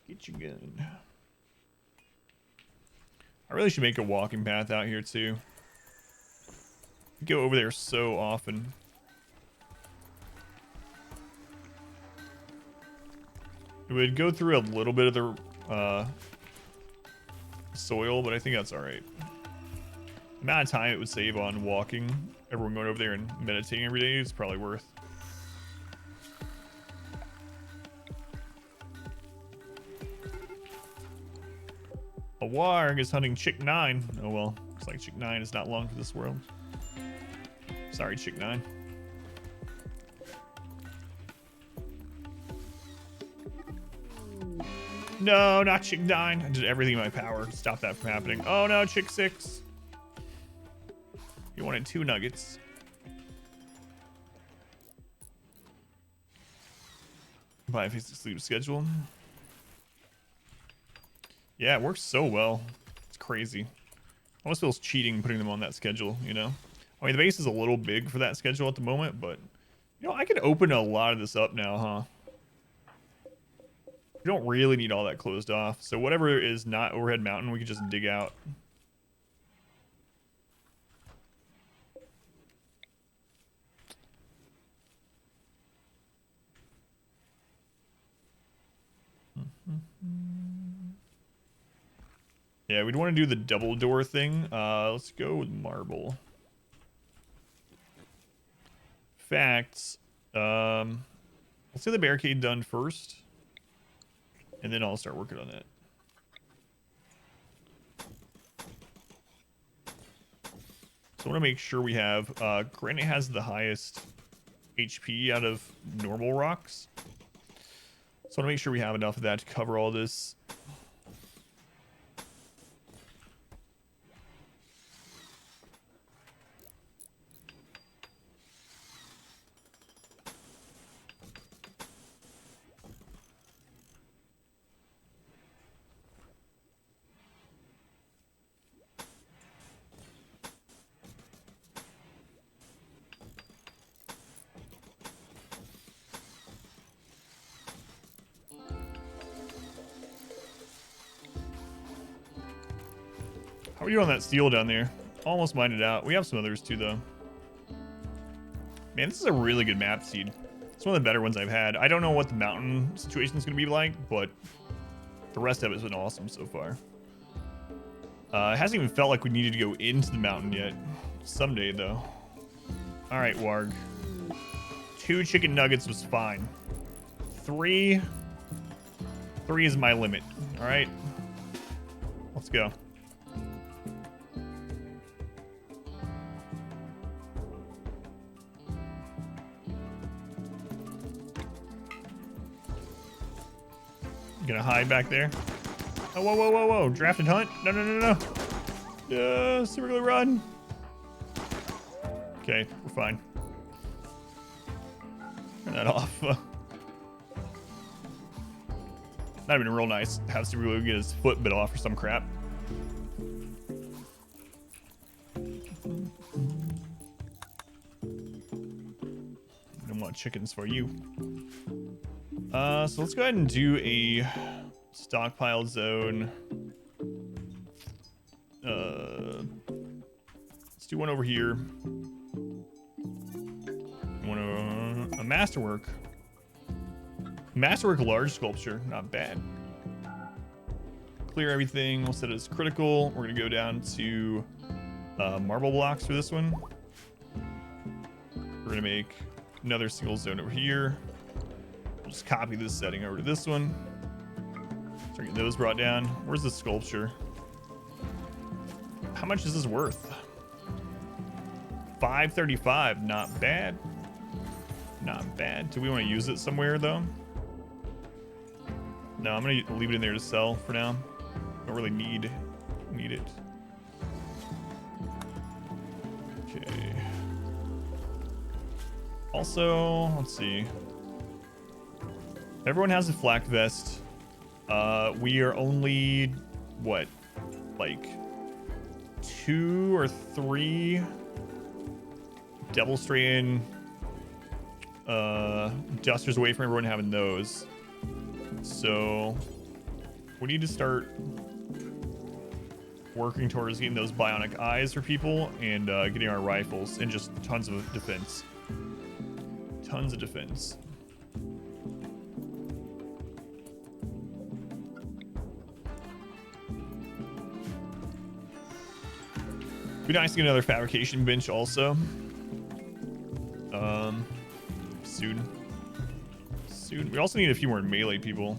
Speaker 1: Get your gun. I really should make a walking path out here too. I go over there so often. It would go through a little bit of the soil, but I think that's all right. The amount of time it would save on walking, everyone going over there and meditating every day is probably worth. A warg is hunting Chick 9. Oh well, looks like Chick 9 is not long for this world. Sorry, Chick 9. No, not Chick 9. I did everything in my power to stop that from happening. Oh no, Chick 6. You wanted 2 nuggets. Bifasic sleep schedule. Yeah, it works so well. It's crazy. Almost feels cheating putting them on that schedule, you know? I mean, the base is a little big for that schedule at the moment, but, you know, I could open a lot of this up now, huh? We don't really need all that closed off. So whatever is not overhead mountain, we can just dig out. Yeah, we'd want to do the double door thing. Let's go with marble. Facts. Let's get the barricade done first. And then I'll start working on that. So I want to make sure we have... granite has the highest HP out of normal rocks. So I want to make sure we have enough of that to cover all this. How are we doing on that steel down there? Almost mined it out. We have some others too, though. Man, this is a really good map seed. It's one of the better ones I've had. I don't know what the mountain situation is going to be like, but the rest of it has been awesome so far. It hasn't even felt like we needed to go into the mountain yet. Someday, though. All right, Warg. 2 chicken nuggets was fine. 3 is my limit. All right. Let's go. Gonna hide back there. Oh, whoa, whoa, whoa, whoa. Drafted hunt? No, no, no, no. Superglew run. Okay, we're fine. Turn that off. That'd have been real nice to have Superglew get his foot bit off or some crap. Don't want chickens for you. So let's go ahead and do a stockpile zone. Let's do one over here. A Masterwork. Masterwork large sculpture, not bad. Clear everything. We'll set it as critical. We're gonna go down to marble blocks for this one. We're gonna make another single zone over here. We'll just copy this setting over to this one. So get those brought down. Where's the sculpture? How much is this worth? 535. Not bad. Not bad. Do we want to use it somewhere though? No, I'm gonna leave it in there to sell for now. Don't really need it. Okay. Also, let's see. Everyone has a flak vest. We are only what, like 2 or 3 Devilstrand dusters away from everyone having those. So we need to start working towards getting those bionic eyes for people and getting our rifles and just tons of defense. Tons of defense. Be nice to get another fabrication bench also. Soon. We also need a few more melee people.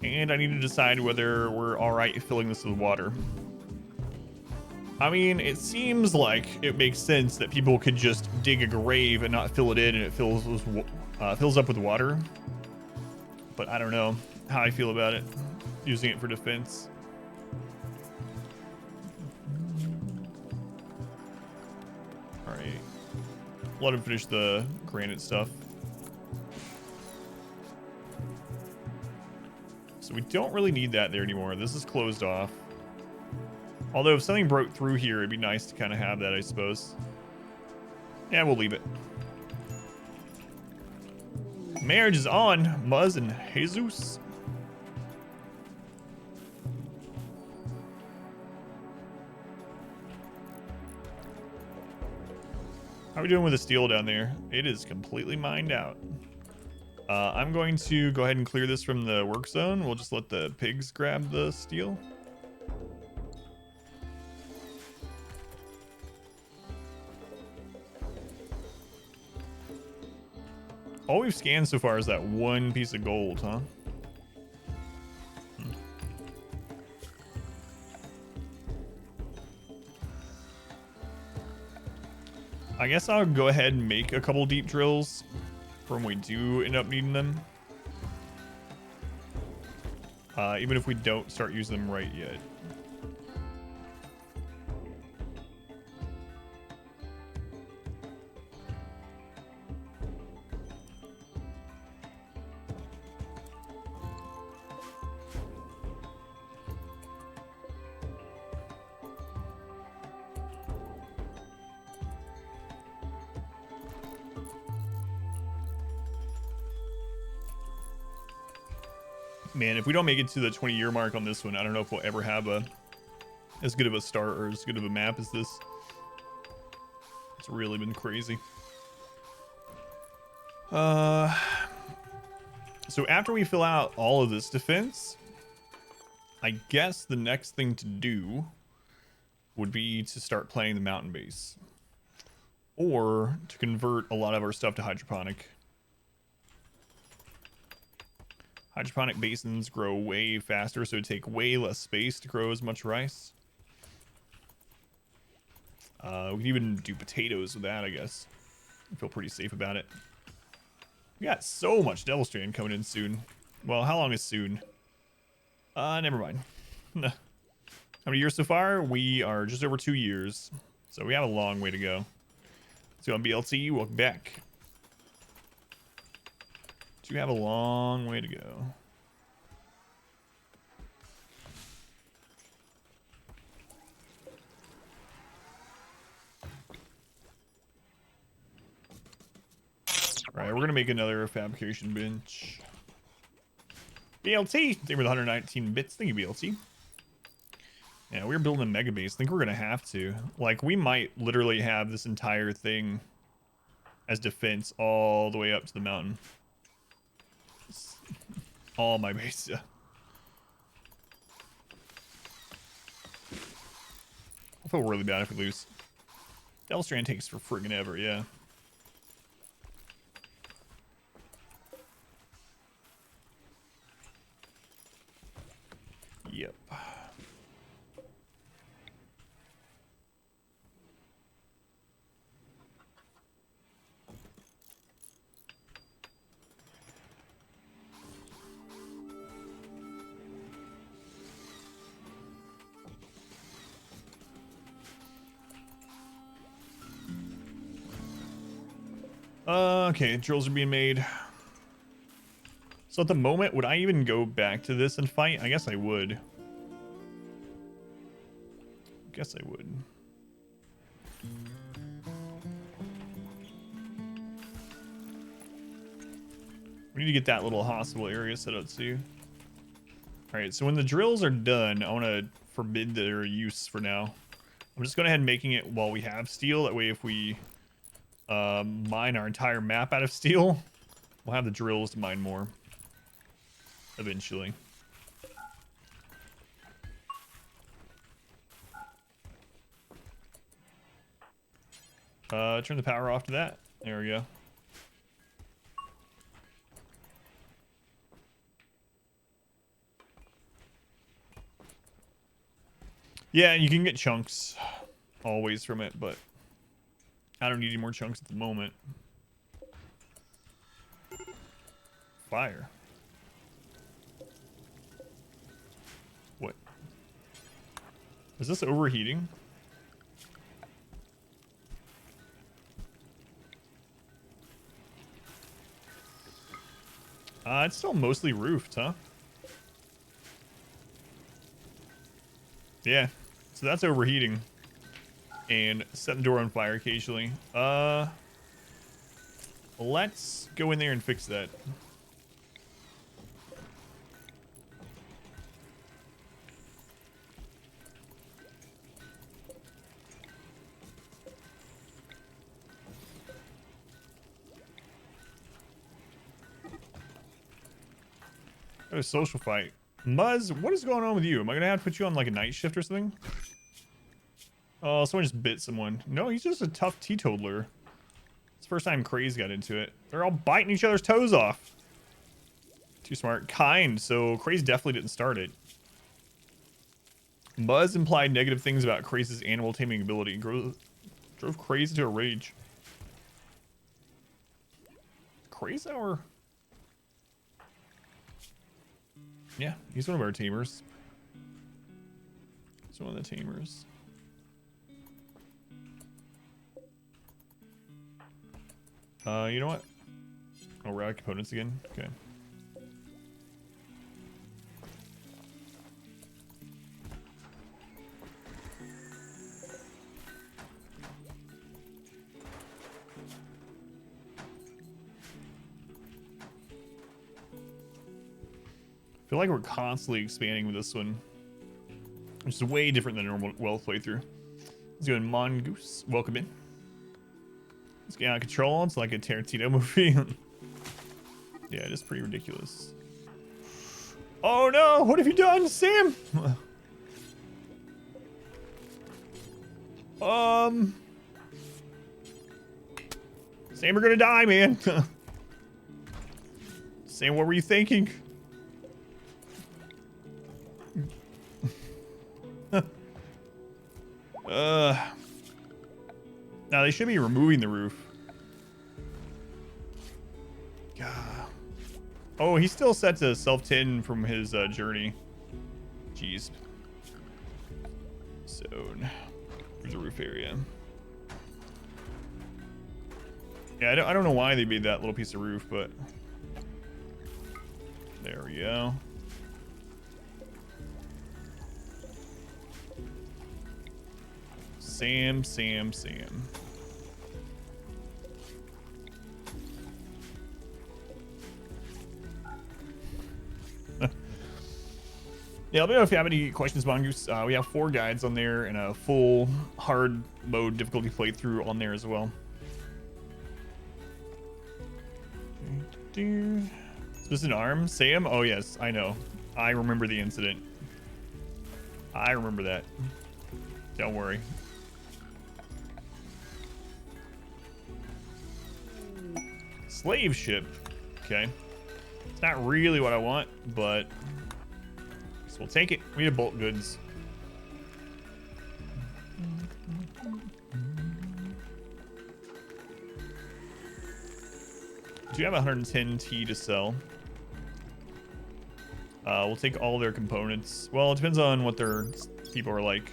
Speaker 1: And I need to decide whether we're alright filling this with water. I mean, it seems like it makes sense that people could just dig a grave and not fill it in and it fills up with water. But I don't know how I feel about it, using it for defense. Alright. Let him finish the granite stuff. So we don't really need that there anymore. This is closed off. Although if something broke through here, it'd be nice to kind of have that, I suppose. Yeah, we'll leave it. Marriage is on, Muzz and Jesus. How are we doing with the steel down there? It is completely mined out. I'm going to go ahead and clear this from the work zone. We'll just let the pigs grab the steel. All we've scanned so far is that one piece of gold, huh? I guess I'll go ahead and make a couple deep drills for when we do end up needing them. Even if we don't start using them right yet. Man, if we don't make it to the 20-year mark on this one, I don't know if we'll ever have as good of a start or as good of a map as this. It's really been crazy. So after we fill out all of this defense, I guess the next thing to do would be to start playing the mountain base. Or to convert a lot of our stuff to hydroponic. Hydroponic basins grow way faster, so it take way less space to grow as much rice. We can even do potatoes with that, I guess. I feel pretty safe about it. We got so much Devilstrand coming in soon. Well, how long is soon? Never mind. How many years so far? We are just over 2 years. So we have a long way to go. So on BLT, welcome back. Do have a long way to go. All right, we're gonna make another fabrication bench. BLT, thank you for the 119 bits. Thank you, BLT. Yeah, we're building a mega base. I think we're gonna have to. Like, we might literally have this entire thing as defense all the way up to the mountain. All my base, yeah. I feel really bad if we lose. Devilstrand takes for friggin' ever, yeah. Yep. Okay, drills are being made. So at the moment, would I even go back to this and fight? I guess I would. We need to get that little hospital area set up too. All right, so when the drills are done, I want to forbid their use for now. I'm just going ahead and making it while we have steel. That way, if we mine our entire map out of steel, we'll have the drills to mine more eventually. Turn the power off to that. There we go. Yeah, you can get chunks always from it, but I don't need any more chunks at the moment. Fire. What? Is this overheating? It's still mostly roofed, huh? Yeah, so that's overheating. And set the door on fire occasionally. Let's go in there and fix that. Got a social fight. Muzz, what is going on with you? Am I gonna have to put you on like a night shift or something? Oh, someone just bit someone. No, he's just a tough teetotaler. It's the first time Craaz got into it. They're all biting each other's toes off. Too smart. Kind, so Craaz definitely didn't start it. Muzz implied negative things about Craaz's animal taming ability. Drove Craaz into a rage. Craaz our... Yeah, he's one of our tamers. He's one of the tamers. You know what? Oh, we're out of components again? Okay. I feel like we're constantly expanding with this one, which is way different than a normal wealth playthrough. Let's go in Mongoose. Welcome in. Let's get out of control. It's like a Tarantino movie. Yeah, it is pretty ridiculous. Oh no! What have you done, Sam? Sam, we're gonna die, man. Sam, what were you thinking? Now they should be removing the roof. God. Oh, he's still set to self-tin from his journey. Jeez. So, there's a roof area. Yeah, I don't know why they made that little piece of roof, but there we go. Sam. Yeah, let me know if you have any questions, Mongoose. We have 4 guides on there and a full hard mode difficulty playthrough on there as well. Is this an arm? Sam? Oh, yes, I know. I remember the incident. I remember that. Don't worry. Slave ship. Okay. It's not really what I want, but so we'll take it. We need bulk goods. Do you have 110 T to sell? We'll take all their components. Well, it depends on what their people are like.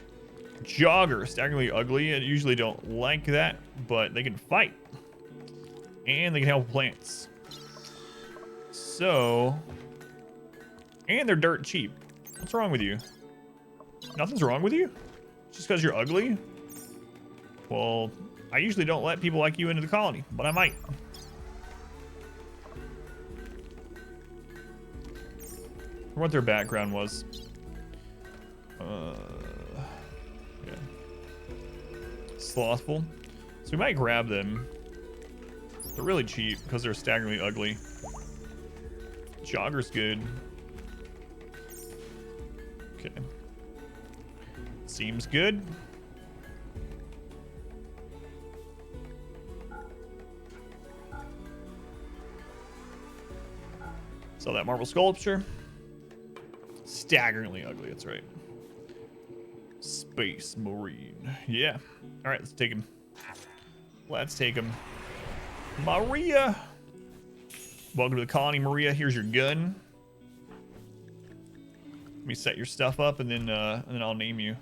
Speaker 1: Jogger, staggeringly ugly. I usually don't like that, but they can fight. And they can help plants. So, and they're dirt cheap. What's wrong with you? Nothing's wrong with you? Just because you're ugly? Well, I usually don't let people like you into the colony, but I might. what their background was. Yeah. Slothful. So we might grab them. They're really cheap because they're staggeringly ugly. Jogger's good. Okay. Seems good. So that marble sculpture. Staggeringly ugly, that's right. Space Marine. Yeah. All right, let's take him. Let's take him. Maria. Welcome to the colony, Maria. Here's your gun. Let me set your stuff up, and then I'll name you.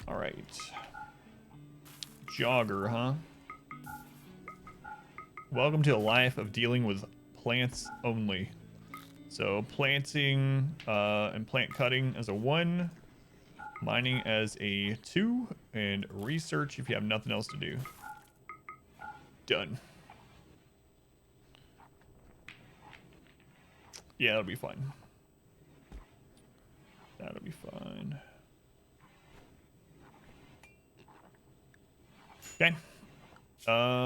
Speaker 1: All right. Jogger, huh? Welcome to a life of dealing with plants only. So planting and plant cutting as a 1, mining as a 2, and research if you have nothing else to do. Done. Yeah, that'll be fine. That'll be fine. Okay.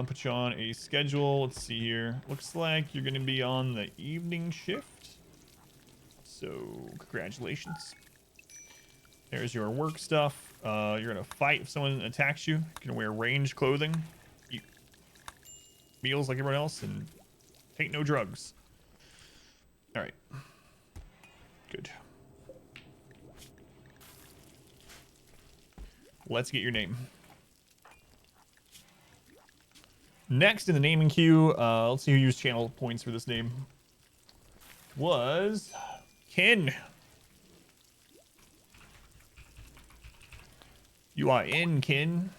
Speaker 1: Put you on a schedule. Let's see here. Looks like you're going to be on the evening shift. So, congratulations. There's your work stuff. You're going to fight if someone attacks you. You can wear ranged clothing. Eat meals like everyone else. And take no drugs. All right. Good. Let's get your name. Next in the naming queue, let's see who used channel points for this name. Was Ken. You are in, Ken.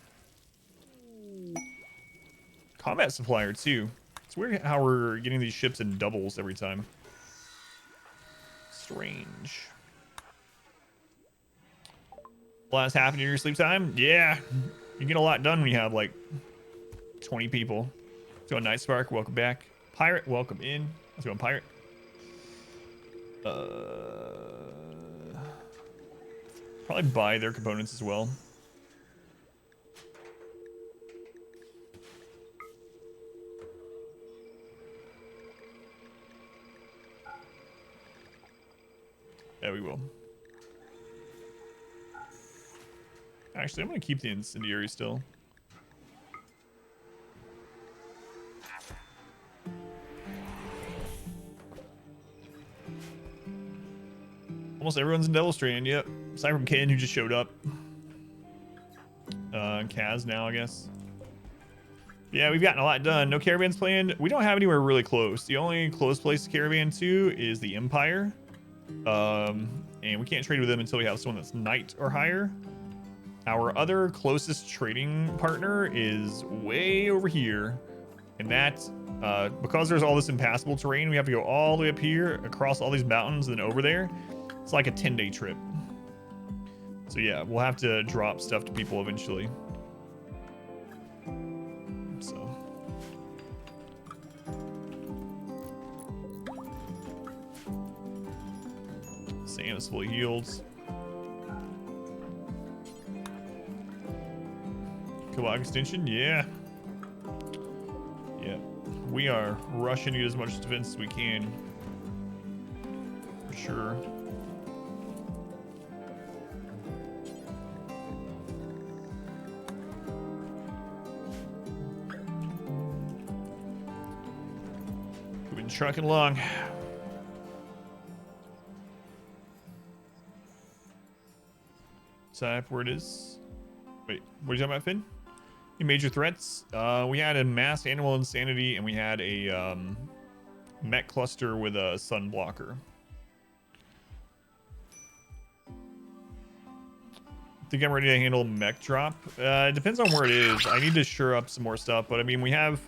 Speaker 1: Combat supplier, too. It's weird how we're getting these ships in doubles every time. Strange. Last half of your sleep time? Yeah. You get a lot done when you have, like, 20 people. Let's go on Night Spark. Welcome back. Pirate, welcome in. Let's go on Pirate. Probably buy their components as well. Yeah, we will. Actually, I'm going to keep the incendiary still. Almost everyone's in Devilstrand, yep. Aside from Ken, who just showed up. Craaz now, I guess. Yeah, we've gotten a lot done. No caravans planned. We don't have anywhere really close. The only close place to caravan to is the Empire. And we can't trade with them until we have someone that's knight or higher. Our other closest trading partner is way over here. And that, because there's all this impassable terrain, we have to go all the way up here, across all these mountains, and then over there. It's like a 10-day trip. So yeah, we'll have to drop stuff to people eventually. So. Sam is fully healed. Collage extension, yeah. Yeah. We are rushing to get as much defense as we can. For sure. We've been trucking along. Type where it is. Wait, what are you talking about, Finn? Any major threats? We had a mass animal insanity, and we had a mech cluster with a SUNBLOCKER. Think I'm ready to handle mech drop? It depends on where it is. I need to shore up some more stuff, but I mean, we have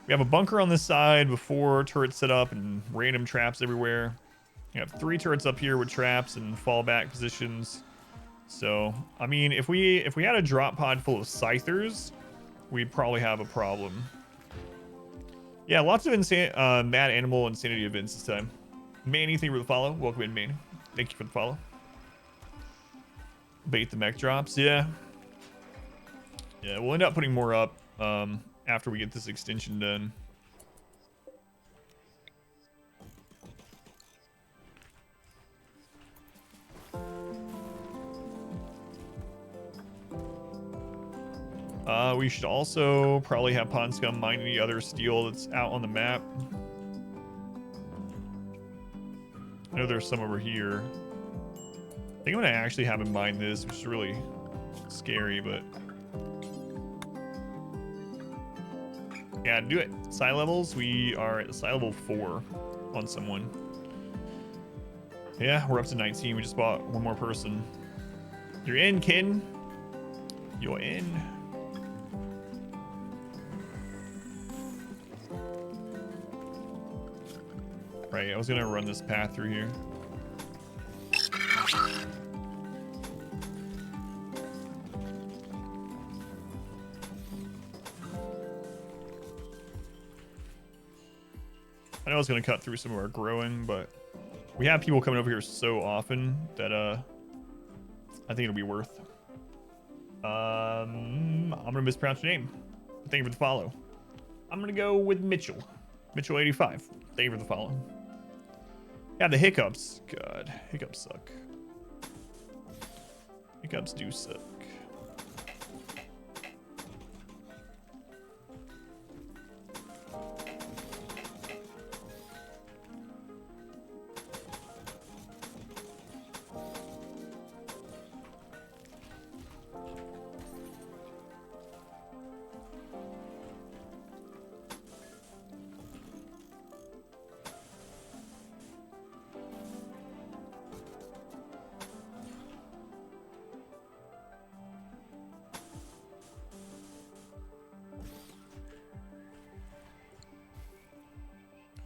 Speaker 1: a bunker on this side before turrets set up and random traps everywhere. We have 3 turrets up here with traps and fallback positions. So, I mean, if we had a drop pod full of scythers, we'd probably have a problem. Yeah, lots of mad animal insanity events this time. Manny, thank you for the follow. Welcome in, Manny. Thank you for the follow. Bait the mech drops. Yeah. Yeah, we'll end up putting more up after we get this extension done. We should also probably have Pond Scum mine any other steel that's out on the map. I know there's some over here. I think I'm gonna actually have him mine this, which is really scary, but yeah, do it. Psi levels, we are at Psi level 4 on someone. Yeah, we're up to 19. We just bought one more person. You're in, Kin. You're in. Right, I was gonna run this path through here. I know I was gonna cut through some of our growing, but we have people coming over here so often that I think it'll be worth. I'm gonna mispronounce your name. Thank you for the follow. I'm gonna go with Mitchell. Mitchell85. Thank you for the follow. Yeah, the hiccups. God, hiccups suck. Hiccups do suck.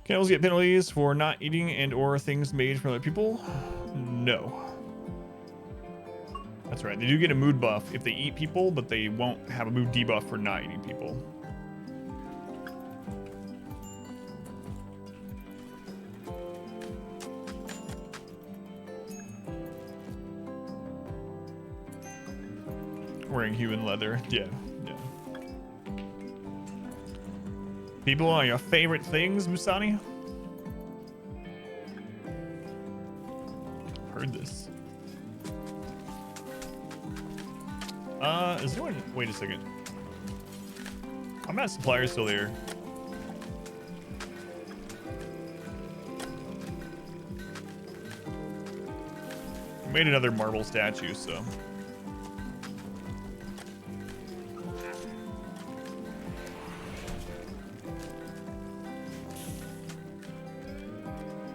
Speaker 1: Camels get penalties for not eating and or things made from other people? No. That's right. They do get a mood buff if they eat people, but they won't have a mood debuff for not eating people. Wearing human leather. Yeah. People are your favorite things, Musani? Heard this. Is anyone... Wait a second. I'm not supplier still there. We made another marble statue, so...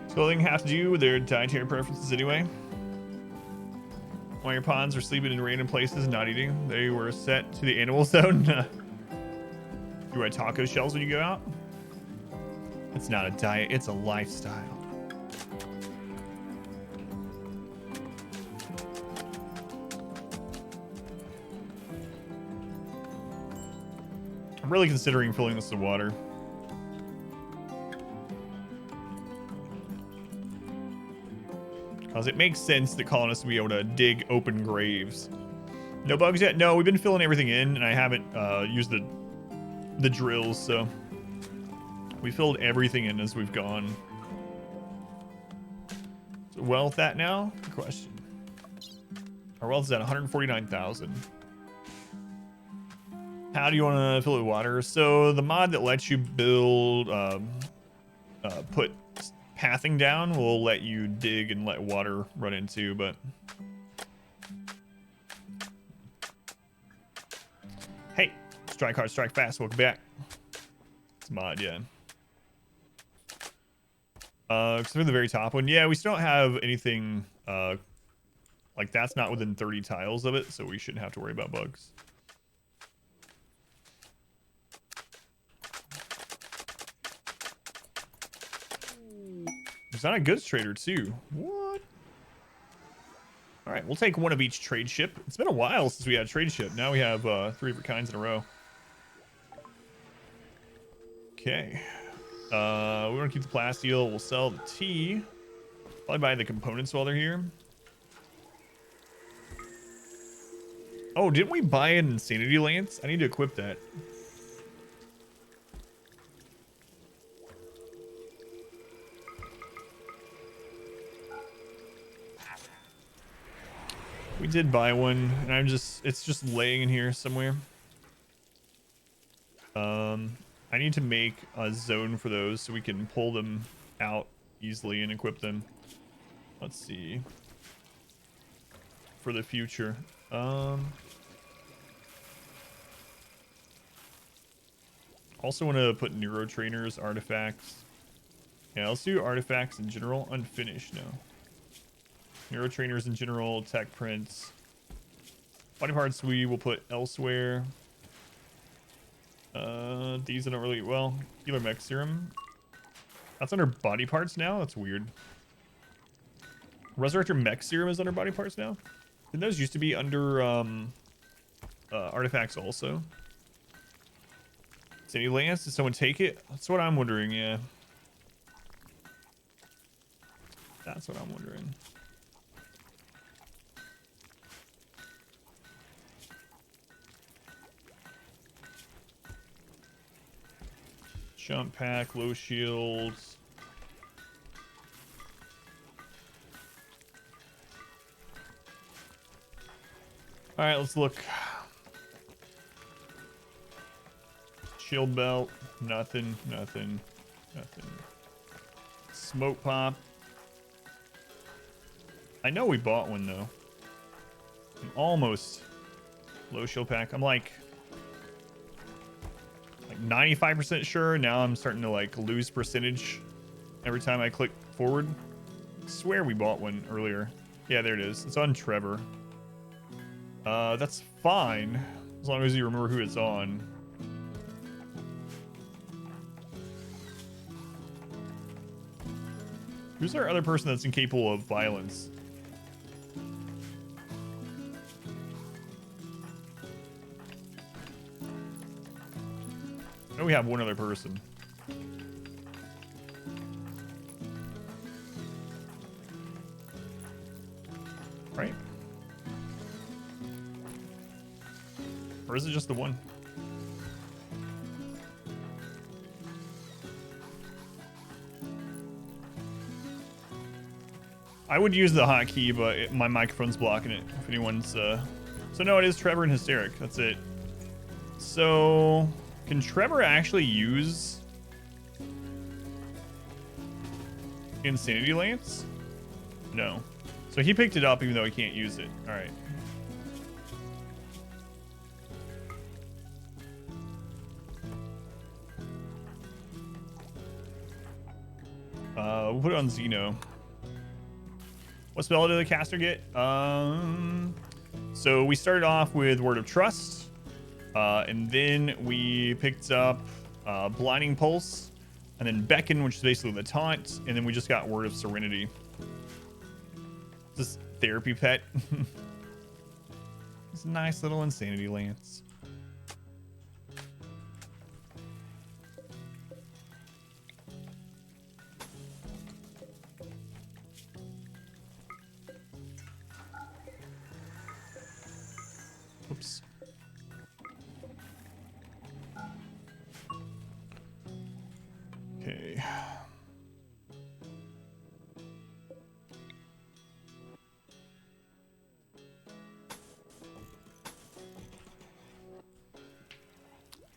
Speaker 1: Clothing have to do with their dietary preferences anyway. While your pawns were sleeping in random places and not eating, they were set to the animal zone. You wear taco shells when you go out? It's not a diet, it's a lifestyle. I'm really considering filling this with water. Because it makes sense that colonists will be able to dig open graves. No bugs yet? No, we've been filling everything in, and I haven't used the drills, so we filled everything in as we've gone. So wealth at now? Good question. Our wealth is at 149,000. How do you want to fill it with water? So the mod that lets you build, put pathing down will let you dig and let water run into, but hey, strike hard, strike fast, welcome back. It's a mod, yeah. Except for the very top one. Yeah, we still don't have anything, like that's not within 30 tiles of it, so we shouldn't have to worry about bugs. There's not a goods trader too. What? All right, we'll take one of each trade ship. It's been a while since we had a trade ship. Now we have 3 different kinds in a row. Okay. We want to keep the plasteel. We'll sell the tea. Probably buy the components while they're here. Oh, didn't we buy an insanity lance? I need to equip that. We did buy one, and it's just laying in here somewhere. I need to make a zone for those so we can pull them out easily and equip them. Let's see. For the future. Also want to put neuro trainers, artifacts. Yeah, let's do artifacts in general. Unfinished, no. Neuro trainers in general, tech prints. Body parts we will put elsewhere. These I don't really, well, healer mech serum. That's under body parts now? That's weird. Resurrector mech serum is under body parts now? And those used to be under artifacts also. City Lance, did someone take it? That's what I'm wondering, yeah. That's what I'm wondering. Jump pack, low shields. All right, let's look. Shield belt, nothing. Smoke pop. I know we bought one though. I'm almost low shield pack. I'm like 95% sure. Now I'm starting to like lose percentage every time I click forward. I swear we bought one earlier. Yeah, there it is. It's on Trevor. That's fine as long as you remember who it's on. Who's our other person that's incapable of violence? I know we have one other person. Right? Or is it just the one? I would use the hotkey, but my microphone's blocking it. If anyone's, so no, it is Trevor and Hysteric. That's it. So, can Trevor actually use Insanity Lance? No. So he picked it up even though he can't use it. All right. We'll put it on Xeno. What spell did the caster get? So we started off with Word of Trust, and then we picked up Blinding Pulse, and then Beckon, which is basically the taunt, and then we just got Word of Serenity. This therapy pet. It's a nice little Insanity Lance. Oops. Okay.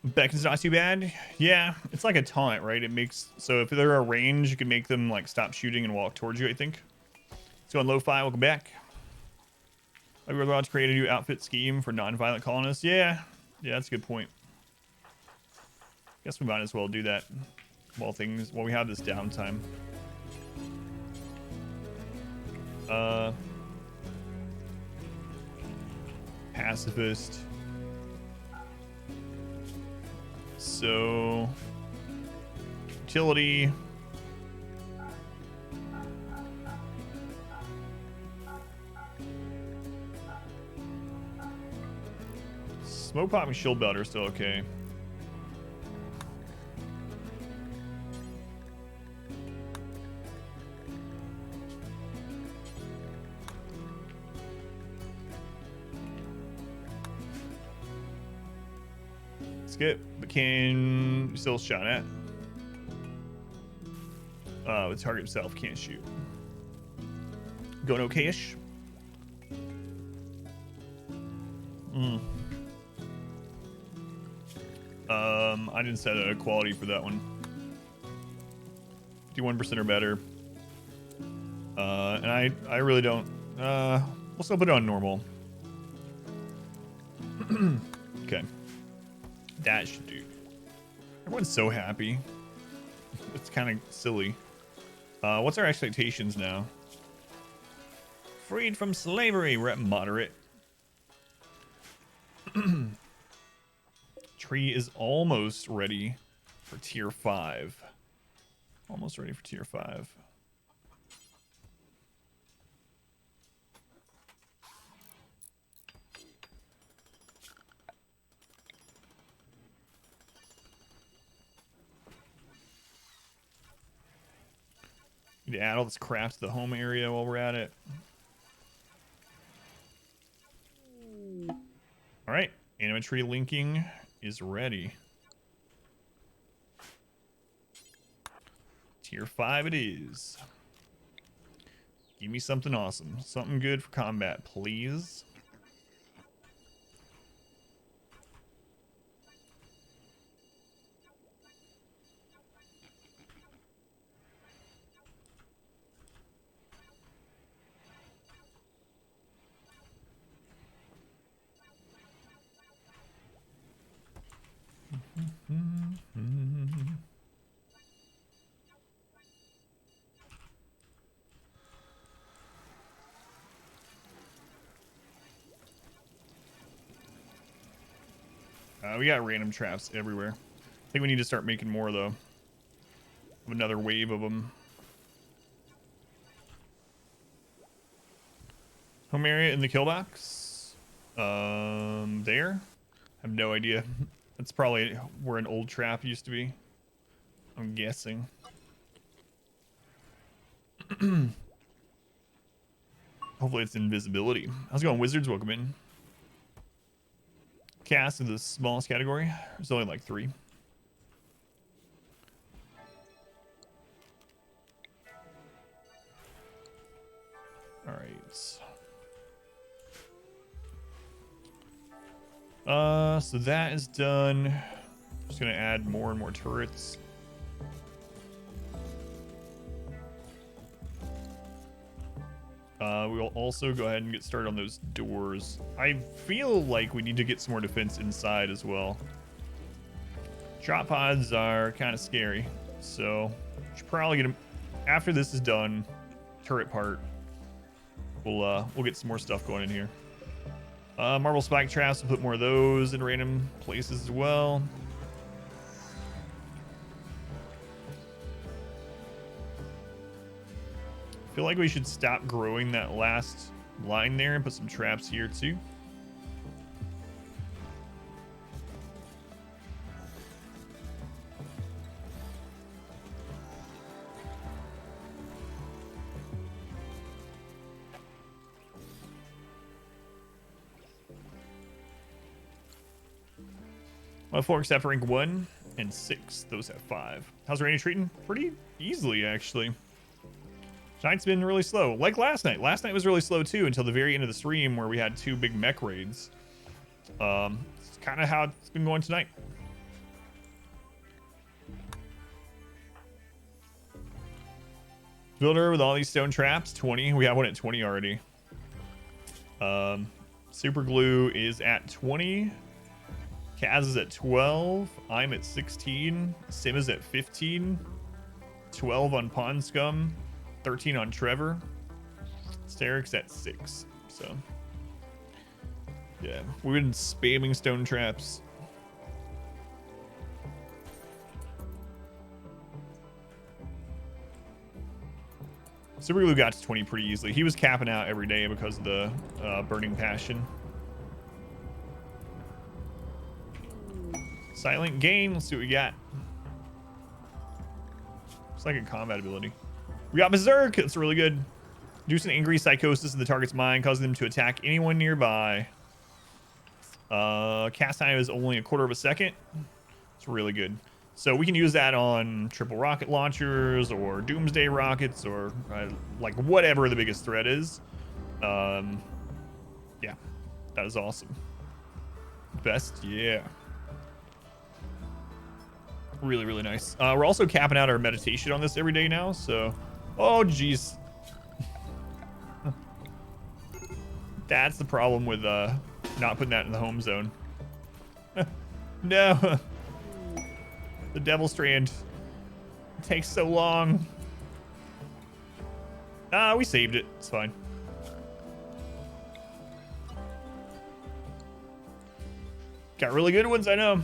Speaker 1: Beckon's not too bad. Yeah, it's like a taunt, right? It makes so if they're a range, you can make them like stop shooting and walk towards you, I think. So on Lo-Fi, welcome back. Are we allowed to create a new outfit scheme for non-violent colonists? Yeah, that's a good point. Guess we might as well do that while we have this downtime. Pacifist. So utility. Smoke pop and shield belt are still okay. Skip, but can still shot at. The target itself can't shoot. Going okay-ish. I didn't set a quality for that one. 51% or better. And I really don't. We'll still put it on normal. Okay. That should do. Everyone's so happy. It's kind of silly. What's our expectations now? Freed from slavery. We're at moderate. Tree is almost ready for tier 5. Almost ready for tier 5. Need to add all this crap to the home area while we're at it. All right, Anima tree linking is ready. Tier 5 it is. Give me something awesome. Something good for combat, please. We got random traps everywhere. I think we need to start making more, though. Another wave of them. Home area in the kill box. There? I have no idea. That's probably where an old trap used to be. I'm guessing. Hopefully it's invisibility. How's it going, wizards? Welcome in. Cast in the smallest category. There's only like 3. All right. So that is done. Just gonna add more and more turrets. We will also go ahead and get started on those doors. I feel like we need to get some more defense inside as well. Drop pods are kind of scary, so should probably get them after this is done. Turret part. We'll get some more stuff going in here. Marble spike traps. We'll put more of those in random places as well. I feel like we should stop growing that last line there and put some traps here too. Well, 4 except for rank 1 and 6. Those have 5. How's Randy treating? Pretty easily, actually. Tonight's been really slow, like last night. Last night was really slow too until the very end of the stream where we had 2 big mech raids. It's kind of how it's been going tonight. Builder with all these stone traps, 20. We have one at 20 already. Superglew is at 20. Craaz is at 12. I'm at 16. Sim is at 15. 12 on Pond Scum. 13 on Trevor. Steric's at 6. So, yeah, we've been spamming stone traps. Superglew got to 20 pretty easily. He was capping out every day because of the burning passion. Silent gain. Let's see what we got. It's like a combat ability. We got Berserk. That's really good. Induce an angry psychosis in the target's mind, causing them to attack anyone nearby. Cast time is only a quarter of a second. It's really good. So we can use that on triple rocket launchers or doomsday rockets or like whatever the biggest threat is. Yeah, that is awesome. Best, yeah. Really, really nice. We're also capping out our meditation on this every day now, so... Oh, jeez. That's the problem with not putting that in the home zone. No. The Devilstrand takes so long. Ah, we saved it. It's fine. Got really good ones, I know.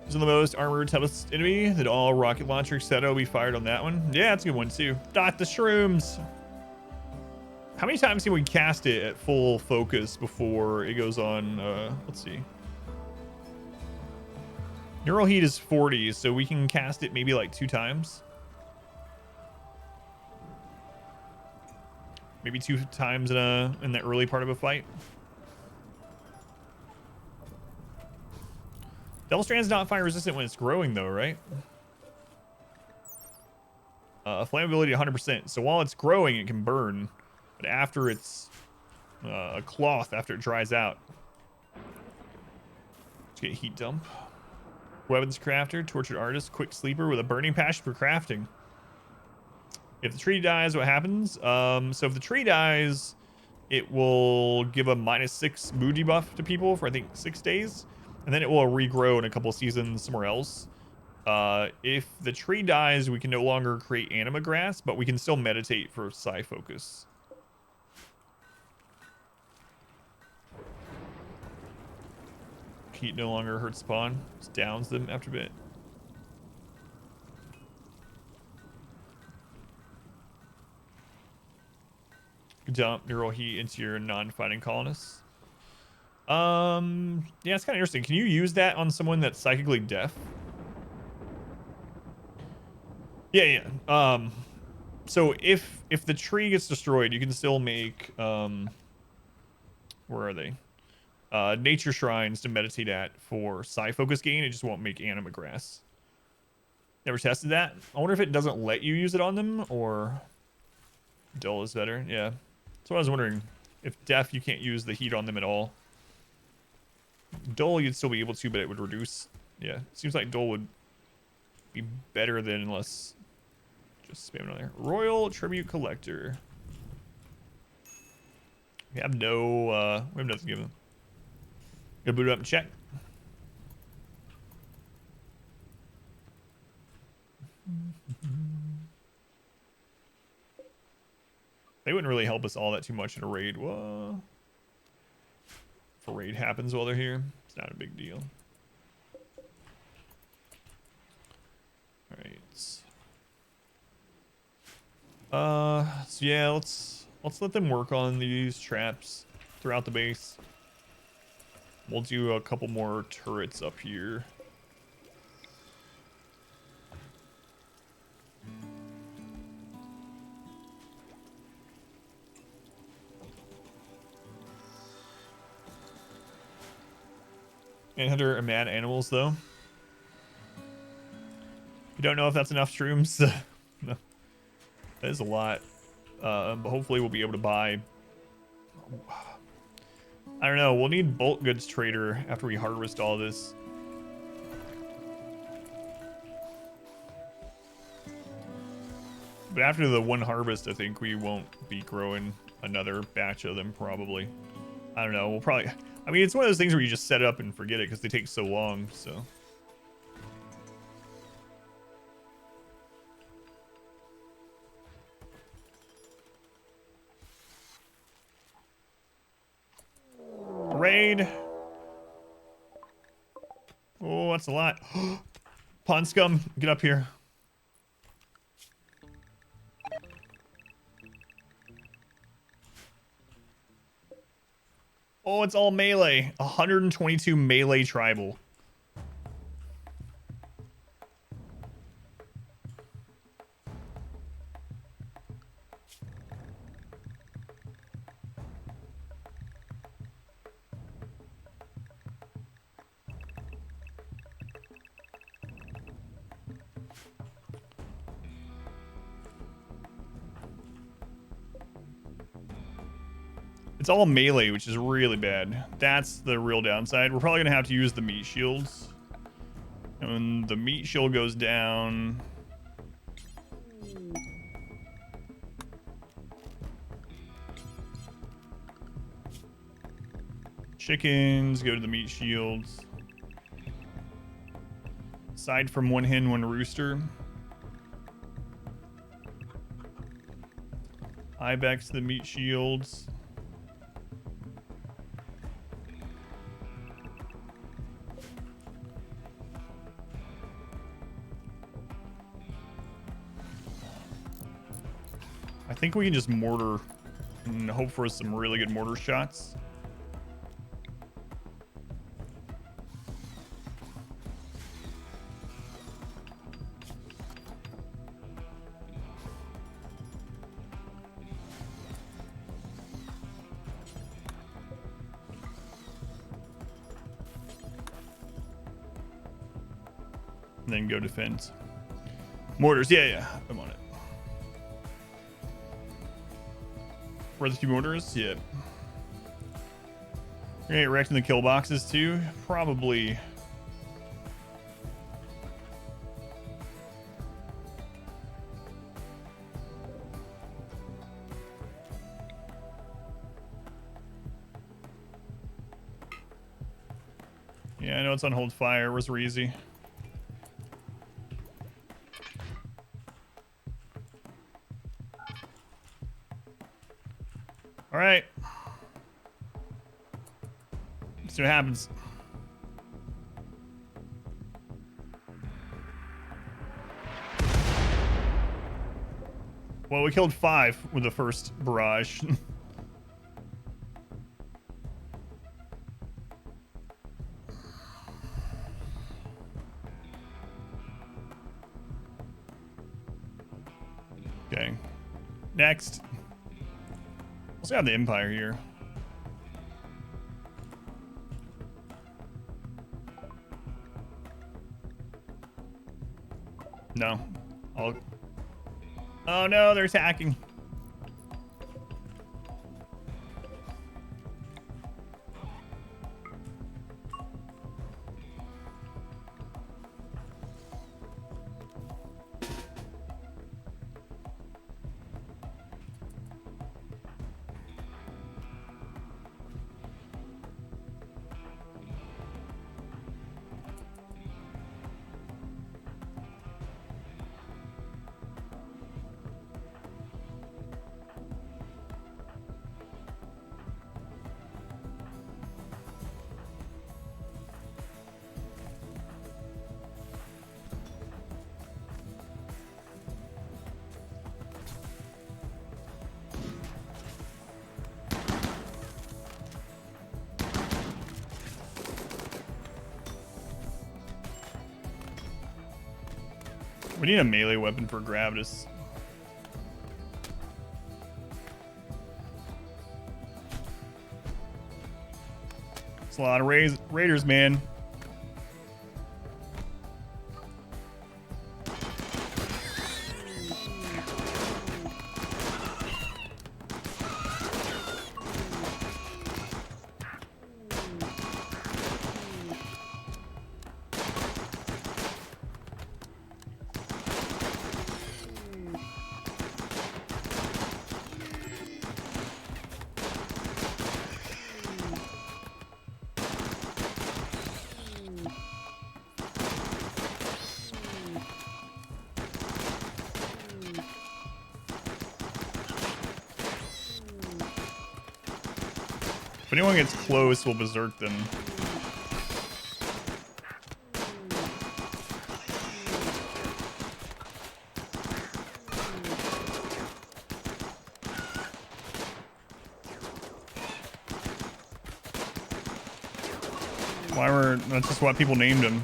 Speaker 1: Is the most armored toughest enemy that all rocket launcher etc. will be fired on that one. Yeah, that's a good one too. Dot the shrooms. How many times can we cast it at full focus before it goes on? Let's see. Neural heat is 40, so we can cast it maybe like 2 times. Maybe 2 times in the early part of a fight. Devilstrand's not fire resistant when it's growing though, right? Flammability 100%. So while it's growing, it can burn. But after it's a cloth, after it dries out. Let's get heat dump. Weapons crafter, tortured artist, quick sleeper with a burning passion for crafting. If the tree dies, what happens? So if the tree dies, it will give a -6 mood debuff to people for I think 6 days. And then it will regrow in a couple seasons somewhere else. If the tree dies, we can no longer create anima grass, but we can still meditate for psi focus. Heat no longer hurts spawn. Just downs them after a bit. Dump neural heat into your non-fighting colonists. Yeah, it's kind of interesting. Can you use that on someone that's psychically deaf? Yeah. So if the tree gets destroyed, you can still make where are they? Nature shrines to meditate at for psi focus gain. It just won't make anima grass. Never tested that. I wonder if it doesn't let you use it on them or dull is better. Yeah. So I was wondering if deaf you can't use the heat on them at all. Dull you'd still be able to, but it would reduce. Yeah, seems like dull would be better than less. Just spam it on there. Royal Tribute Collector. We have no, we have nothing to give them. Go boot it up and check. They wouldn't really help us all that too much in a raid. Whoa. If a raid happens while they're here, it's not a big deal. All right. So yeah, let's let them work on these traps throughout the base. We'll do a couple more turrets up here. Manhunter and mad animals though. You don't know if that's enough shrooms. No. That is a lot. But hopefully we'll be able to buy. I don't know. We'll need bulk goods trader after we harvest all this. But after the one harvest, I think we won't be growing another batch of them probably. I don't know. We'll probably... I mean, it's one of those things where you just set it up and forget it because they take so long, so... Raid. Oh, that's a lot. Pond scum, get up here. Oh, it's all melee. 122 melee tribal. It's all melee, which is really bad. That's the real downside. We're probably gonna have to use the meat shields. And when the meat shield goes down... Chickens, go to the meat shields. Aside from one hen, one rooster. Ibex, the meat shields. I think we can just mortar and hope for some really good mortar shots. And then go defense. Mortars, yeah, I'm on it. Where are the two mortars? Yeah. We're gonna wrecked in the kill boxes too. Probably. Yeah, I know it's on hold fire. Where's Reezy? All right. Let's see what happens. Well, we killed 5 with the first barrage. Okay. Next. Let's have the Empire here. No. Oh no, they're attacking. We need a melee weapon for Gravitas. It's a lot of raiders, man. If anyone gets close, we'll berserk them. That's just what people named him.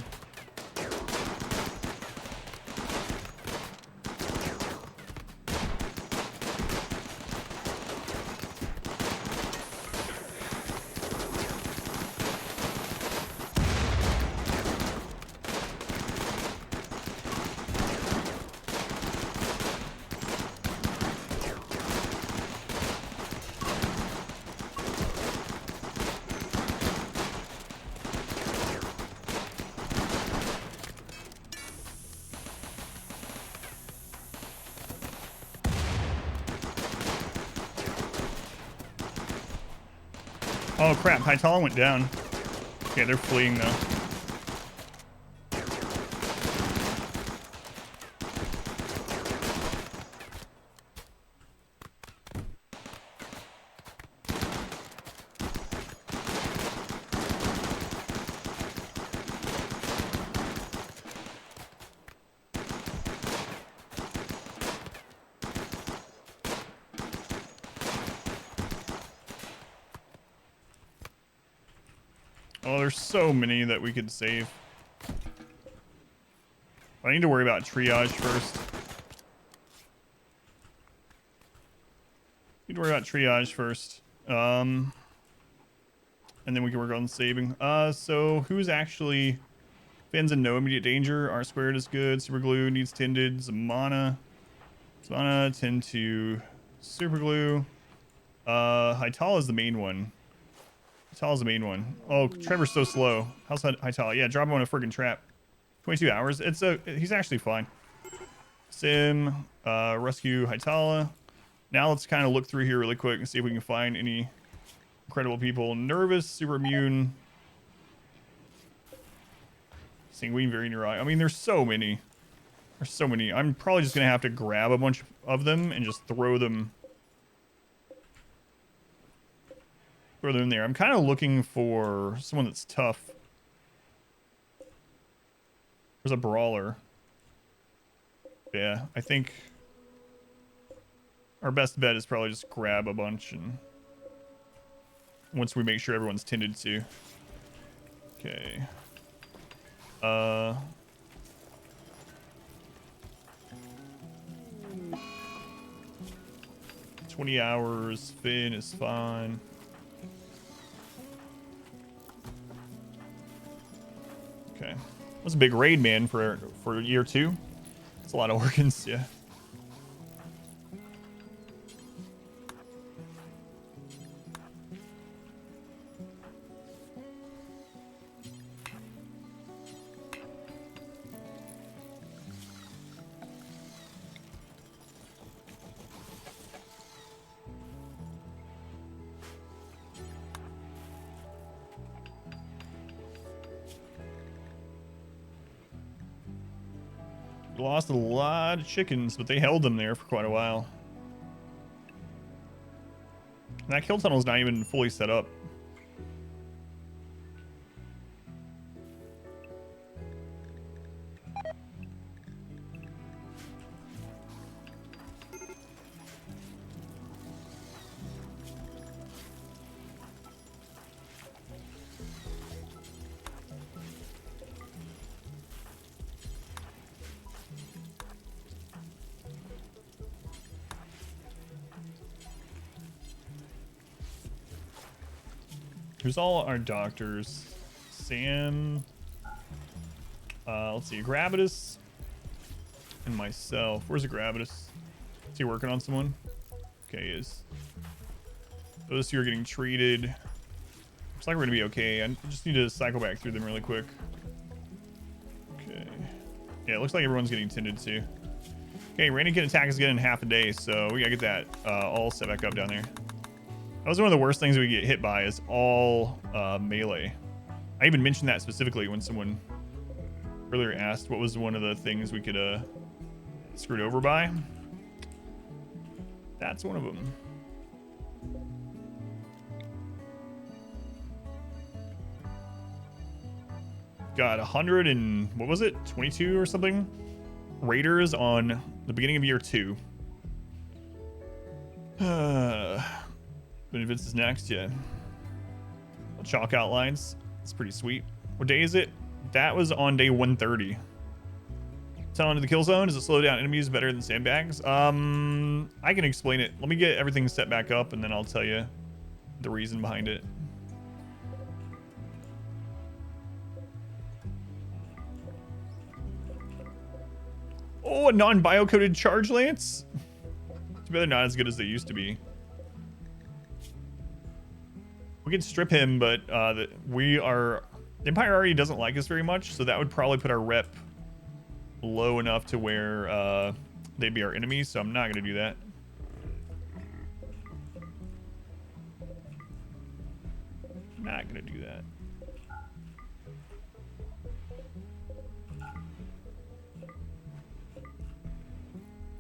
Speaker 1: Oh crap, Hytala went down. Okay, they're fleeing though. Oh, there's so many that we could save. I need to worry about triage first. Need to worry about triage first. And then we can work on saving. So who's actually... Fans in no immediate danger. R squared is good. Superglue needs tended. Zamana. Tend to Superglue. Hytala is the main one. Hytala's the main one. Oh, Trevor's so slow. How's Hytala? Yeah, drop him on a friggin' trap. 22 hours. He's actually fine. Sim, rescue Hytala. Now let's kind of look through here really quick and see if we can find any incredible people. Nervous, super immune. Sanguine, very neurotic. I mean, there's so many. There's so many. I'm probably just gonna have to grab a bunch of them and just throw them in there. I'm kind of looking for someone that's tough. There's a brawler. Yeah, I think our best bet is probably just grab a bunch, and once we make sure everyone's tended to. Okay. 20 hours. Finn is fine. Okay. That's a big raid, man, for year 2. It's a lot of organs, yeah. Lost a lot of chickens, but they held them there for quite a while. And that kill tunnel is not even fully set up. Who's all our doctors? Sam. Let's see. Gravitas. And myself. Where's Gravitas? Is he working on someone? Okay, he is. Those two are getting treated. Looks like we're gonna be okay. I just need to cycle back through them really quick. Okay. Yeah, it looks like everyone's getting tended to. Okay, Randy can attack us again in half a day, so we gotta get that all set back up down there. That was one of the worst things we get hit by, is all melee. I even mentioned that specifically when someone earlier asked what was one of the things we could screwed over by. That's one of them. Got 100 and what was it? 22 or something? Raiders on the beginning of year 2. Benefits is next, yeah. Chalk outlines. It's pretty sweet. What day is it? That was on day 130. Tunnel into the kill zone. Does it slow down enemies better than sandbags? I can explain it. Let me get everything set back up and then I'll tell you the reason behind it. Oh, a non-biocoded charge lance? Too bad they're not as good as they used to be. We could strip him, but the Empire already doesn't like us very much, so that would probably put our rep low enough to where they'd be our enemies, so I'm not going to do that. not gonna do that.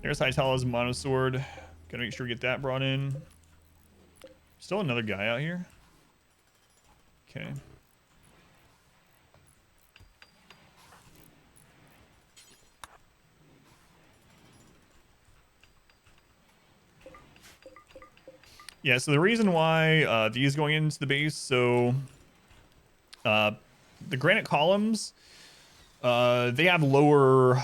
Speaker 1: There's Hytala's monosword. Gotta make sure we get that brought in. Still another guy out here. Okay. Yeah, so the reason why these going into the base, so the granite columns, they have lower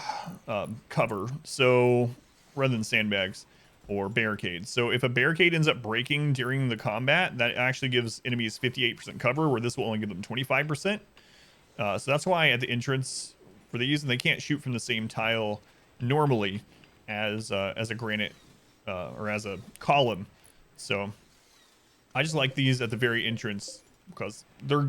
Speaker 1: cover, so rather than sandbags or barricades. So if a barricade ends up breaking during the combat, that actually gives enemies 58% cover, where this will only give them 25%. So that's why at the entrance for these, and they can't shoot from the same tile normally as a granite or as a column. So I just like these at the very entrance because they're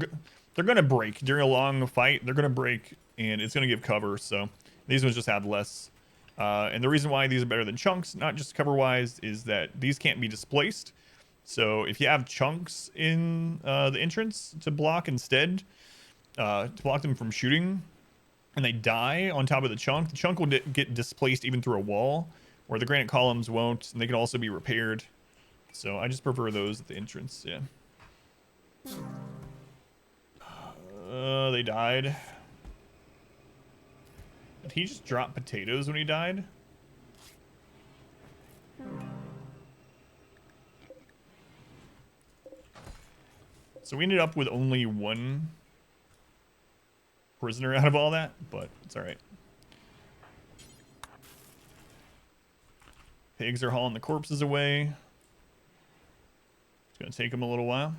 Speaker 1: gonna break during a long fight. They're gonna break, and it's gonna give cover. So these ones just have less. And the reason why these are better than chunks, not just cover-wise, is that these can't be displaced. So if you have chunks in the entrance to block instead, to block them from shooting, and they die on top of the chunk will get displaced even through a wall, where the granite columns won't, and they can also be repaired. So I just prefer those at the entrance, yeah. They died. Did he just drop potatoes when he died? So we ended up with only one prisoner out of all that, but it's all right. Pigs are hauling the corpses away. It's gonna take them a little while.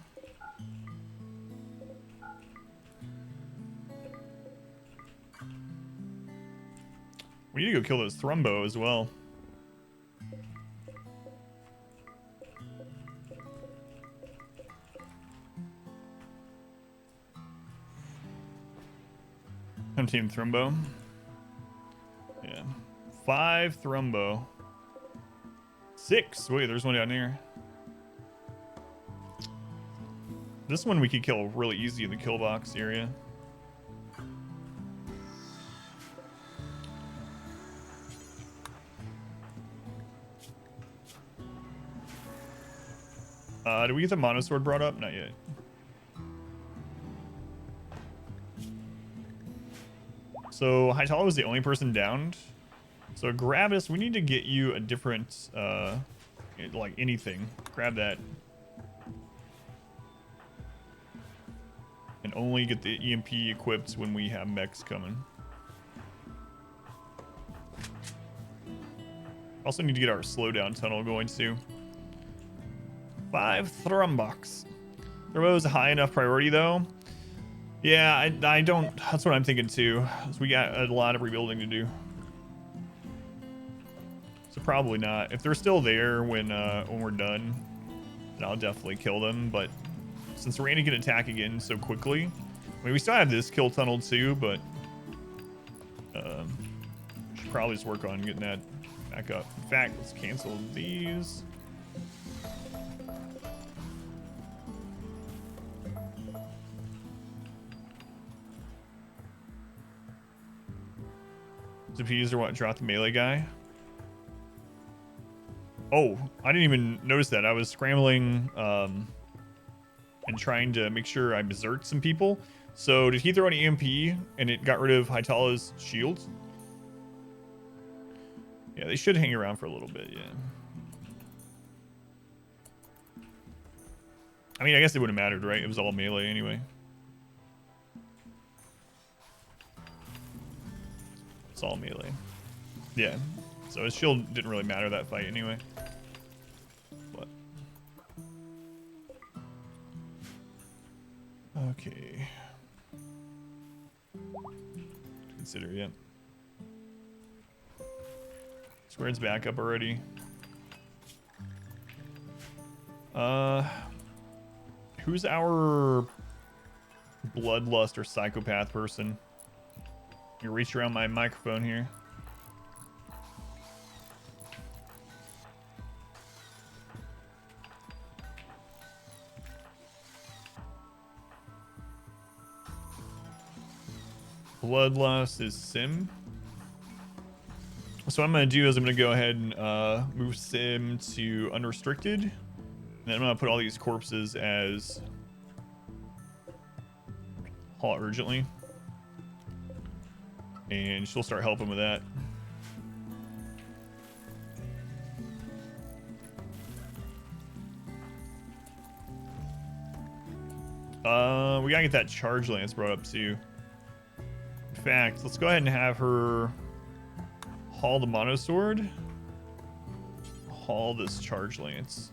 Speaker 1: We need to go kill those Thrumbo as well. I'm team Thrumbo. Yeah. 5 Thrumbo. 6. Wait, there's one down here. This one we could kill really easy in the kill box area. Did we get the monosword brought up? Not yet. So Hytala was the only person downed. So Gravis, we need to get you a different, like anything. Grab that. And only get the EMP equipped when we have mechs coming. Also need to get our slowdown tunnel going too. 5 Thrumbox. Thrumbo is a high enough priority though. Yeah, I don't. That's what I'm thinking too. So we got a lot of rebuilding to do. So probably not. If they're still there when we're done, then I'll definitely kill them. But since Randy can attack again so quickly, I mean, we still have this kill tunnel too, but should probably just work on getting that back up. In fact, let's cancel these. Defeaters are what dropped the melee guy. Oh, I didn't even notice that. I was scrambling and trying to make sure I berserked some people. So did he throw an EMP and it got rid of Hytala's shields? Yeah, they should hang around for a little bit, yeah. I mean, I guess it wouldn't have mattered, right? It was all melee anyway. It's all melee. Yeah. So his shield didn't really matter that fight anyway. But okay. Consider, yeah. Squared's back up already. Who's our bloodlust or psychopath person? You reach around my microphone here. Bloodlust is Sim. So what I'm going to do is I'm going to go ahead and move Sim to unrestricted. And then I'm going to put all these corpses as haul urgently. And she'll start helping with that. We gotta get that charge lance brought up too. In fact, let's go ahead and have her haul the mono sword. Haul this charge lance.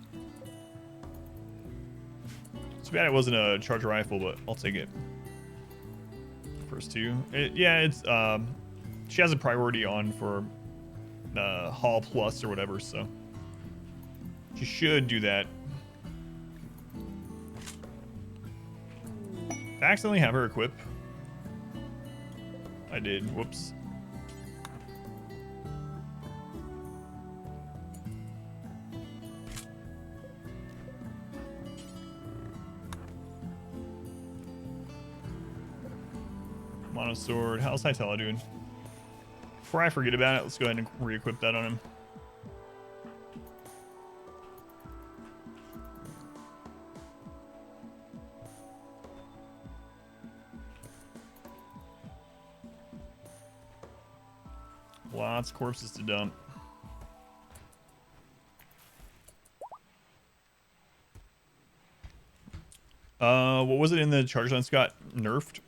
Speaker 1: Too bad it wasn't a charge rifle, but I'll take it. First two. It's she has a priority on for haul plus or whatever, so she should do that. I accidentally have her equip. I did. Whoops. Mono sword. How's Hytella doing? Before I forget about it, let's go ahead and re-equip that on him. Lots of corpses to dump. What was it in the charge lance got nerfed?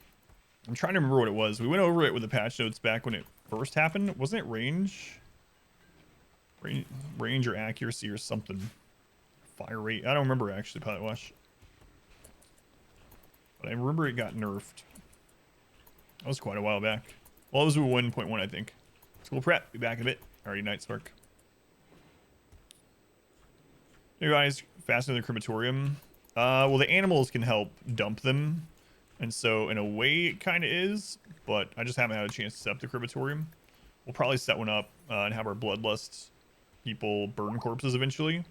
Speaker 1: I'm trying to remember what it was. We went over it with the patch notes back when it first happened. Wasn't it range? Range or accuracy or something. Fire rate. I don't remember actually, Pilot Wash. But I remember it got nerfed. That was quite a while back. Well, it was 1.1, I think. School prep. Be back in a bit. Already night's work. Hey guys, fasten the crematorium. Well, the animals can help dump them. And so, in a way, it kind of is. But I just haven't had a chance to set up the crematorium. We'll probably set one up and have our bloodlust people burn corpses eventually.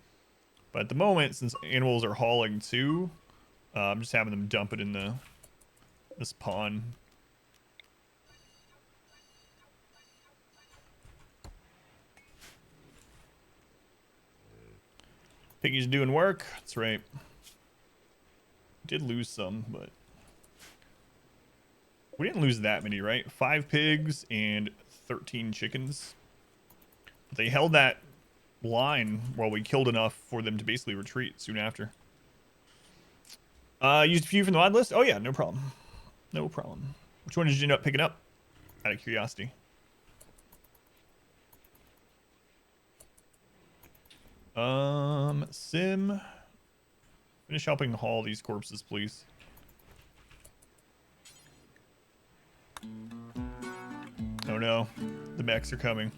Speaker 1: But at the moment, since animals are hauling too, I'm just having them dump it in this pond. Piggy's doing work. That's right. Did lose some, but we didn't lose that many, right? 5 pigs and 13 chickens. They held that line while we killed enough for them to basically retreat soon after. Used a few from the mod list? Oh yeah, no problem. No problem. Which one did you end up picking up? Out of curiosity. Sim. Finish helping haul these corpses, please. Oh no, the mechs are coming.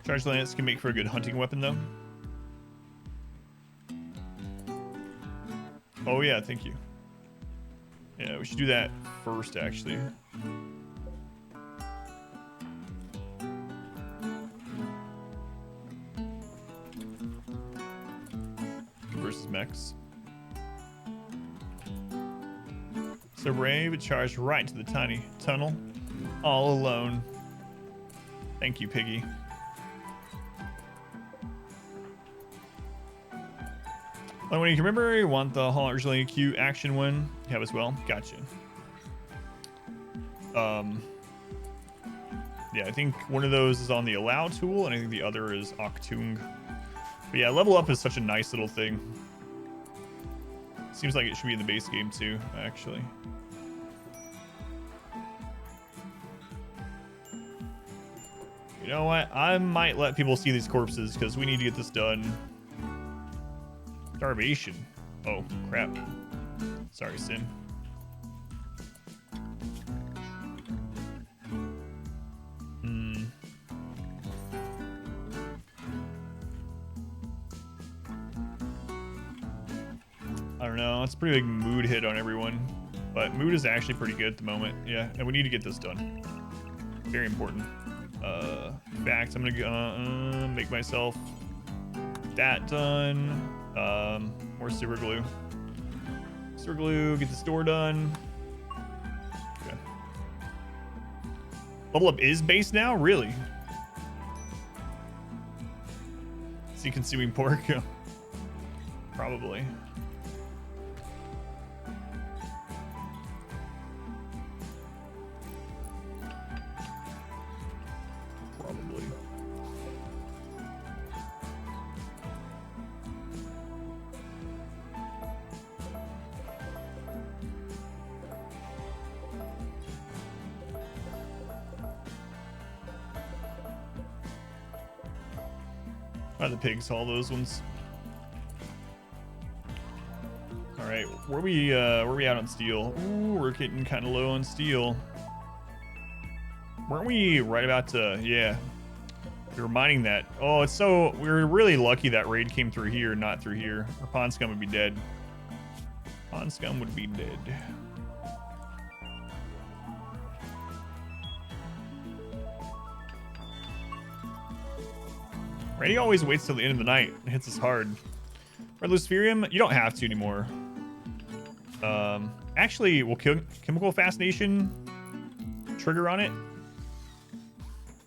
Speaker 1: Charge lance can make for a good hunting weapon, though. Oh yeah, thank you. Yeah, we should do that first, actually. Versus mechs. So brave, it charged right to the tiny tunnel, all alone. Thank you, Piggy. Oh, when you can remember, you want the Hall originally Q action one. You have as well. Gotcha. Yeah, I think one of those is on the allow tool, and I think the other is Octung. But yeah, level up is such a nice little thing. Seems like it should be in the base game too, actually. You know what? I might let people see these corpses because we need to get this done. Starvation. Oh, crap. Sorry, Sin. I don't know. It's a pretty big mood hit on everyone. But mood is actually pretty good at the moment. Yeah, and we need to get this done. Very important. In fact, I'm going to make myself that done. More super glue. Superglew, get this door done. Okay. Level up is base now? Really? Is he consuming pork? Probably. Probably. Why the pigs haul those ones? All right, where we out on steel? Ooh, we're getting kind of low on steel. Weren't we right about to? Yeah, we were mining that. Oh, it's so we were really lucky that raid came through here, not through here. Our pond scum would be dead. Pond scum would be dead. Randy always waits till the end of the night and hits us hard. Red Luciferium, you don't have to anymore. Actually, will Chemical Fascination trigger on it?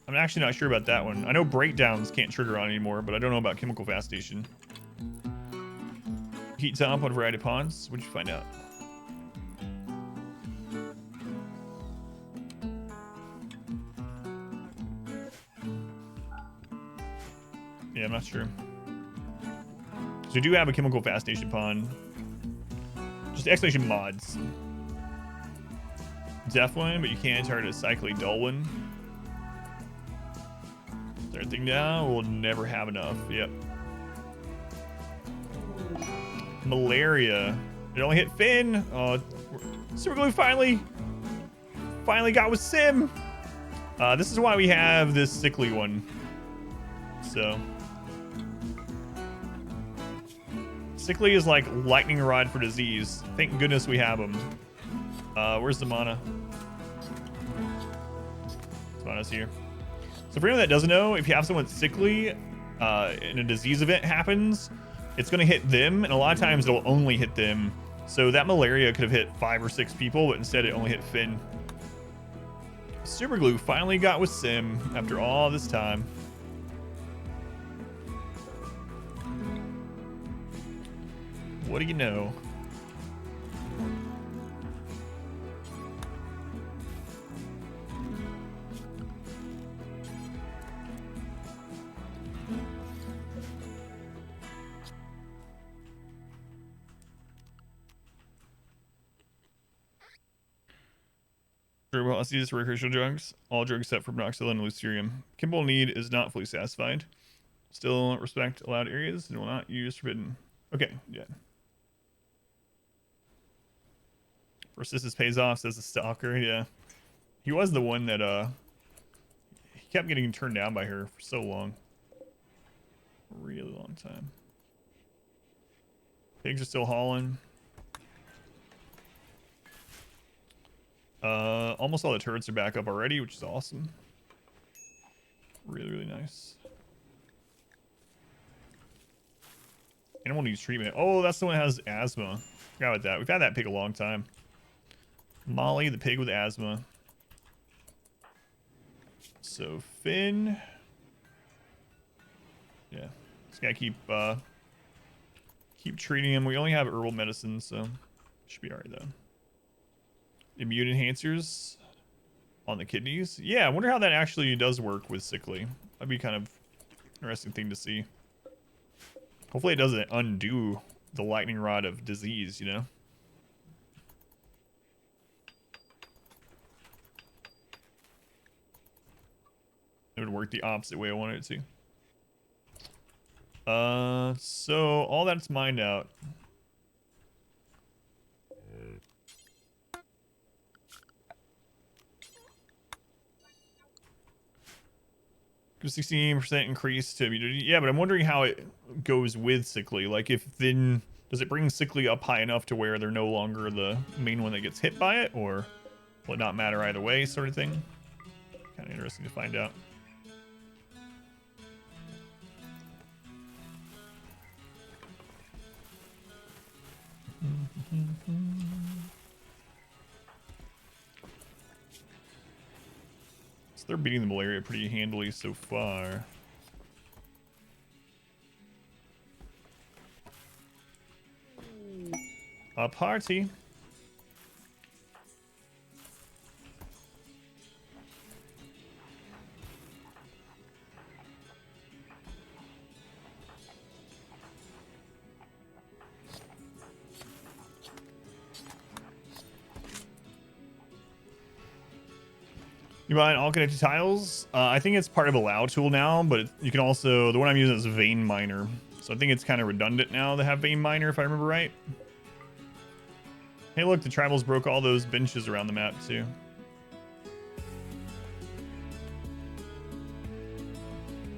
Speaker 1: I'm actually not sure about that one. I know Breakdowns can't trigger on anymore, but I don't know about Chemical Fascination. Heat dump on variety ponds. What'd you find out? Yeah, I'm not sure. So we do have a Chemical Fascination pond. Just exclamation mods. Def one, but you can't target a cyclically dull one. Third thing down, we'll never have enough. Yep. Malaria. It only hit Finn. Oh, Superglew finally got with Sim. This is why we have this sickly one. So. Sickly is like lightning rod for disease. Thank goodness we have them. Where's the mana? Mana's here. So for anyone that doesn't know, if you have someone sickly and a disease event happens, it's going to hit them, and a lot of times it'll only hit them. So that malaria could have hit 5 or 6 people, but instead it only hit Finn. Superglew finally got with Sim after all this time. What do you know? Well, let's use recreational drugs. All drugs except for monoxidil and lucerium. Kimball need is not fully satisfied. Still respect allowed areas and will not use forbidden. Okay, yeah. Persistence pays off, says the stalker. Yeah, he was the one that he kept getting turned down by her for so long, a really long time. Pigs are still hauling. Almost all the turrets are back up already, which is awesome. Really nice. Animal needs treatment. Oh, that's the one that has asthma. Forgot about that. We've had that pig a long time. Molly, the pig with asthma. So Finn. Yeah, just gotta keep treating him. We only have herbal medicine, so should be alright though. Immune enhancers on the kidneys. Yeah, I wonder how that actually does work with sickly. That'd be kind of interesting thing to see. Hopefully it doesn't undo the lightning rod of disease, you know? It would work the opposite way I wanted it to. So all that's mined out. Because 16% increase to immunity. Yeah, but I'm wondering how it goes with sickly. Like, if then does it bring sickly up high enough to where they're no longer the main one that gets hit by it, or will it not matter either way, sort of thing? Kind of interesting to find out. they're beating the malaria pretty handily so far. A party. You mind all connected tiles? I think it's part of allow tool now, but you can also, the one I'm using is vein miner. So I think it's kind of redundant now to have vein miner if I remember right. Hey look, the tribals broke all those benches around the map too.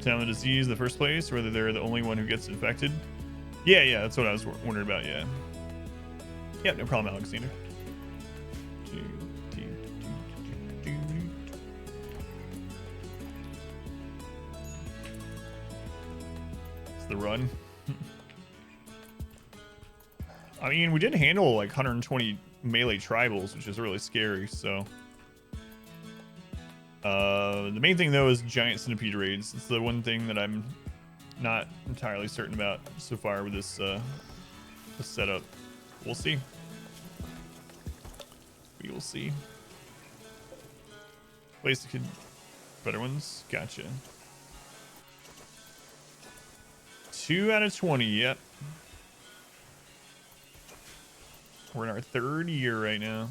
Speaker 1: Tell the disease in the first place, whether they're the only one who gets infected. Yeah, that's what I was wondering about, yeah. Yep, no problem, Alexander. It's the run. I mean, we did handle like 120 melee tribals, which is really scary, so. The main thing though is giant centipede raids. It's the one thing that I'm not entirely certain about so far with this, this setup. We'll see. We will see. Place the kid. Better ones. Gotcha. 2 out of 20. Yep. We're in our 3rd year right now.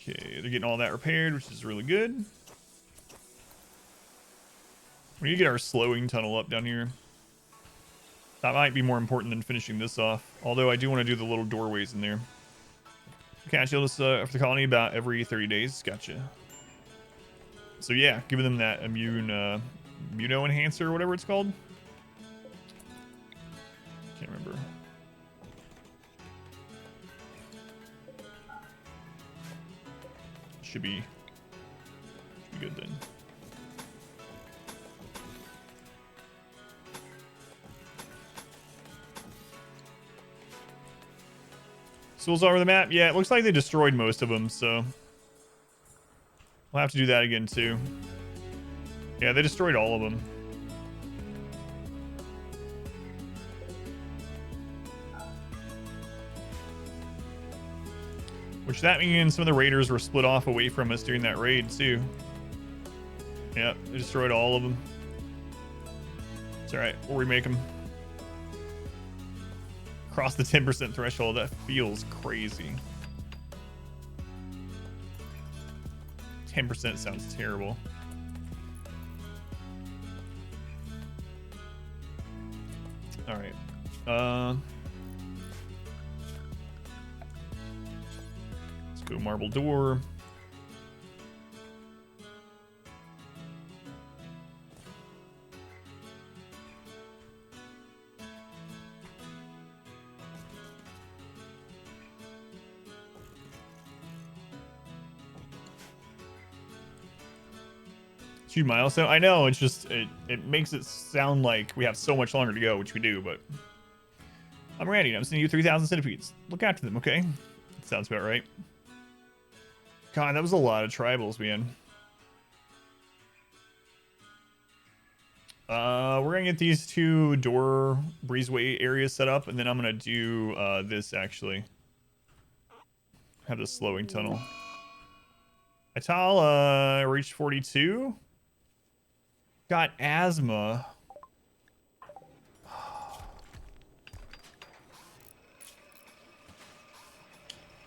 Speaker 1: Okay, they're getting all that repaired, which is really good. We need to get our slowing tunnel up down here. That might be more important than finishing this off. Although I do want to do the little doorways in there. Catch illness for the colony about every 30 days. Gotcha. So yeah, giving them that immuno enhancer or whatever it's called. Can't remember. Should be good then. Stools all over the map. Yeah, it looks like they destroyed most of them, so we'll have to do that again too. Yeah, they destroyed all of them. Which that means some of the raiders were split off away from us during that raid too. Yep, they destroyed all of them. It's alright, we'll remake them. Cross the 10% threshold, that feels crazy. 10% sounds terrible. Alright. Let's go marble door. Milestone. I know, it's just it makes it sound like we have so much longer to go, which we do, but I'm Randy and I'm sending you 3,000 centipedes. Look after them, okay? That sounds about right. God, that was a lot of tribals, man. We're gonna get these 2 door breezeway areas set up, and then I'm gonna do this actually. Have the slowing tunnel. Ital reached 42. Got asthma.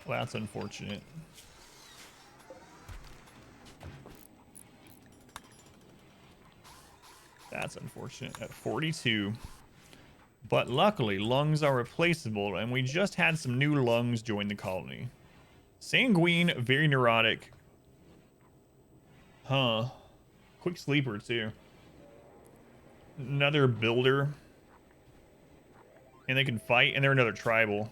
Speaker 1: Well, that's unfortunate. That's unfortunate at 42. But luckily, lungs are replaceable, and we just had some new lungs join the colony. Sanguine, very neurotic. Huh. Quick sleeper, too. Another builder. And they can fight, and they're another tribal.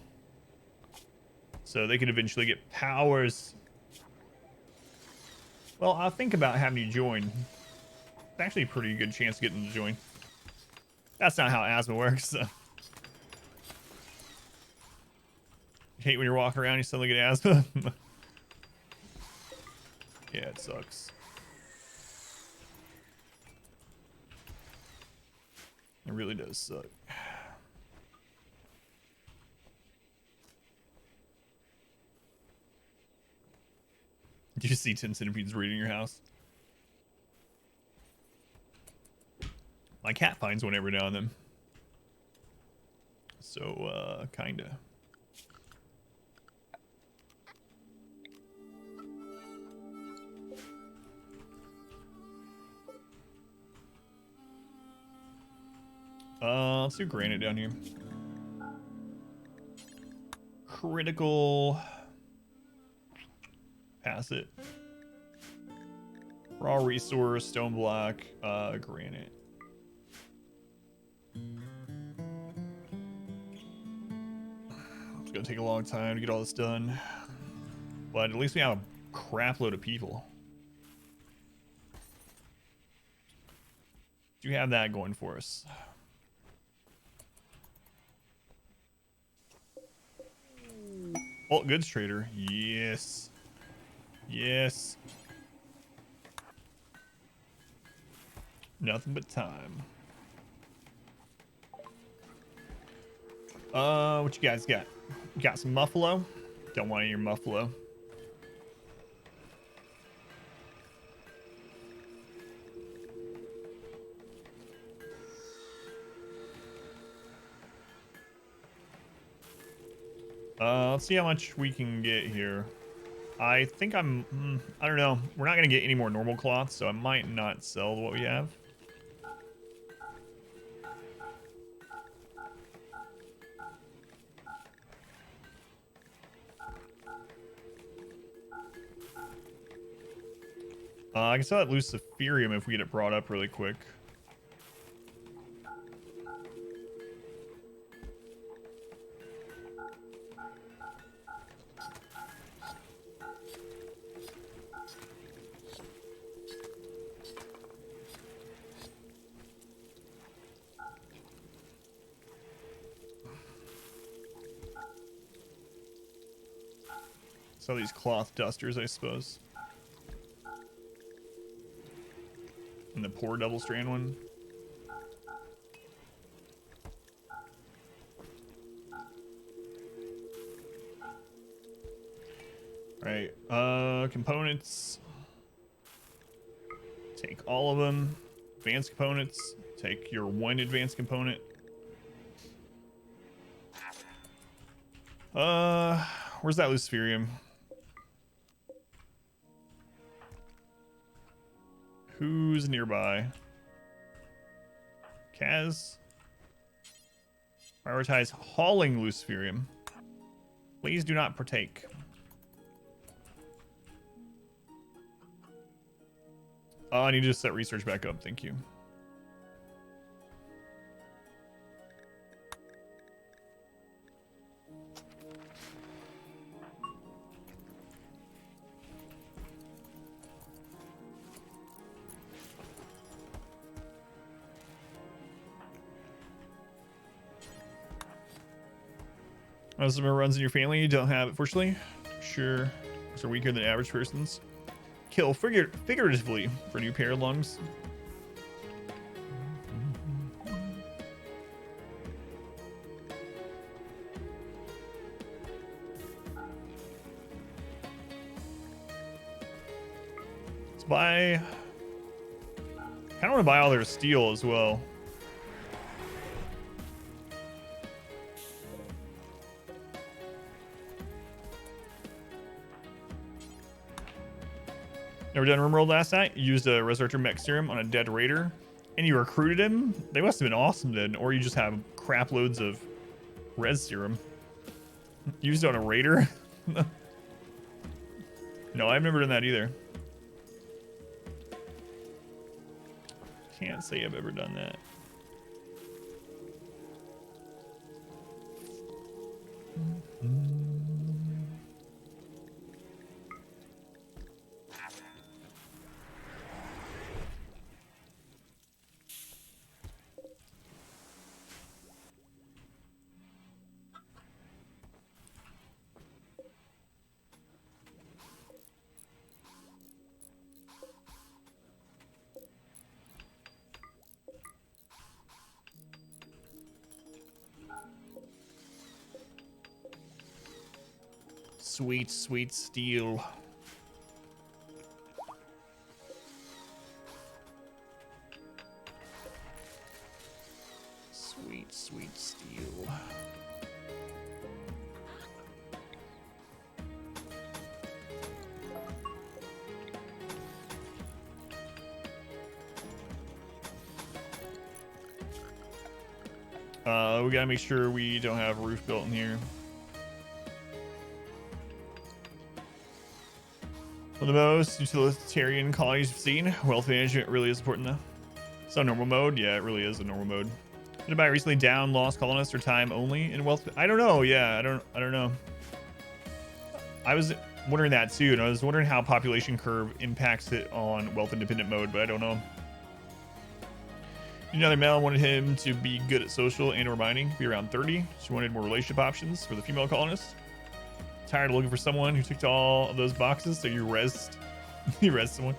Speaker 1: So they can eventually get powers. Well, I'll think about having you join. It's actually a pretty good chance of getting them to join. That's not how asthma works, so. You hate when you're walking around, you suddenly get asthma. Yeah, it sucks. It really does suck. Do you see 10 centipedes raiding your house? My cat finds one every now and then. So, kinda. Let's do granite down here. Critical. Pass it. Raw resource, stone block, granite. It's gonna take a long time to get all this done. But at least we have a crap load of people. Do have that going for us. Oh, goods trader. Yes. Yes. Nothing but time. What you guys got? You got some muffalo? Don't want any of your muffalo. Let's see how much we can get here. I think I don't know. We're not going to get any more normal cloth, so I might not sell what we have. I can sell that luciferium if we get it brought up really quick. So these cloth dusters, I suppose. And the poor Devilstrand one. Right. Components. Take all of them. Advanced components. Take your one advanced component. Where's that luciferium? Who's nearby? Craaz. Prioritize hauling luciferium. Please do not partake. Oh, I need to set research back up. Thank you. Adamir runs in your family, you don't have it, fortunately. Sure. Those are weaker than average persons. Kill figuratively for new pair of lungs. Let's buy... I kind of want to buy all their steel as well. Never done RimWorld last night? You used a resurrector mech serum on a dead raider and you recruited him? They must have been awesome then. Or you just have crap loads of res serum. Used it on a raider? No, I've never done that either. Can't say I've ever done that. Sweet, sweet steel. Sweet, sweet steel. We gotta make sure we don't have a roof built in here. One of the most utilitarian colonies we've seen. Wealth management really is important though. So normal mode? Yeah, it really is a normal mode. Did I buy recently down lost colonists or time only in wealth? I don't know. Yeah, I don't know. I was wondering that too, and I was wondering how population curve impacts it on wealth independent mode, but I don't know. Another male wanted him to be good at social and or mining, be around 30. She wanted more relationship options for the female colonists. Tired of looking for someone who ticked all of those boxes, so you rest someone.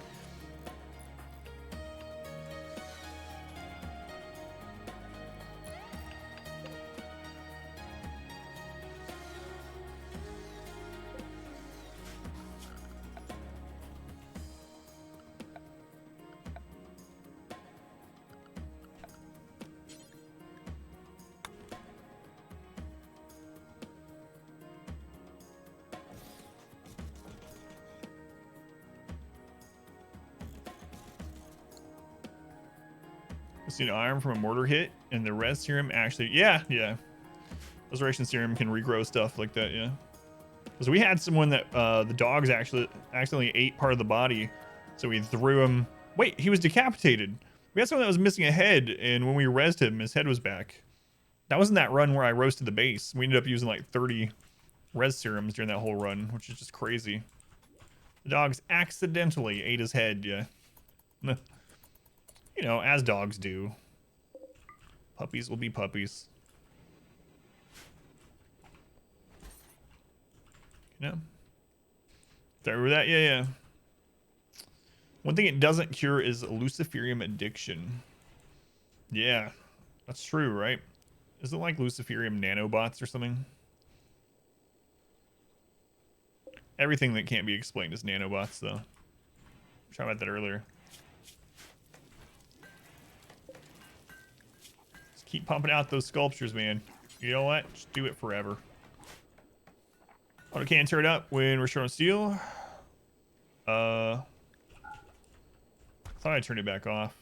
Speaker 1: Iron from a mortar hit, and the res serum actually, yeah. Resurrection serum can regrow stuff like that, yeah. Because we had someone that the dogs actually accidentally ate part of the body, so we threw him. Wait, he was decapitated. We had someone that was missing a head, and when we resed him, his head was back. That wasn't that run where I roasted the base. We ended up using like 30 res serums during that whole run, which is just crazy. The dogs accidentally ate his head, yeah. You know, as dogs do. Puppies will be puppies. You know? Start with that? Yeah. One thing it doesn't cure is luciferium addiction. Yeah, that's true, right? Is it like luciferium nanobots or something? Everything that can't be explained is nanobots, though. I talked about that earlier. Keep pumping out those sculptures, man. You know what? Just do it forever. Auto cannon turn up when we're short on steel. Thought I turned it back off.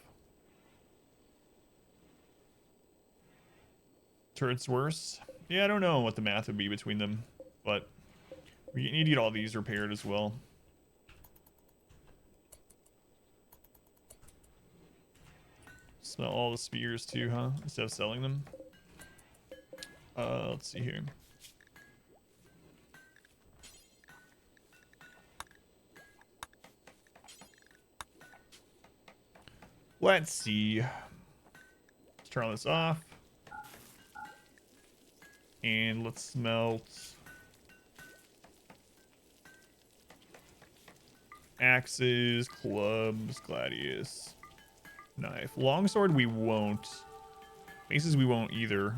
Speaker 1: Turret's worse. Yeah, I don't know what the math would be between them, but we need to get all these repaired as well. Smell all the spears too, huh? Instead of selling them. Let's see here. Let's see. Let's turn all this off. And let's smelt axes, clubs, gladius. Knife. Longsword we won't. Maces we won't either.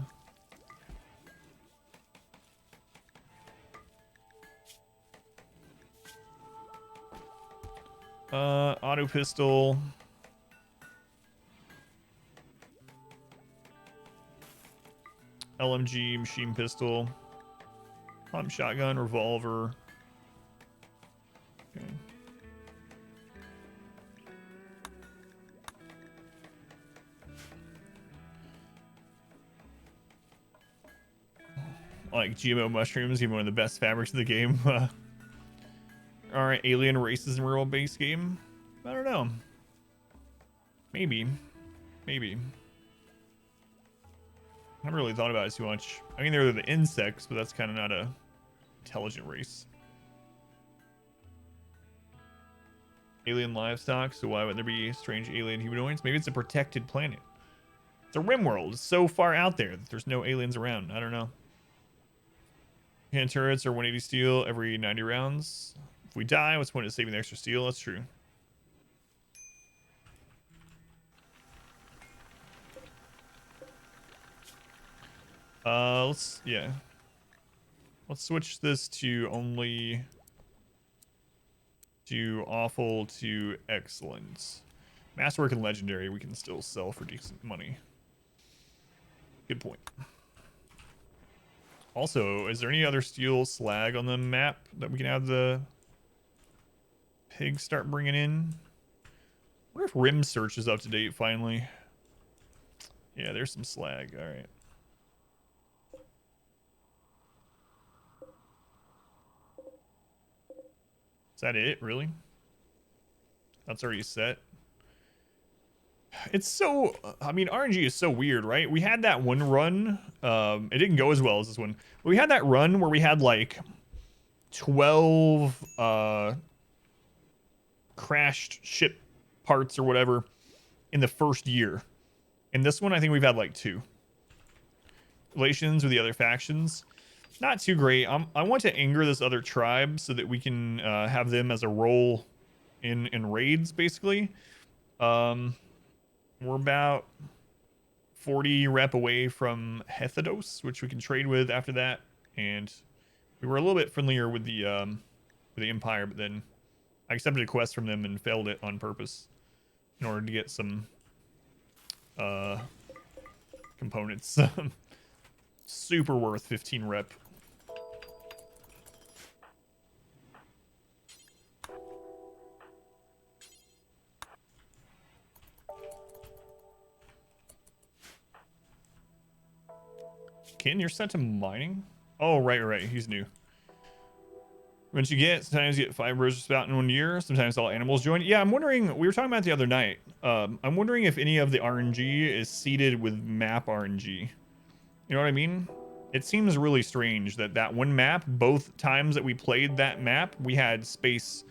Speaker 1: Auto pistol. LMG, machine pistol. Pump shotgun, revolver. Okay. Like GMO mushrooms, even one of the best fabrics in the game. Alright, alien races in real base game. I don't know. Maybe. I haven't really thought about it too much. I mean, they're the insects, but that's kind of not a intelligent race. Alien livestock, so why would there be strange alien humanoids? Maybe it's a protected planet. It's a RimWorld. It's so far out there that there's no aliens around. I don't know. Hand turrets are 180 steel every 90 rounds. If we die, what's the point of saving the extra steel? That's true. Yeah. Let's switch this to only to awful to excellent. Masterwork and legendary we can still sell for decent money. Good point. Also, is there any other steel slag on the map that we can have the pigs start bringing in? I wonder if Rim search is up to date finally. Yeah, there's some slag. All right. Is that it, really? That's already set. It's so, I mean, RNG is so weird, right? We had that one run. It didn't go as well as this one. But we had that run where we had like 12 crashed ship parts or whatever in the first year. In this one, I think we've had like 2. Relations with the other factions, not too great. I want to anger this other tribe so that we can have them as a role in raids, basically. We're about 40 rep away from Hethedos, which we can trade with after that. And we were a little bit friendlier with the Empire, but then I accepted a quest from them and failed it on purpose in order to get some components. Super worth 15 rep. Ken, you're set to mining? Oh, right. He's new. Sometimes you get 5 rows spout in 1 year. Sometimes all animals join. Yeah, I'm wondering, we were talking about the other night. I'm wondering if any of the RNG is seeded with map RNG. You know what I mean? It seems really strange that one map, both times that we played that map, we had space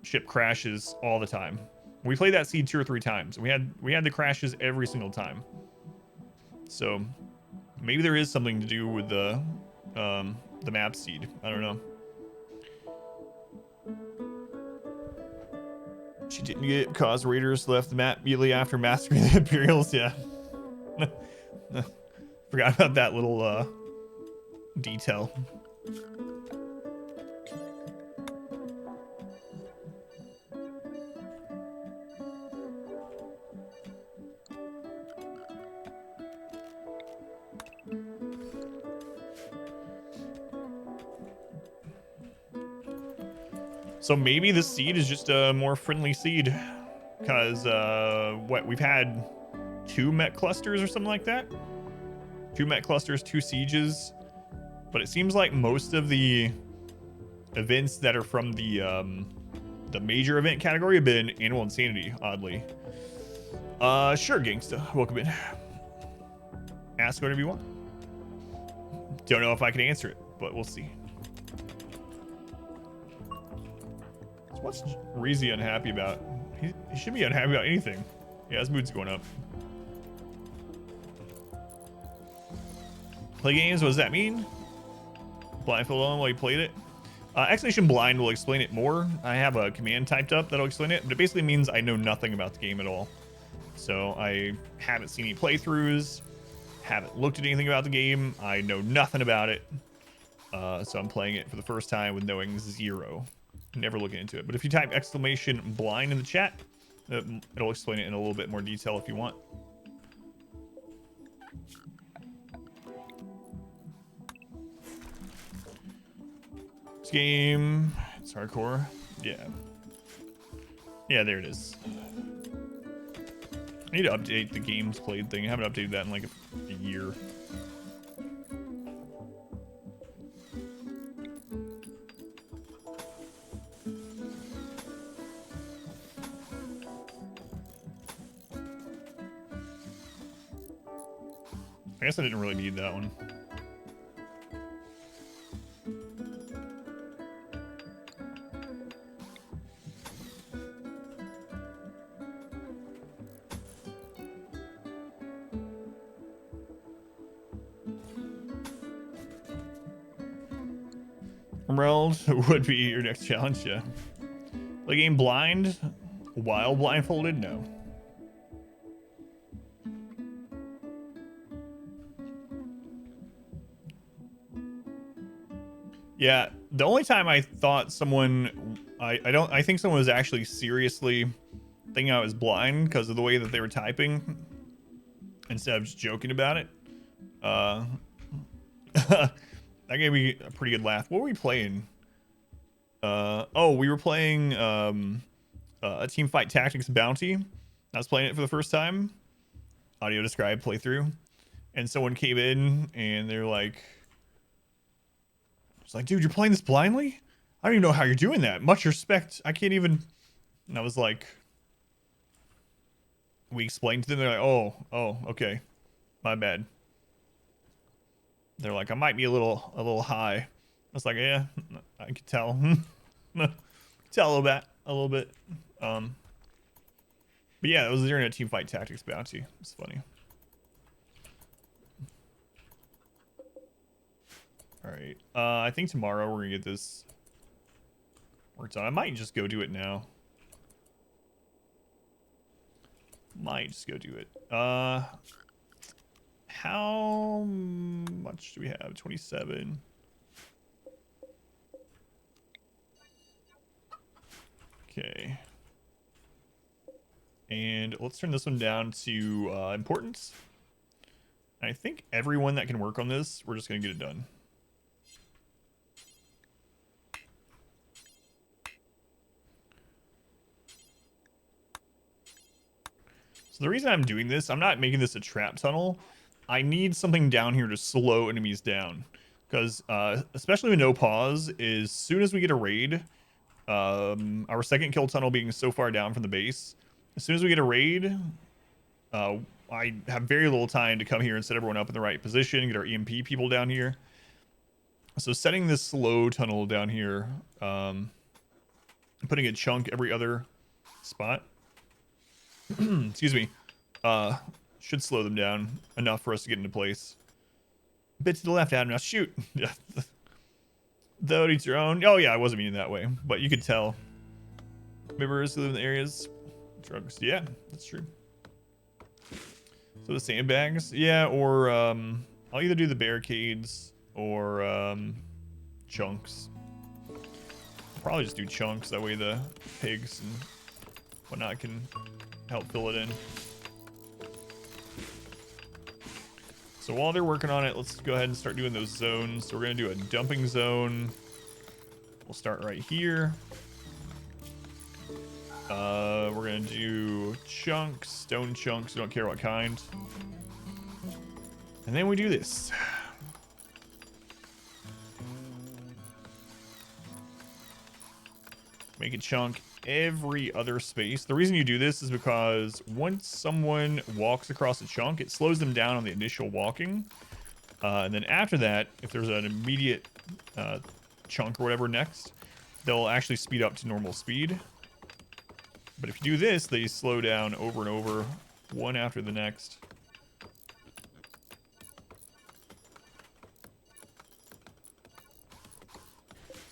Speaker 1: ship crashes all the time. We played that seed 2 or 3 times. We had the crashes every single time. So maybe there is something to do with the map seed. I don't know. She didn't get cause raiders left the map immediately after massacring the Imperials. Yeah. Forgot about that little detail. So maybe this seed is just a more friendly seed, because we've had 2 Mech clusters or something like that. 2 Mech clusters, 2 sieges, but it seems like most of the events that are from the major event category have been animal insanity. Oddly, sure, gangsta, welcome in. Ask whatever you want. Don't know if I can answer it, but we'll see. What's Reezy unhappy about? He should be unhappy about anything. Yeah, his mood's going up. Play games, what does that mean? Blindfold on while you played it? Exclamation blind will explain it more. I have a command typed up that'll explain it, but it basically means I know nothing about the game at all. So I haven't seen any playthroughs, haven't looked at anything about the game, I know nothing about it. So I'm playing it for the first time with knowing 0. Never looking into it, but if you type exclamation blind in the chat, it'll explain it in a little bit more detail if you want. This game, it's hardcore. Yeah, there it is. I need to update the games played thing. I haven't updated that in like a year. I guess I didn't really need that one. RimWorld would be your next challenge, yeah. Play game blind while blindfolded? No. Yeah, the only time I thought someone, I think someone was actually seriously thinking I was blind because of the way that they were typing instead of just joking about it. That gave me a pretty good laugh. What were we playing? Oh, we were playing a Teamfight Tactics Bounty. I was playing it for the first time. Audio described playthrough. And someone came in and they're like, it's like, dude, you're playing this blindly? I don't even know how you're doing that. Much respect. I can't even. And I was like, we explained to them. They're like, oh, okay. My bad. They're like, I might be a little high. I was like, yeah, I could tell. Tell a little bit. But yeah, it was during a Teamfight Tactics Bounty. It's funny. All right. I think tomorrow we're gonna get this worked on. I might just go do it now. Might just go do it. How much do we have? 27. Okay. And let's turn this one down to importance. I think everyone that can work on this, we're just gonna get it done. So the reason I'm doing this, I'm not making this a trap tunnel. I need something down here to slow enemies down. Because, especially with no pause, as soon as we get a raid, our second kill tunnel being so far down from the base, as soon as we get a raid, I have very little time to come here and set everyone up in the right position, get our EMP people down here. So setting this slow tunnel down here, putting a chunk every other spot, excuse me, should slow them down enough for us to get into place. A bit to the left, Adam. Now shoot. Though each your own. Oh yeah, I wasn't meaning that way, but you could tell. Members who live in the areas. Drugs. Yeah, that's true. So the sandbags. Yeah, or I'll either do the barricades or chunks. I'll probably just do chunks. That way the pigs and whatnot can help fill it in. So while they're working on it, let's go ahead and start doing those zones. So we're going to do a dumping zone. We'll start right here. We're going to do chunks, stone chunks. We don't care what kind. And then we do this. Make a chunk every other space. The reason you do this is because once someone walks across a chunk, it slows them down on the initial walking. And then after that, if there's an immediate chunk or whatever next, they'll actually speed up to normal speed. But if you do this, they slow down over and over, one after the next.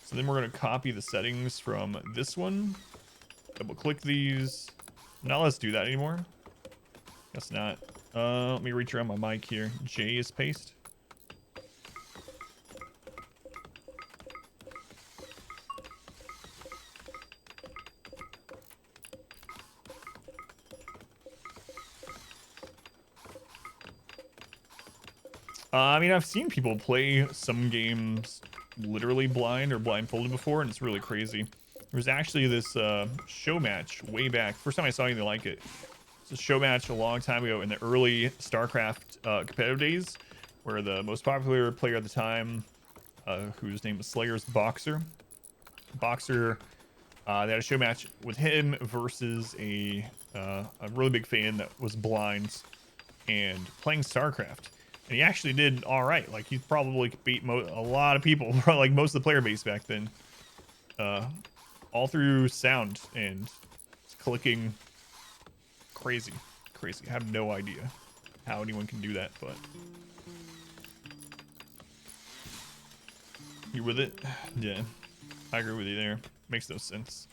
Speaker 1: So then we're going to copy the settings from this one. Double click these. Now let's do that anymore. Guess not. Let me reach around my mic here. J is paste. I mean, I've seen people play some games literally blind or blindfolded before, and it's really crazy. There was actually this show match way back. First time I saw anything like it. It's a show match a long time ago in the early StarCraft competitive days, where the most popular player at the time, whose name was Slayer's Boxer. Boxer, they had a show match with him versus a really big fan that was blind and playing StarCraft. And he actually did all right. Like, he probably beat a lot of people, like most of the player base back then. All through sound and clicking. Crazy. I have no idea how anyone can do that, but... You with it? Yeah. I agree with you there. Makes no sense.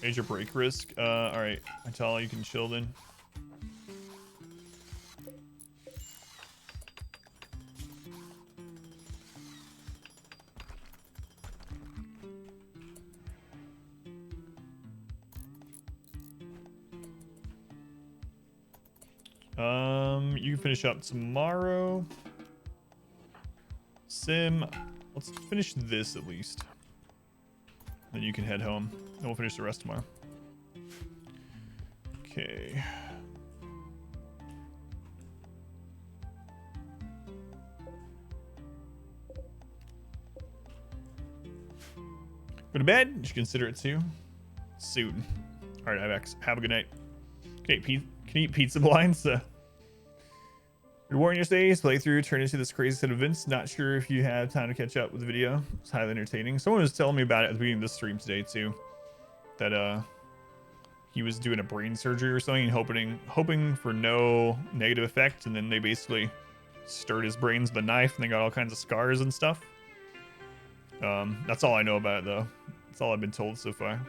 Speaker 1: Major break risk. All right, Until you can chill then. You can finish up tomorrow. Sim, let's finish this at least. Then you can head home. Then we'll finish the rest tomorrow. Okay. Go to bed. You should consider it too. Soon. All right, Ibex. Have a good night. Okay, can you eat pizza blinds? Rewarding your stays, playthrough turned into this crazy set of events. Not sure if you have time to catch up with the video. It's highly entertaining. Someone was telling me about it at the beginning of this stream today too. That he was doing a brain surgery or something and hoping for no negative effect, and then they basically stirred his brains with a knife and they got all kinds of scars and stuff. That's all I know about it though. That's all I've been told so far.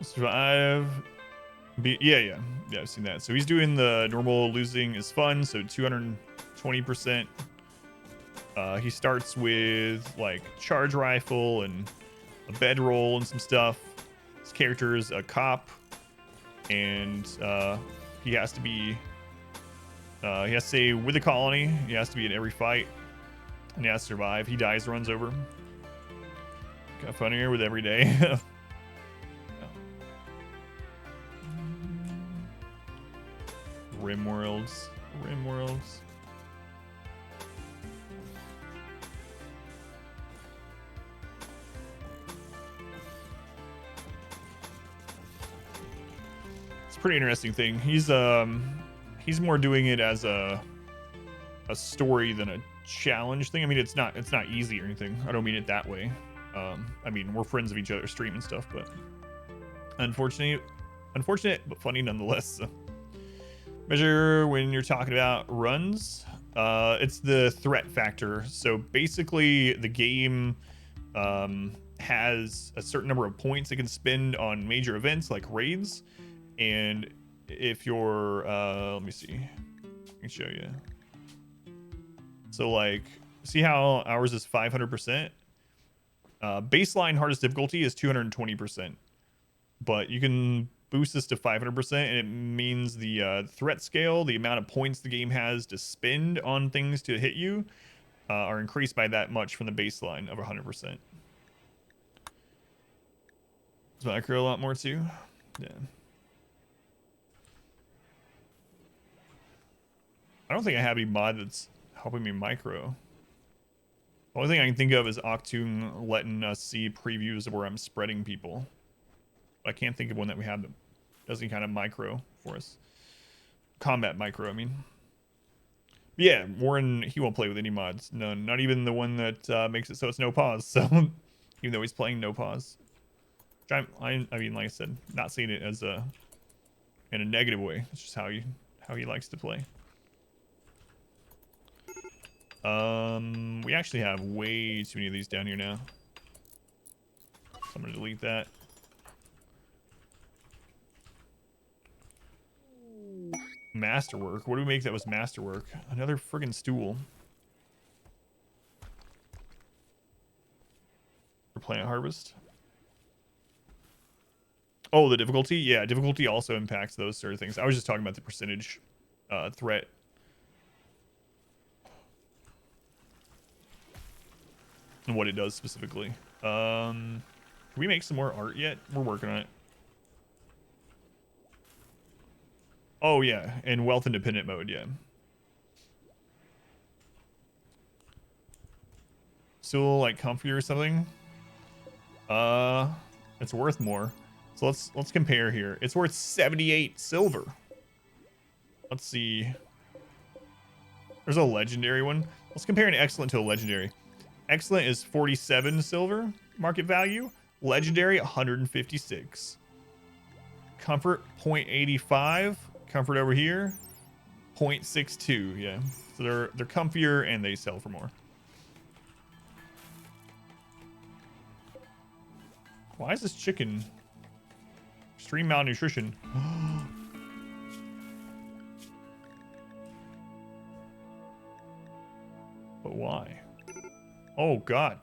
Speaker 1: Survive. Yeah, I've seen that. So he's doing the normal losing is fun, so 220%. He starts with like charge rifle and a bedroll and some stuff. His character is a cop, and he has to be he has to stay with the colony. He has to be in every fight, and he has to survive. He dies, runs over. Got funnier with every day. RimWorlds. It's a pretty interesting thing. He's more doing it as a story than a challenge thing. I mean, it's not easy or anything. I don't mean it that way. I mean, we're friends of each other's stream and stuff, but unfortunate but funny nonetheless. So. Measure when you're talking about runs. It's the threat factor. So basically the game has a certain number of points it can spend on major events like raids. And if you're, let me see, I can show you. So like, see how ours is 500%? Baseline hardest difficulty is 220%. But you can boost this to 500%, and it means the threat scale, the amount of points the game has to spend on things to hit you, are increased by that much from the baseline of 100%. Is micro a lot more too? Yeah. I don't think I have any mod that's helping me micro. The only thing I can think of is Octoon letting us see previews of where I'm spreading people. I can't think of one that we have that does any kind of micro for us. Combat micro, I mean. Yeah, Warren, he won't play with any mods. None. Not even the one that makes it so it's no pause. So, even though he's playing no pause. I mean, like I said, not seeing it as in a negative way. It's just how he likes to play. We actually have way too many of these down here now. So I'm gonna delete that. Masterwork. What do we make that was Masterwork? Another friggin' stool. For plant harvest. Oh, the difficulty? Yeah, difficulty also impacts those sort of things. I was just talking about the percentage threat. And what it does specifically. Can we make some more art yet? We're working on it. Oh yeah, in wealth independent mode, yeah. Still like comfy or something? It's worth more. So let's compare here. It's worth 78 silver. Let's see. There's a legendary one. Let's compare an excellent to a legendary. Excellent is 47 silver market value. Legendary 156. Comfort 0.85. Comfort over here 0.62, yeah. So they're comfier and they sell for more. Why is this chicken extreme malnutrition? But why? Oh god.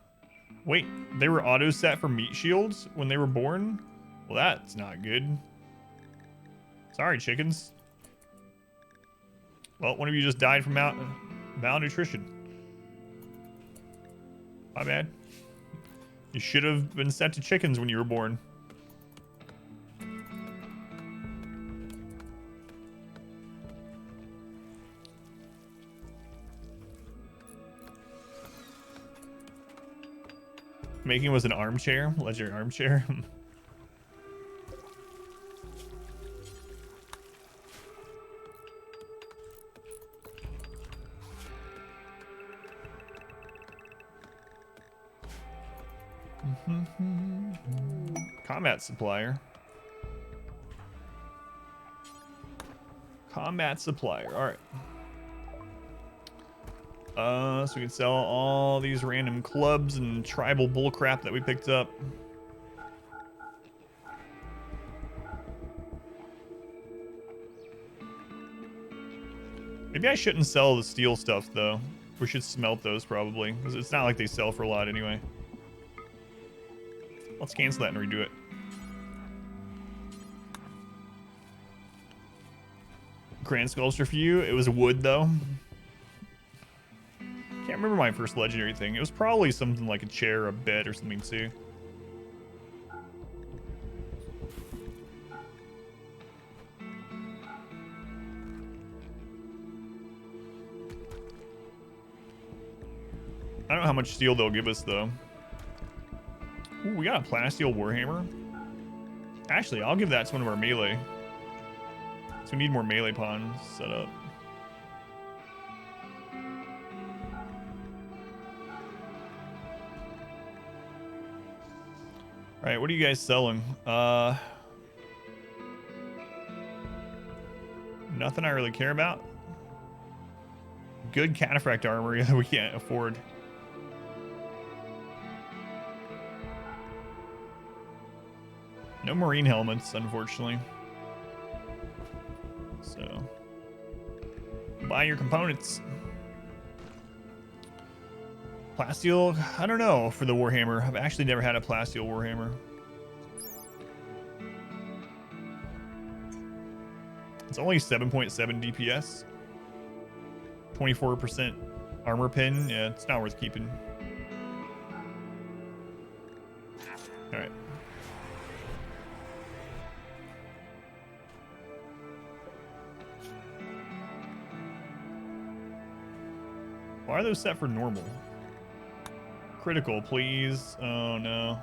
Speaker 1: Wait, they were auto set for meat shields when they were born? Well, that's not good. Sorry, chickens. Well, one of you just died from malnutrition. My bad. You should have been set to chickens when you were born. Making was an armchair, legendary armchair. Combat supplier. Combat supplier. All right. So we can sell all these random clubs and tribal bullcrap that we picked up. Maybe I shouldn't sell the steel stuff though. We should smelt those probably, because it's not like they sell for a lot anyway. Let's cancel that and redo it. Grand sculpture for you. It was wood though. Can't remember my first legendary thing. It was probably something like a chair or a bed or something too. I don't know how much steel they'll give us though. Ooh, we got a plasteel warhammer. Actually, I'll give that to one of our melee. So we need more melee pawns set up. All right, what are you guys selling? Nothing I really care about. Good cataphract armor that we can't afford. No marine helmets, unfortunately. So, buy your components. Plasteel, I don't know for the Warhammer. I've actually never had a plasteel Warhammer. It's only 7.7 DPS. 24% armor pin. Yeah, it's not worth keeping. All right. Why are those set for normal? Critical, please. Oh, no.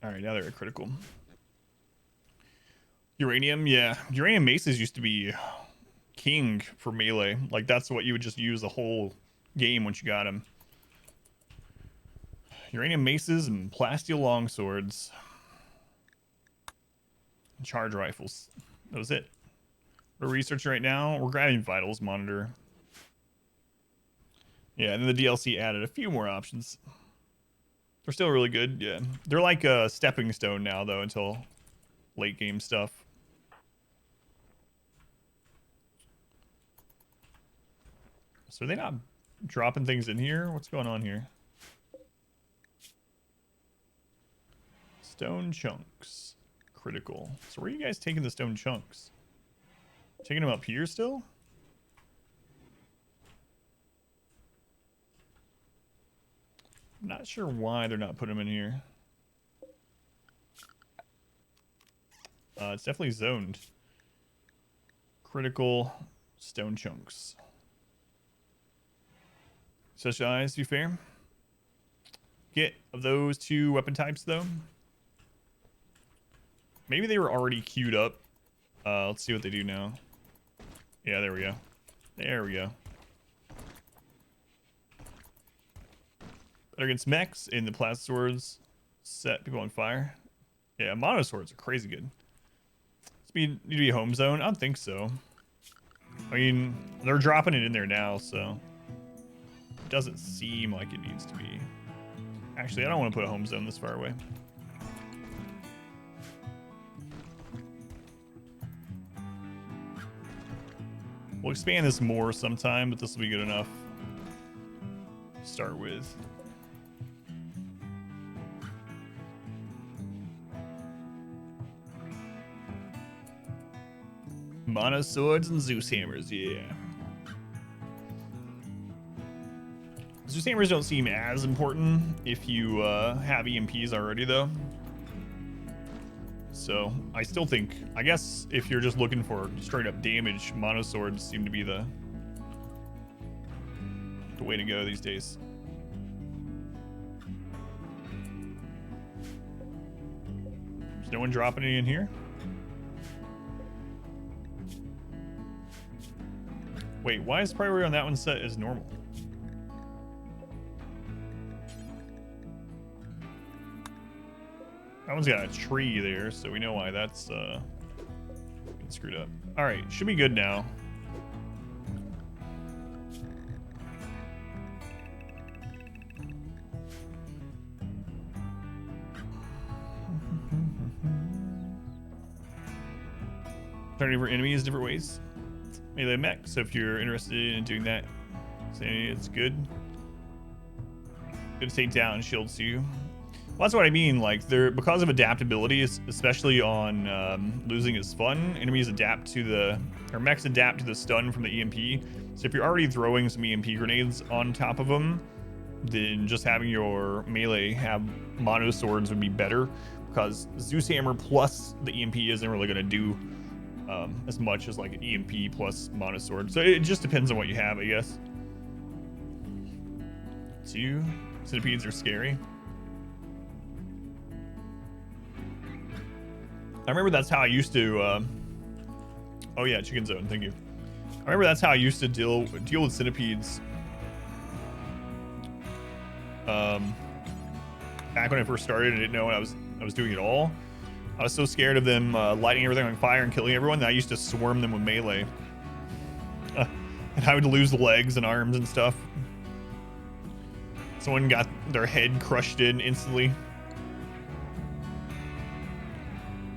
Speaker 1: All right, now they're at critical. Uranium, yeah. Uranium maces used to be king for melee. Like, that's what you would just use the whole game once you got them. Uranium maces and plasteel longswords. Charge rifles. That was it. We're researching right now. We're grabbing vitals monitor. Yeah, and then the DLC added a few more options. They're still really good, yeah. They're like a stepping stone now, though, until late game stuff. So are they not dropping things in here? What's going on here? Stone chunks. Critical. So where are you guys taking the stone chunks? Taking them up here still? I'm not sure why they're not putting them in here. It's definitely zoned. Critical stone chunks. Such eyes, to be fair. get of those 2 weapon types, though. Maybe they were already queued up. Let's see what they do now. Yeah, there we go. There we go. Better against mechs in the plasma swords. Set people on fire. Yeah, mono swords are crazy good. Need to be a home zone? I don't think so. I mean, they're dropping it in there now, so it doesn't seem like it needs to be. Actually, I don't want to put a home zone this far away. We'll expand this more sometime, but this will be good enough to start with. Mono swords and Zeus hammers, yeah. Zeus hammers don't seem as important if you have EMPs already, though. So I still think, I guess, if you're just looking for straight up damage, mono swords seem to be the way to go these days. There's no one dropping any in here. Wait, why is priority on that one set as normal? That one's got a tree there, so we know why that's getting screwed up. All right, should be good now. Turning over enemies different ways. Melee mech, so if you're interested in doing that, say it's good. Good to take down shields to you. Well, that's what I mean. Like, they're because of adaptability, especially on losing is fun. Enemies adapt to the, or mechs adapt to the stun from the EMP. So if you're already throwing some EMP grenades on top of them, then just having your melee have mono swords would be better, because Zeus hammer plus the EMP isn't really going to do as much as like an EMP plus mono sword. So it just depends on what you have, I guess. 2 centipedes are scary. I remember that's how I used to oh yeah, chicken zone, thank you. I remember that's how I used to deal with centipedes back when I first started and didn't know what I was doing at all. I was so scared of them lighting everything on fire and killing everyone that I used to swarm them with melee. And I would lose the legs and arms and stuff. Someone got their head crushed in instantly.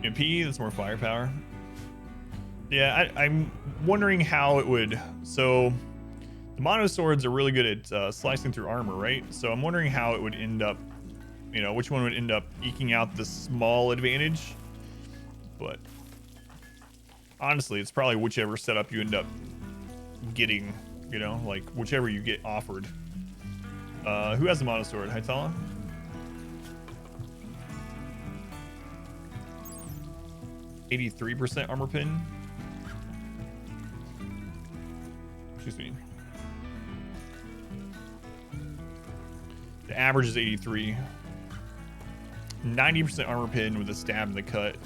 Speaker 1: MP, that's more firepower. Yeah, I'm wondering how it would. So the mono swords are really good at slicing through armor, right? So I'm wondering how it would end up, you know, which one would end up eking out the small advantage. But honestly, it's probably whichever setup you end up getting, you know, like whichever you get offered. Who has the mono sword? Hytala? %83 armor pin. Excuse me. The average is 83. 90% armor pin with a stab in the cut.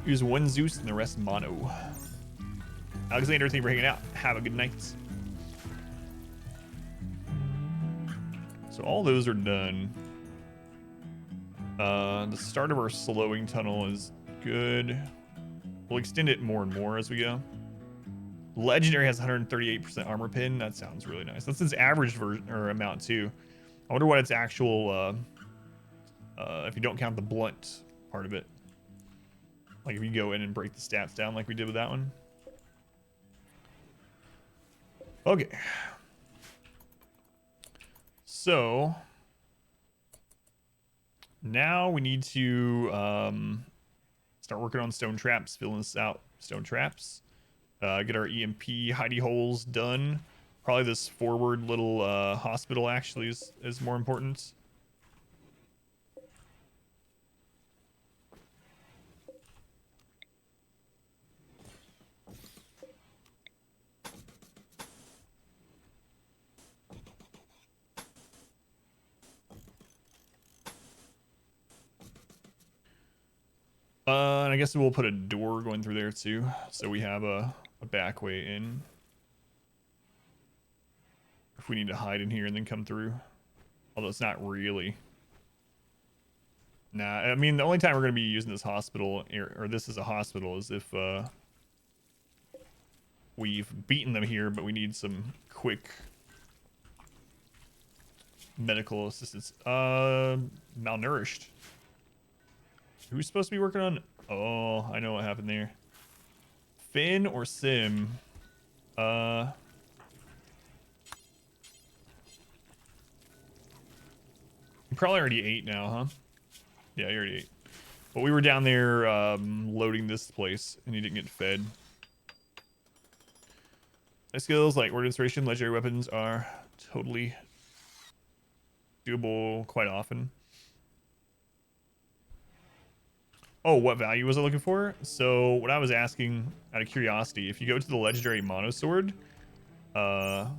Speaker 1: Use 1 Zeus and the rest mono. Alexander, thank you for hanging out. Have a good night. So all those are done. The start of our slowing tunnel is good. We'll extend it more and more as we go. Legendary has 138% armor pin. That sounds really nice. That's its average version or amount too. I wonder what its actual if you don't count the blunt part of it. Like if you go in and break the stats down like we did with that one. Okay. So now we need to start working on stone traps, filling this out. Stone traps. Get our EMP hidey holes done. Probably this forward little hospital actually is more important. And I guess we'll put a door going through there too, so we have a back way in. If we need to hide in here and then come through. Although it's not really. Nah, I mean, the only time we're going to be using this hospital, or this is a hospital, is if we've beaten them here, but we need some quick medical assistance. Malnourished. Who's supposed to be working on? Oh, I know what happened there. Finn or Sim? You probably already ate now, huh? Yeah, you already ate. But we were down there loading this place, and you didn't get fed. My skills like word inspiration, legendary weapons are totally doable quite often. Oh, what value was I looking for? So what I was asking out of curiosity, if you go to the legendary monosword, and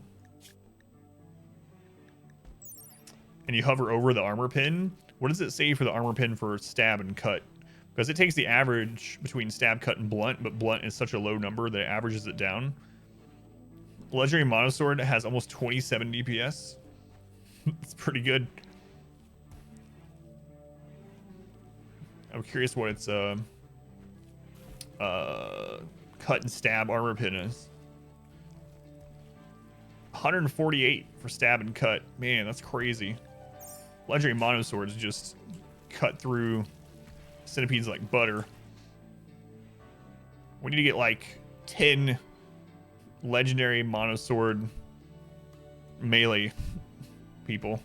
Speaker 1: you hover over the armor pin, what does it say for the armor pin for stab and cut? Because it takes the average between stab, cut, and blunt, but blunt is such a low number that it averages it down. Legendary monosword has almost 27 DPS. It's pretty good. I'm curious what its cut and stab armor pin is. 148 for stab and cut. Man, that's crazy. Legendary monoswords just cut through centipedes like butter. We need to get like 10 legendary monosword melee people.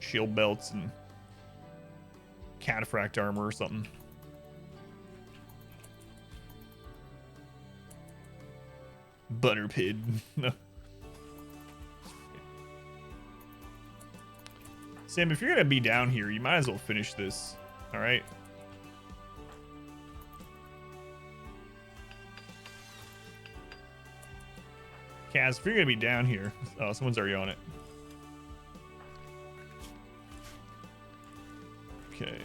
Speaker 1: Shield belts and cataphract armor or something. Butterpid. Sam, if you're gonna be down here, you might as well finish this. All right. Craaz, if you're gonna be down here, oh, someone's already on it. Okay.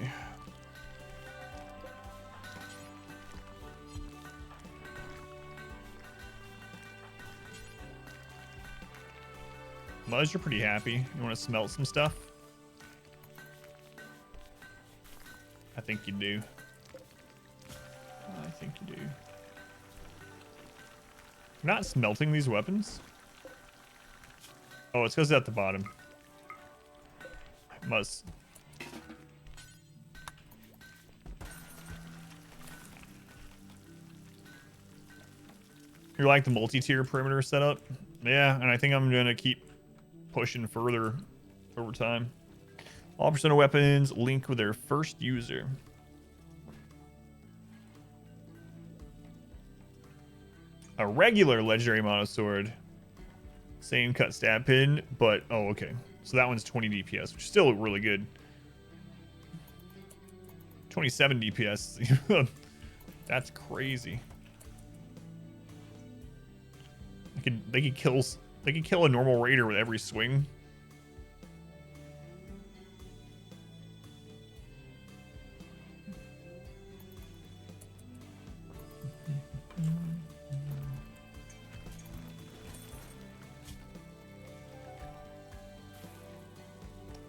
Speaker 1: Muzz, you're pretty happy. You want to smelt some stuff? I think you do. I think you do. You're not smelting these weapons? Oh, it's because it's at the bottom. Muzz. You like the multi-tier perimeter setup? Yeah, and I think I'm gonna keep pushing further over time. All persona weapons link with their first user. A regular legendary monosword. Same cut stab pin, but oh, okay. So that one's 20 DPS, which is still really good. 27 DPS. That's crazy. They could kill a normal raider with every swing.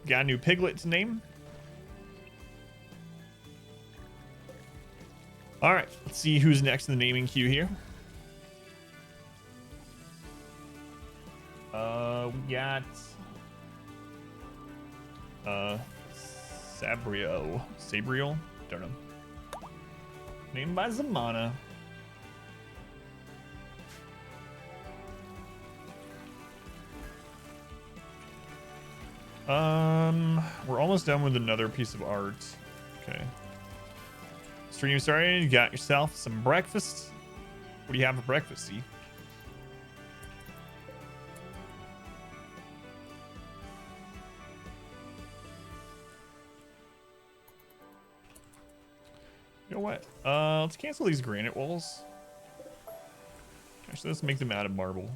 Speaker 1: Got a new piglet to name. All right, let's see who's next in the naming queue here. We got Sabriel, don't know. Named by Zamana. We're almost done with another piece of art. Okay. Stream started. You got yourself some breakfast. What do you have for breakfast, Steve? You know what? Let's cancel these granite walls. Actually, let's make them out of marble.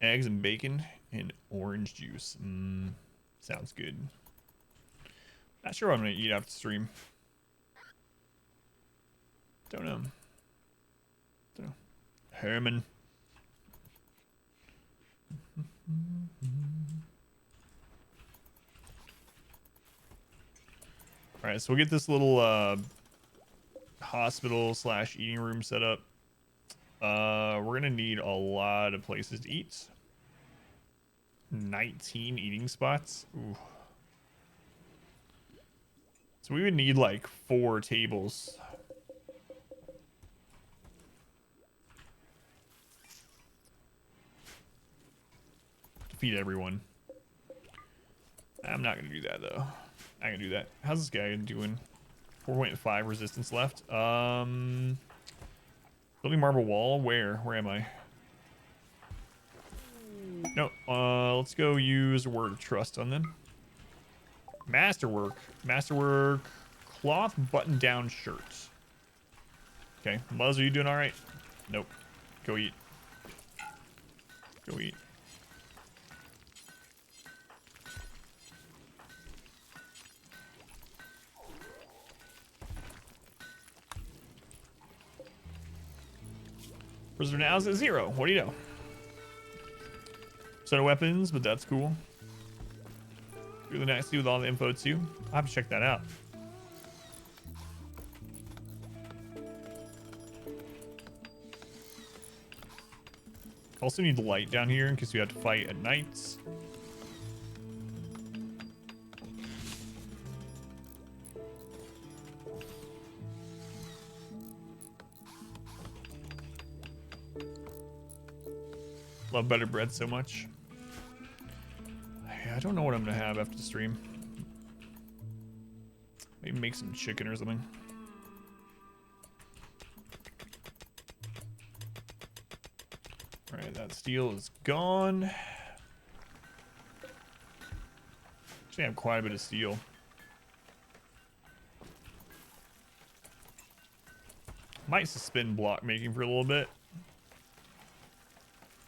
Speaker 1: Eggs and bacon and orange juice. Sounds good. Not sure what I'm gonna eat after stream. Don't know. Herman. All right, so we'll get this little hospital / eating room set up. We're gonna need a lot of places to eat. 19 eating spots. Ooh. So we would need like 4 tables. To feed everyone. I'm not gonna do that though. I can do that. How's this guy doing? 4.5 resistance left. Building marble wall. Where am I? No. Let's go use a word of trust on them. Masterwork. Masterwork. Cloth button down shirts. Okay. Muzz, are you doing all right? Nope. Go eat. Go eat. Prisoner now is at 0. What do you know? Set of weapons, but that's cool. Really nice to see with all the info too. I'll have to check that out. Also need the light down here in case we have to fight at nights. Love butter bread so much. I don't know what I'm gonna have after the stream. Maybe make some chicken or something. All right, that steel is gone. Actually, I have quite a bit of steel. Might suspend block making for a little bit.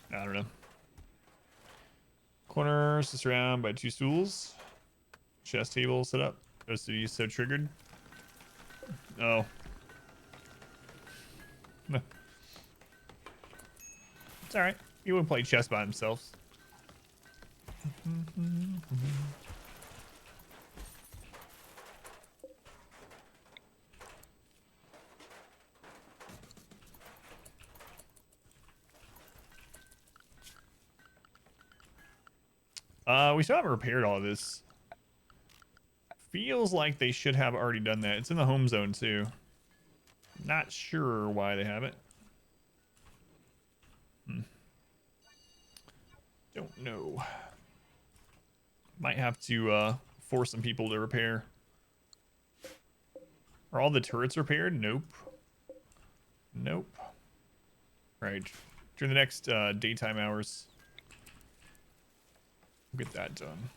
Speaker 1: I don't know. Corner is surrounded by 2 stools. Chest table set up. OCD so triggered. Oh. It's alright. He wouldn't play chess by themselves. We still haven't repaired all of this. Feels like they should have already done that. It's in the home zone too. Not sure why they haven't. Don't know. Might have to force some people to repair. Are all the turrets repaired? Nope. Nope. Right. During the next daytime hours. We'll get that done.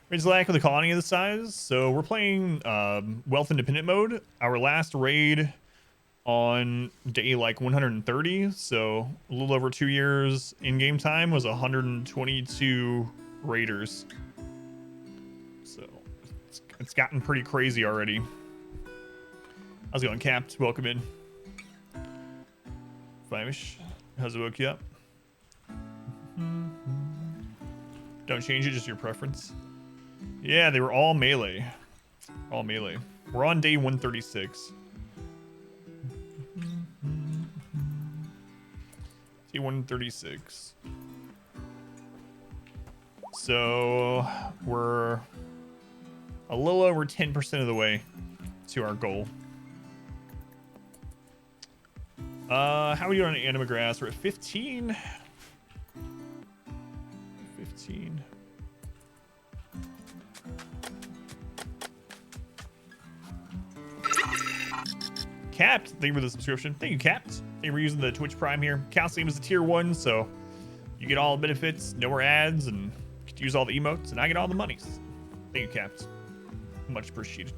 Speaker 1: Raids lack with a colony of the size, so we're playing wealth independent mode. Our last raid on day like 130, so a little over 2 years in game time, was 122 raiders. So it's gotten pretty crazy already. How's it going, Capt? Welcome in. Flemish, how's it woke you up? Don't change it, just your preference. Yeah, they were all melee. All melee. We're on day 136. Day 136. So we're a little over 10% of the way to our goal. How are we doing on Anima grass? We're at 15. 15. Capped, thank you for the subscription. Thank you, Capped. Thank you for using the Twitch Prime here. Counts the game as a tier 1, so you get all the benefits, no more ads, and get to use all the emotes, and I get all the monies. Thank you, Capped. Much appreciated.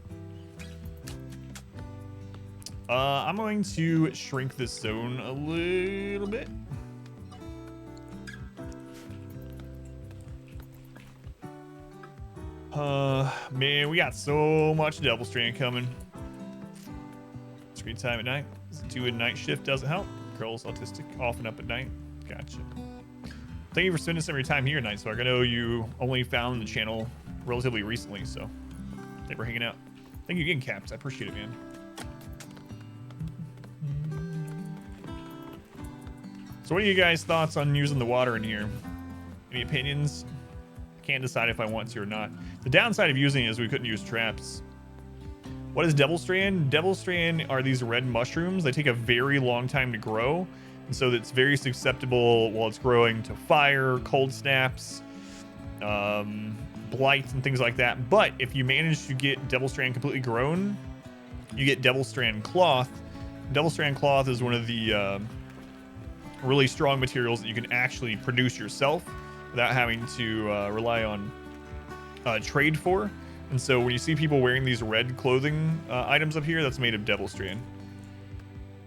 Speaker 1: I'm going to shrink this zone a little bit. Man, we got so much Devilstrand coming. Screen time at night. Doing night shift doesn't help. Girl's autistic, often up at night. Gotcha. Thank you for spending some of your time here tonight, Spark. I know you only found the channel relatively recently, so thank you for hanging out. Thank you again, Caps. I appreciate it, man. So what are you guys' thoughts on using the water in here? Any opinions? Can't decide if I want to or not. The downside of using it is we couldn't use traps. What is Devilstrand? Devilstrand are these red mushrooms. They take a very long time to grow, and so it's very susceptible while it's growing to fire, cold snaps, blights, and things like that. But if you manage to get Devilstrand completely grown, you get Devilstrand cloth. Devilstrand cloth is one of the really strong materials that you can actually produce yourself without having to rely on trade for. And so when you see people wearing these red clothing items up here, that's made of Devilstrand.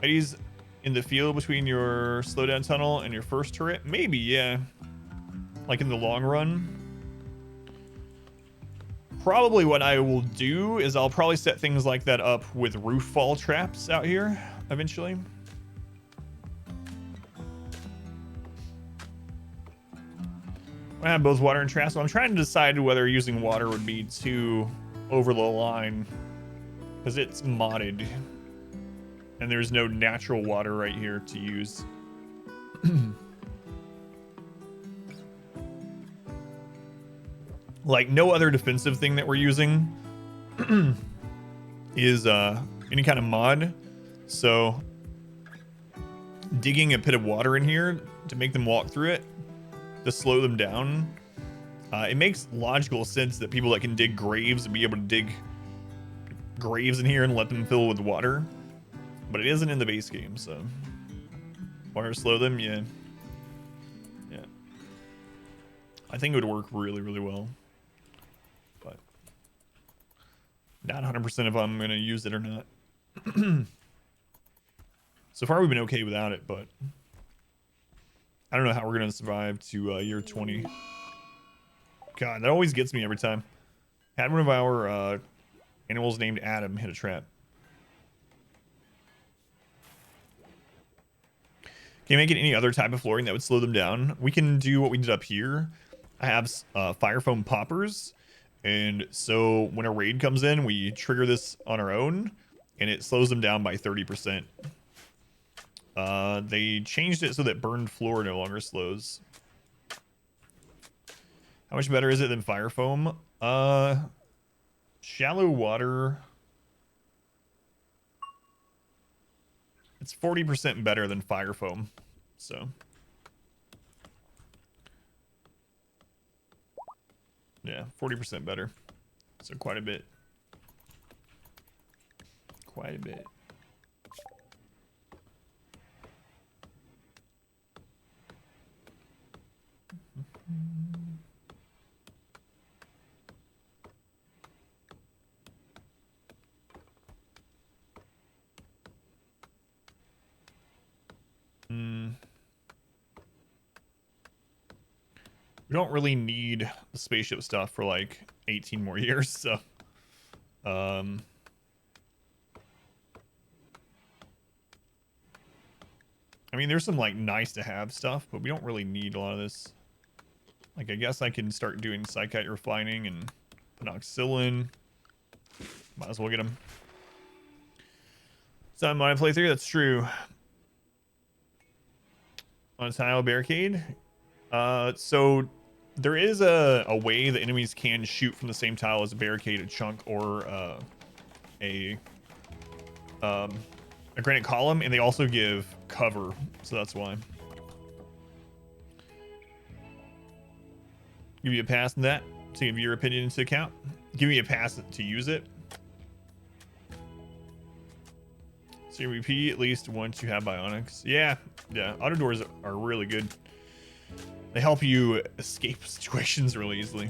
Speaker 1: Ladies in the field between your slowdown tunnel and your first turret? Maybe, yeah. Like in the long run. Probably what I will do is I'll probably set things like that up with roof fall traps out here eventually. I have both water and traps, so I'm trying to decide whether using water would be too over the line, because it's modded and there's no natural water right here to use. Like no other defensive thing that we're using is any kind of mod, so digging a pit of water in here to make them walk through it to slow them down. It makes logical sense that people that can dig graves would be able to dig graves in here and let them fill with water, but it isn't in the base game, so water slow them, yeah. I think it would work really, really well, but not 100% if I'm gonna use it or not. So far we've been okay without it, but I don't know how we're gonna survive to year 20. God, that always gets me every time. Had one of our animals named Adam hit a trap. Can you make it any other type of flooring that would slow them down? We can do what we did up here. I have fire foam poppers, and so when a raid comes in, we trigger this on our own, and it slows them down by 30%. They changed it so that burned floor no longer slows. How much better is it than fire foam? Shallow water. It's 40% better than fire foam, so. Yeah, 40% better. So quite a bit. Quite a bit. We don't really need the spaceship stuff for like 18 more years, so I mean, there's some like nice to have stuff, but we don't really need a lot of this. Like, I guess I can start doing Psychite refining and Penoxylin. Might as well get them. So my playthrough, that's true. On a tile barricade. So there is a way that enemies can shoot from the same tile as a barricaded chunk or a granite column, and they also give cover, so that's why. Give you a pass in that to give your opinion into account. Give me a pass to use it. So you repeat at least once you have bionics. Yeah, yeah. Auto doors are really good. They help you escape situations really easily.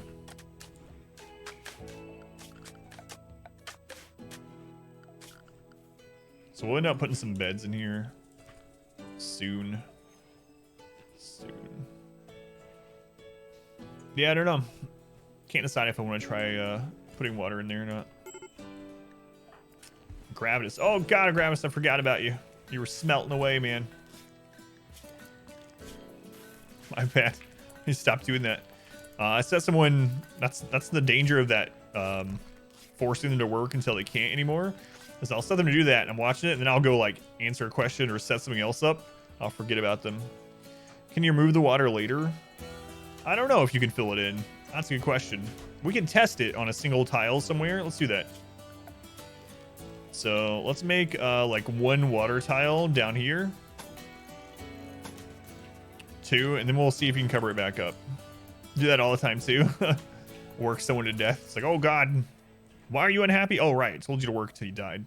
Speaker 1: So we'll end up putting some beds in here soon. Yeah, I don't know. Can't decide if I want to try putting water in there or not. Gravitas. Oh god, Gravitas, I forgot about you. You were smelting away, man. My bad. I stopped doing that. I said someone that's the danger of that forcing them to work until they can't anymore. Is I'll set them to do that and I'm watching it and then I'll go like answer a question or set something else up. I'll forget about them. Can you remove the water later? I don't know if you can fill it in. That's a good question. We can test it on a single tile somewhere. Let's do that. So let's make like one water tile down here. 2, and then we'll see if you can cover it back up. Do that all the time too. Work someone to death. It's like, oh god, why are you unhappy? Oh right, I told you to work till you died.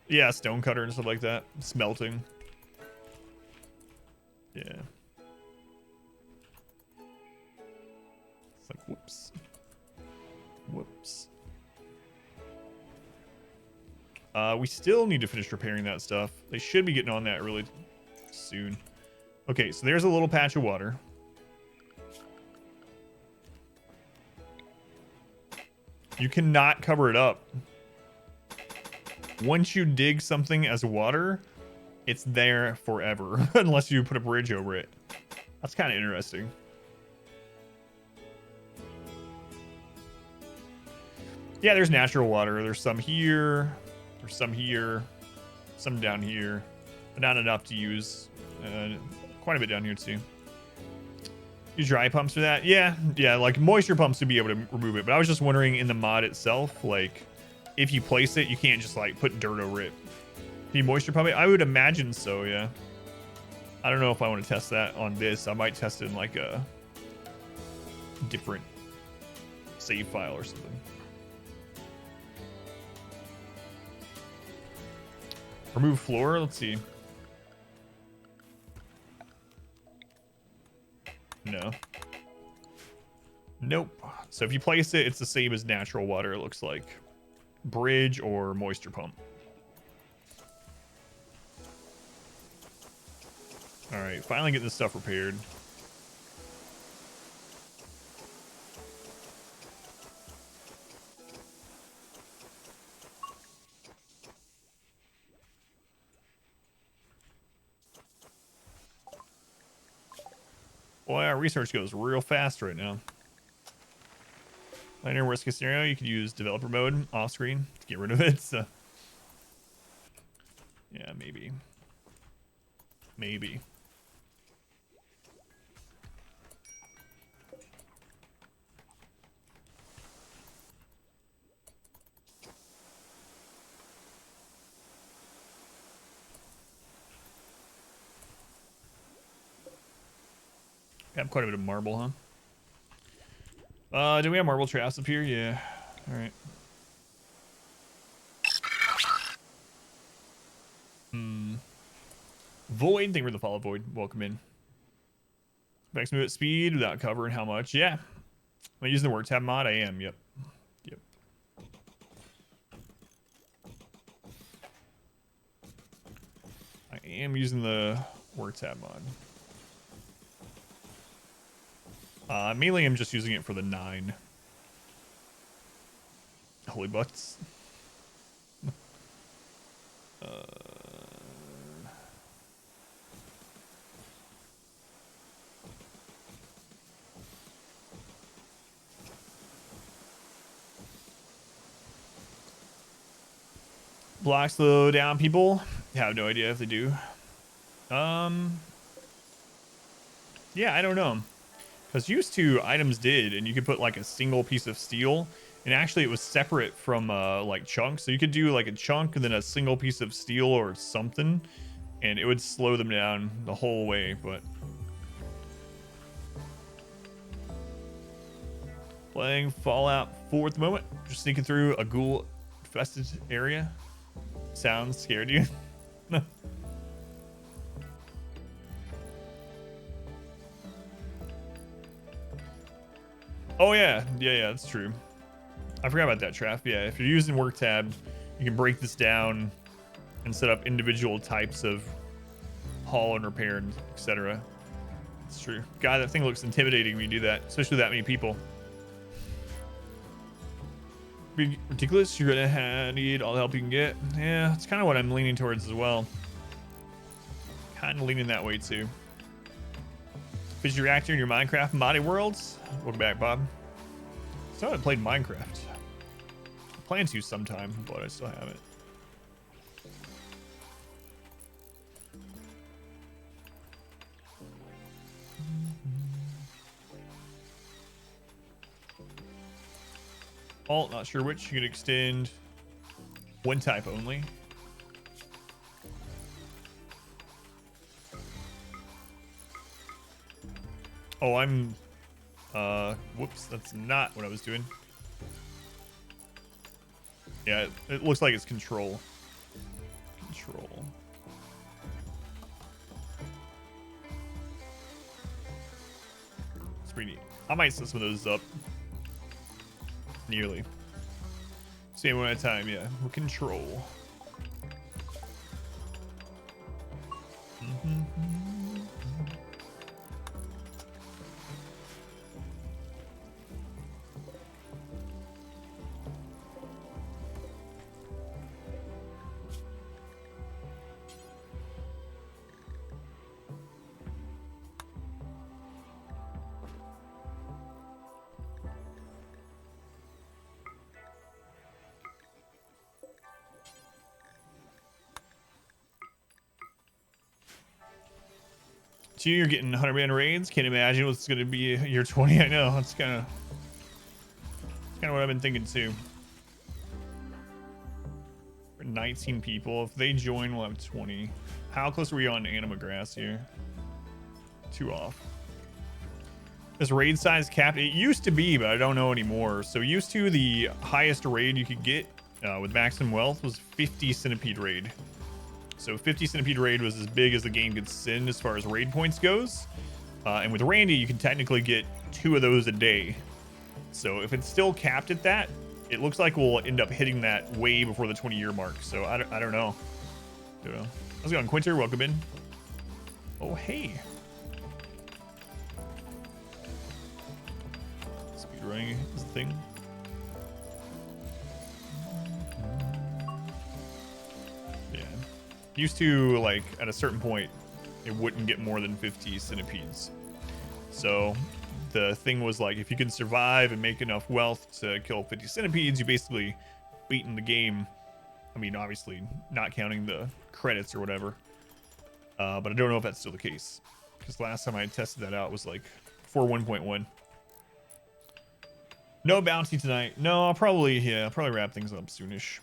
Speaker 1: Yeah, stone cutter and stuff like that. Smelting. Yeah. It's like, whoops. Whoops. We still need to finish repairing that stuff. They should be getting on that really soon. Okay, so there's a little patch of water. You cannot cover it up. Once you dig something as water, it's there forever, unless you put a bridge over it. That's kind of interesting. Yeah, there's natural water. There's some here. There's some here. Some down here. But not enough to use. Quite a bit down here, too. Use dry pumps for that? Yeah, like moisture pumps to be able to remove it. But I was just wondering in the mod itself, like, if you place it, you can't just, like, put dirt over it. Can you moisture pump it? I would imagine so, yeah. I don't know if I want to test that on this. I might test it in, like, a different save file or something. Remove floor? Let's see. No. Nope. So if you place it, it's the same as natural water, it looks like. Bridge or moisture pump. Alright, finally get this stuff repaired. Boy, our research goes real fast right now. In worst case scenario, you could use developer mode off screen to get rid of it. So. Yeah, maybe. Maybe. We have quite a bit of marble, huh? Do we have marble traps up here? Yeah. All right. Void, thank you for the follow, Void. Welcome in. Vex move at speed without cover and how much? Yeah. Am I using the work tab mod? I am. Yep. Yep. I am using the work tab mod. Mainly I'm just using it for the 9. Holy butts. Blocks slow down people. I have no idea if they do. Yeah, I don't know. Because used to, items did, and you could put like a single piece of steel, and actually it was separate from like chunks. So you could do like a chunk and then a single piece of steel or something, and it would slow them down the whole way. But playing Fallout 4 at the moment, just sneaking through a ghoul-infested area. sounds scared you? Oh yeah, that's true. I forgot about that, Traff. Yeah, if you're using work tab, you can break this down and set up individual types of haul and repair and etc. It's true. God, that thing looks intimidating when you do that, especially that many people. Ridiculous. You're gonna need all the help you can get. Yeah, it's kind of what I'm leaning towards as well. Kind of leaning that way too. Fission reactor in your Minecraft modded worlds. Welcome back, Bob. Still haven't played Minecraft. I plan to sometime, but I still haven't. Alt, not sure which. You can extend one type only. Oh, I'm whoops, that's not what I was doing. Yeah, it looks like it's control. Control. It's pretty neat. I might set some of those up. Nearly. Same one at a time, yeah. With control. So you're getting 100 man raids. Can't imagine what's going to be year 20. I know. That's kind of what I've been thinking too. 19 people. If they join, we'll have 20. How close are we on Anima grass here? 2 off. This raid size capped. It used to be, but I don't know anymore. So used to, the highest raid you could get with maximum wealth was 50 centipede raid. So 50 centipede raid was as big as the game could send as far as raid points goes. And with Randy, you can technically get 2 of those a day. So if it's still capped at that, it looks like we'll end up hitting that way before the 20-year mark. So I don't know. How's it going, Quinter? Welcome in. Oh, hey. Speedrunning is the thing. Used to, like, at a certain point, it wouldn't get more than 50 centipedes. So the thing was, like, if you can survive and make enough wealth to kill 50 centipedes, you basically beaten the game. I mean, obviously, not counting the credits or whatever. But I don't know if that's still the case. Because last time I tested that out was, like, 4.1.1. No bounty tonight. No, I'll probably wrap things up soonish.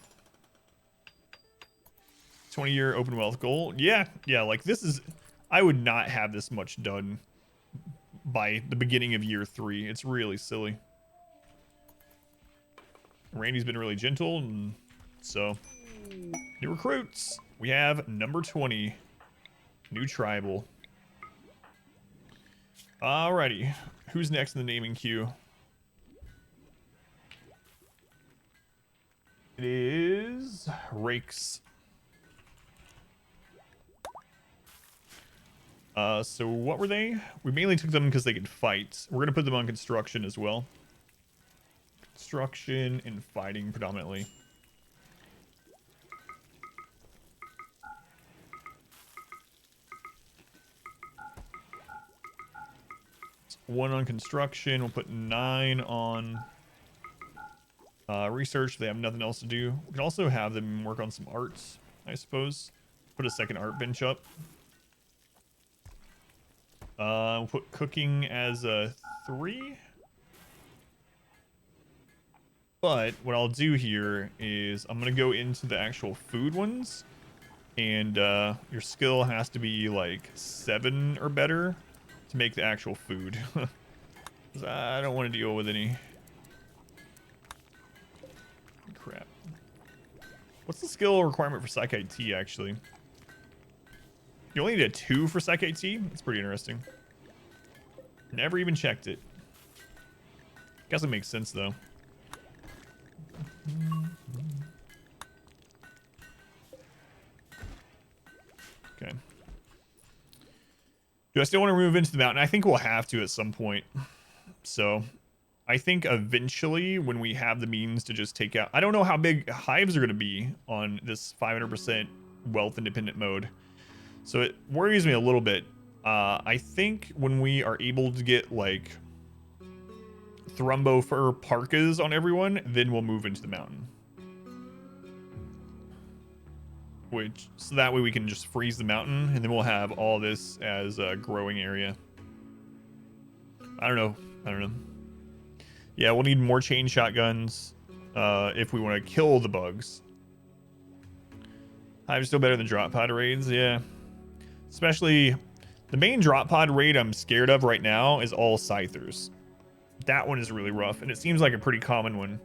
Speaker 1: 20-year open wealth goal. Yeah, like this is, I would not have this much done by the beginning of year 3. It's really silly. Randy's been really gentle, and so new recruits. We have number 20, new tribal. Alrighty, who's next in the naming queue? It is Rakes. So what were they? We mainly took them because they could fight. We're going to put them on construction as well. Construction and fighting predominantly. So 1 on construction. We'll put 9 on research. They have nothing else to do. We can also have them work on some arts, I suppose. Put a second art bench up. We'll put cooking as a 3. But what I'll do here is I'm going to go into the actual food ones. And your skill has to be like 7 or better to make the actual food. I don't want to deal with any crap. What's the skill requirement for Psychic T, actually? You only need a 2 for Psychic T? That's pretty interesting. Never even checked it. Guess it makes sense, though. Okay. Do I still want to move into the mountain? I think we'll have to at some point. So I think eventually when we have the means to just take out... I don't know how big hives are going to be on this 500% wealth independent mode. So it worries me a little bit. I think when we are able to get like Thrumbo fur parkas on everyone, then we'll move into the mountain. So that way we can just freeze the mountain, and then we'll have all this as a growing area. I don't know. Yeah, we'll need more chain shotguns if we want to kill the bugs. Hive's still better than drop pod raids, yeah. Especially the main drop pod raid I'm scared of right now is all scythers. That one is really rough, and it seems like a pretty common one.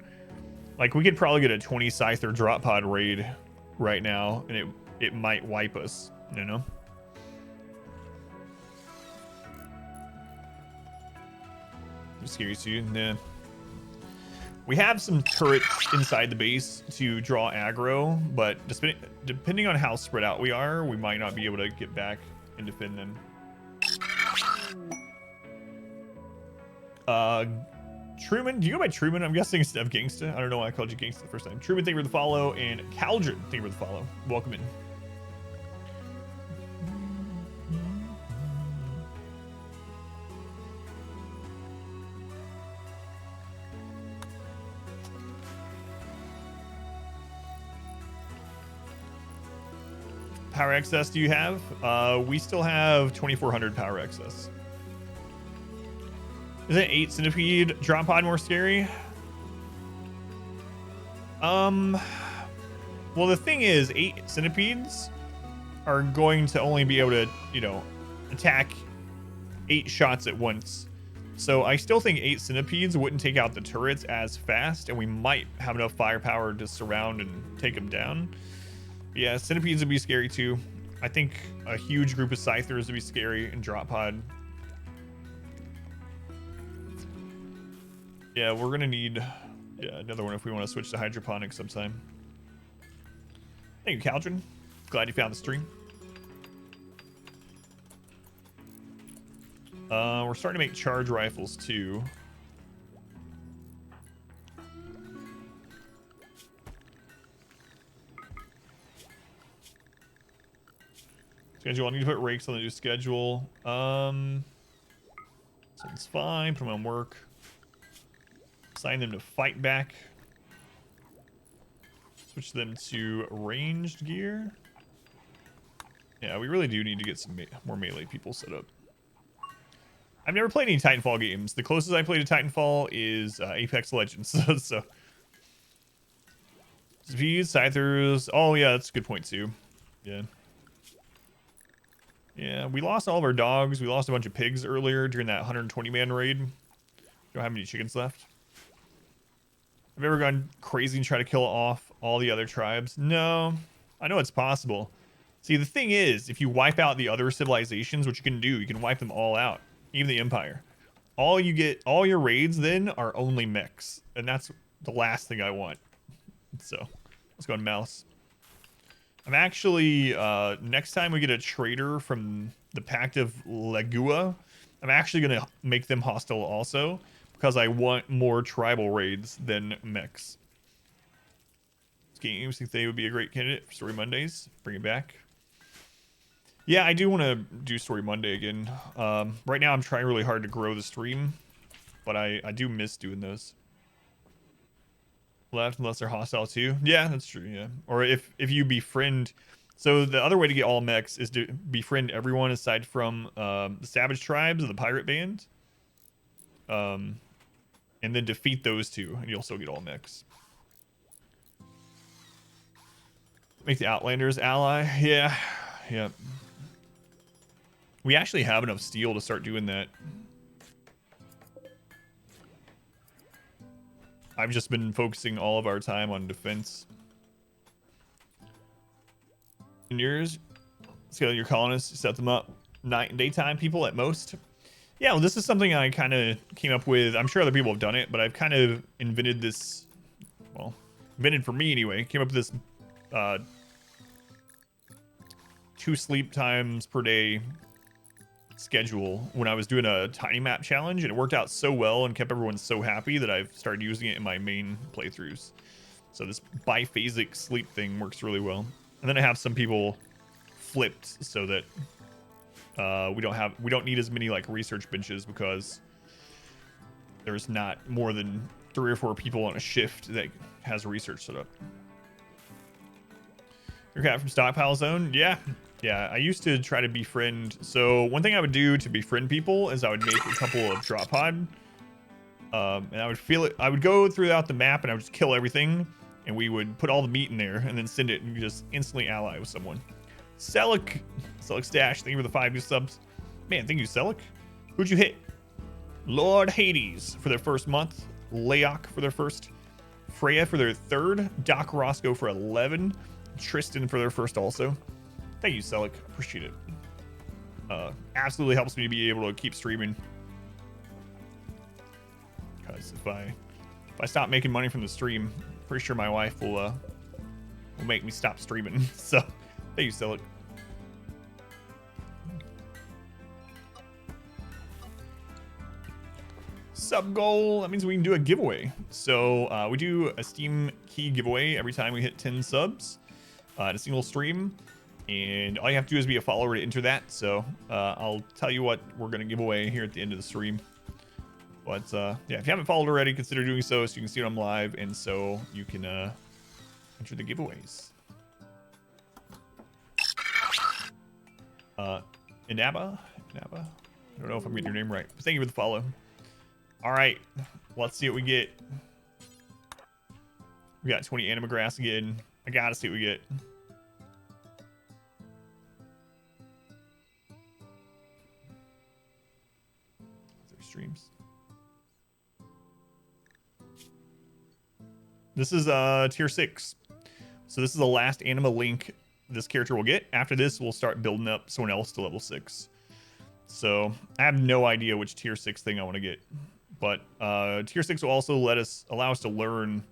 Speaker 1: Like, we could probably get a 20 scyther drop pod raid right now, and it might wipe us, you know? Scary too, nah. We have some turrets inside the base to draw aggro, but depending on how spread out we are, we might not be able to get back and defend them. Truman, do you go by Truman? I'm guessing instead of Gangsta. I don't know why I called you Gangsta the first time. Truman, thank you for the follow, and Caldron, thank you for the follow. Welcome in. Power excess do you have? We still have 2400 power excess. Isn't 8 centipede drop pod more scary? Well, the thing is, 8 centipedes are going to only be able to, you know, attack 8 shots at once. So I still think 8 centipedes wouldn't take out the turrets as fast, and we might have enough firepower to surround and take them down. Yeah, centipedes would be scary too. I think a huge group of scythers would be scary and drop pod. Yeah, we're gonna need another one if we want to switch to hydroponics sometime. Thank you, Caldron. Glad you found the stream. We're starting to make charge rifles too. Schedule. I need to put rakes on the new schedule. Sounds fine. Put them on work. Assign them to fight back. Switch them to ranged gear. Yeah, we really do need to get some more melee people set up. I've never played any Titanfall games. The closest I played to Titanfall is Apex Legends. So, Z's, Scythers. Oh yeah, that's a good point too. Yeah. Yeah, we lost all of our dogs. We lost a bunch of pigs earlier during that 120-man raid. Don't have any chickens left. Have you ever gone crazy and tried to kill off all the other tribes? No. I know it's possible. See, the thing is, if you wipe out the other civilizations, what you can do, you can wipe them all out. Even the Empire. All your raids then are only mechs. And that's the last thing I want. So, let's go on mouse. I'm actually, next time we get a trader from the Pact of Legua, I'm actually going to make them hostile also, because I want more tribal raids than mechs. Games think they would be a great candidate for Story Mondays. Bring it back. Yeah, I do want to do Story Monday again. Right now I'm trying really hard to grow the stream, but I do miss doing those. Left unless they're hostile too. Yeah, that's true. Yeah, or if you befriend. So the other way to get all mechs is to befriend everyone aside from the Savage Tribes of the Pirate Band, and then defeat those two, and you'll still get all mechs. Make the Outlanders ally. Yeah, yeah. We actually have enough steel to start doing that. I've just been focusing all of our time on defense. In yours, scale your colonists, set them up night and daytime people at most. Yeah, well, this is something I kind of came up with. I'm sure other people have done it, but I've kind of invented this. Well, invented for me anyway. Came up with this 2 sleep times per day schedule when I was doing a tiny map challenge, and it worked out so well and kept everyone so happy that I've started using it in my main playthroughs. So this Bifasic sleep thing works really well. And then I have some people flipped so that we don't need as many like research benches, because there's not more than 3 or 4 people on a shift that has research set up. Your cat from Stockpile Zone? Yeah, I used to try to befriend. So one thing I would do to befriend people is I would make a couple of drop pod, and I would feel it. I would go throughout the map and I would just kill everything, and we would put all the meat in there and then send it and just instantly ally with someone. Selic Stash, thank you for the 5 new subs. Man, thank you, Selic. Who'd you hit? Lord Hades for their first month. Leok for their first. Freya for their 3rd. Doc Roscoe for 11. Tristan for their first also. Thank you, Selic. Appreciate it. Absolutely helps me to be able to keep streaming. Because if I stop making money from the stream, pretty sure my wife will make me stop streaming. So, thank you, Selic. Sub goal, that means we can do a giveaway. So we do a Steam key giveaway every time we hit 10 subs in a single stream, and all you have to do is be a follower to enter that. So I'll tell you what we're going to give away here at the end of the stream. But yeah, if you haven't followed already, consider doing so you can see them live, and so you can enter the giveaways. Anima? I don't know if I'm getting your name right, but thank you for the follow. All right, let's see what we get. We got 20 Anima grass again. I gotta see what we get. Streams. This is tier 6. So this is the last Anima link this character will get. After this, we'll start building up someone else to level 6. So I have no idea which tier 6 thing I want to get. But tier 6 will also allow us to learn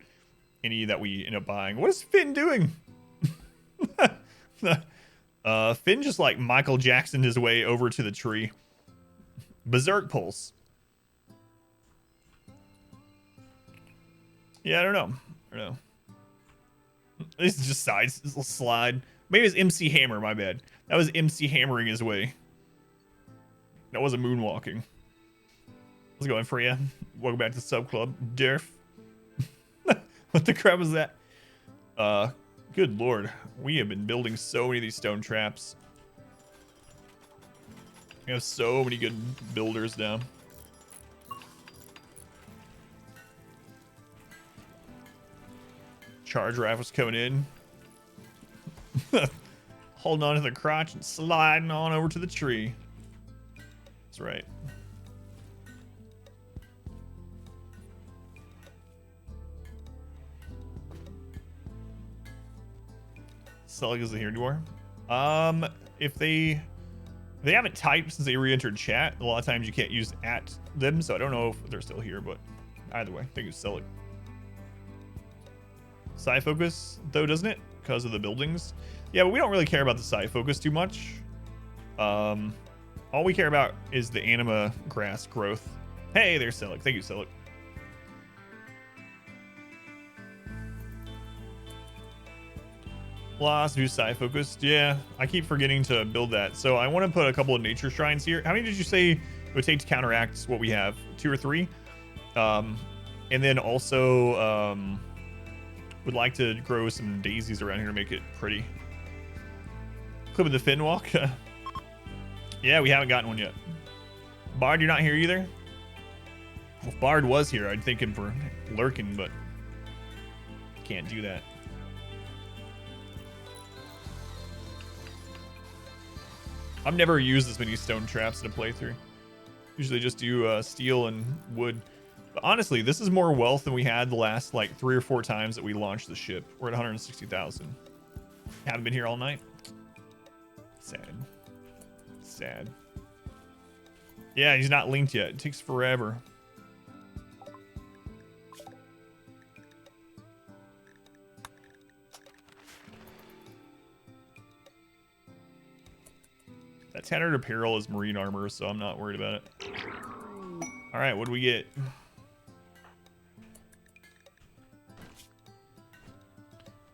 Speaker 1: any that we end up buying. What is Finn doing? Finn just like Michael Jacksoned his way over to the tree. Berserk pulse. Yeah, I don't know. This is just sides. This little slide. Maybe it's MC Hammer, my bad. That was MC hammering his way. That wasn't moonwalking. How's it going, Freya? Welcome back to the sub club. Derf. What the crap was that? Good lord. We have been building so many of these stone traps. We have so many good builders now. Charge rifles coming in. Holding on to the crotch and sliding on over to the tree. That's right. Selig isn't here anymore. If they haven't typed since they re-entered chat, a lot of times you can't use at them, so I don't know if they're still here, but either way, thank you, Selig. Side focus, though, doesn't it? Because of the buildings. Yeah, but we don't really care about the side focus too much. All we care about is the Anima grass growth. Hey, there's Selig. Thank you, Selig. Lost, do side focused. Yeah, I keep forgetting to build that. So I want to put a couple of nature shrines here. How many did you say it would take to counteract what we have? 2 or 3? And then also would like to grow some daisies around here to make it pretty. Clip of the Finn walk. Yeah, we haven't gotten one yet. Bard, you're not here either? Well, if Bard was here, I'd thank him for lurking, but can't do that. I've never used this many stone traps in a playthrough. Usually just do steel and wood. But honestly, this is more wealth than we had the last like 3 or 4 times that we launched the ship. We're at 160,000. Haven't been here all night. Sad. Sad. Yeah, he's not linked yet. It takes forever. That tattered apparel is marine armor, so I'm not worried about it. All right, what do we get?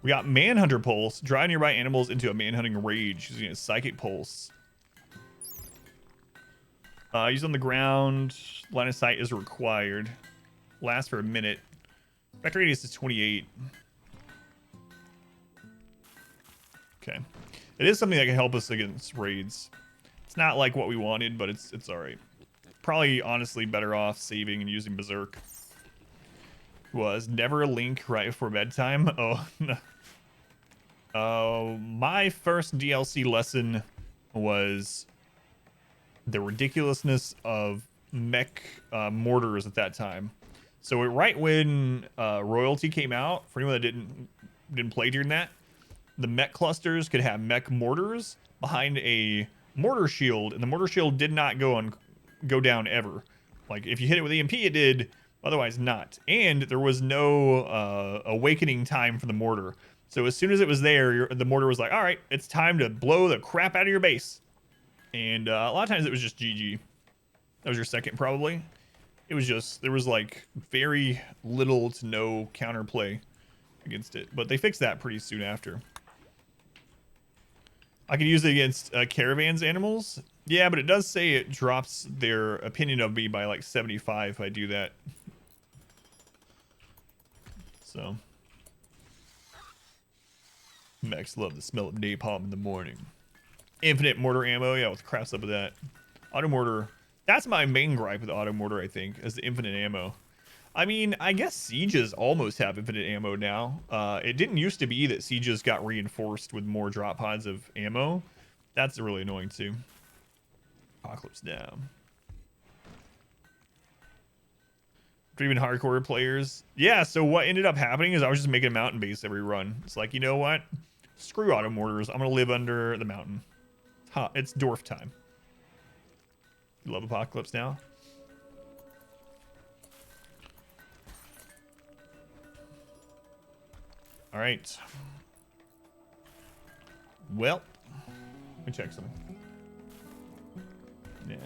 Speaker 1: We got Manhunter Pulse. Drive nearby animals into a manhunting rage using a Psychic Pulse. Use on the ground. Line of sight is required. Lasts for a minute. Effect radius is 28. Okay. It is something that can help us against raids. It's not like what we wanted, but it's alright. Probably, honestly, better off saving and using Berserk. Was never a link right before bedtime. Oh, no. My first DLC lesson was the ridiculousness of mech mortars at that time. So right when royalty came out, for anyone that didn't play during that, the mech clusters could have mech mortars behind a mortar shield, and the mortar shield did not go down ever. Like if you hit it with EMP, it did. Otherwise not. And there was no awakening time for the mortar. So as soon as it was there, the mortar was like, all right, it's time to blow the crap out of your base. And a lot of times it was just GG. That was your second probably. It was just, there was like very little to no counterplay against it. But they fixed that pretty soon after. I could use it against caravans animals. Yeah, but it does say it drops their opinion of me by like 75 if I do that. So. Mechs love the smell of napalm in the morning. Infinite mortar ammo. Yeah, what's crap's up with that? Auto mortar. That's my main gripe with auto mortar, I think, is the infinite ammo. I mean, I guess sieges almost have infinite ammo now. It didn't used to be that sieges got reinforced with more drop pods of ammo. That's really annoying too. Apocalypse down. For even hardcore players. Yeah, so what ended up happening is I was just making a mountain base every run. It's like, you know what? Screw auto mortars. I'm going to live under the mountain. It's dwarf time. You love Apocalypse now? All right. Well, let me check something. Yeah.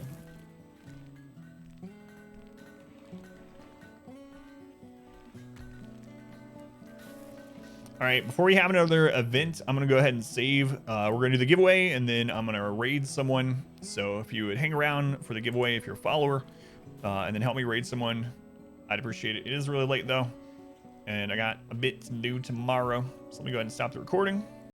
Speaker 1: All right, before we have another event, I'm going to go ahead and save. We're going to do the giveaway, and then I'm going to raid someone. So if you would hang around for the giveaway if you're a follower, and then help me raid someone, I'd appreciate it. It is really late, though, and I got a bit to do tomorrow. So let me go ahead and stop the recording.